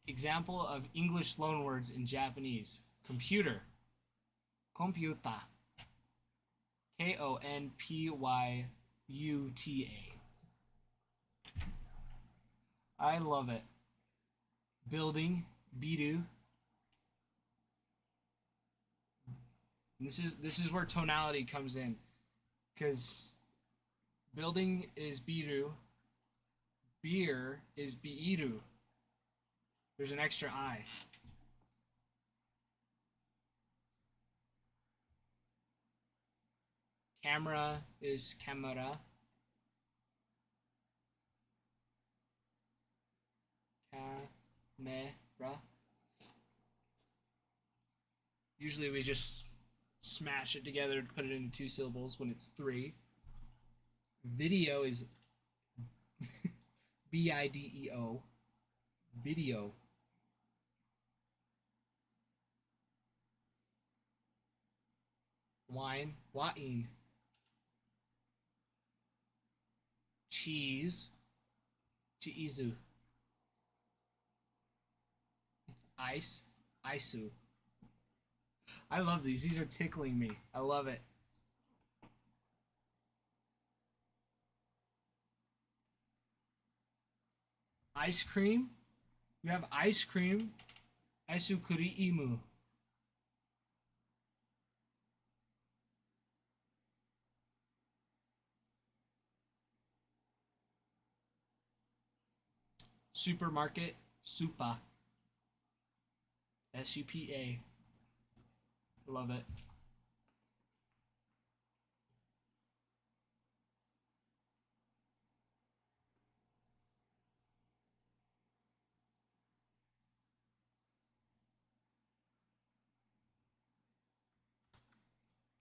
Example of English loanwords in Japanese. Computer. Computa. Konpyuta. I love it. Building. Biru. And this is where tonality comes in. Because building is biru. Beer is biiru. There's an extra I. Camera is camera. Camera. Usually we just smash it together to put it into two syllables when it's three. Video is Bideo. Video. Wine. Wine. Cheese. Chiizu. Ice. Isu. I love these. These are tickling me. I love it. Ice cream. You have ice cream. Aisukuri imu. Supermarket. Supa. Supa. Love it.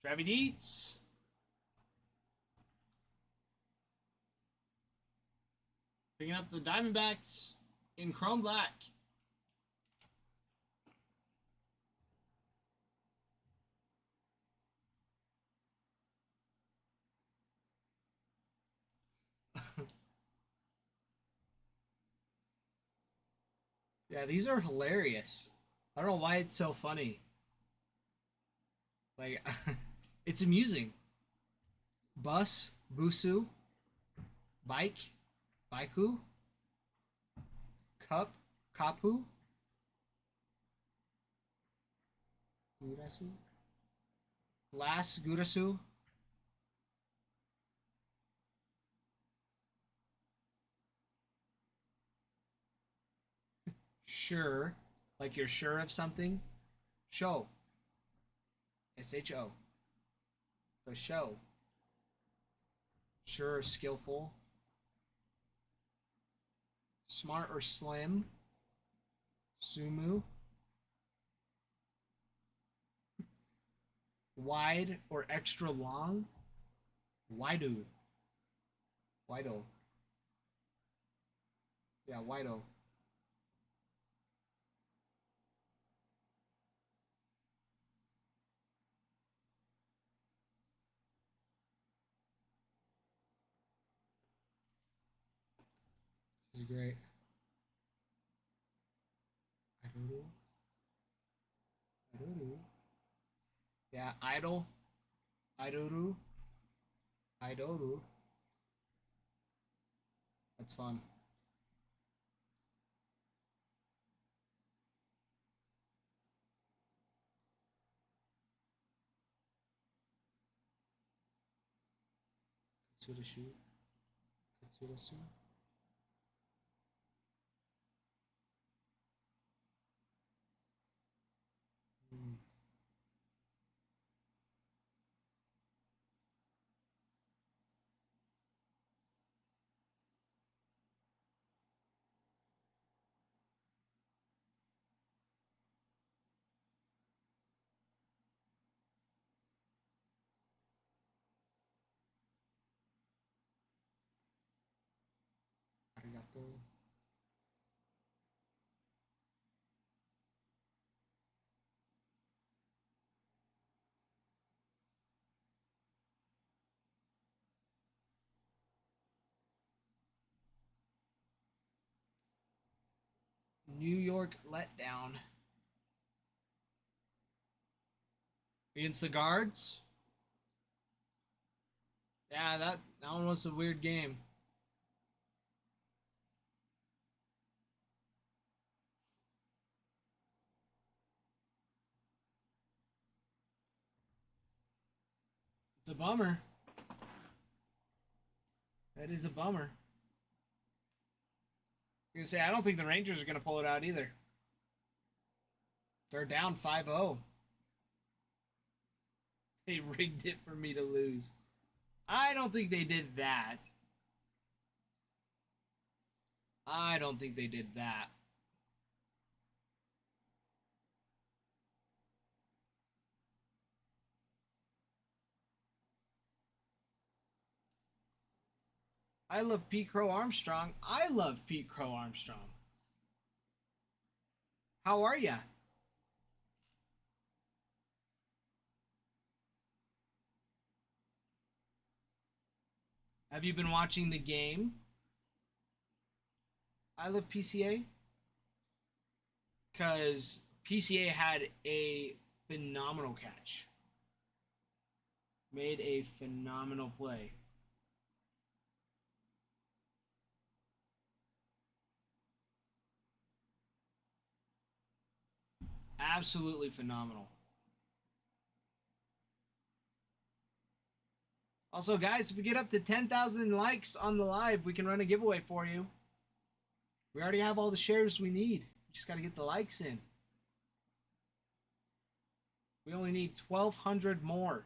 Travis Eats. Picking up the Diamondbacks in Chrome Black. Yeah, these are hilarious. I don't know why it's so funny. Like, it's amusing. Bus, busu, bike, baiku, cup, kapu, gurasu, glass, gurasu. Sure, like you're sure of something. Show. SHO. the show. Sure, skillful. Smart or slim. Sumu. Wide or extra long. Wido. Wido. Yeah, Wido. This is great. Idoru. Idoru. Yeah, idol. Idoru. Idoru. That's fun. Katsura-shu. Katsura-su. Hmm. Arigato. New York letdown. Against the guards? Yeah, that one was a weird game. It's a bummer. That is a bummer. I was gonna say, I don't think the Rangers are gonna pull it out either. They're down 5-0. They rigged it for me to lose. I don't think they did that. I don't think they did that. I love Pete Crow Armstrong. I love Pete Crow Armstrong. How are ya? Have you been watching the game? I love PCA. Because PCA had a phenomenal catch. Made a phenomenal play. Absolutely phenomenal. Also, guys, if we get up to 10,000 likes on the live, we can run a giveaway for you. We already have all the shares we need. We just got to get the likes in. We only need 1,200 more.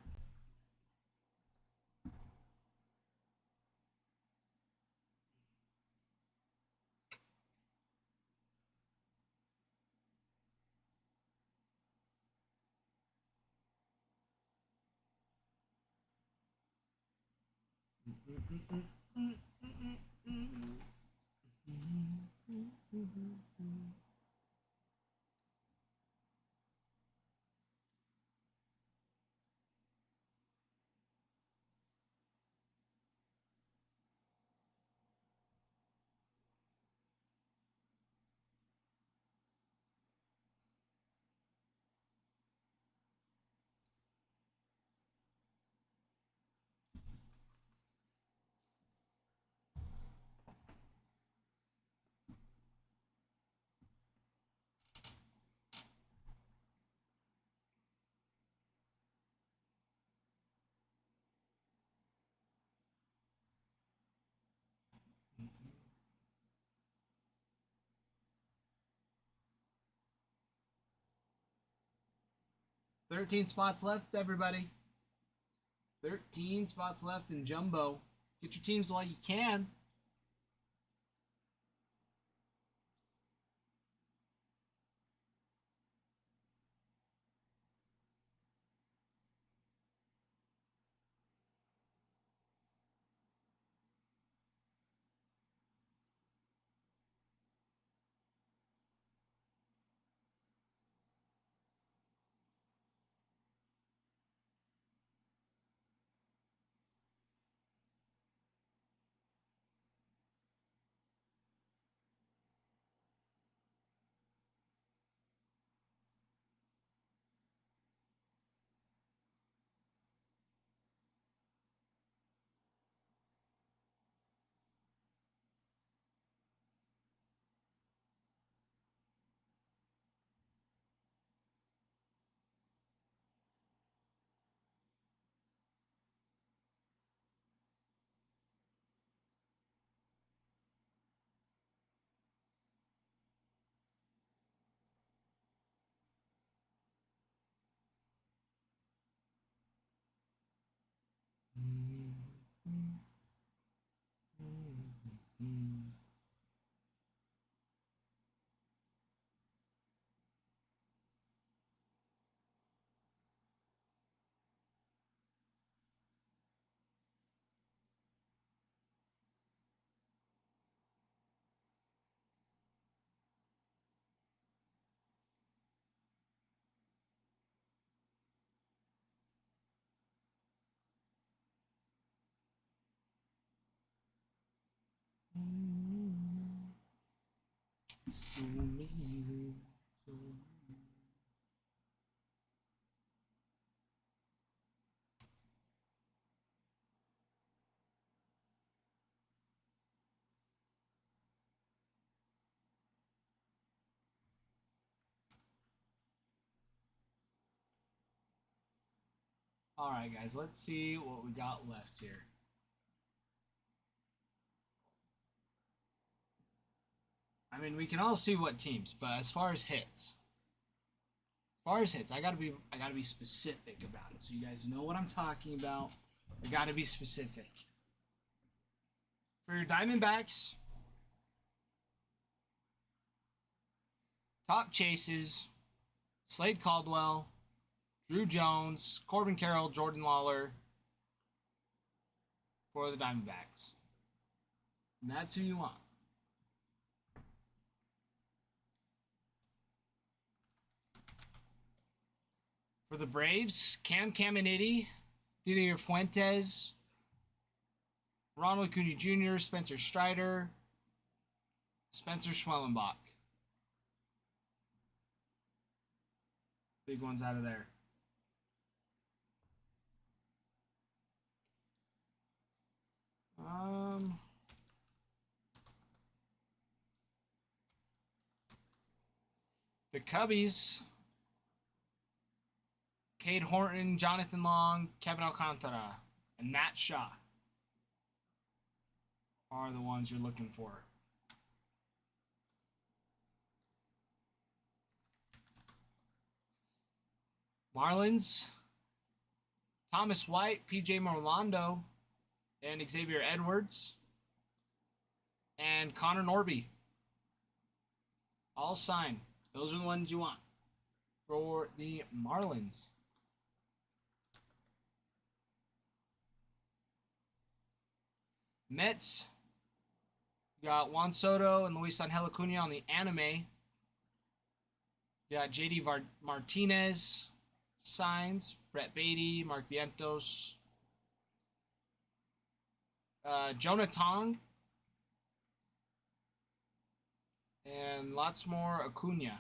Mm-hmm. 13 spots left, everybody. 13 spots left in Jumbo. Get your teams while you can. So amazing. So all right, guys, let's see what we got left here. I mean, we can all see what teams, but as far as hits, I gotta be specific about it, so you guys know what I'm talking about. I gotta be specific. For your Diamondbacks, top chases: Slade Caldwell, Drew Jones, Corbin Carroll, Jordan Lawler. For the Diamondbacks, and that's who you want. For the Braves, Cam Caminiti, Didier Fuentes, Ronald Acuna Jr., Spencer Strider, Spencer Schwellenbach. Big ones out of there. The Cubbies, Cade Horton, Jonathan Long, Kevin Alcantara, and Matt Shaw are the ones you're looking for. Marlins, Thomas White, PJ Morlando, and Xavier Edwards, and Connor Norby. All signed. Those are the ones you want for the Marlins. Mets, you got Juan Soto and Luis Angel Acuna on the anime. You got JD Martinez signs, Brett Beatty, Mark Vientos, Jonah Tong, and lots more Acuna.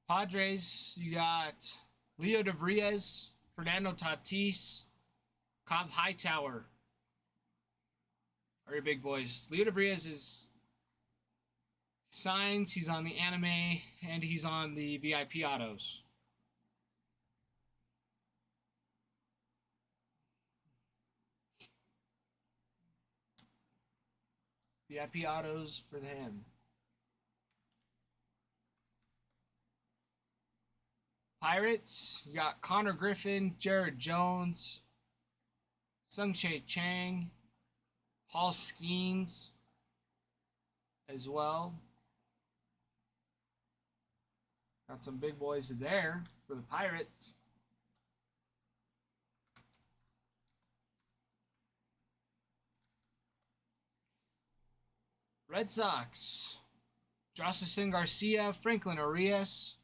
Padres, you got Leo DeVries, Fernando Tatis, Cobb Hightower are your big boys. Leo DeVries is signs, he's on the anime, and he's on the VIP autos. VIP autos for him. Pirates, you got Connor Griffin, Jared Jones, Sungchae Chang, Paul Skeens as well. Got some big boys there for the Pirates. Red Sox, Josselson Garcia, Franklin Arias,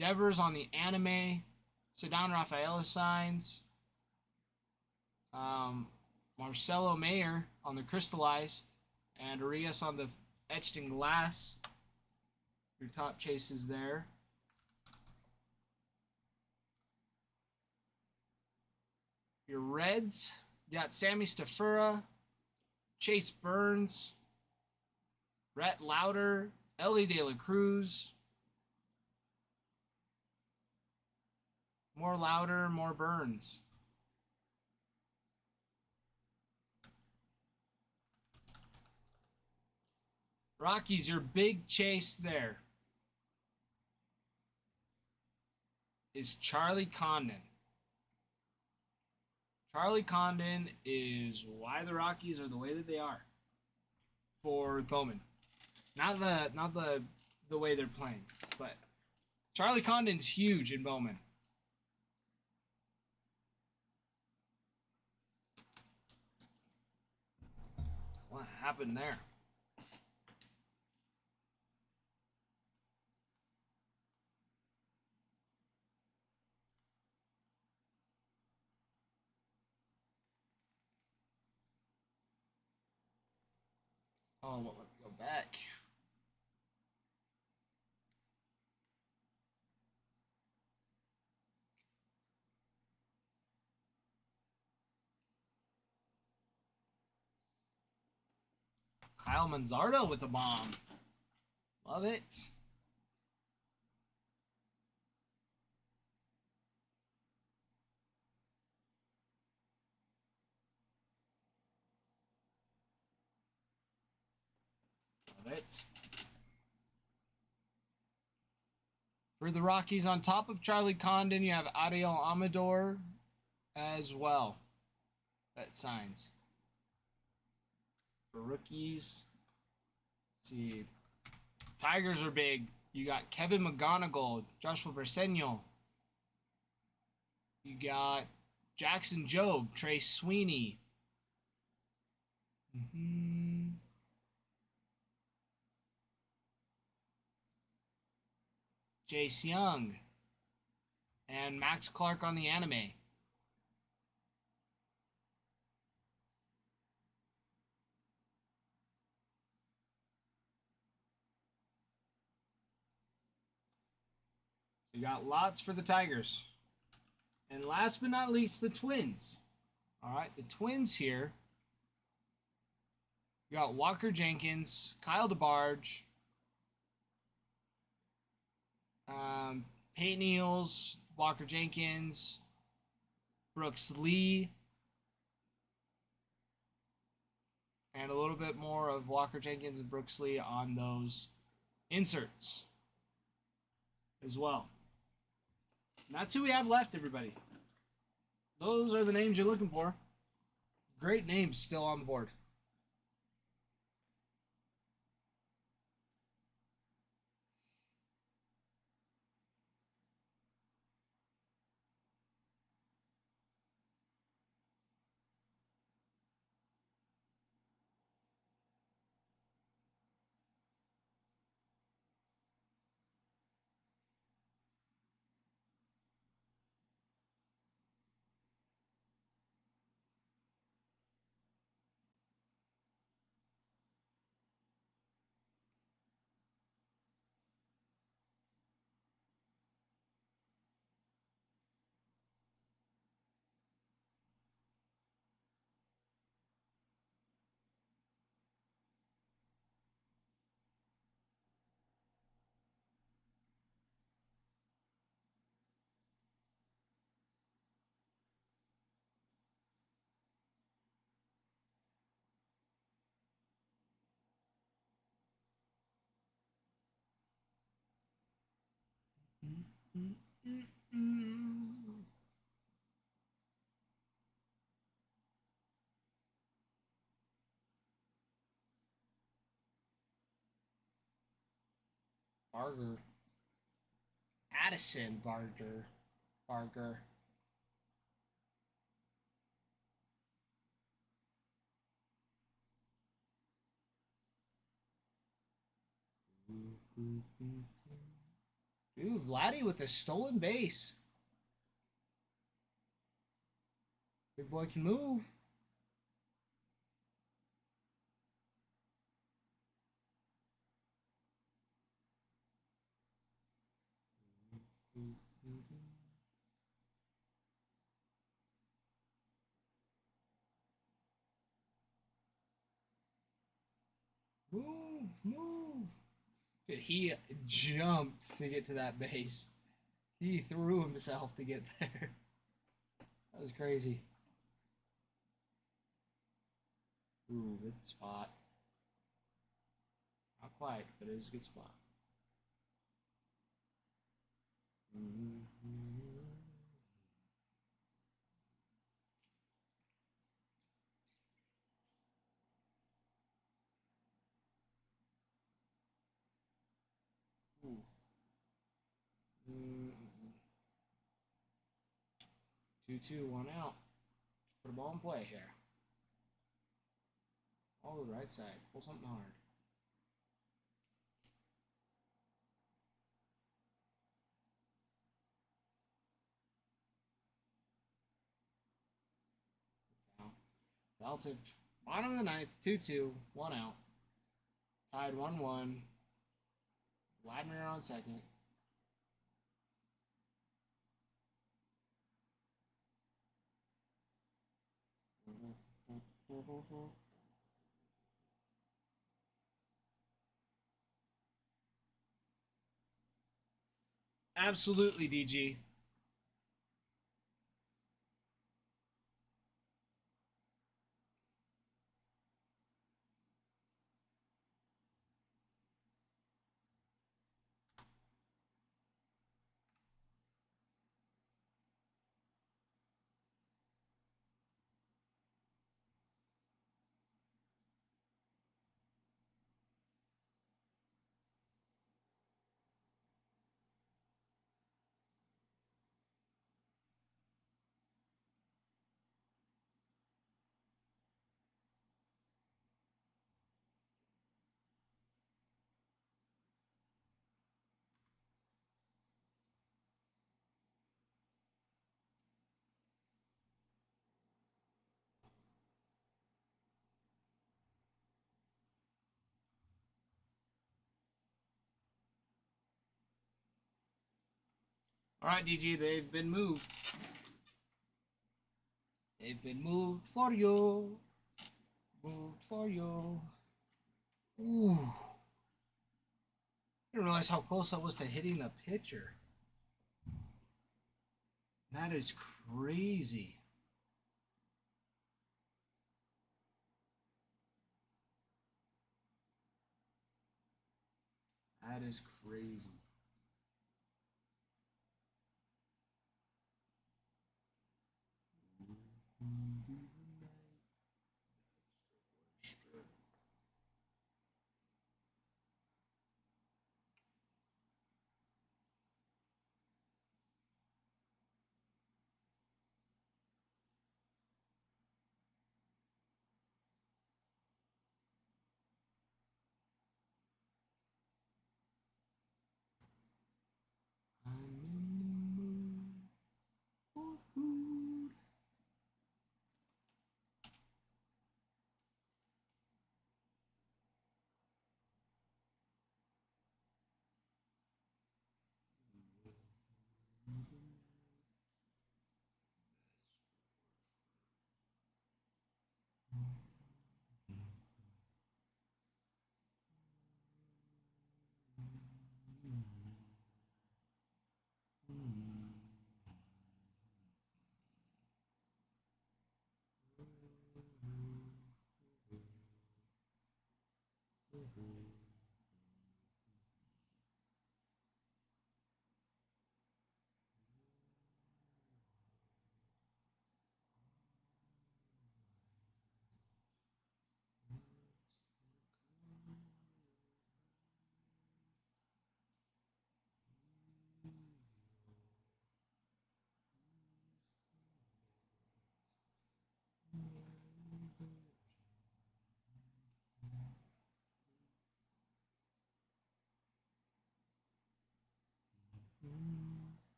Devers on the anime, Cedon Rafaela signs, Marcelo Mayer on the crystallized, and Arias on the etched in glass. Your top chases there. Your Reds, you got Sammy Stafura, Chase Burns, Rhett Lauder, Ellie De La Cruz. More Lauder, more Burns. Rockies, your big chase there is Charlie Condon. Charlie Condon is why the Rockies are the way that they are for Bowman. Not the way they're playing, but Charlie Condon's huge in Bowman. What happened there? Oh, well, let me go back. Kyle Manzardo with a bomb. Love it. Love it. For the Rockies, on top of Charlie Condon, you have Ariel Amador as well. That signs. For rookies, let's see. Tigers are big. You got Kevin McGonigal, Joshua Briseño. You got Jackson Jobe, Trey Sweeney. Jace Young. And Max Clark on the anime. You got lots for the Tigers. And last but not least, the Twins. All right, the Twins here. You got Walker Jenkins, Kyle DeBarge, Peyton Eels, Walker Jenkins, Brooks Lee, and a little bit more of Walker Jenkins and Brooks Lee on those inserts as well. And that's who we have left, everybody. Those are the names you're looking for. Great names still on the board. Barger. Addison Barger. Barger. Dude, Vladdy with a stolen base. Big boy can move. Move, move. Dude, he jumped to get to that base. He threw himself to get there. That was crazy. Ooh, good spot. Not quite, but it was a good spot. Ooh. 2-2, 1 out. Just put a ball in play here. All the right side. Pull something hard. Foul tip. Bottom of the ninth. 2-2, 1 out. Tied 1-1. Vladimir on second. Absolutely, DG. All right, DG, they've been moved. They've been moved for you. Moved for you. Ooh. I didn't realize how close I was to hitting the pitcher. That is crazy. That is crazy.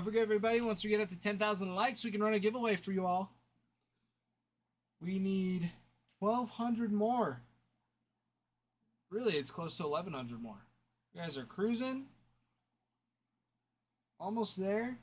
Don't forget, everybody, once we get up to 10,000 likes, we can run a giveaway for you all. We need 1,200 more. Really, it's close to 1,100 more. You guys are cruising. Almost there.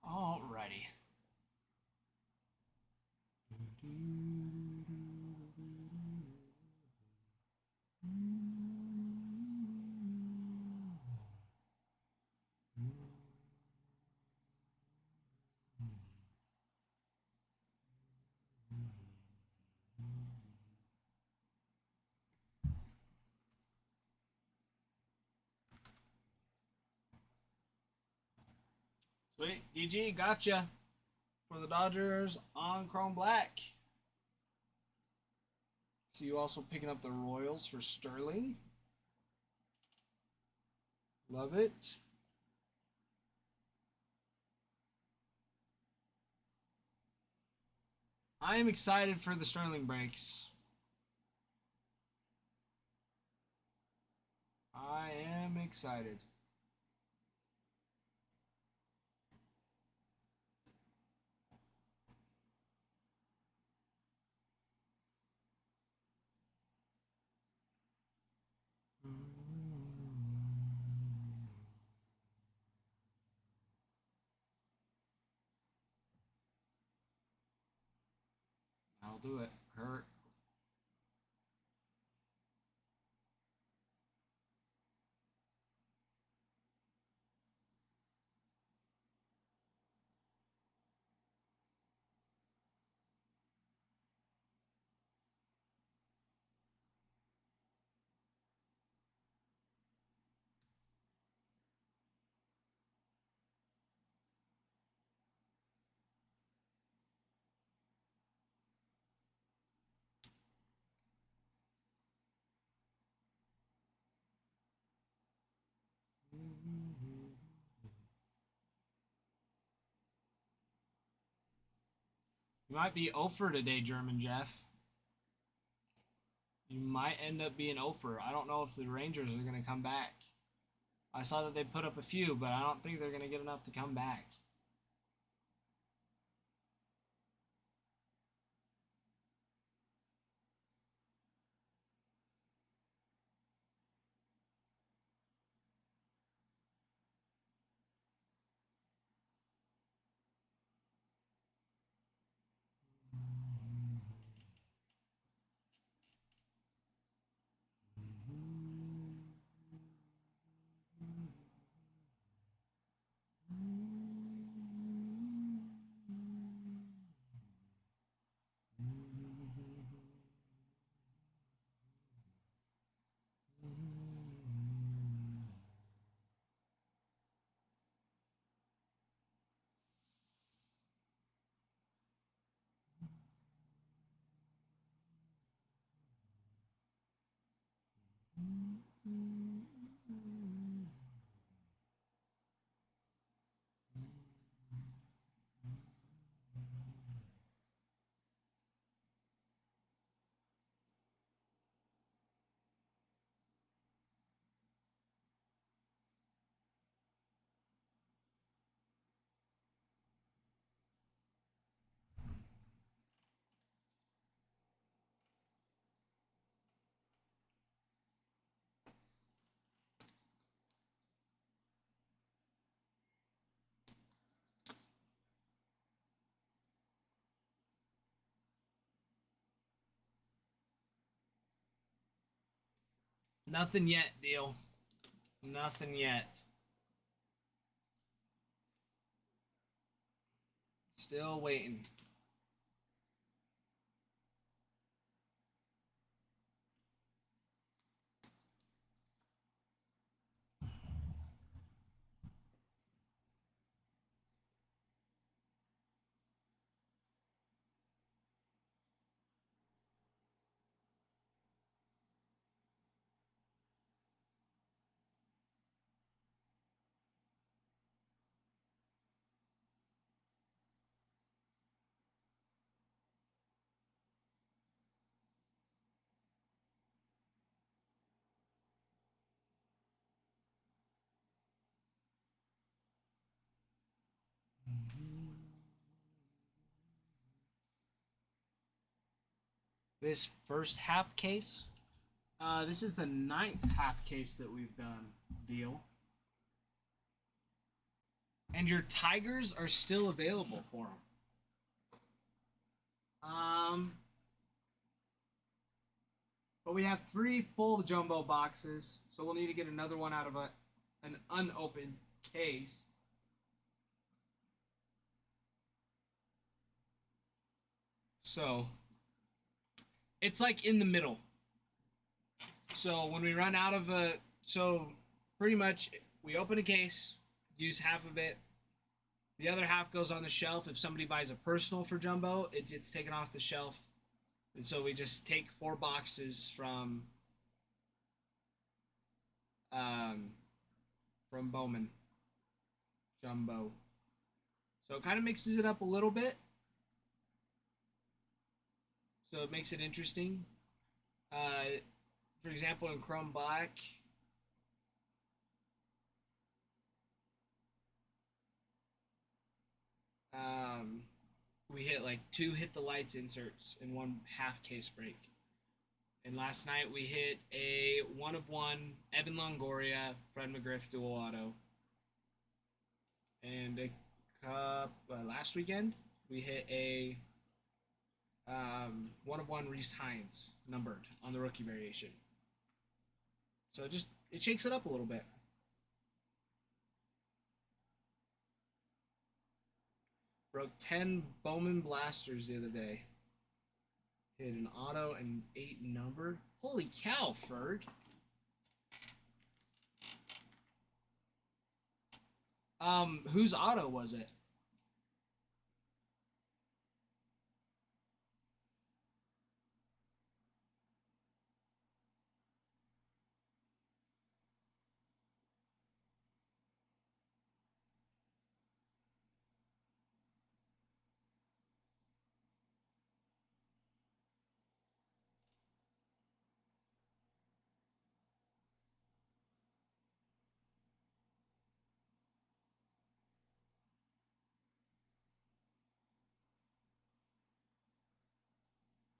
Alrighty. Sweet. DG, gotcha. For the Dodgers on Chrome Black. See you also picking up the Royals for Sterling. Love it. I am excited for the Sterling breaks. I am excited. I'll do it. Hurt. You might be 0 for today, German Jeff. You might end up being 0 for. I don't know if the Rangers are going to come back. I saw that they put up a few, but I don't think they're going to get enough to come back. Nothing yet, deal. Nothing yet. Still waiting. This first half case. This is the 9th half case that we've done, deal. And your tigers are still available for them. But we have 3 full jumbo boxes, so we'll need to get another one out of an unopened case. So it's like in the middle. So when we run out of so pretty much we open a case, use half of it. The other half goes on the shelf. If somebody buys a personal for jumbo, it gets taken off the shelf. And so we just take 4 boxes from Bowman jumbo. So it kind of mixes it up a little bit. So it makes it interesting. For example, in Chrome Black, we hit like 2 hit the lights inserts in 1 half case break. And last night we hit a 1 of 1 Evan Longoria, Fred McGriff dual auto. And last weekend we hit a 1 of 1 Reese Hines numbered on the rookie variation. So it shakes it up a little bit. Broke 10 Bowman blasters the other day. Hit an auto and 8 numbered. Holy cow, Ferg. Whose auto was it?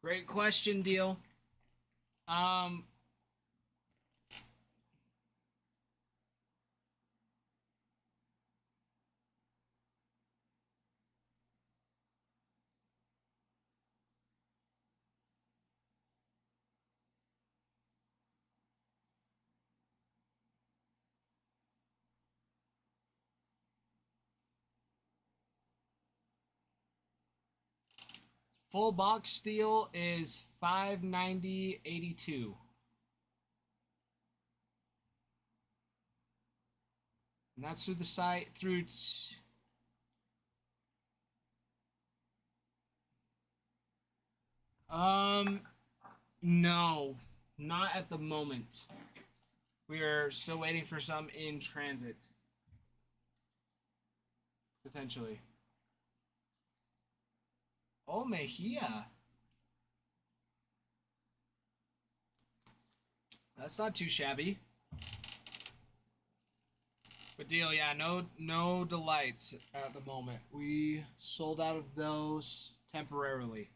Great question, Deal. Full box steel is $590.82. And that's through the site no, not at the moment. We are still waiting for some in transit. Potentially. Oh, Mejia. That's not too shabby. But deal, yeah, no delights at the moment. We sold out of those temporarily.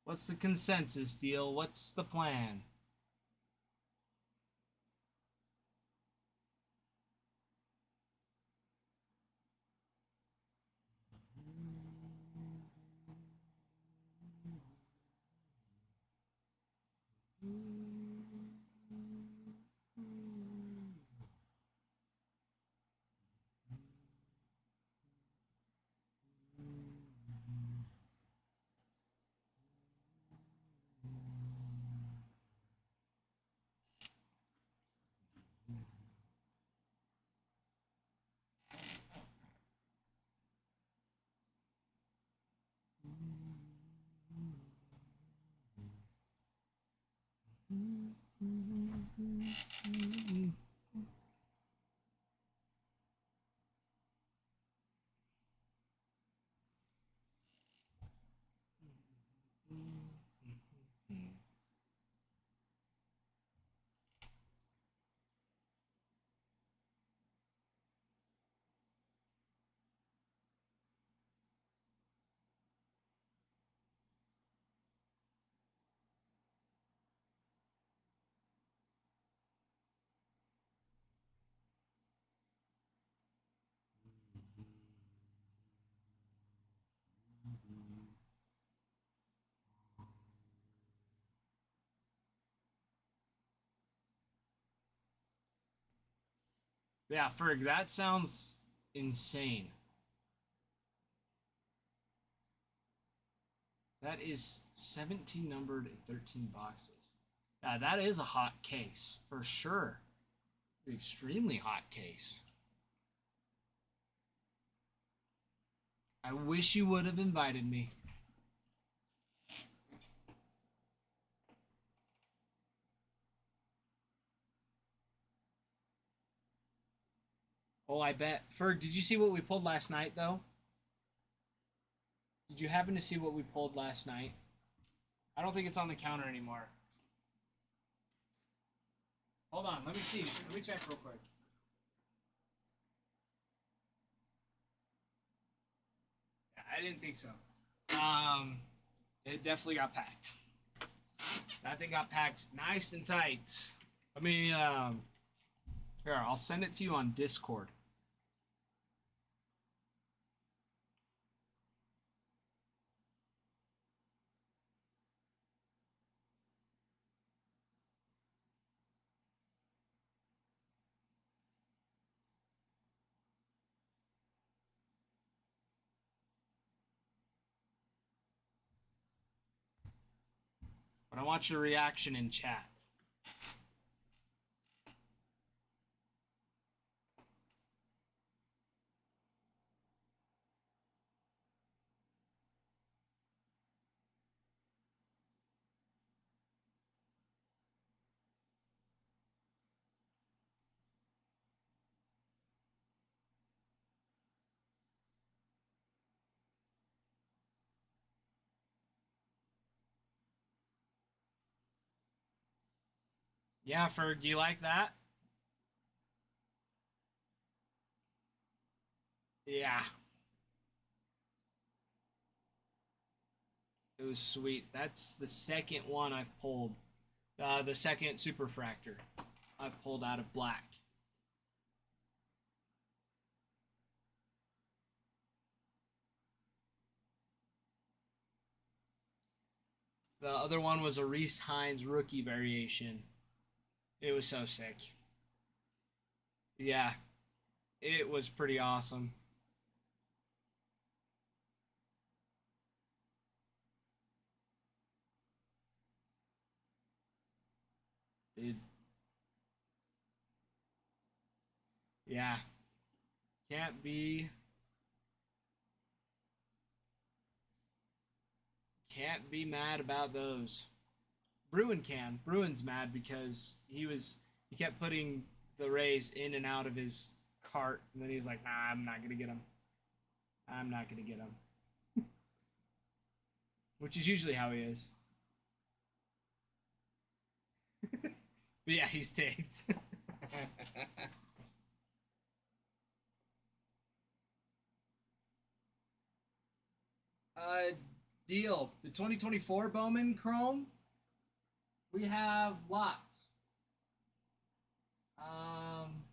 What's the consensus, deal? What's the plan? Yeah, Ferg, that sounds insane. That is 17 numbered and 13 boxes. Yeah, that is a hot case, for sure. Extremely hot case. I wish you would have invited me. Oh, I bet. Ferg, did you see what we pulled last night, though? Did you happen to see what we pulled last night? I don't think it's on the counter anymore. Hold on, let me see. Let me check real quick. Yeah, I didn't think so. It definitely got packed. That thing got packed nice and tight. Let me, here, I'll send it to you on Discord. But I want your reaction in chat. Yeah, Ferg, do you like that? Yeah. It was sweet. That's the second one I've pulled. The second Superfractor I've pulled out of black. The other one was a Reese Hines rookie variation. It was so sick. Yeah, it was pretty awesome. Dude, yeah, can't be can't be mad about those. Bruin can. Bruin's mad because he kept putting the Rays in and out of his cart, and then he's like, "Nah, I'm not gonna get him. I'm not gonna get him." Which is usually how he is. But yeah, he's tagged. uh, Deal. The 2024 Bowman Chrome. We have lots. Um,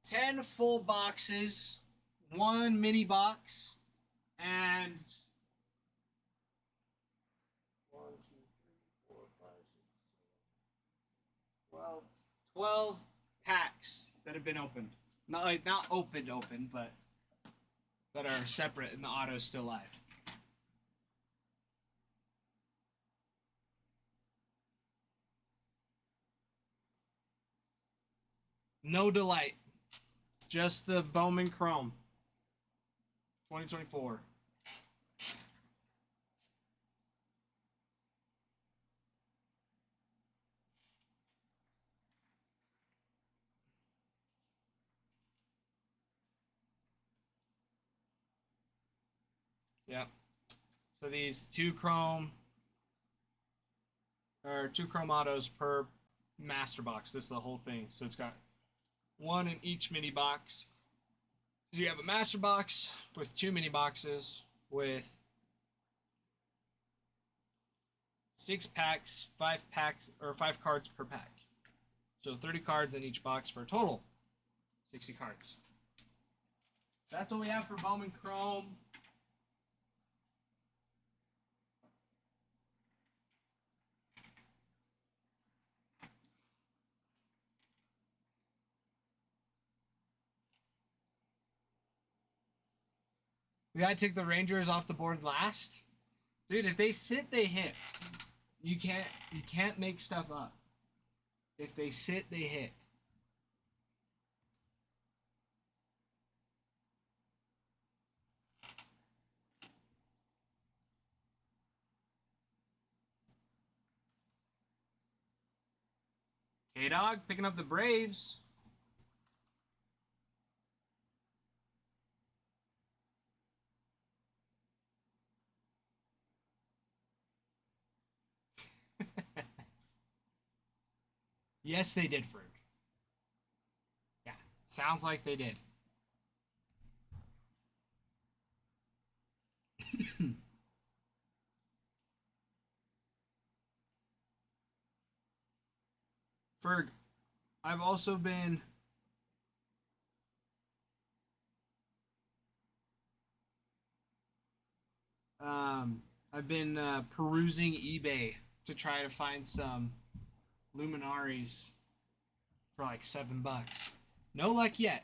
10 full boxes, 1 mini box, and 1, 2, 3, 4, 5, 6, 7, 12 packs that have been opened. Not like not opened, but that are separate and the auto's still live. No delight. Just the Bowman Chrome. 2024. Yep. So these two chrome autos per master box. This is the whole thing. So it's got one in each mini box. So you have a master box with 2 mini boxes with 6 packs, 5 cards per pack. So 30 cards in each box for a total 60 cards. That's what we have for Bowman Chrome. The guy took the Rangers off the board last. Dude, if they sit, they hit. You can't make stuff up. If they sit, they hit. K-Dog picking up the Braves. Yes, they did, Ferg. Yeah, sounds like they did. Ferg, I've also been perusing eBay to try to find some Luminaries for like $7. No luck yet.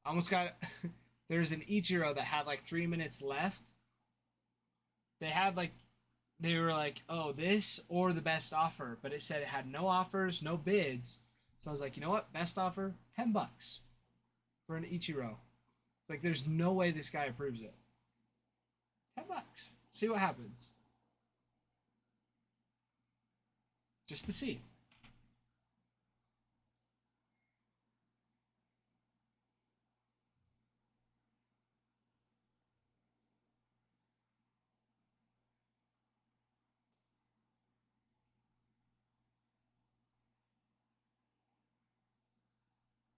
I almost got. There's an Ichiro that had like 3 minutes left. They were like, oh, this or the best offer, but it said it had no offers, no bids. So I was like, you know what? Best offer, $10 for an Ichiro. It's like, there's no way this guy approves it. $10. See what happens. Just to see.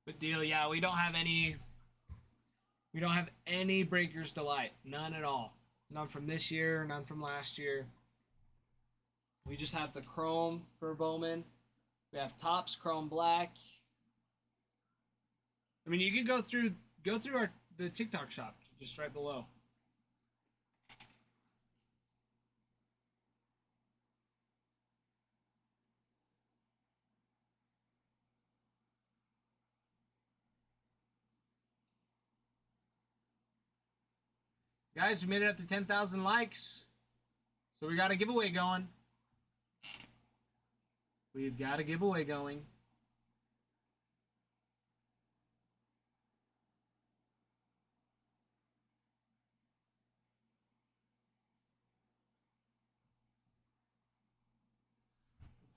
But deal, yeah, we don't have any. We don't have any Breakers Delight. None at all. None from this year. None from last year. We just have the Chrome for Bowman. We have Topps Chrome Black. I mean, you can go through the TikTok shop just right below. Guys, we made it up to 10,000 likes. So we got a giveaway going. We've got a giveaway going.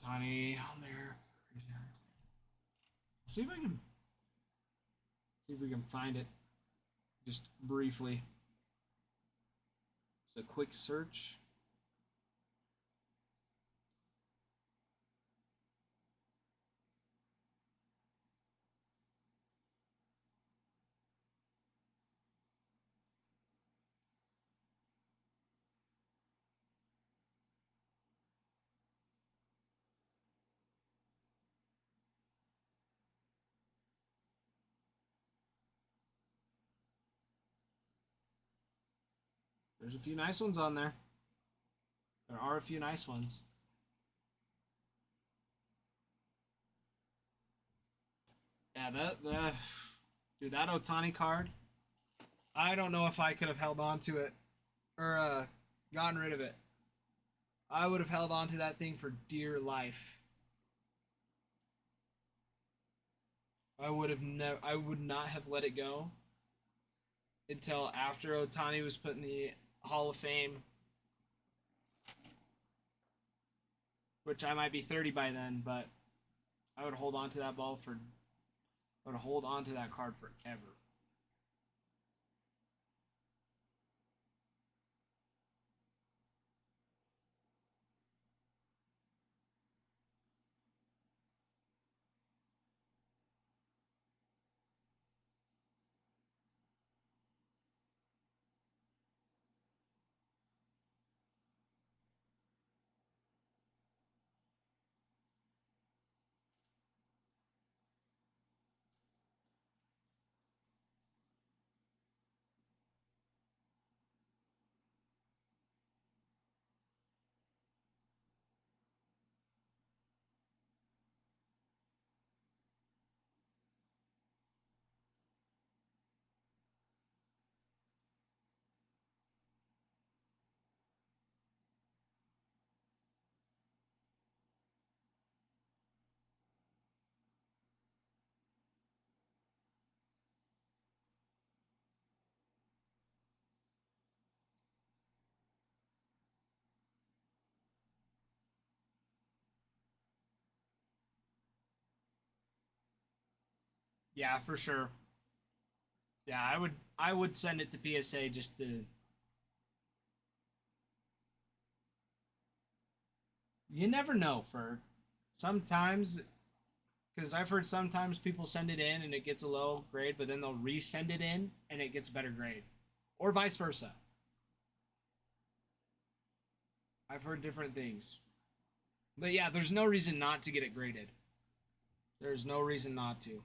Tiny on there. See if we can find it. Just briefly. Just a quick search. There's a few nice ones on there. There are a few nice ones. Yeah, dude, that Otani card. I don't know if I could have held on to it or gotten rid of it. I would have held on to that thing for dear life. I would not have let it go until after Otani was put in the Hall of Fame, which I might be 30 by then, but I would hold on to that I would hold on to that card forever. Yeah, for sure. Yeah, I would send it to PSA just to. You never know, for sometimes, because I've heard sometimes people send it in and it gets a low grade, but then they'll resend it in and it gets a better grade, or vice versa. I've heard different things, but yeah, there's no reason not to get it graded. There's no reason not to.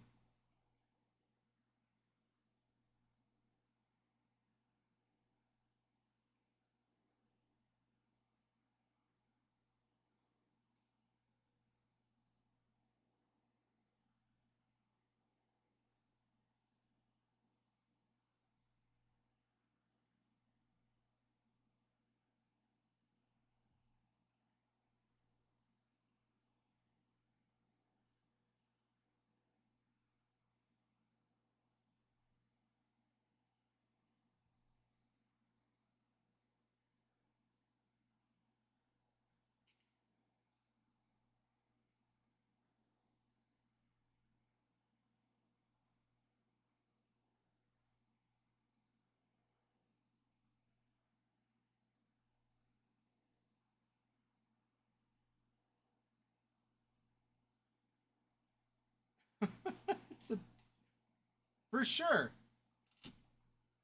For sure.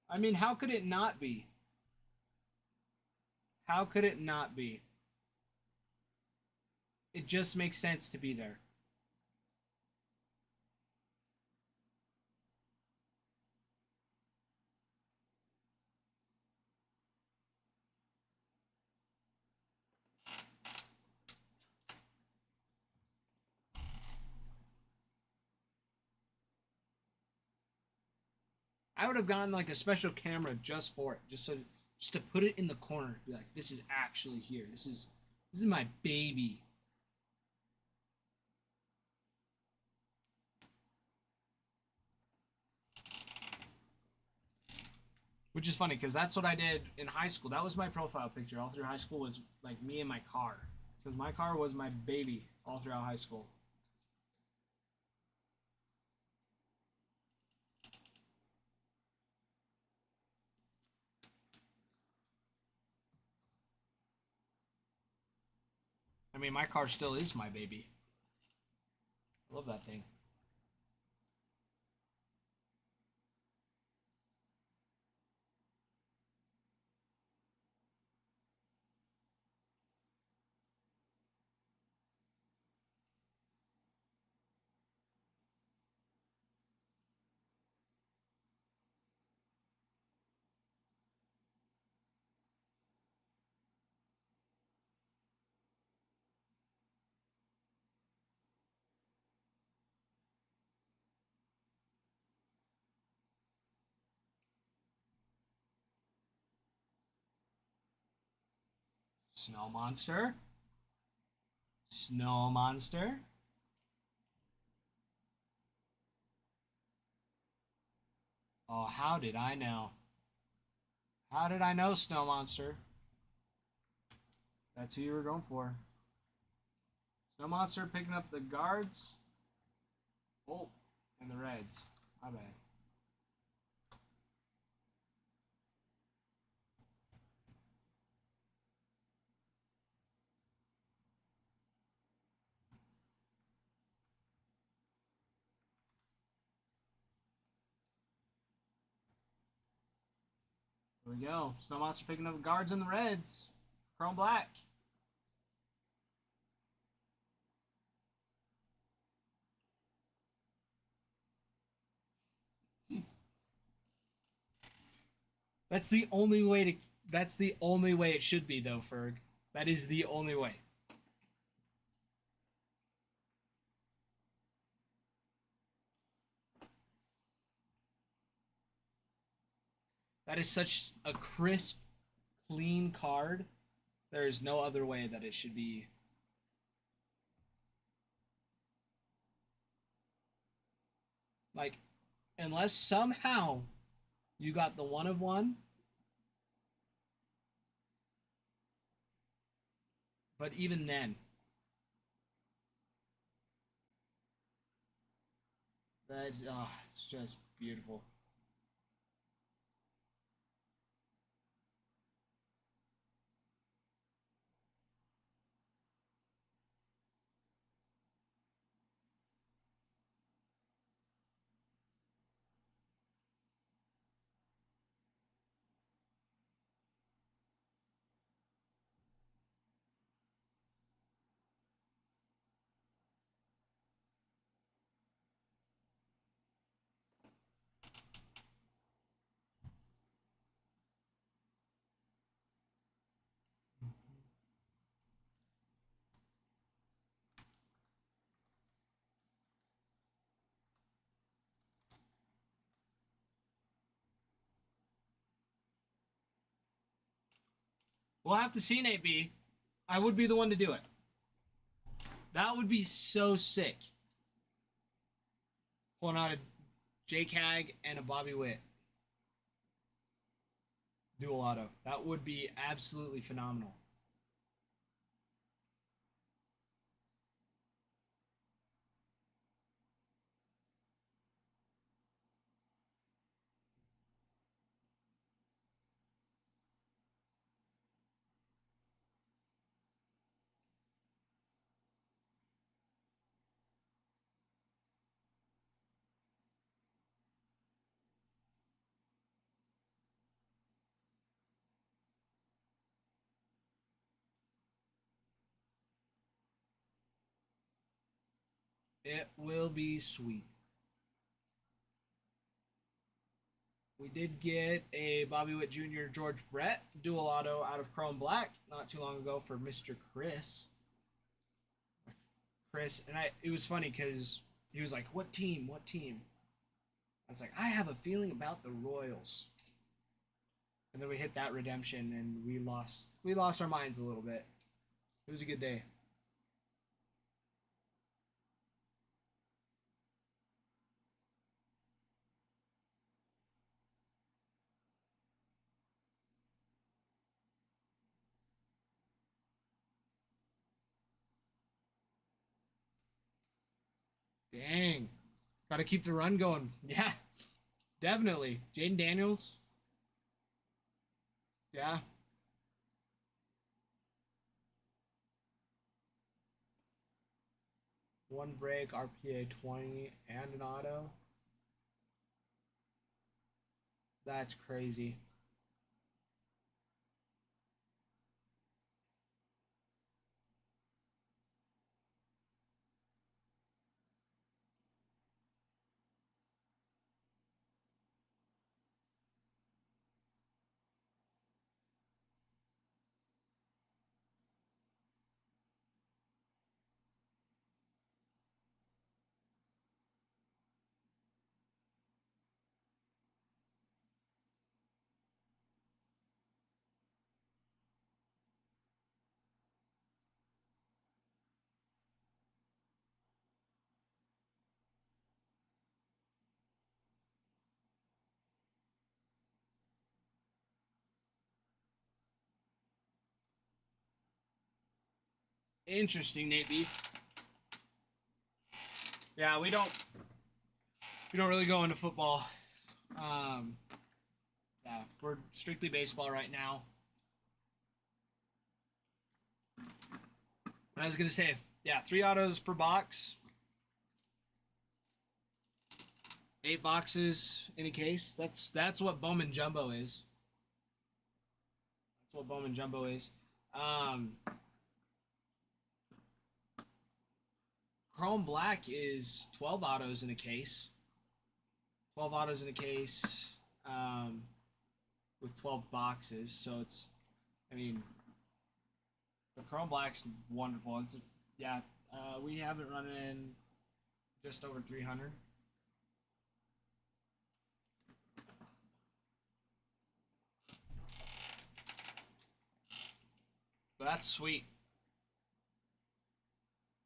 I mean, how could it not be? How could it not be? It just makes sense to be there. I would have gotten like a special camera just for it, just to put it in the corner, be like, this is actually here. This is my baby. Which is funny because that's what I did in high school. That was my profile picture all through high school, was like me and my car, because my car was my baby all throughout high school. I mean, my car still is my baby. I love that thing. Snow monster. Snow monster. Oh, how did I know? How did I know, Snow Monster? That's who you were going for. Snow Monster picking up the guards. Oh, and the Reds. My bad. Here we go. Snow Monster picking up the guards and the Reds. Chrome Black. That's the only way to. That's the only way it should be, though, Ferg. That is the only way. That is such a crisp, clean card. There is no other way that it should be. Like, unless somehow you got the one of one. But even then, that's it's just beautiful. We'll have to see, Nate B. I would be the one to do it. That would be so sick. Pulling out a Jake Hag and a Bobby Witt. Dual auto. That would be absolutely phenomenal. It will be sweet. We did get a Bobby Witt Jr. George Brett dual auto out of Chrome Black not too long ago for Mr. Chris. And it was funny because he was like, "What team? What team?" I was like, "I have a feeling about the Royals." And then we hit that redemption, and we lost our minds a little bit. It was a good day. Dang. Got to keep the run going. Yeah, definitely. Jaden Daniels. Yeah. One break, RPA 20, and an auto. That's crazy. Interesting, Nate B. Yeah, we don't really go into football. Yeah, we're strictly baseball right now. I was gonna say, yeah, 3 autos per box, 8 boxes in a case. That's what Bowman Jumbo is. That's what Bowman Jumbo is. Chrome Black is 12 autos in a case. 12 autos in a case with 12 boxes. So it's, I mean, the Chrome Black's wonderful. We have it running just over 300. But that's sweet.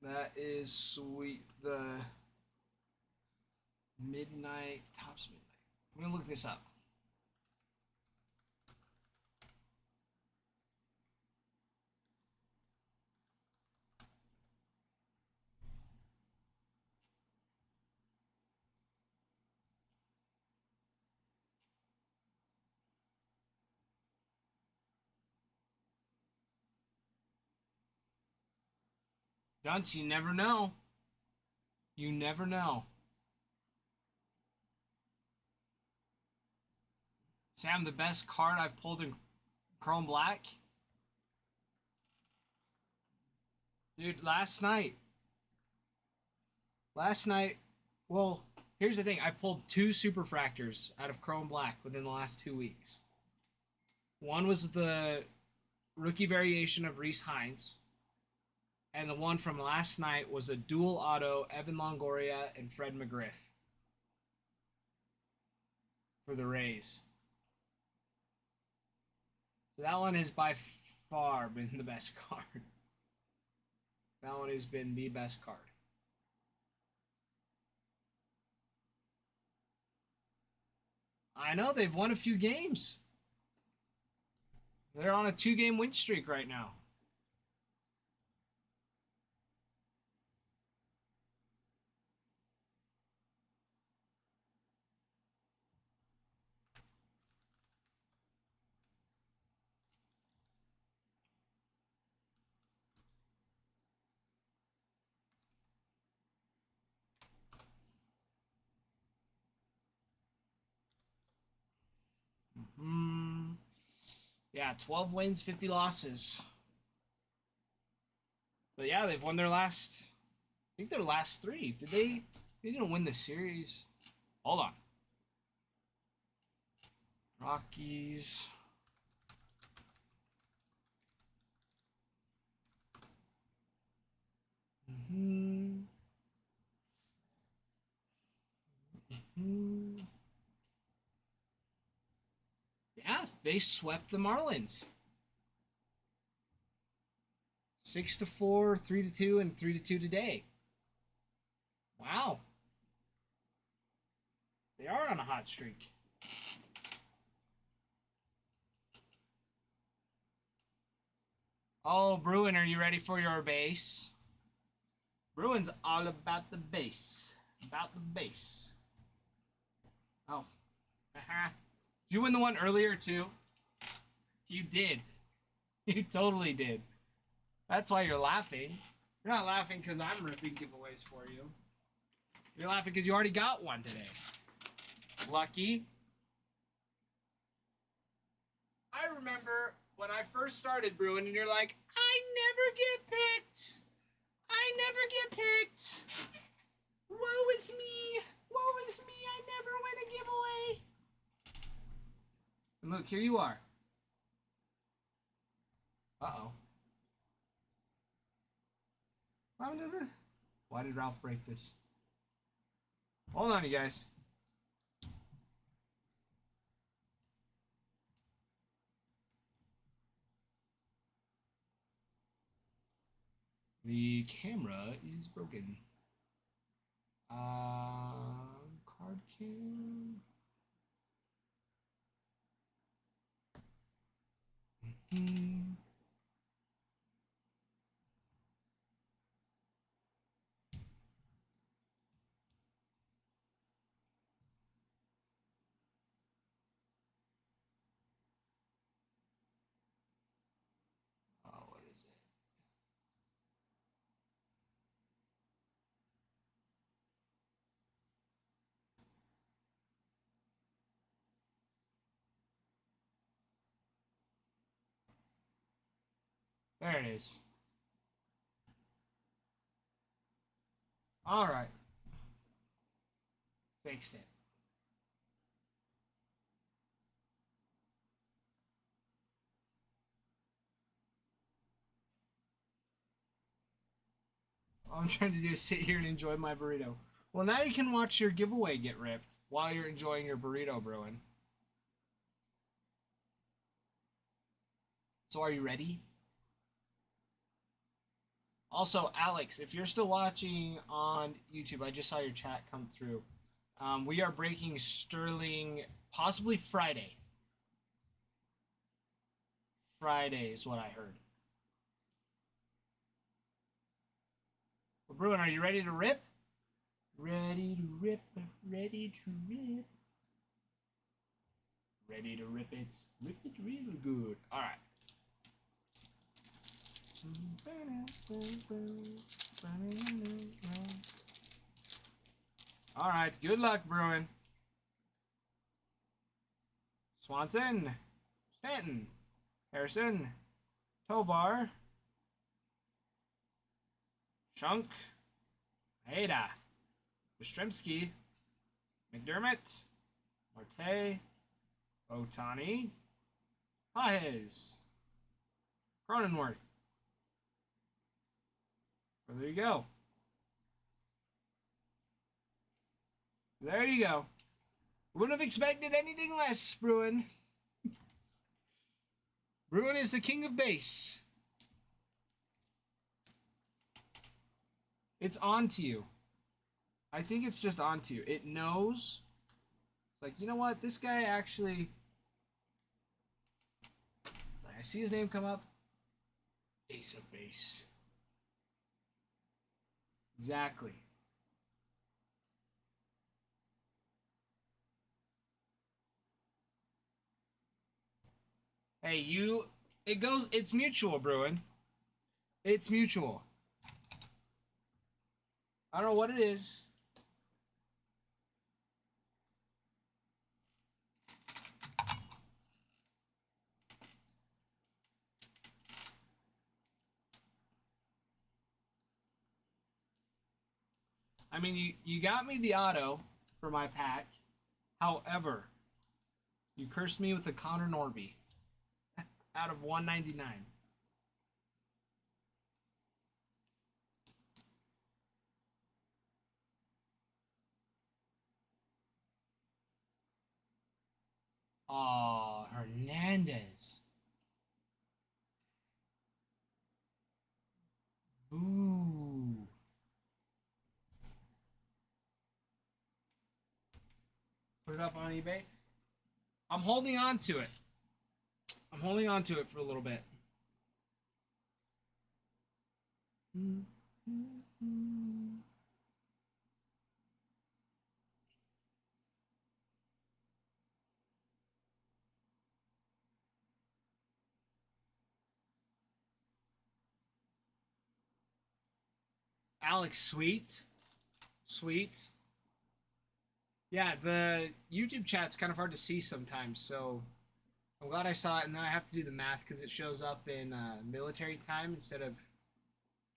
That is sweet. The midnight, tops midnight. I'm going to look this up. Dunce, you never know. You never know. Sam, the best card I've pulled in Chrome Black? Dude, last night, well, here's the thing. I pulled 2 Superfractors out of Chrome Black within the last 2 weeks. One was the rookie variation of Reese Hines. And the one from last night was a dual auto Evan Longoria and Fred McGriff for the Rays. So that one has by far been the best card. That one has been the best card. I know they've won a few games. They're on a 2-game win streak right now. Yeah, 12 wins, 50 losses. But yeah, they've won their last think their last 3. Did they? They didn't win the series. Hold on. Rockies. Mm-hmm. Mm-hmm. Yeah, they swept the Marlins. 6-4, 3-2, and 3-2 today. Wow. They are on a hot streak. Oh, Bruin, are you ready for your base? Bruin's all about the base. About the base. Oh. Did you win the one earlier, too? You did. You totally did. That's why you're laughing. You're not laughing because I'm ripping giveaways for you. You're laughing because you already got one today. Lucky. I remember when I first started Bruin and you're like, I never get picked. I never get picked. Woe is me. Woe is me. I never win a giveaway. And look, here you are. Uh-oh. What happened to this? Why did Ralph break this? Hold on, you guys. The camera is broken. Card cam. Mm-hmm. Oh, what is it? There it is. All right. Fixed it. All I'm trying to do is sit here and enjoy my burrito. Well, now you can watch your giveaway get ripped while you're enjoying your burrito, Bruin. So are you ready? Also, Alex, if you're still watching on YouTube, I just saw your chat come through. We are breaking Sterling possibly Friday. Friday is what I heard. Well, Bruin, are you ready to rip? Ready to rip, ready to rip. Ready to rip it. Rip it real good. All right. All right. Good luck, Bruin. Swanson. Stanton. Harrison. Tovar. Shunk. Maeda. Yastrzemski. McDermott. Marte. Otani. Pajes. Cronenworth. Well, there you go. There you go. Wouldn't have expected anything less, Bruin. Bruin is the king of base. It's on to you. I think it's just on to you. It knows. It's like, you know what? This guy actually... It's like, I see his name come up. Ace of base. Exactly. Hey, you... It goes... It's mutual, Bruin. It's mutual. I don't know what it is. I mean, you got me the auto for my pack. However, you cursed me with a Connor Norby out of 199. Oh, Hernandez. Ooh. Put it up on eBay. I'm holding on to it. I'm holding on to it for a little bit. Alex, sweet. Sweet. Yeah, the YouTube chat's kind of hard to see sometimes, so I'm glad I saw it, and then I have to do the math because it shows up in military time instead of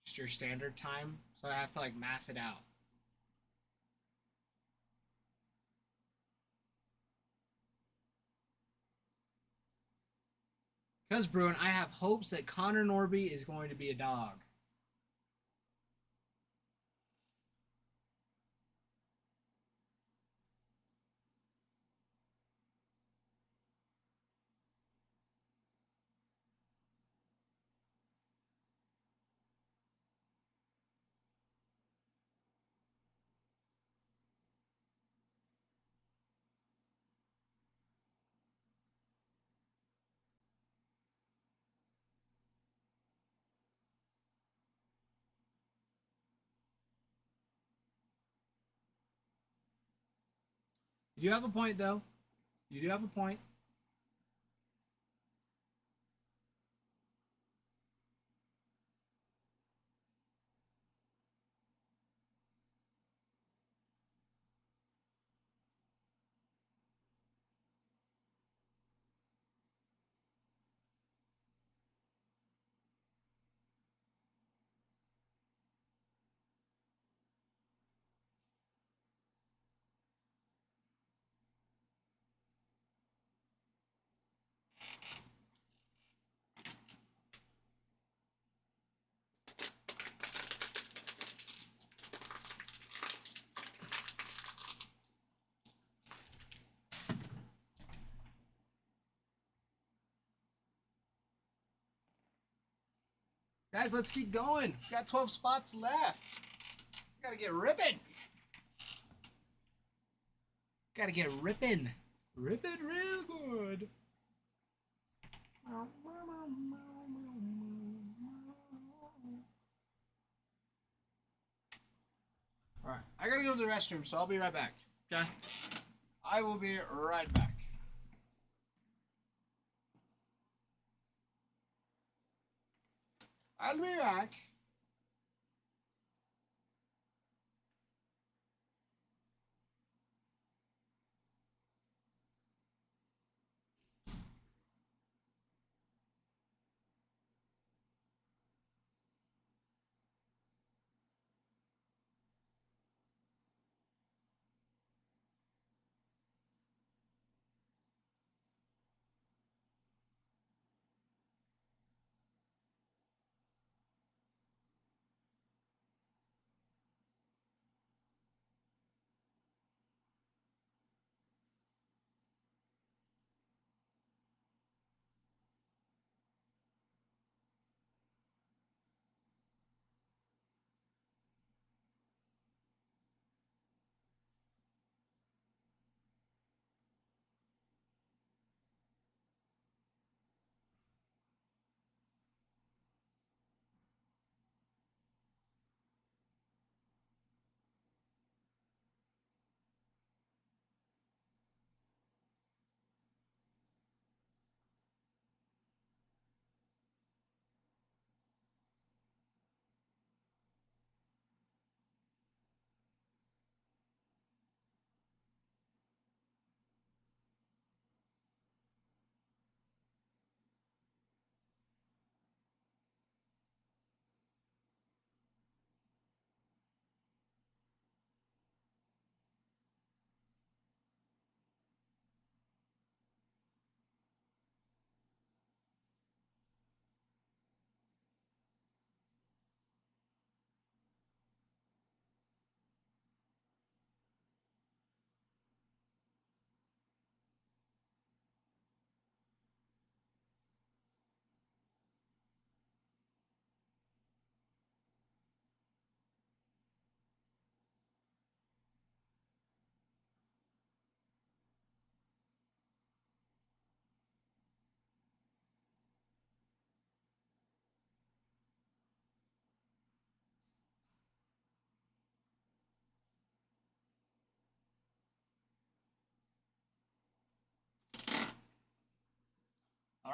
just your standard time, so I have to like math it out. Because Bruin, I have hopes that Connor Norby is going to be a dog. You do have a point, though. You do have a point. Guys, let's keep going. We got 12 spots left. Gotta get ripping. Gotta get ripping. Ripping real good. Alright, I gotta go to the restroom, so I'll be right back. Okay? I will be right back. I'll be back.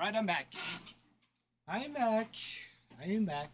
right, I'm back. I'm back. I am back.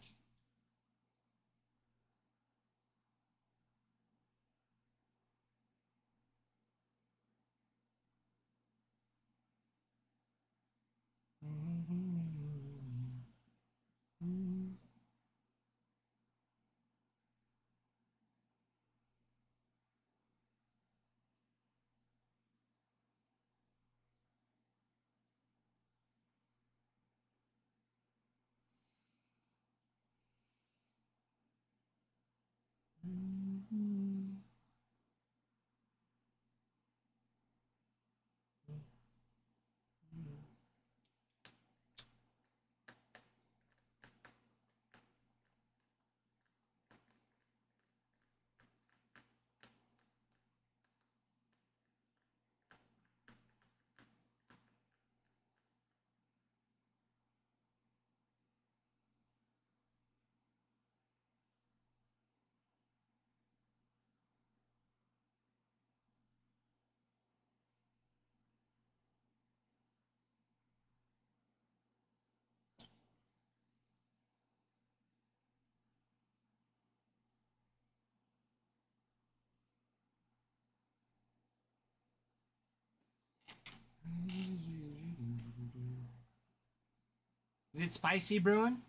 Is it spicy brewing? Is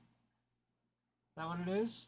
that what it is?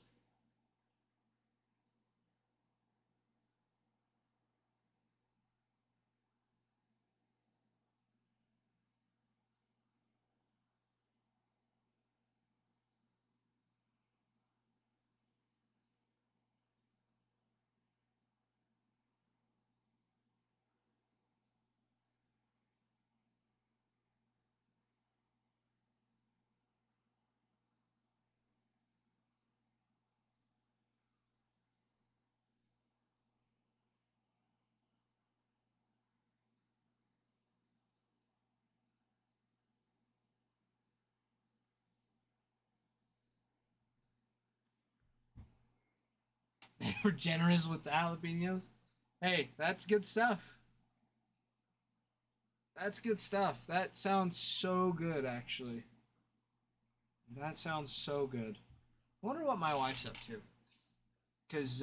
They were generous with the jalapenos. Hey, that's good stuff. That's good stuff. That sounds so good, actually. That sounds so good. I wonder what my wife's up to. Because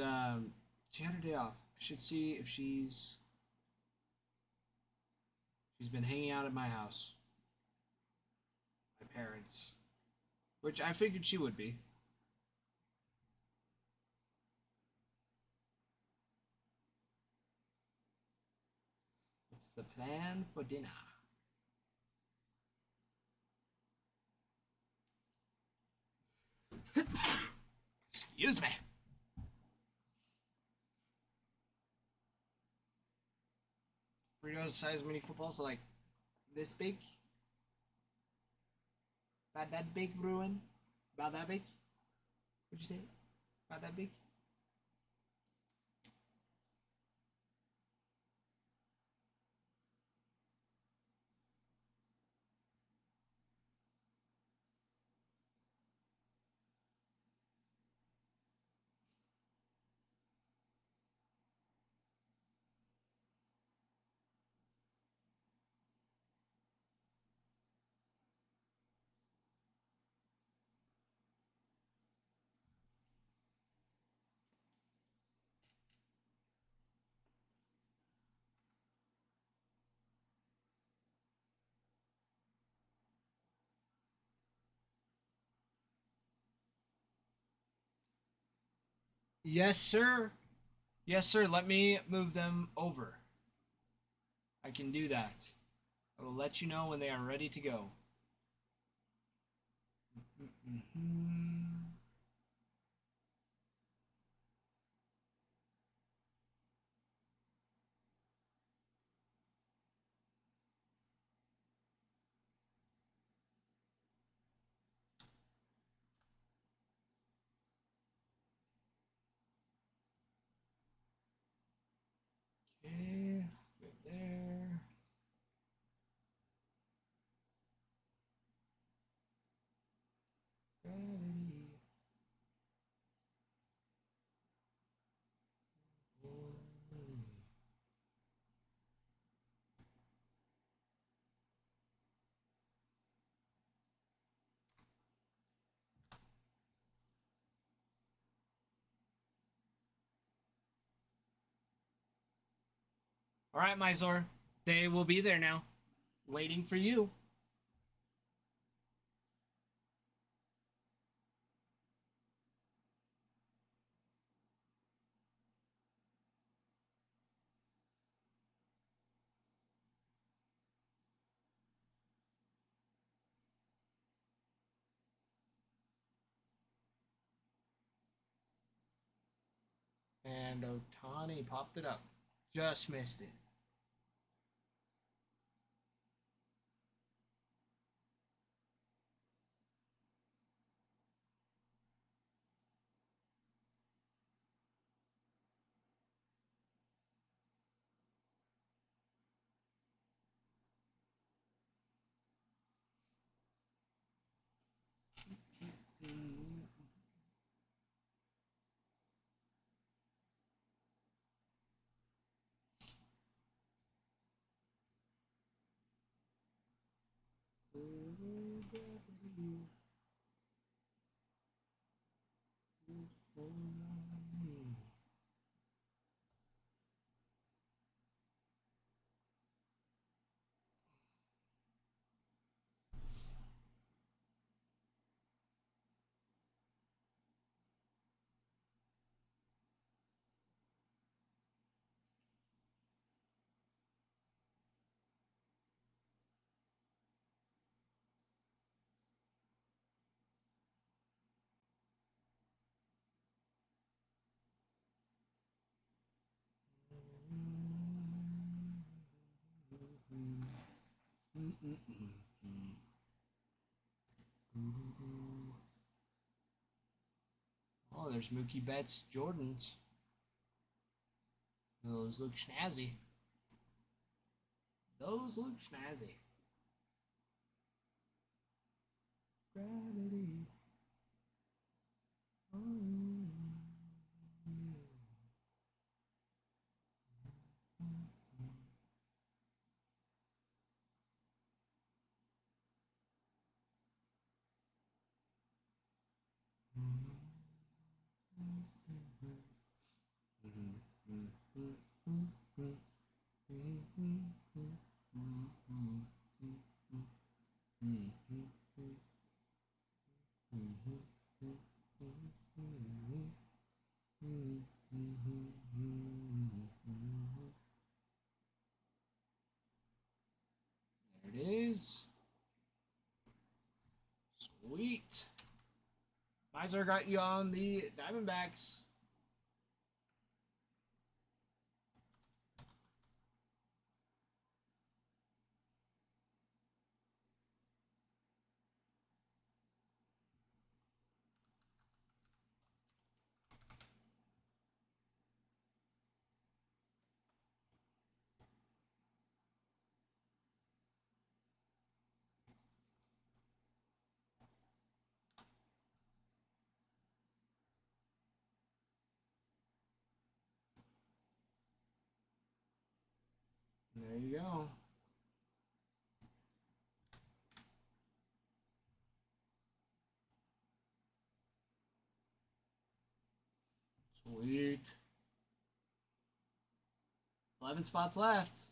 she had her day off. I should see if she's been hanging out at my house. My parents. Which I figured she would be. What's the plan for dinner? Excuse me. Burritos the size of mini footballs, so like this big. About that big, Bruin? About that big? What'd you say? About that big? Yes, sir. Yes, sir. Let me move them over. I can do that. I will let you know when they are ready to go. Okay, right there. Gravity. All right, Mysore. They will be there now, waiting for you. And Otani popped it up. Just missed it. Oh, there's Mookie Betts Jordans. Those look snazzy. Those look snazzy. Gravity. There it is. Sweet. Miser got you on the Diamondbacks. There you go. Sweet. 11 spots left.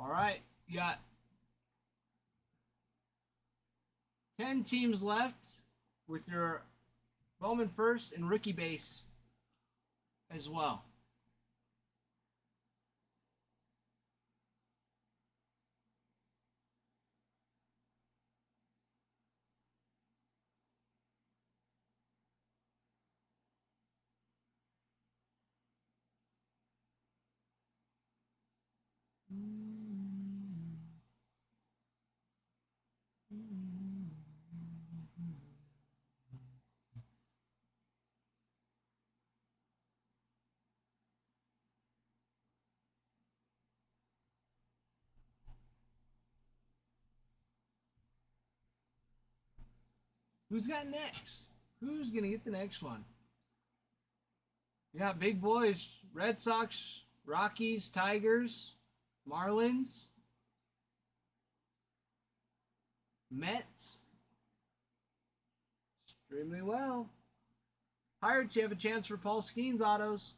All right, you got 10 teams left with your Bowman first and rookie base as well. Who's got next? Who's gonna get the next one? You got big boys: Red Sox, Rockies, Tigers, Marlins, Mets. Extremely well. Pirates, you have a chance for Paul Skeens autos.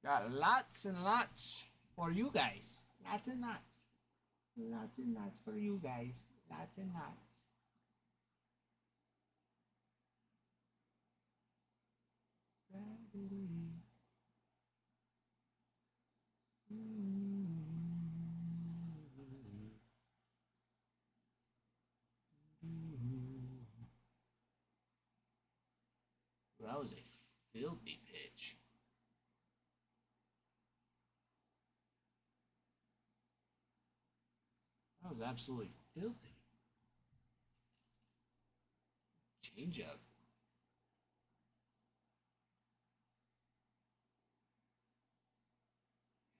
Got lots and lots for you guys. Lots and lots. Lots and lots for you guys. Lots and lots. That was a filthy pitch. That was absolutely filthy. Change up.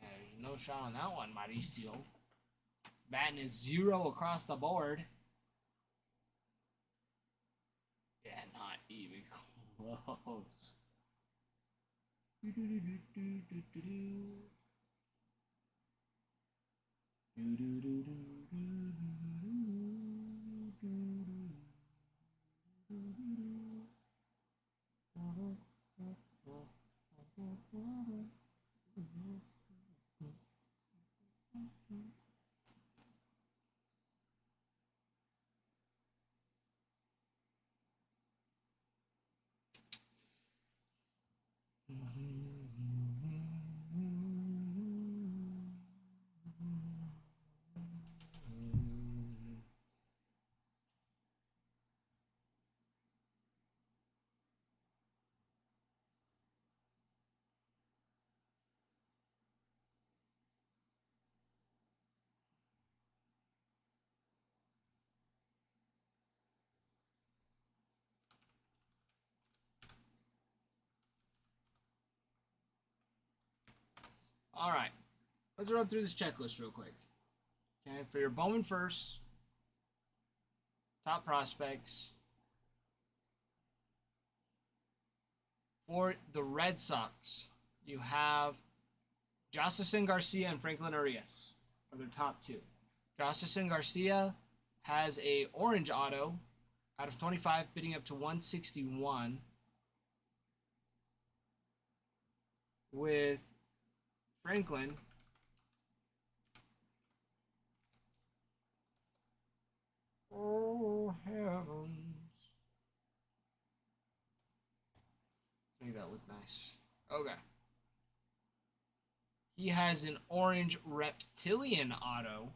Yeah, there's no shot on that one, Mauricio. Batting is 0 across the board. Yeah, not even close. All right, let's run through this checklist real quick. Okay, for your Bowman first, top prospects. For the Red Sox, you have Josselson Garcia and Franklin Arias are their top two. Josselson Garcia has a orange auto out of 25, bidding up to 161. With Franklin, oh heavens. Let's make that look nice. Okay. He has an orange reptilian auto.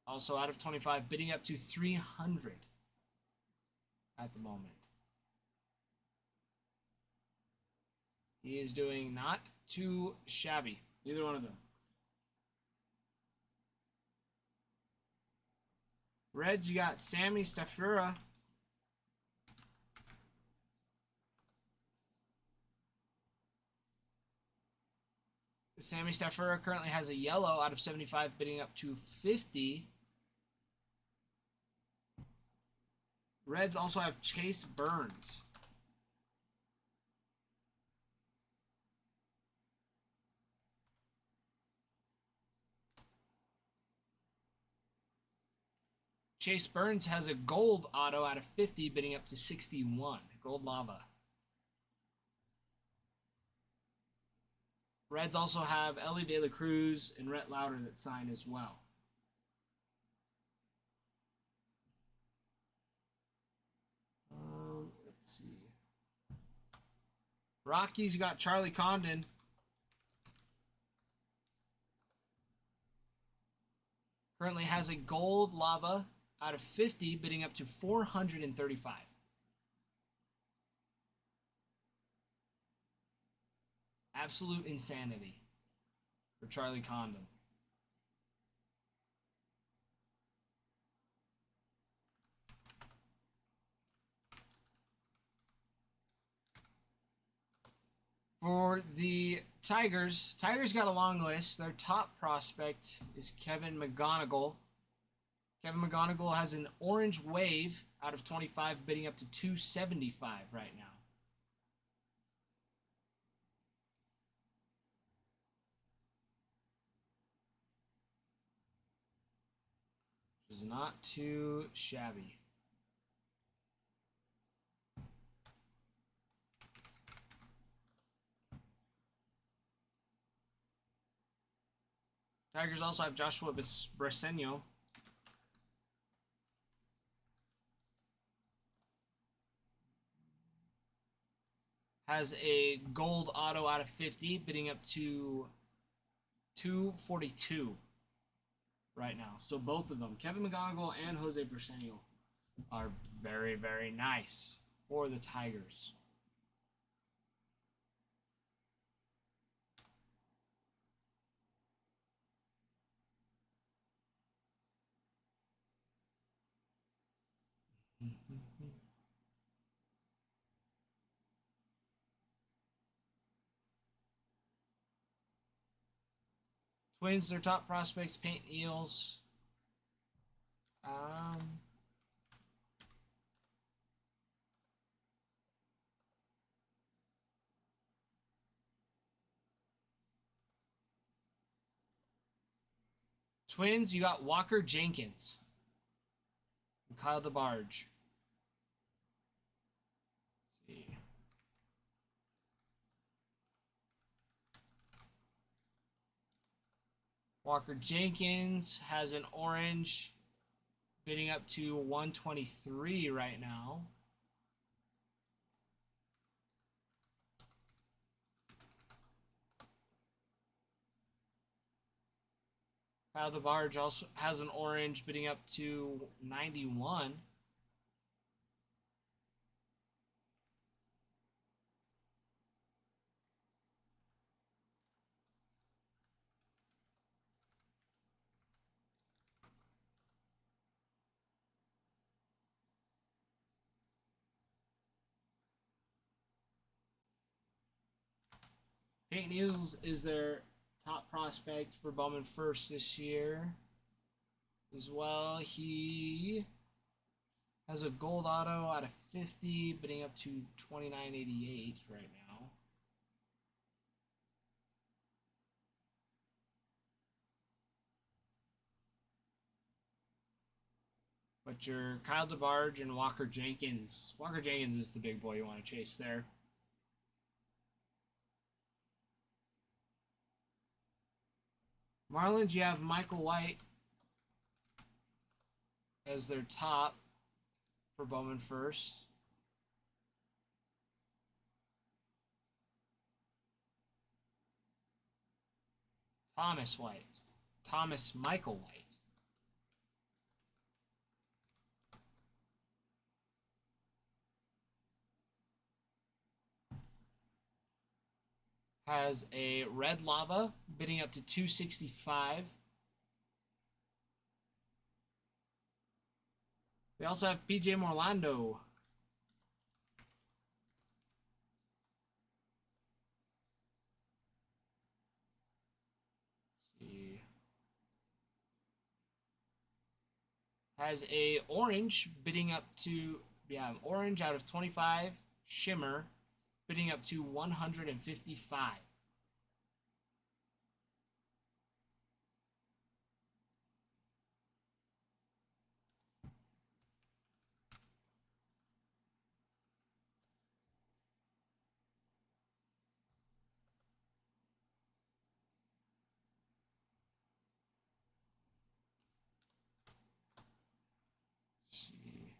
Also out of 25, bidding up to 300 at the moment. He is doing not too shabby. Either one of them. Reds, you got Sammy Stafura. Sammy Stafura currently has a yellow out of 75, bidding up to 50. Reds also have Chase Burns. Chase Burns has a gold auto out of 50, bidding up to 61. Gold lava. Reds also have Ellie De La Cruz and Rhett Lauder that signed as well. Let's see. Rockies, you got Charlie Condon. Currently has a gold lava out of 50, bidding up to 435. Absolute insanity for Charlie Condon. For the Tigers, Tigers got a long list. Their top prospect is Kevin McGonigal Kevin McGonigal has an orange wave out of 25, bidding up to 275 right now. Which is not too shabby. Tigers also have Joshua Breseno. Has a gold auto out of 50, bidding up to 242 right now. So both of them, Kevin McGonigal and Jose Breseno, are very, very nice for the Tigers. Twins, their top prospects, Paint Eels. Twins, you got Walker Jenkins and Kyle DeBarge. Let's see. Walker Jenkins has an orange bidding up to 123 right now. Kyle DeBarge also has an orange bidding up to 91. Peyton Eels is their top prospect for Bowman first this year. As well, he has a gold auto out of 50, bidding up to 29.88 right now. But your Kyle DeBarge and Walker Jenkins. Walker Jenkins is the big boy you want to chase there. Marlins, you have Michael White as their top for Bowman first. Thomas White. Thomas Michael White. Has a red lava bidding up to 265. We also have PJ Morlando. Let's see. Has a orange bidding up to, orange out of 25. Shimmer bidding up to 155. Let's see.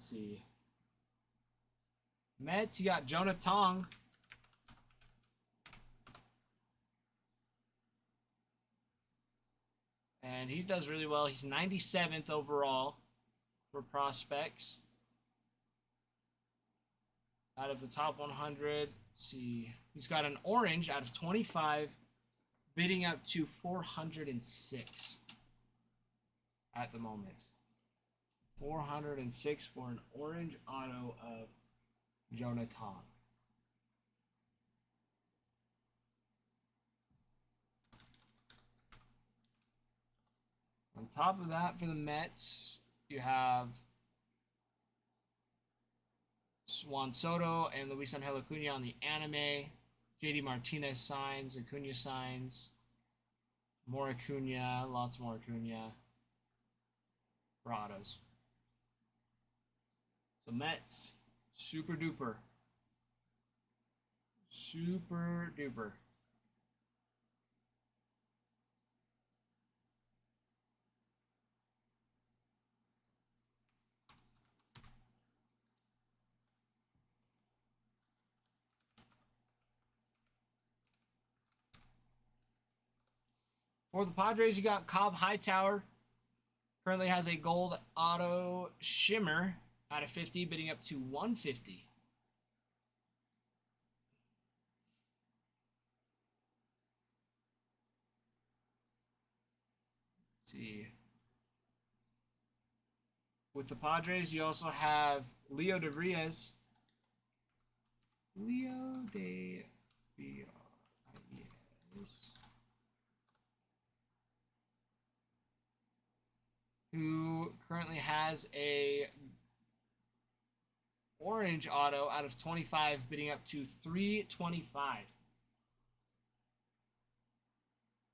let's see. Mets, you got Jonah Tong. And he does really well. He's 97th overall for prospects. Out of the top 100, let's see. He's got an orange out of 25, bidding up to 406 at the moment. 406 for an orange auto of Jonah Tong. On top of that, for the Mets, you have Juan Soto and Luis Angel Acuna on the anime. JD Martinez signs, Acuna signs. More Acuna, lots more Acuna. For autos. So Mets, super duper. Super duper. For the Padres, you got Cobb Hightower. Currently has a gold auto shimmer out of 50, bidding up to 150. Let's see. With the Padres, you also have Leo de Vrias. Leo de Vrias. Who currently has a orange auto out of 25, bidding up to 325,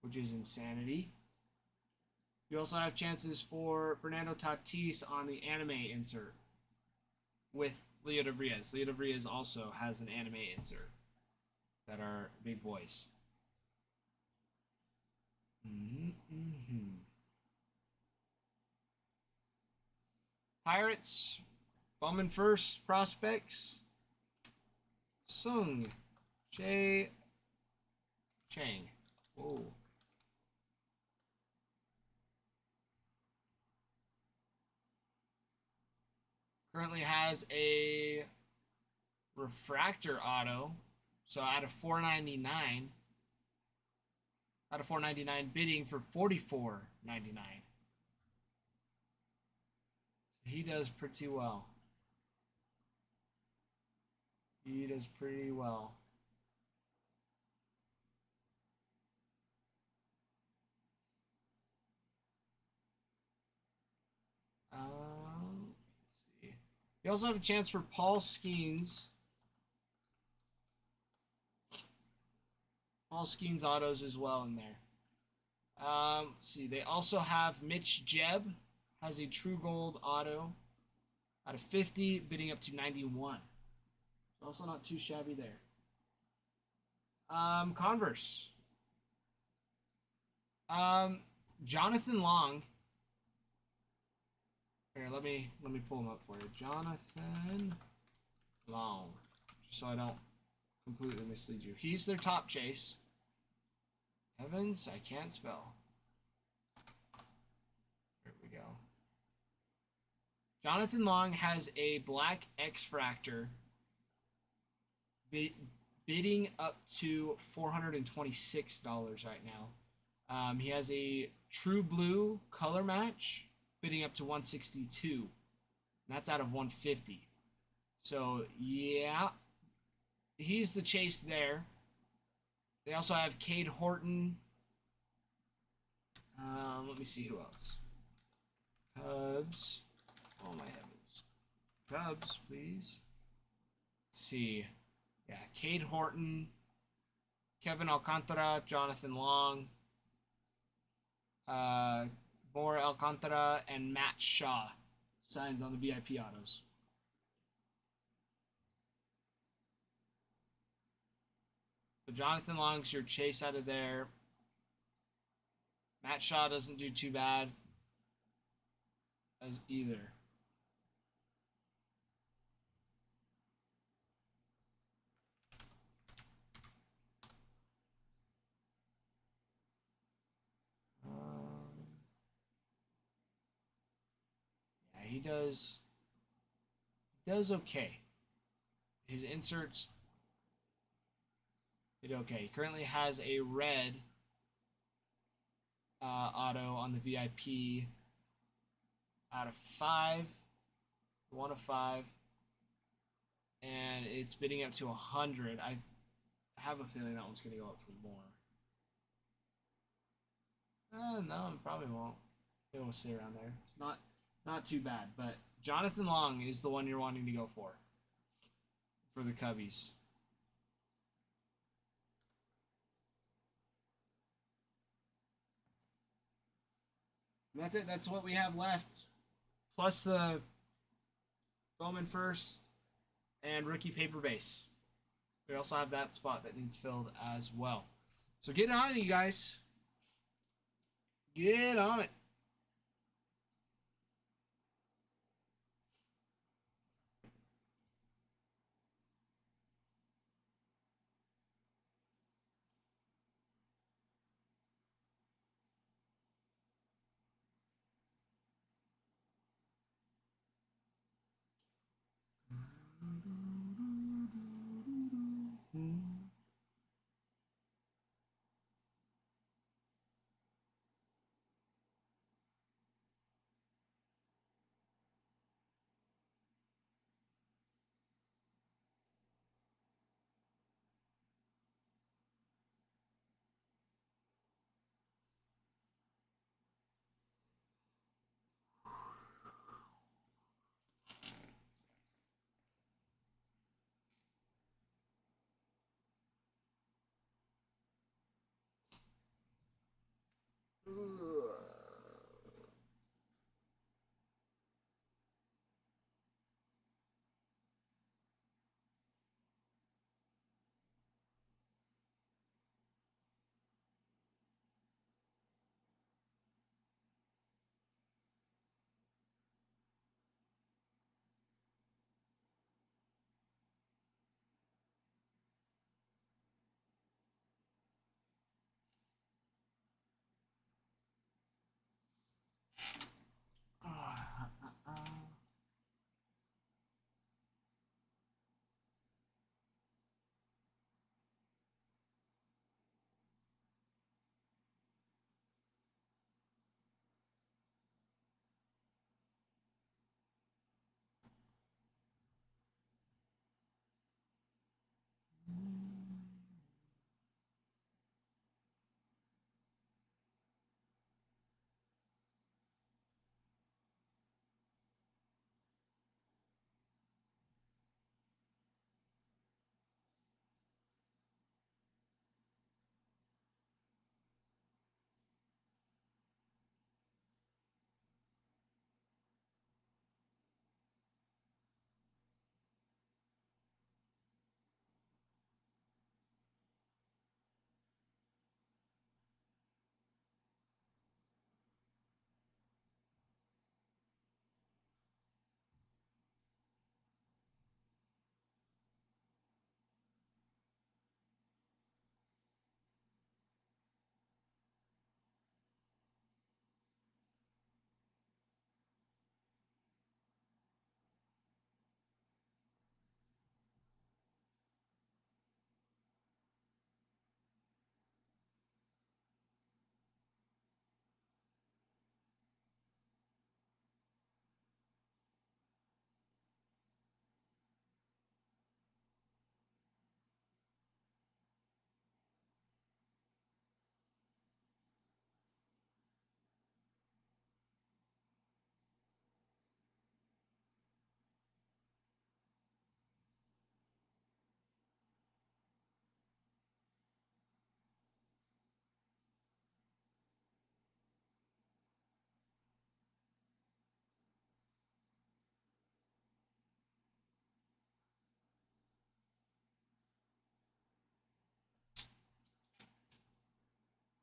which is insanity. You also have chances for Fernando Tatis on the anime insert with Leo de Vrias. Leo de Vrias also has an anime insert that are big boys. Pirates, Bowman first, prospects, Sung Jae Chang. Whoa. Currently has a refractor auto, so out of 499. Out of 499, bidding for 44.99. He does pretty well. He does pretty well. Let's see. You also have a chance for Paul Skeens. Paul Skeens autos as well in there. Let's see. They also have Mitch Jebb. Has a true gold auto out of 50, bidding up to 91. Also not too shabby there. Converse. Jonathan Long. Here, let me pull him up for you. Jonathan Long. Just so I don't completely mislead you. He's their top chase. Evans, I can't spell. There we go. Jonathan Long has a black X-Fractor bidding up to $426 right now. He has a true blue color match bidding up to 162. And that's out of 150. So, yeah. He's the chase there. They also have Cade Horton. Let me see who else. Cubs. Oh my heavens. Cubs, please. Let's see. Yeah, Cade Horton, Kevin Alcantara, Jonathan Long, Bora Alcantara, and Matt Shaw signs on the VIP autos. So Jonathan Long's your chase out of there. Matt Shaw doesn't do too bad as either. he does okay. His inserts did okay. He currently has a red auto on the VIP out of 5, 1 of 5, and it's bidding up to 100. I have a feeling that one's gonna go up for more. No, it probably won't. It will stay around there. It's not too bad, but Jonathan Long is the one you're wanting to go for the Cubbies. And that's it. That's what we have left. Plus the Bowman first and rookie paper base. We also have that spot that needs filled as well. So get on it, you guys. Get on it.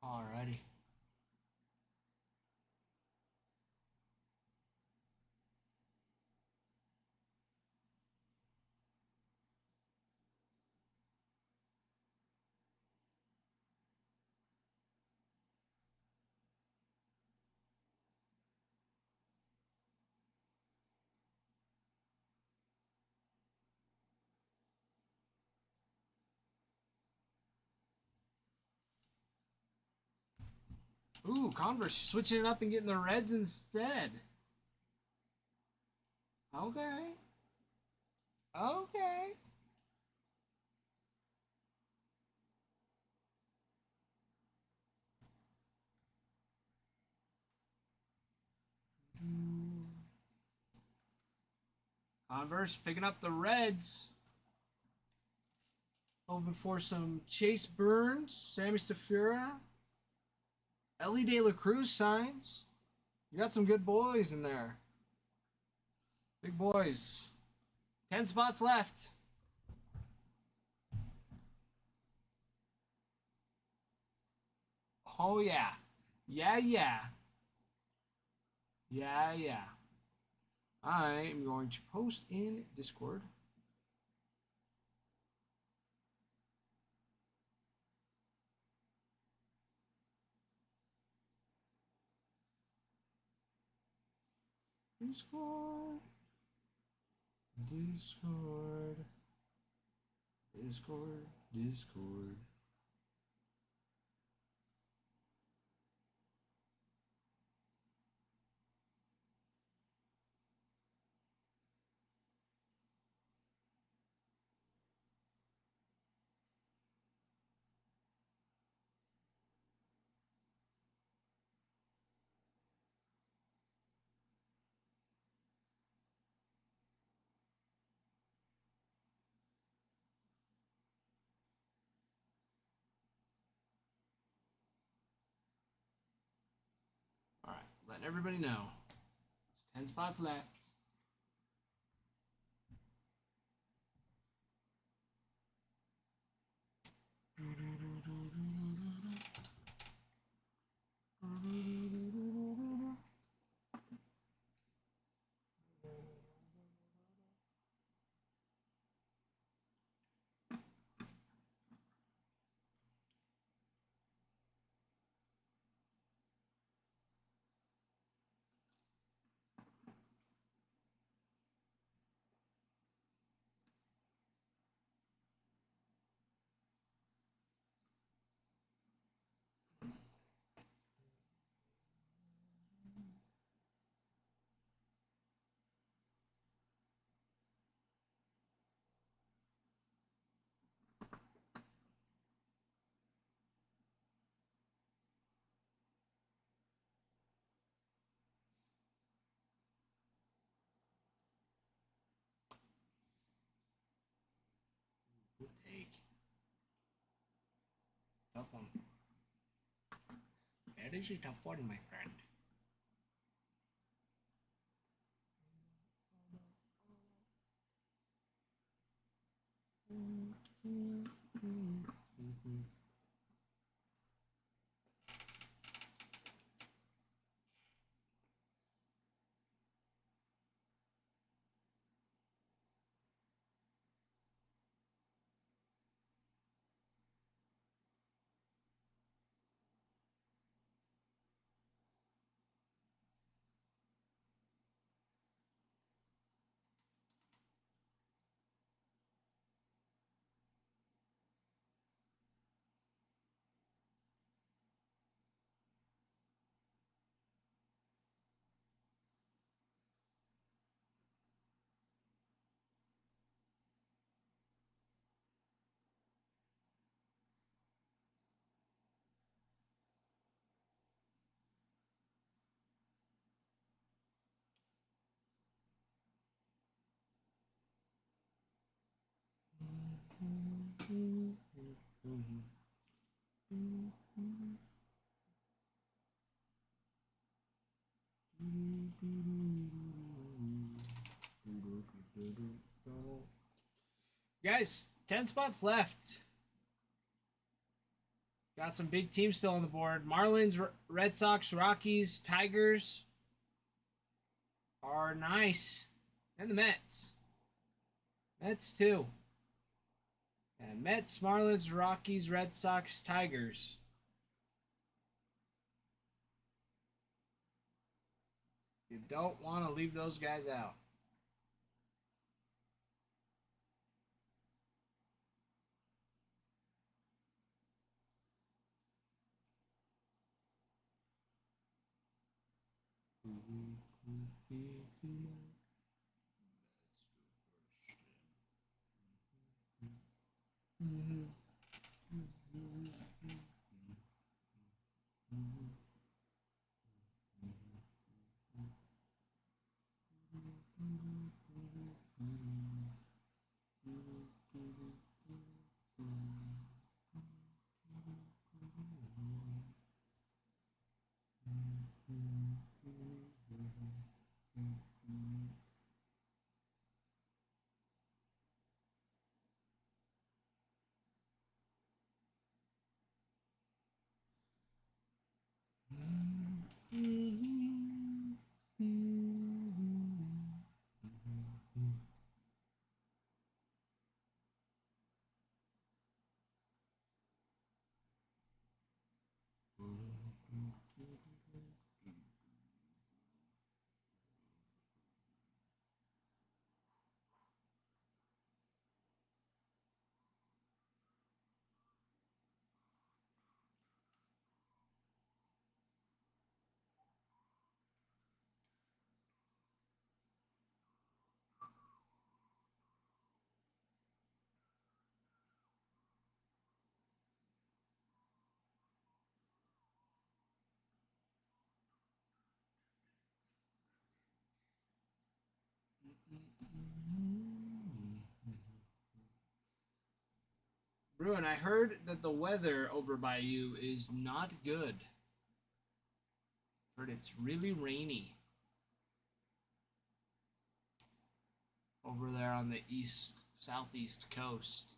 Alrighty. Ooh, Converse switching it up and getting the Reds instead. Okay. Okay. Converse picking up the Reds. Hoping for some Chase Burns, Sammy Stafura, Ellie De La Cruz signs. You got some good boys in there. Big boys. 10 spots left. Oh, yeah. Yeah, yeah. Yeah, yeah. I am going to post in Discord. Discord. Discord. Discord. Discord. All right, letting everybody know. There's 10 spots left. Good take. Tough one. That is a tough one, my friend. Guys, 10 spots left. Got some big teams still on the board. Marlins, Red Sox, Rockies, Tigers are nice. And the Mets. Mets too. And Mets, Marlins, Rockies, Red Sox, Tigers. You don't want to leave those guys out. we could be tonight. Mm-hmm. Bruin, I heard that the weather over by you is not good. Heard it's really rainy over there on the southeast coast.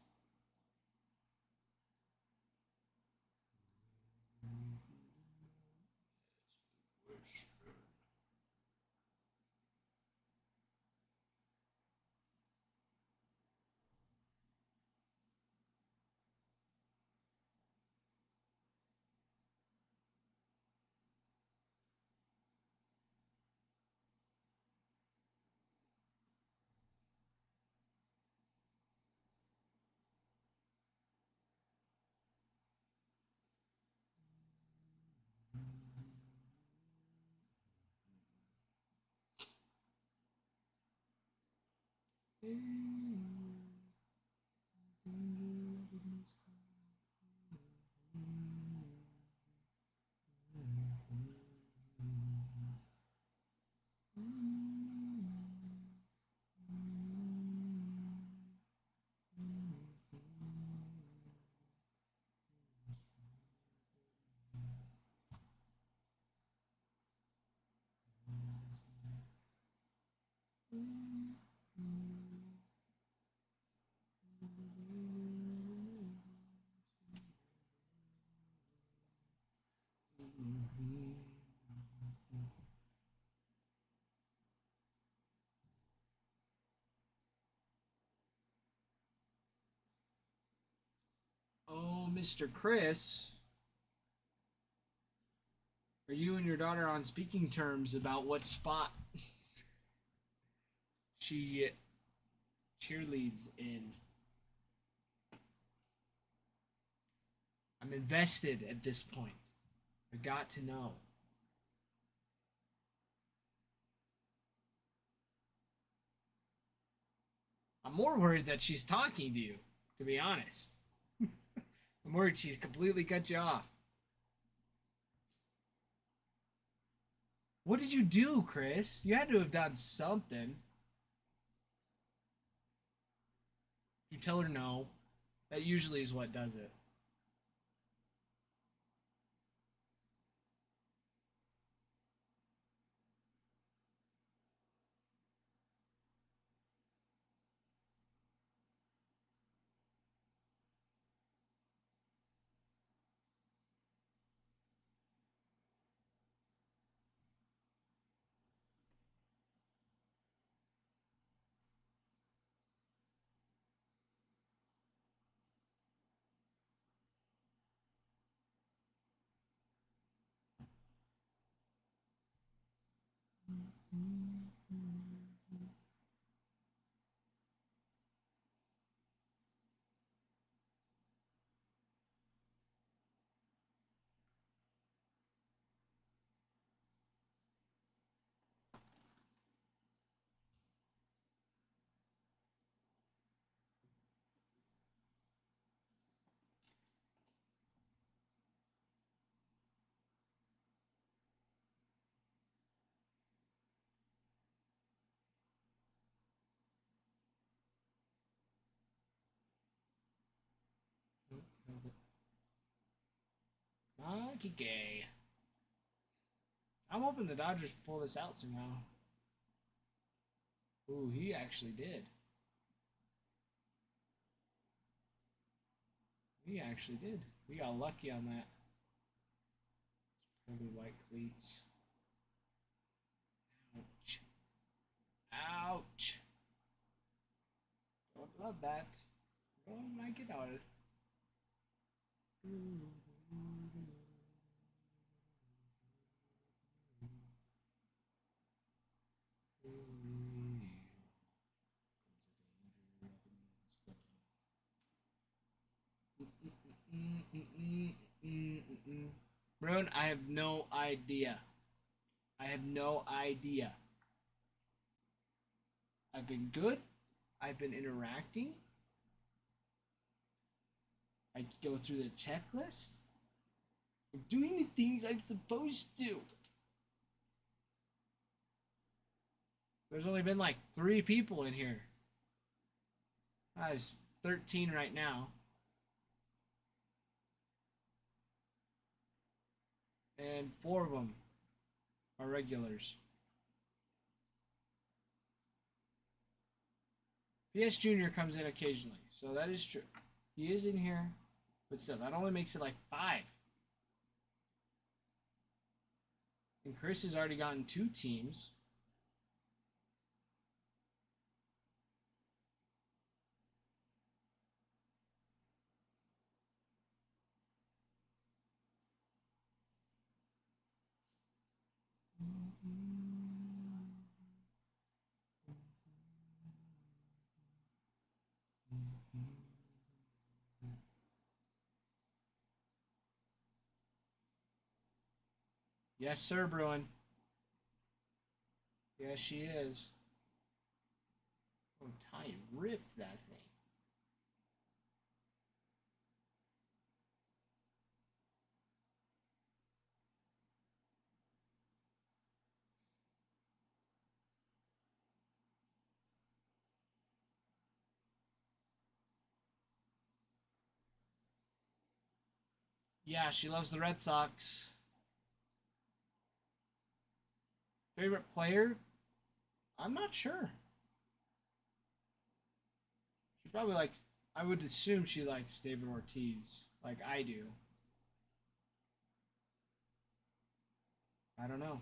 Oh, Mr. Chris, are you and your daughter on speaking terms about what spot she cheerleads in? I'm invested at this point. I got to know. I'm more worried that she's talking to you, to be honest. I'm worried she's completely cut you off. What did you do, Chris? You had to have done something. You tell her no. That usually is what does it. Kike. I'm hoping the Dodgers pull this out somehow. Ooh, he actually did. He actually did. We got lucky on that. Probably white cleats. Ouch. Ouch. Don't love that. Don't like it all. Brune, I have no idea. I have no idea. I've been good. I've been interacting. I go through the checklist. I'm doing the things I'm supposed to. There's only been like 3 people in here. There's 13 right now. And 4 of them are regulars. PS Junior comes in occasionally, so that is true. He is in here, but still, that only makes it like 5. And Chris has already gotten 2 teams. Yes, sir, Bruin. Yes, she is. Oh, Ty ripped that thing. Yeah, she loves the Red Sox. Favorite player? I'm not sure. She probably likes, I would assume she likes David Ortiz, like I do. I don't know.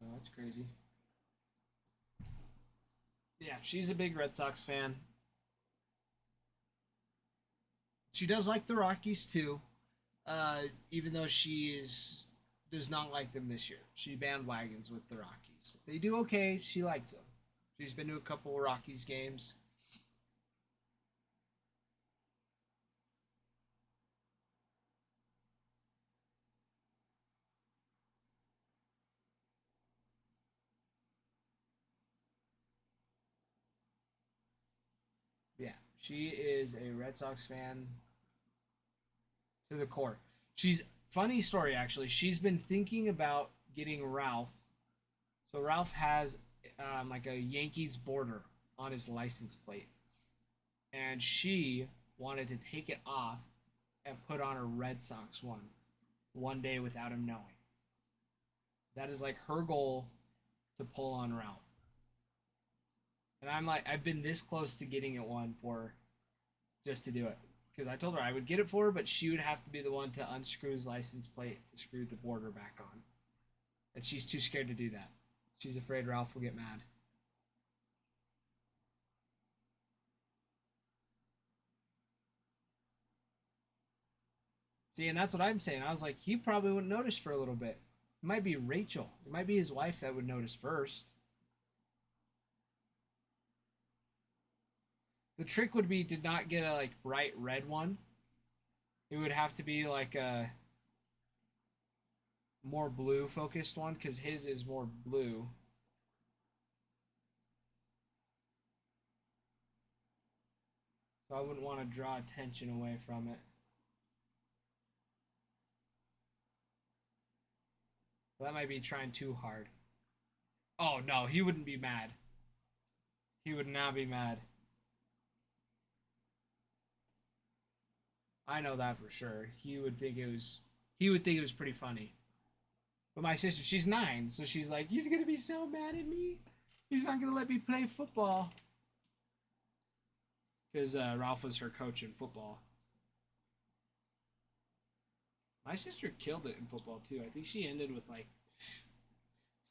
Oh, that's crazy. Yeah, she's a big Red Sox fan. She does like the Rockies too, even though does not like them this year. She bandwagons with the Rockies. If they do okay, she likes them. She's been to a couple of Rockies games. Yeah, she is a Red Sox fan to the core. She's funny story actually. She's been thinking about getting Ralph. So Ralph has like a Yankees border on his license plate, and she wanted to take it off and put on a Red Sox one day without him knowing. That is like her goal to pull on Ralph. And I'm like, I've been this close to getting it one for her just to do it. Because I told her I would get it for her, but she would have to be the one to unscrew his license plate to screw the border back on. And she's too scared to do that. She's afraid Ralph will get mad. See, and that's what I'm saying. I was like, he probably wouldn't notice for a little bit. It might be Rachel. It might be his wife that would notice first. The trick would be to not get a like bright red one. It would have to be like a more blue focused one because his is more blue. So I wouldn't want to draw attention away from it. That might be trying too hard. Oh no, he wouldn't be mad. He would not be mad. I know that for sure. He would think it was pretty funny. But my sister, she's 9, so she's like, he's gonna be so mad at me. He's not gonna let me play football. Because Ralph was her coach in football. My sister killed it in football too. I think she ended with like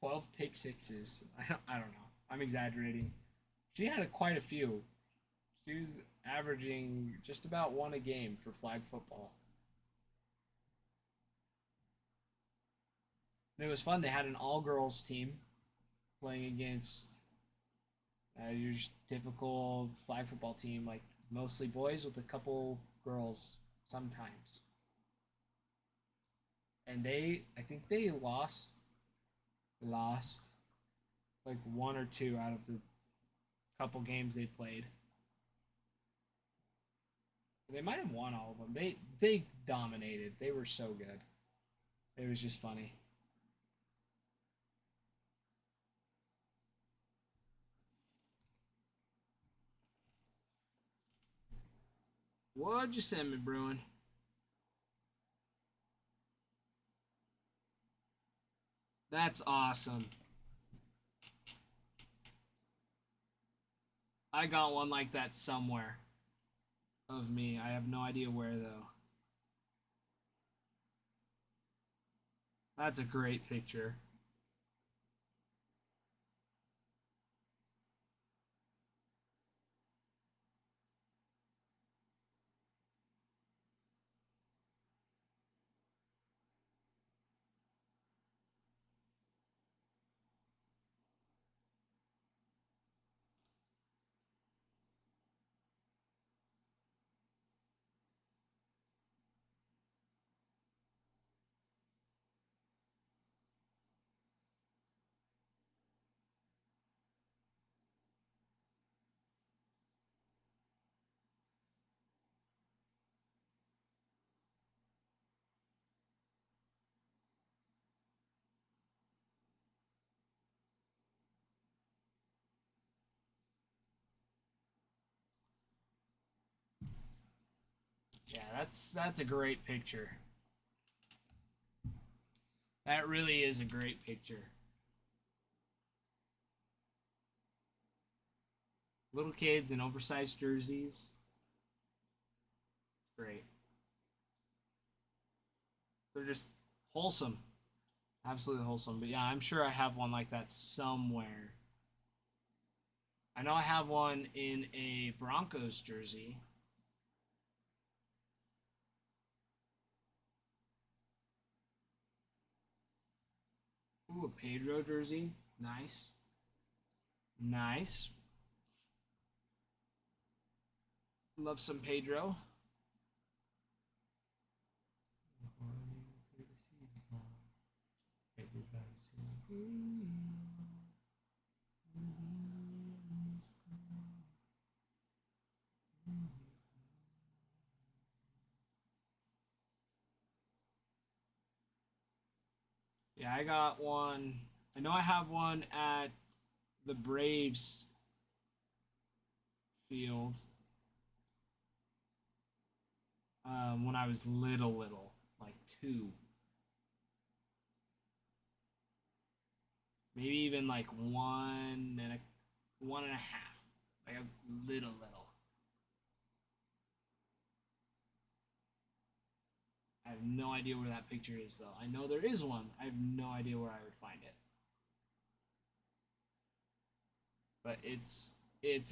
12 pick sixes. I don't know. I'm exaggerating. She had quite a few. She was averaging just about 1 a game for flag football. And it was fun. They had an all-girls team playing against your typical flag football team, like mostly boys with a couple girls sometimes. And I think they lost like 1 or 2 out of the couple games they played. They might have won all of them. They dominated. They were so good. It was just funny. What'd you send me, Bruin? That's awesome. I got one like that somewhere of me. I have no idea where, though. That's a great picture. Yeah, that's a great picture. That really is a great picture. Little kids in oversized jerseys. Great. They're just wholesome. Absolutely wholesome. But yeah, I'm sure I have one like that somewhere. I know I have one in a Broncos jersey. Ooh, a Pedro jersey. Nice. Nice. Love some Pedro. Yeah, I got one. I know I have one at the Braves field when I was little, like 2. Maybe even like 1.5, like a little. I have no idea where that picture is, though. I know there is one. I have no idea where I would find it. But it's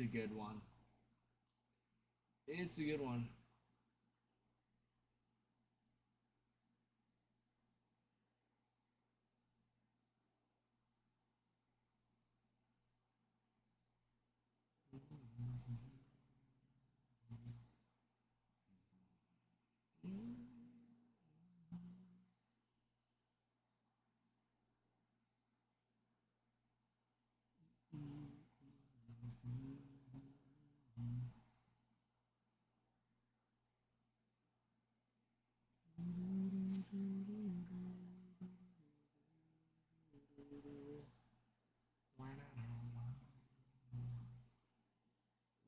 a good one. It's a good one.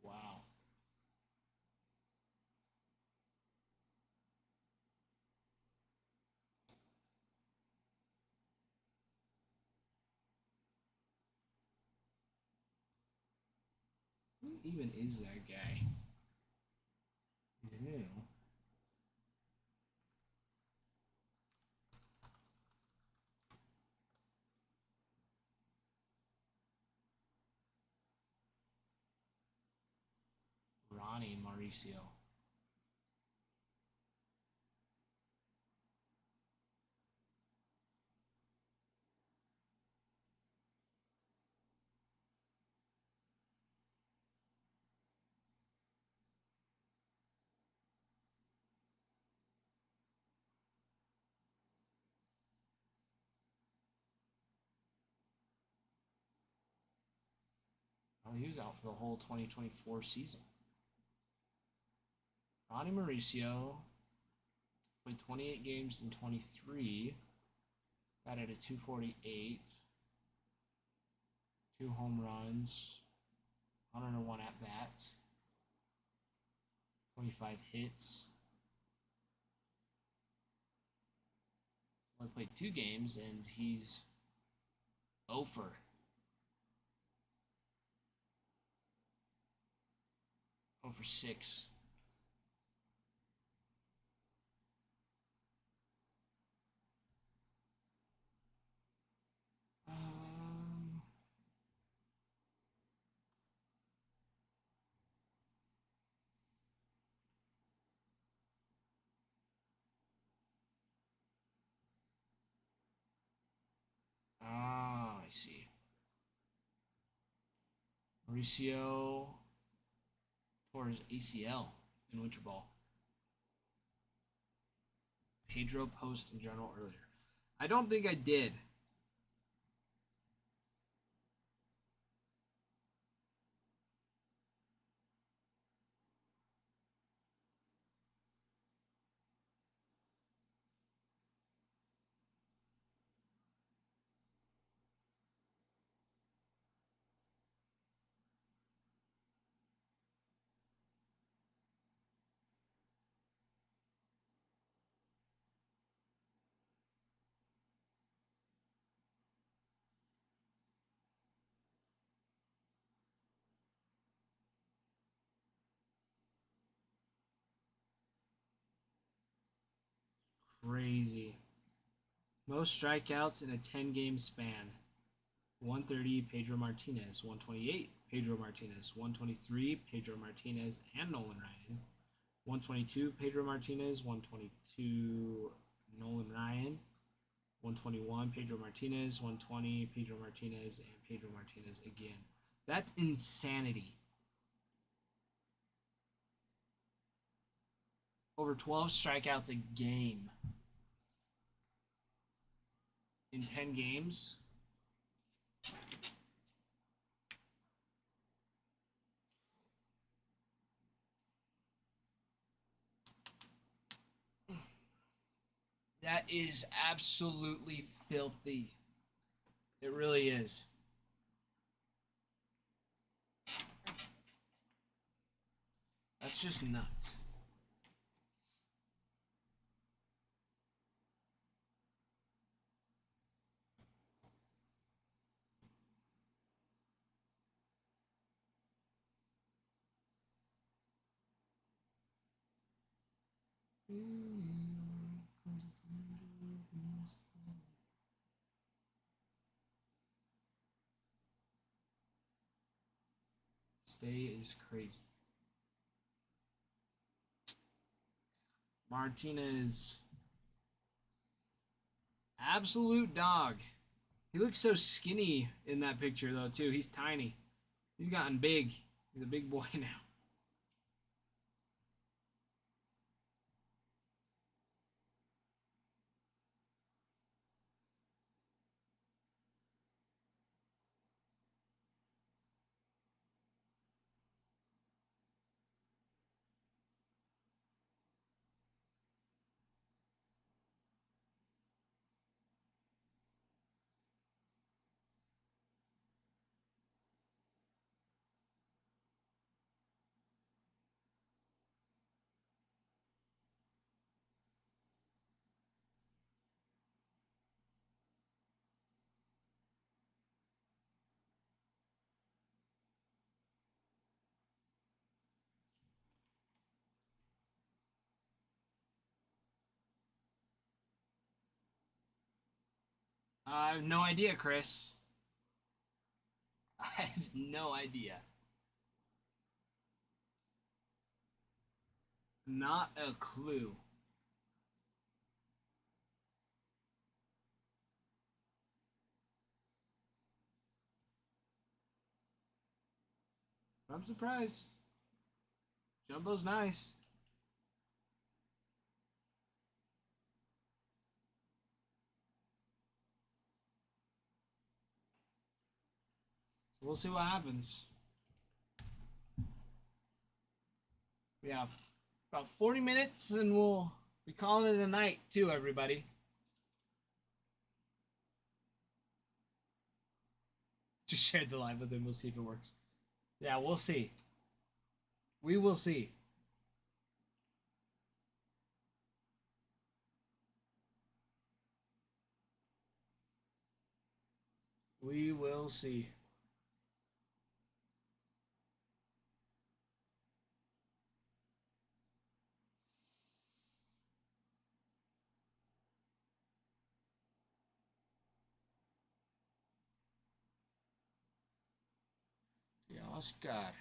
Wow. Who even is that guy? He's new. Ronnie Mauricio. Oh, he was out for the whole 2024 season. Ronnie Mauricio played 28 games in 23. Batted at 248. 2 home runs. 101 at bats. 25 hits. Only played 2 games and he's 0 for. Oh for 6. Um, I see. Mauricio tore his ACL in winter ball. Pedro Post in general earlier. I don't think I did. Crazy. Most strikeouts in a 10-game span. 130, Pedro Martinez. 128, Pedro Martinez. 123, Pedro Martinez and Nolan Ryan. 122, Pedro Martinez. 122, Nolan Ryan. 121, Pedro Martinez. 120, Pedro Martinez. And Pedro Martinez again. That's insanity. Over 12 strikeouts a game in 10 games. That is absolutely filthy. It really is. That's just nuts. Stay is crazy. Martinez. Absolute dog. He looks so skinny in that picture, though, too. He's tiny. He's gotten big. He's a big boy now. I have no idea, Chris. I have no idea. Not a clue. I'm surprised. Jumbo's nice. We'll see what happens. We have about 40 minutes and we'll be calling it a night too, everybody. Just share the live with him. We'll see if it works. Yeah, we'll see. We will see. We will see. Yeah, Oscar.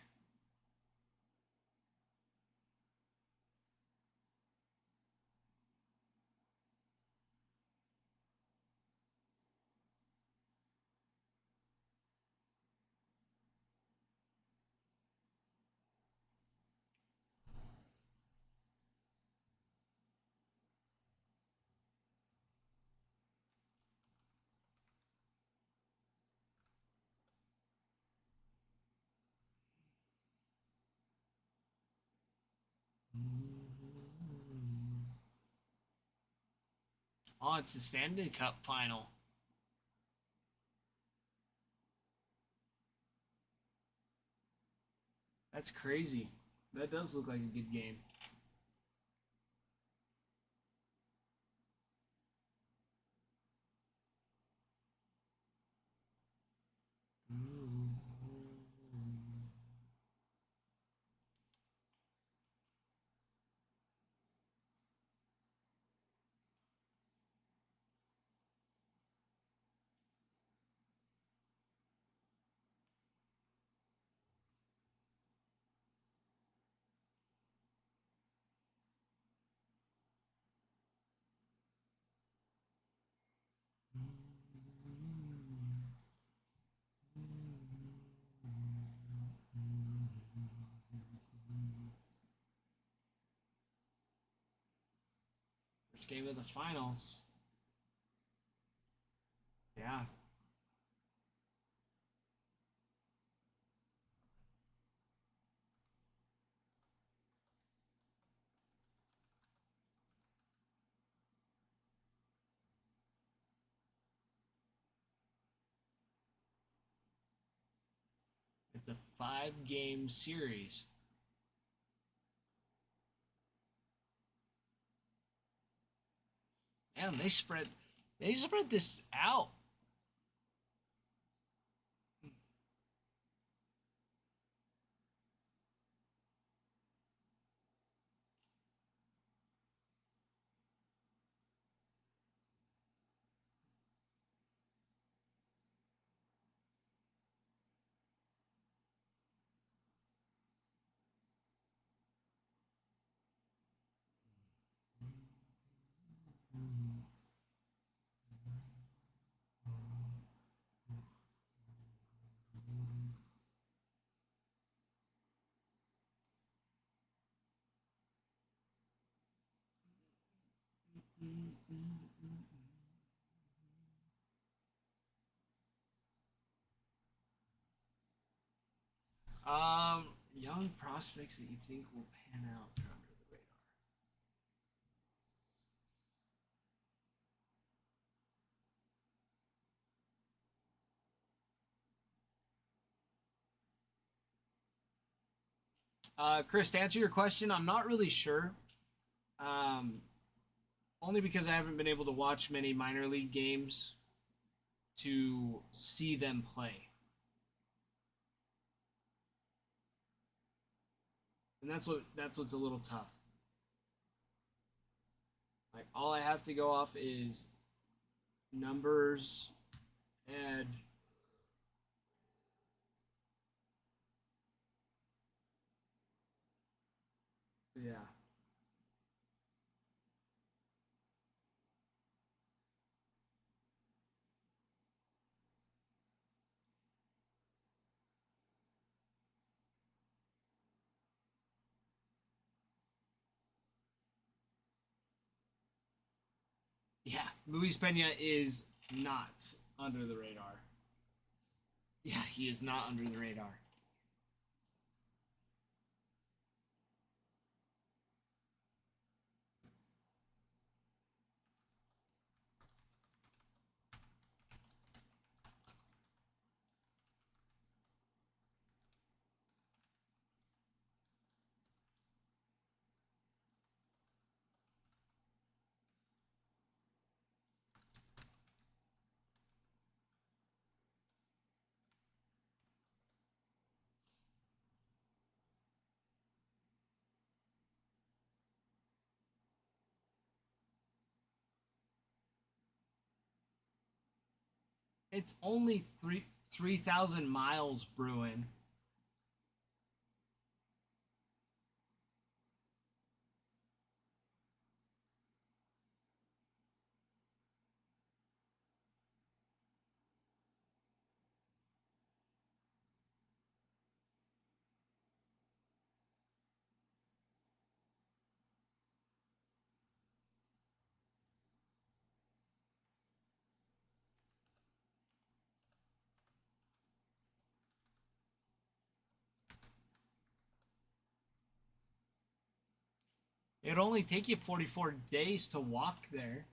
Oh, it's the Stanley Cup final. That's crazy. That does look like a good game. First game of the finals. Yeah. It's a 5-game series. Man, they spread this out. Young prospects that you think will pan out under the radar. Chris, to answer your question, I'm not really sure. Only because I haven't been able to watch many minor league games to see them play. And that's what's a little tough. Like all I have to go off is numbers And yeah. Yeah, Luis Pena is not under the radar. Yeah, he is not under the radar. It's only 3,000 miles, Bruin. It'd only take you 44 days to walk there.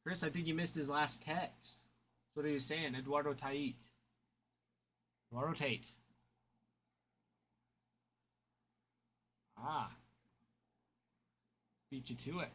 Chris, I think you missed his last text. What are you saying? Eduardo Tait. Eduardo Tate. Ah. Beat you to it.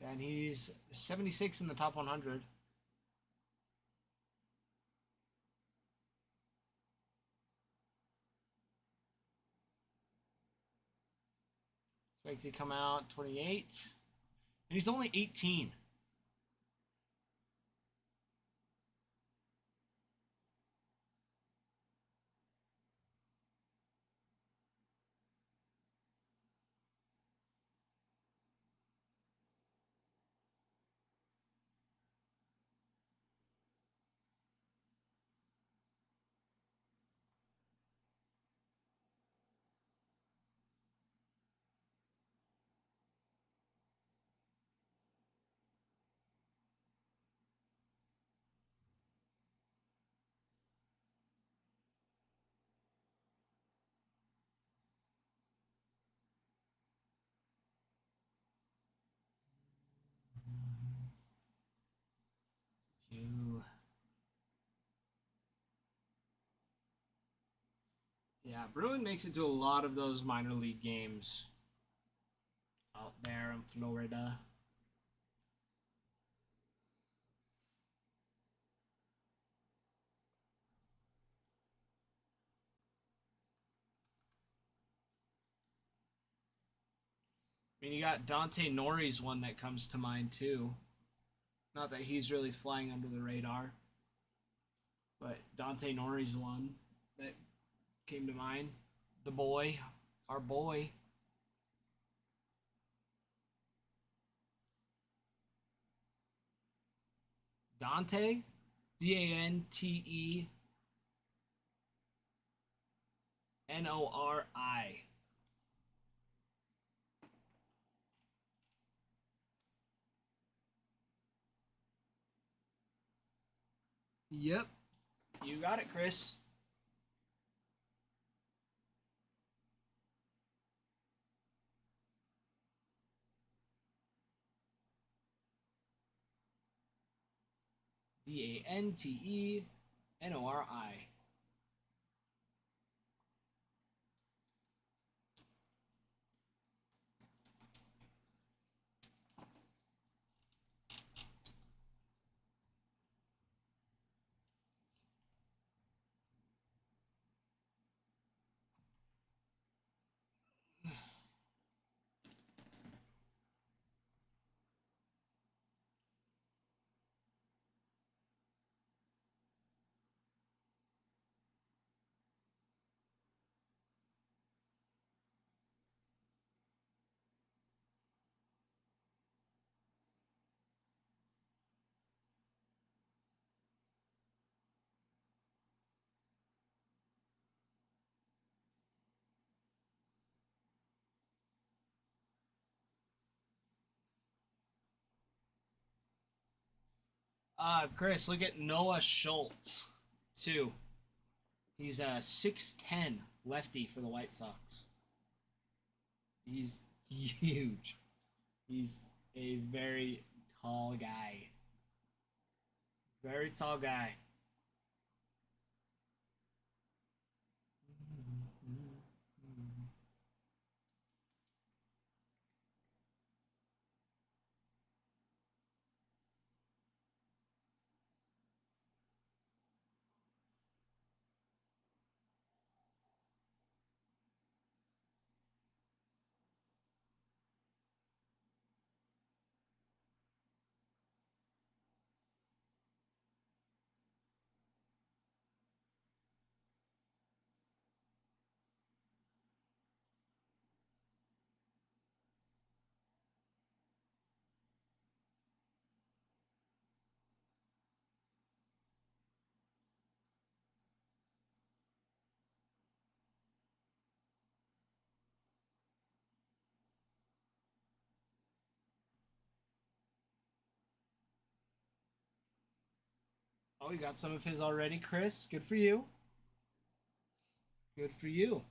Yeah, and he's 76 in the top 100. Expected to come out 28. And he's only 18. You. Yeah, Bruin makes it to a lot of those minor league games out there in Florida. I mean, you got Dante Nori's one that comes to mind too. Not that he's really flying under the radar. But Dante Nori's one that came to mind. The boy, our boy. Dante, Dantenori. Yep, you got it, Chris. Dantenori. Chris, look at Noah Schultz, too. He's a 6'10 lefty for the White Sox. He's huge. He's a very tall guy. Very tall guy. Oh, you got some of his already, Chris. Good for you. Good for you.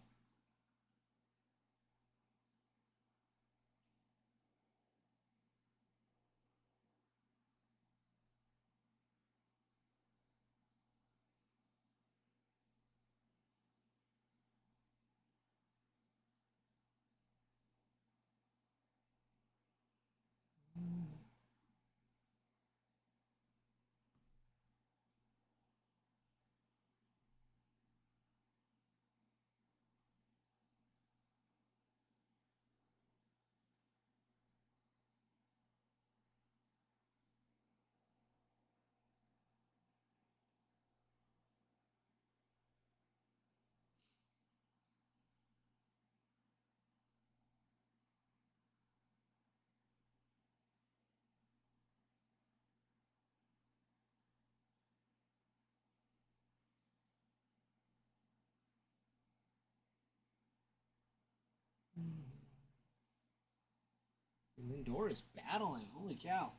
Lindor is battling. Holy cow.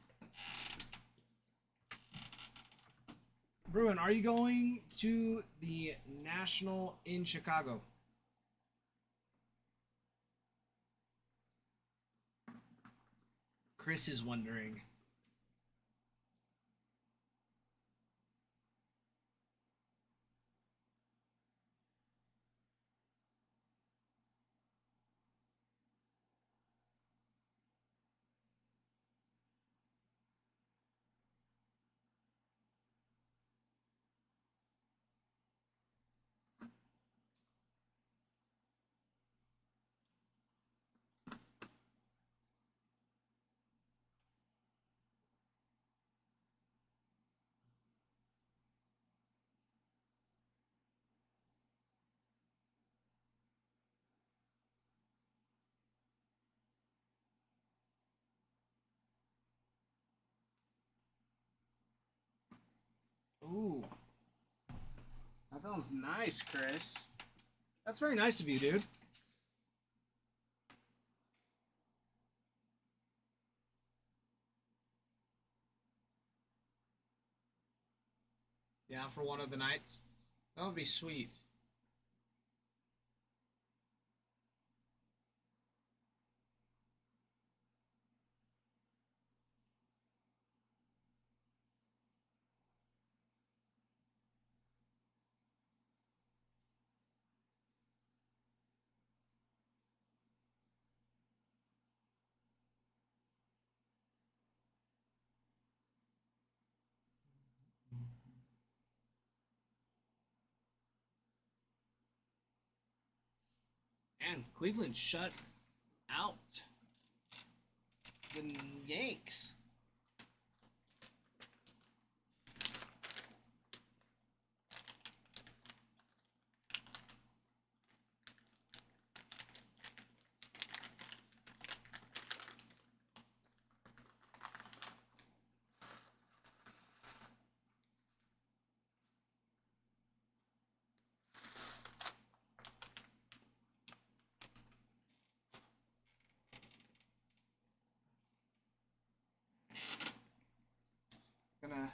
Bruin, are you going to the National in Chicago? Chris is wondering. Ooh. That sounds nice, Chris. That's very nice of you, dude. Yeah, for one of the nights. That would be sweet. And Cleveland shut out the Yanks. Gonna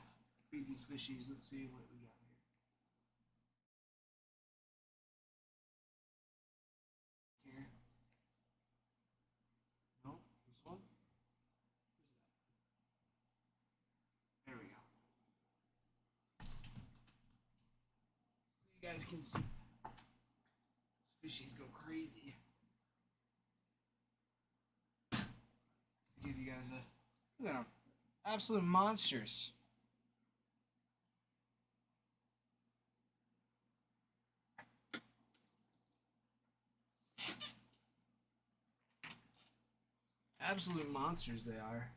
feed these fishies. Let's see what we got here. Here. No, this one. There we go. So you guys can see these fishies go crazy. To give you guys a look at them, absolute monsters. Absolute monsters they are.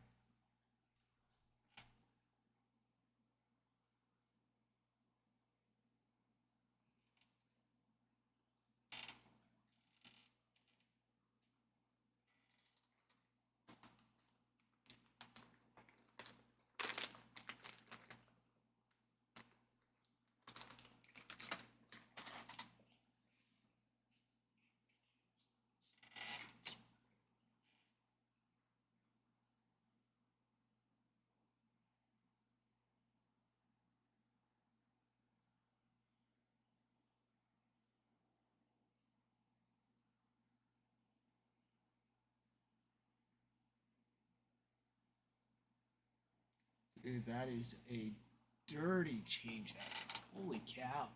Dude, that is a dirty changeout. Holy cow.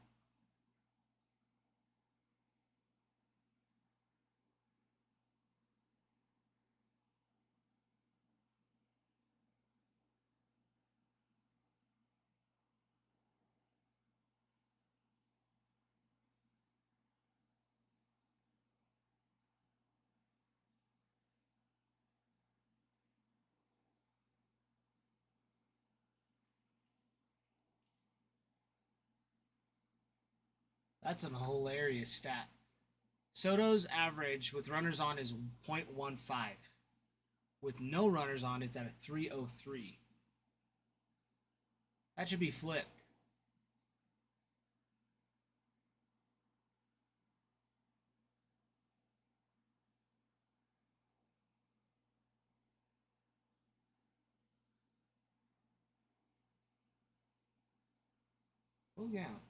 That's an hilarious stat. Soto's average with runners on is 0.15. With no runners on, it's at a 303. That should be flipped. Full count.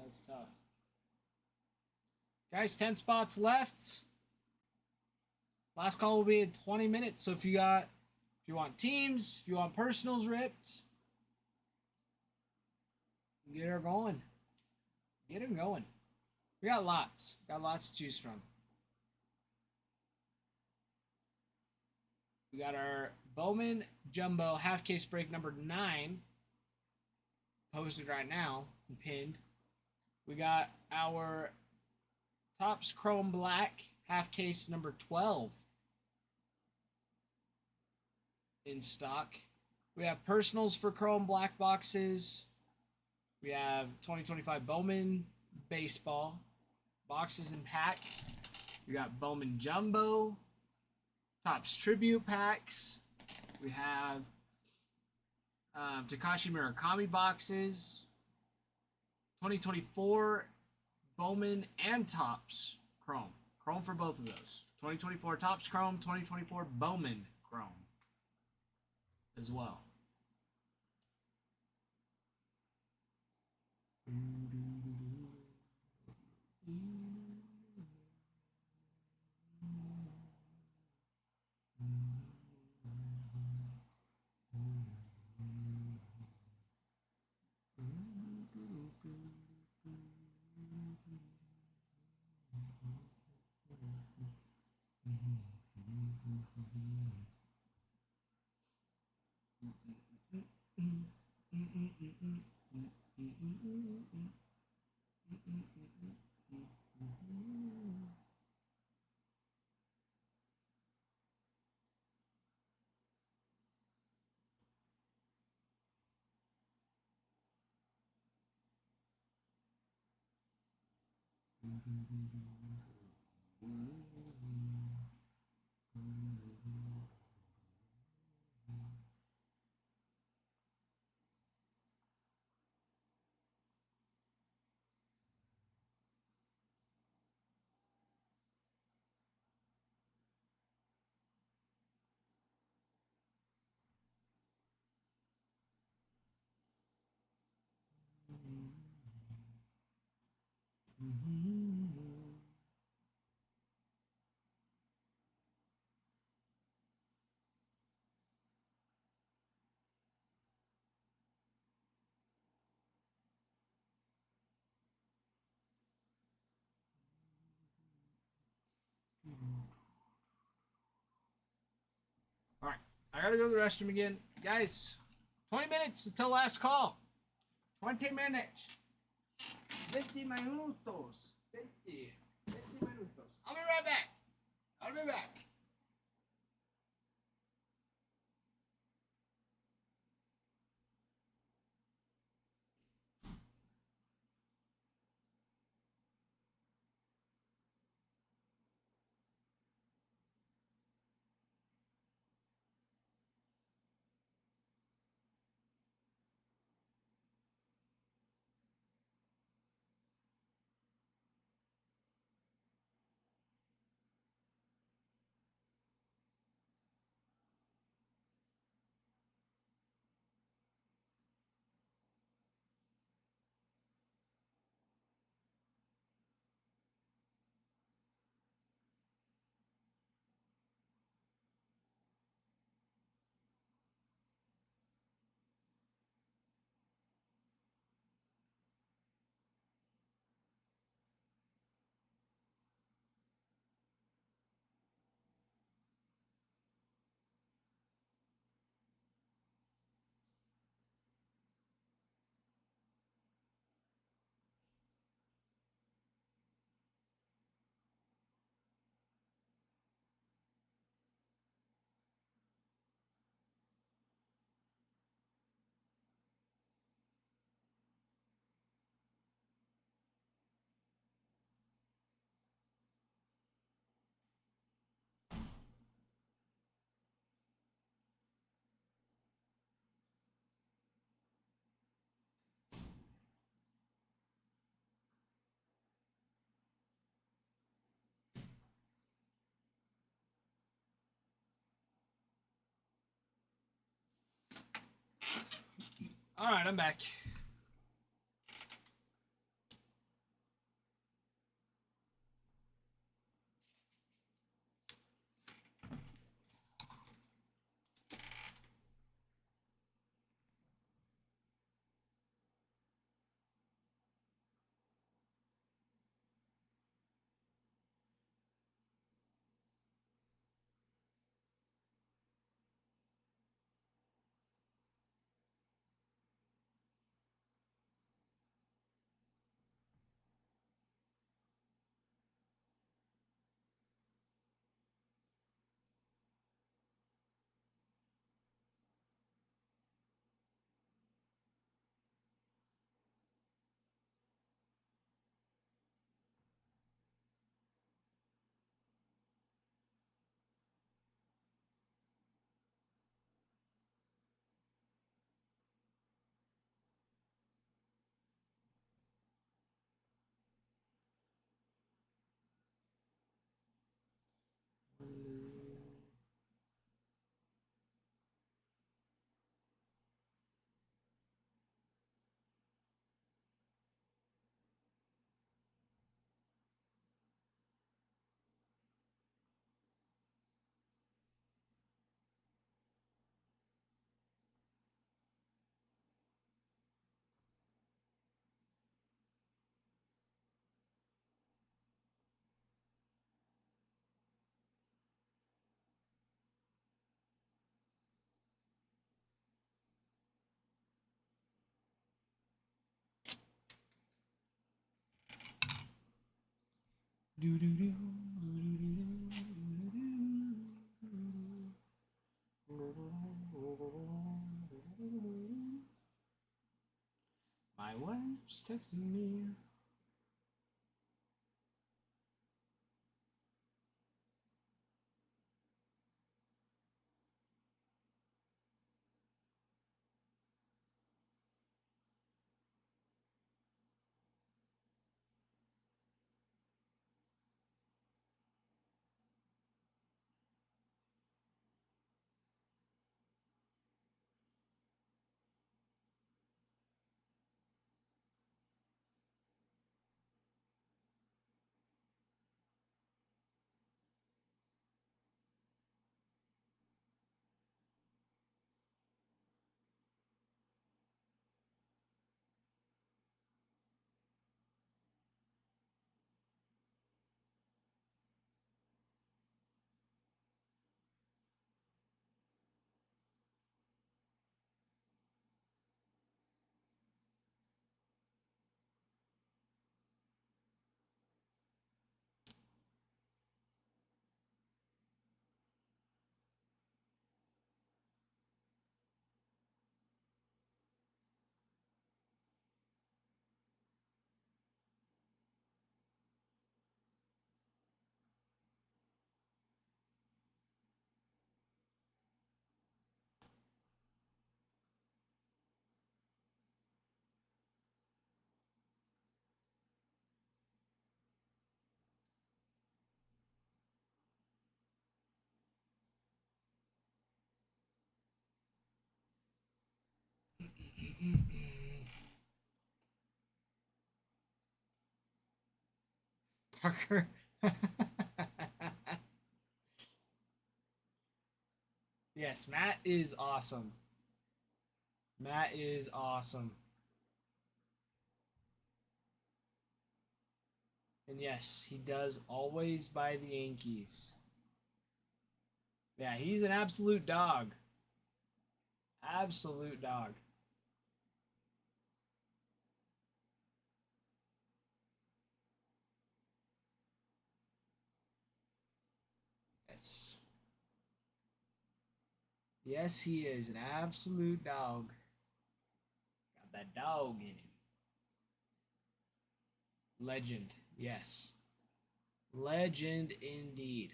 That's tough. Guys, 10 spots left. Last call will be in 20 minutes. So if you want teams, if you want personals ripped, get her going. Get her going. We got lots. Got lots to choose from. We got our Bowman Jumbo half case break number 9 posted right now and pinned. We got our Topps Chrome Black half case number 12 in stock. We have personals for Chrome Black boxes. We have 2025 Bowman baseball boxes and packs. We got Bowman Jumbo, Topps Tribute packs. We have Takashi Murakami boxes. 2024 Bowman and Topps Chrome. Chrome for both of those. 2024 Topps Chrome, 2024 Bowman Chrome as well. All right, I gotta go to the restroom again, guys. 20 minutes until last call. 20 minutes. 20 minutos. 20 minutos. I'll be right back. I'll be back. All right, I'm back. My wife's texting me. Parker. Yes, Matt is awesome. Matt is awesome. And yes, he does always buy the Yankees. Yeah, he's an absolute dog. Absolute dog. Yes. Yes, he is an absolute dog. Got that dog in him. Legend. Yes. Legend indeed.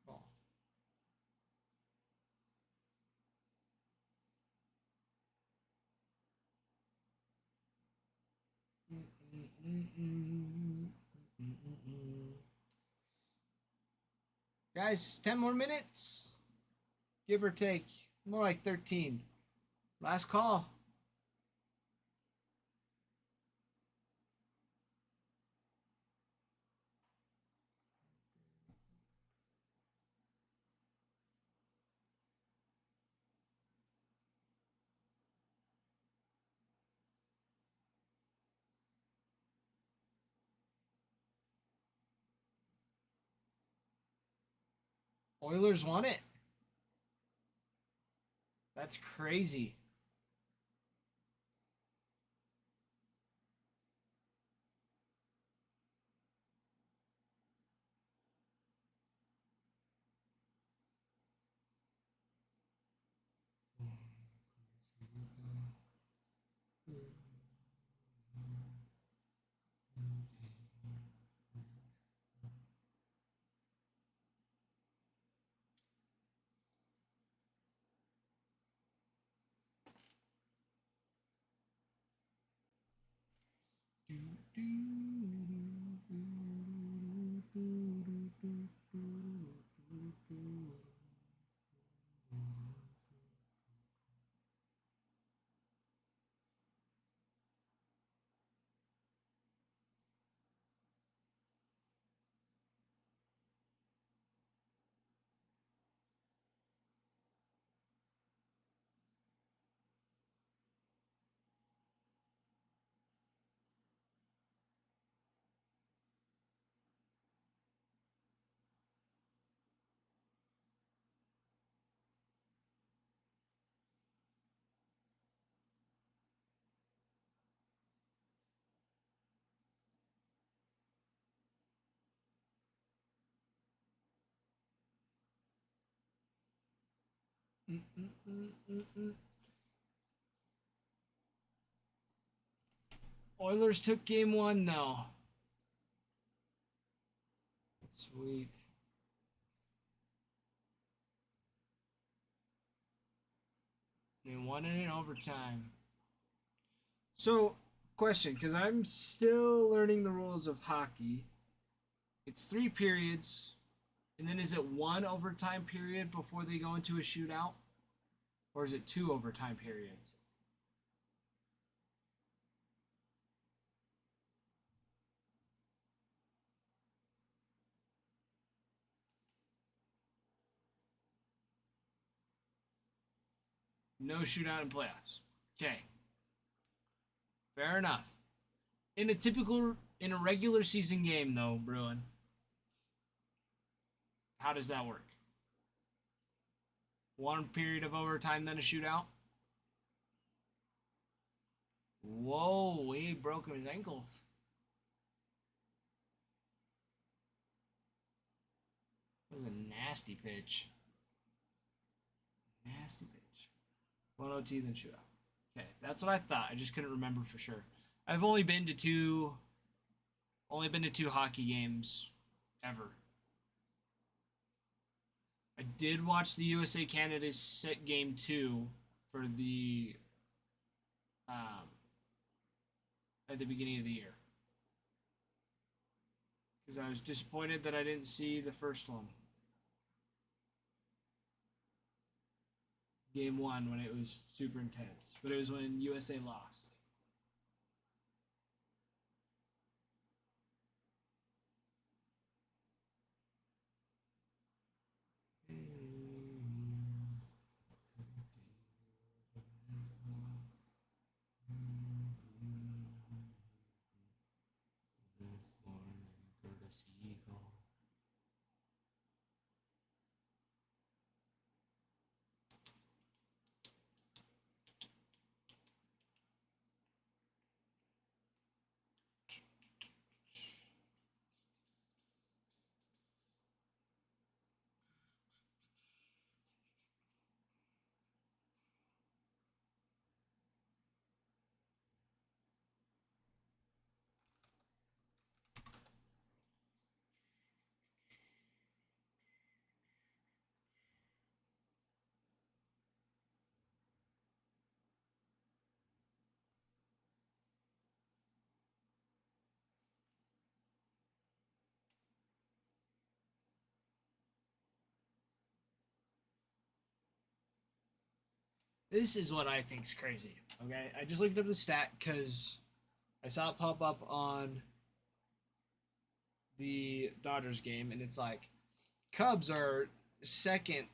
Ball. Guys, 10 more minutes. Give or take. More like 13. Last call. Oilers won it. That's crazy. Oilers took game one, though. Sweet. They won it in overtime. So, question, because I'm still learning the rules of hockey. It's 3 periods, and then is it 1 overtime period before they go into a shootout? Or is it 2 overtime periods? No shootout in playoffs. Okay. Fair enough. In a regular season game, though, Bruin, how does that work? 1 period of overtime, then a shootout? Whoa, he broke his ankles. That was a nasty pitch. Nasty pitch. 1 OT, then shootout. Okay, that's what I thought. I just couldn't remember for sure. I've only been to two hockey games ever. I did watch the USA Canada set game 2 for the at the beginning of the year. Because I was disappointed that I didn't see the first one. Game 1 when it was super intense. But it was when USA lost. This is what I think's crazy. Okay, I just looked up the stat because I saw it pop up on the Dodgers game, and it's like Cubs are second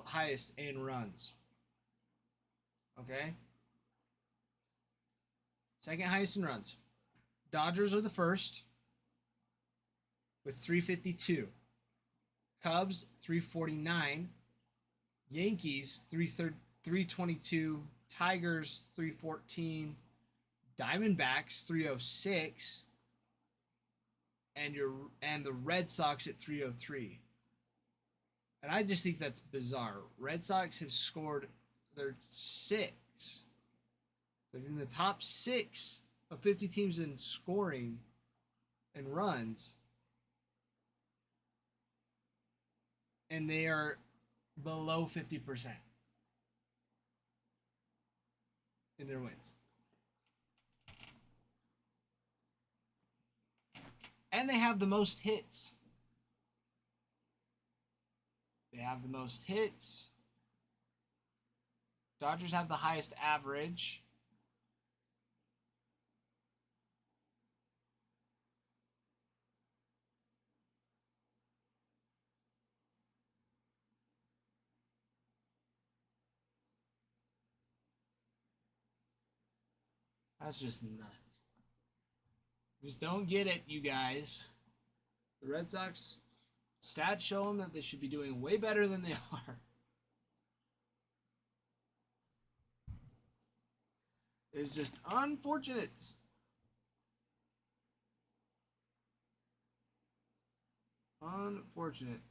highest in runs. Okay, second highest in runs. Dodgers are the first with 352. Cubs 349. Yankees 322, Tigers 314, Diamondbacks 306, and the Red Sox at 303. And I just think that's bizarre. Red Sox have scored their 6. They're in the top 6 of 50 teams in scoring and runs. And they are below 50% in their wins. And they have the most hits. Dodgers have the highest average. That's just nuts. Just don't get it, you guys. The Red Sox stats show them that they should be doing way better than they are. It's just unfortunate. Unfortunate.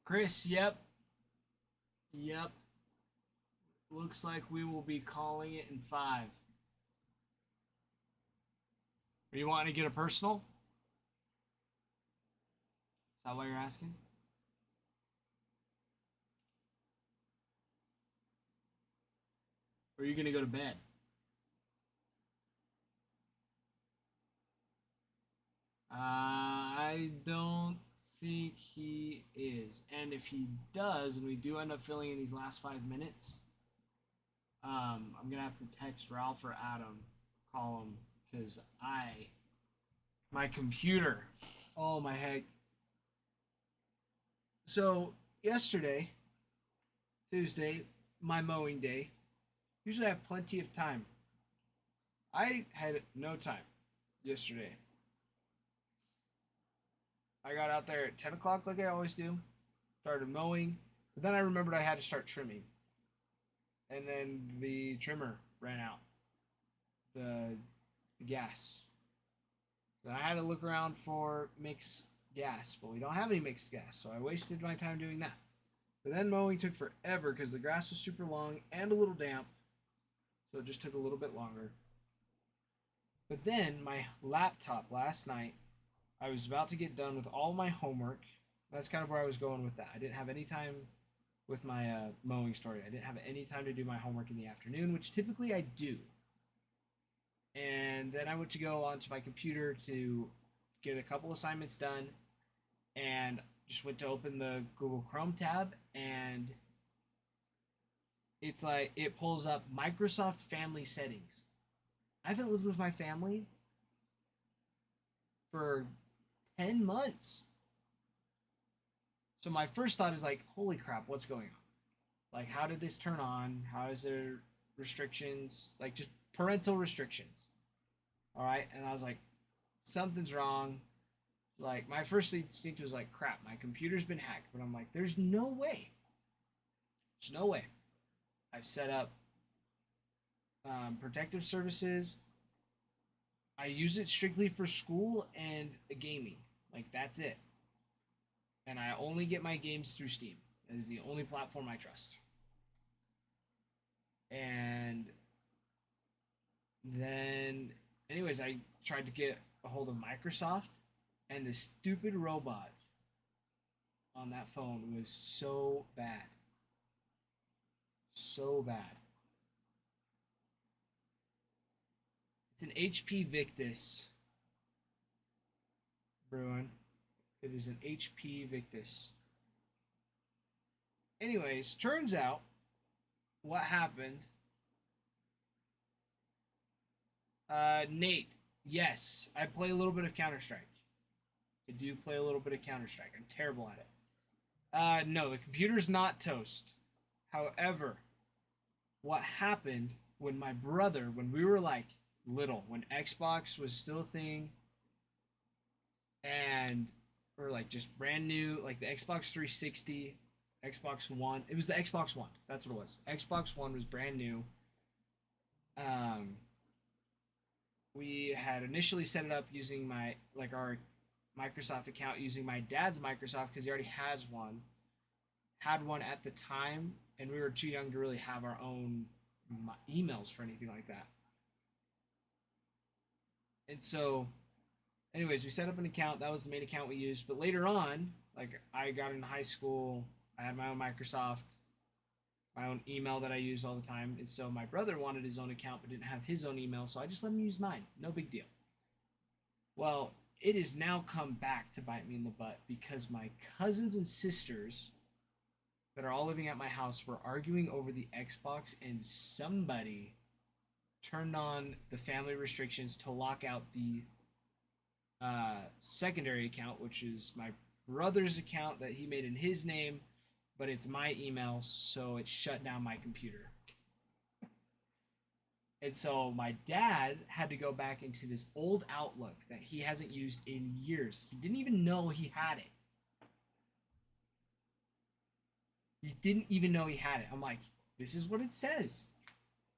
Chris, yep. Yep. Looks like we will be calling it in 5. Are you wanting to get a personal? Is that what you're asking? Or are you going to go to bed? I don't think he is. And if he does, and we do end up filling in these last 5 minutes, I'm going to have to text Ralph or Adam, call him, because my computer, oh my heck. So, yesterday, Tuesday, my mowing day, usually I have plenty of time. I had no time yesterday. I got out there at 10 o'clock like I always do, started mowing, but then I remembered I had to start trimming. And then the trimmer ran out, the gas. Then I had to look around for mixed gas, but we don't have any mixed gas, so I wasted my time doing that. But then mowing took forever because the grass was super long and a little damp, so it just took a little bit longer. But then my laptop last night, I was about to get done with all my homework. That's kind of where I was going with that. I didn't have any time with my mowing story. I didn't have any time to do my homework in the afternoon, which typically I do. And then I went to go onto my computer to get a couple assignments done, and just went to open the Google Chrome tab, and it's like it pulls up Microsoft Family Settings. I haven't lived with my family for 10 months. So my first thought is like, holy crap, what's going on? Like, how did this turn on? How is there restrictions? Like, just parental restrictions. All right. And I was like, something's wrong. Like, my first instinct was like, crap, my computer's been hacked. But I'm like, there's no way. There's no way. I've set up protective services. I use it strictly for school and gaming. Like, that's it. And I only get my games through Steam. That is the only platform I trust. And then, anyways, I tried to get a hold of Microsoft, and the stupid robot on that phone was so bad. So bad. It's an HP Victus, Bruin. It is an HP Victus. Anyways, turns out what happened. Nate, yes, I play a little bit of Counter-Strike. I do play a little bit of Counter-Strike. I'm terrible at it. No, the computer's not toast. However, what happened when my brother, when we were like little, when Xbox was still a thing, and or like just brand new, like the Xbox 360, Xbox One. It was the Xbox One. That's what it was. Xbox One was brand new. We had initially set it up using our Microsoft account using my dad's Microsoft because he already has one. Had one at the time, and we were too young to really have our own emails for anything like that. And so, anyways, we set up an account. That was the main account we used. But later on, like I got into high school, I had my own Microsoft, my own email that I use all the time. And so my brother wanted his own account but didn't have his own email, so I just let him use mine. No big deal. Well, it has now come back to bite me in the butt because my cousins and sisters that are all living at my house were arguing over the Xbox, and somebody turned on the family restrictions to lock out the secondary account, which is my brother's account that he made in his name, but it's my email, so it shut down my computer. And so my dad had to go back into this old Outlook that he hasn't used in years. He didn't even know he had it. He didn't even know he had it. I'm like, this is what it says.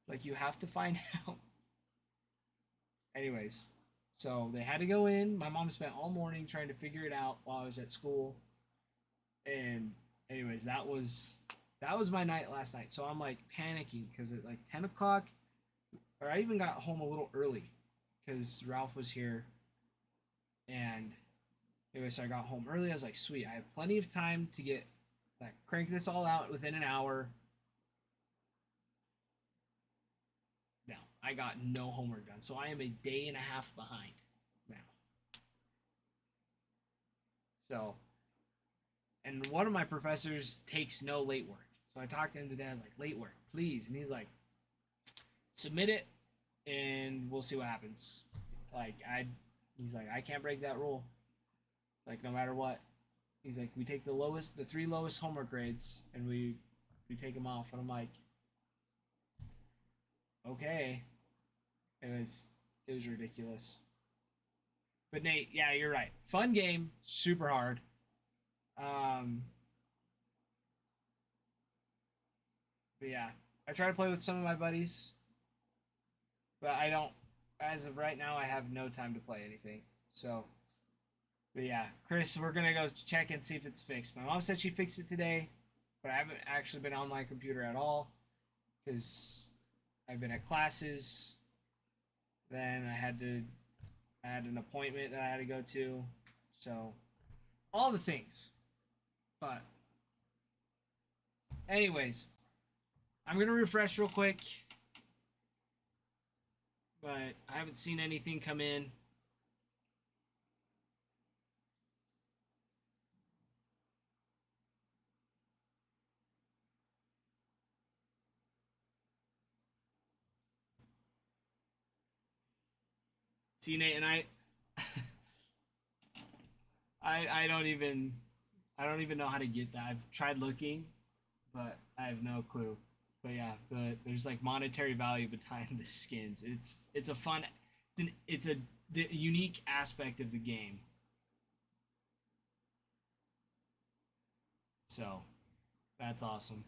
Like, you have to find out. Anyways, so they had to go in. My mom spent all morning trying to figure it out while I was at school. And anyways, that was my night last night. So I'm like panicking because at like 10 o'clock, or I even got home a little early because Ralph was here. And anyway, so I got home early. I was like, sweet, I have plenty of time to get like crank this all out within an hour. No, I got no homework done. So I am a day and a half behind now. So, and one of my professors takes no late work. So I talked to him today. I was like, late work, please. And he's like, submit it and we'll see what happens. He's like, I can't break that rule. Like, no matter what. He's like, we take the 3 lowest homework grades and we take them off. And I'm like, okay. It was ridiculous. But Nate, yeah, you're right. Fun game, super hard. But yeah, I try to play with some of my buddies, but I don't. As of right now, I have no time to play anything. So, but yeah, Chris, we're gonna go check and see if it's fixed. My mom said she fixed it today, but I haven't actually been on my computer at all because I've been at classes. Then I had an appointment that I had to go to, so all the things. But anyways, I'm gonna refresh real quick, but I haven't seen anything come in. See, Nate, and I don't even know how to get that. I've tried looking, but I have no clue. But yeah, there's like monetary value behind the skins. It's a fun, it's a unique aspect of the game. So that's awesome.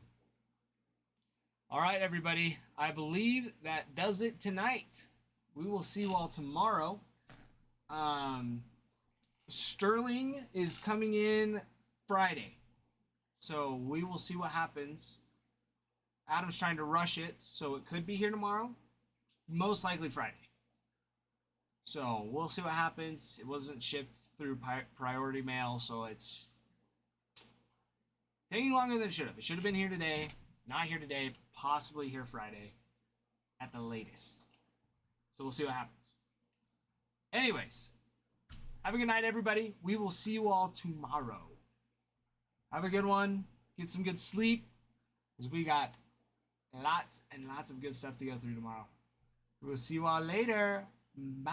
All right, everybody. I believe that does it tonight. We will see you all tomorrow. Sterling is coming in Friday. So we will see what happens. Adam's trying to rush it, so it could be here tomorrow. Most likely Friday. So we'll see what happens. It wasn't shipped through priority mail, so it's taking longer than it should have. It should have been here today. Not here today. Possibly here Friday at the latest. So we'll see what happens. Anyways, have a good night, everybody. We will see you all tomorrow. Have a good one. Get some good sleep, because we got lots and lots of good stuff to go through tomorrow. We'll see you all later. Bye.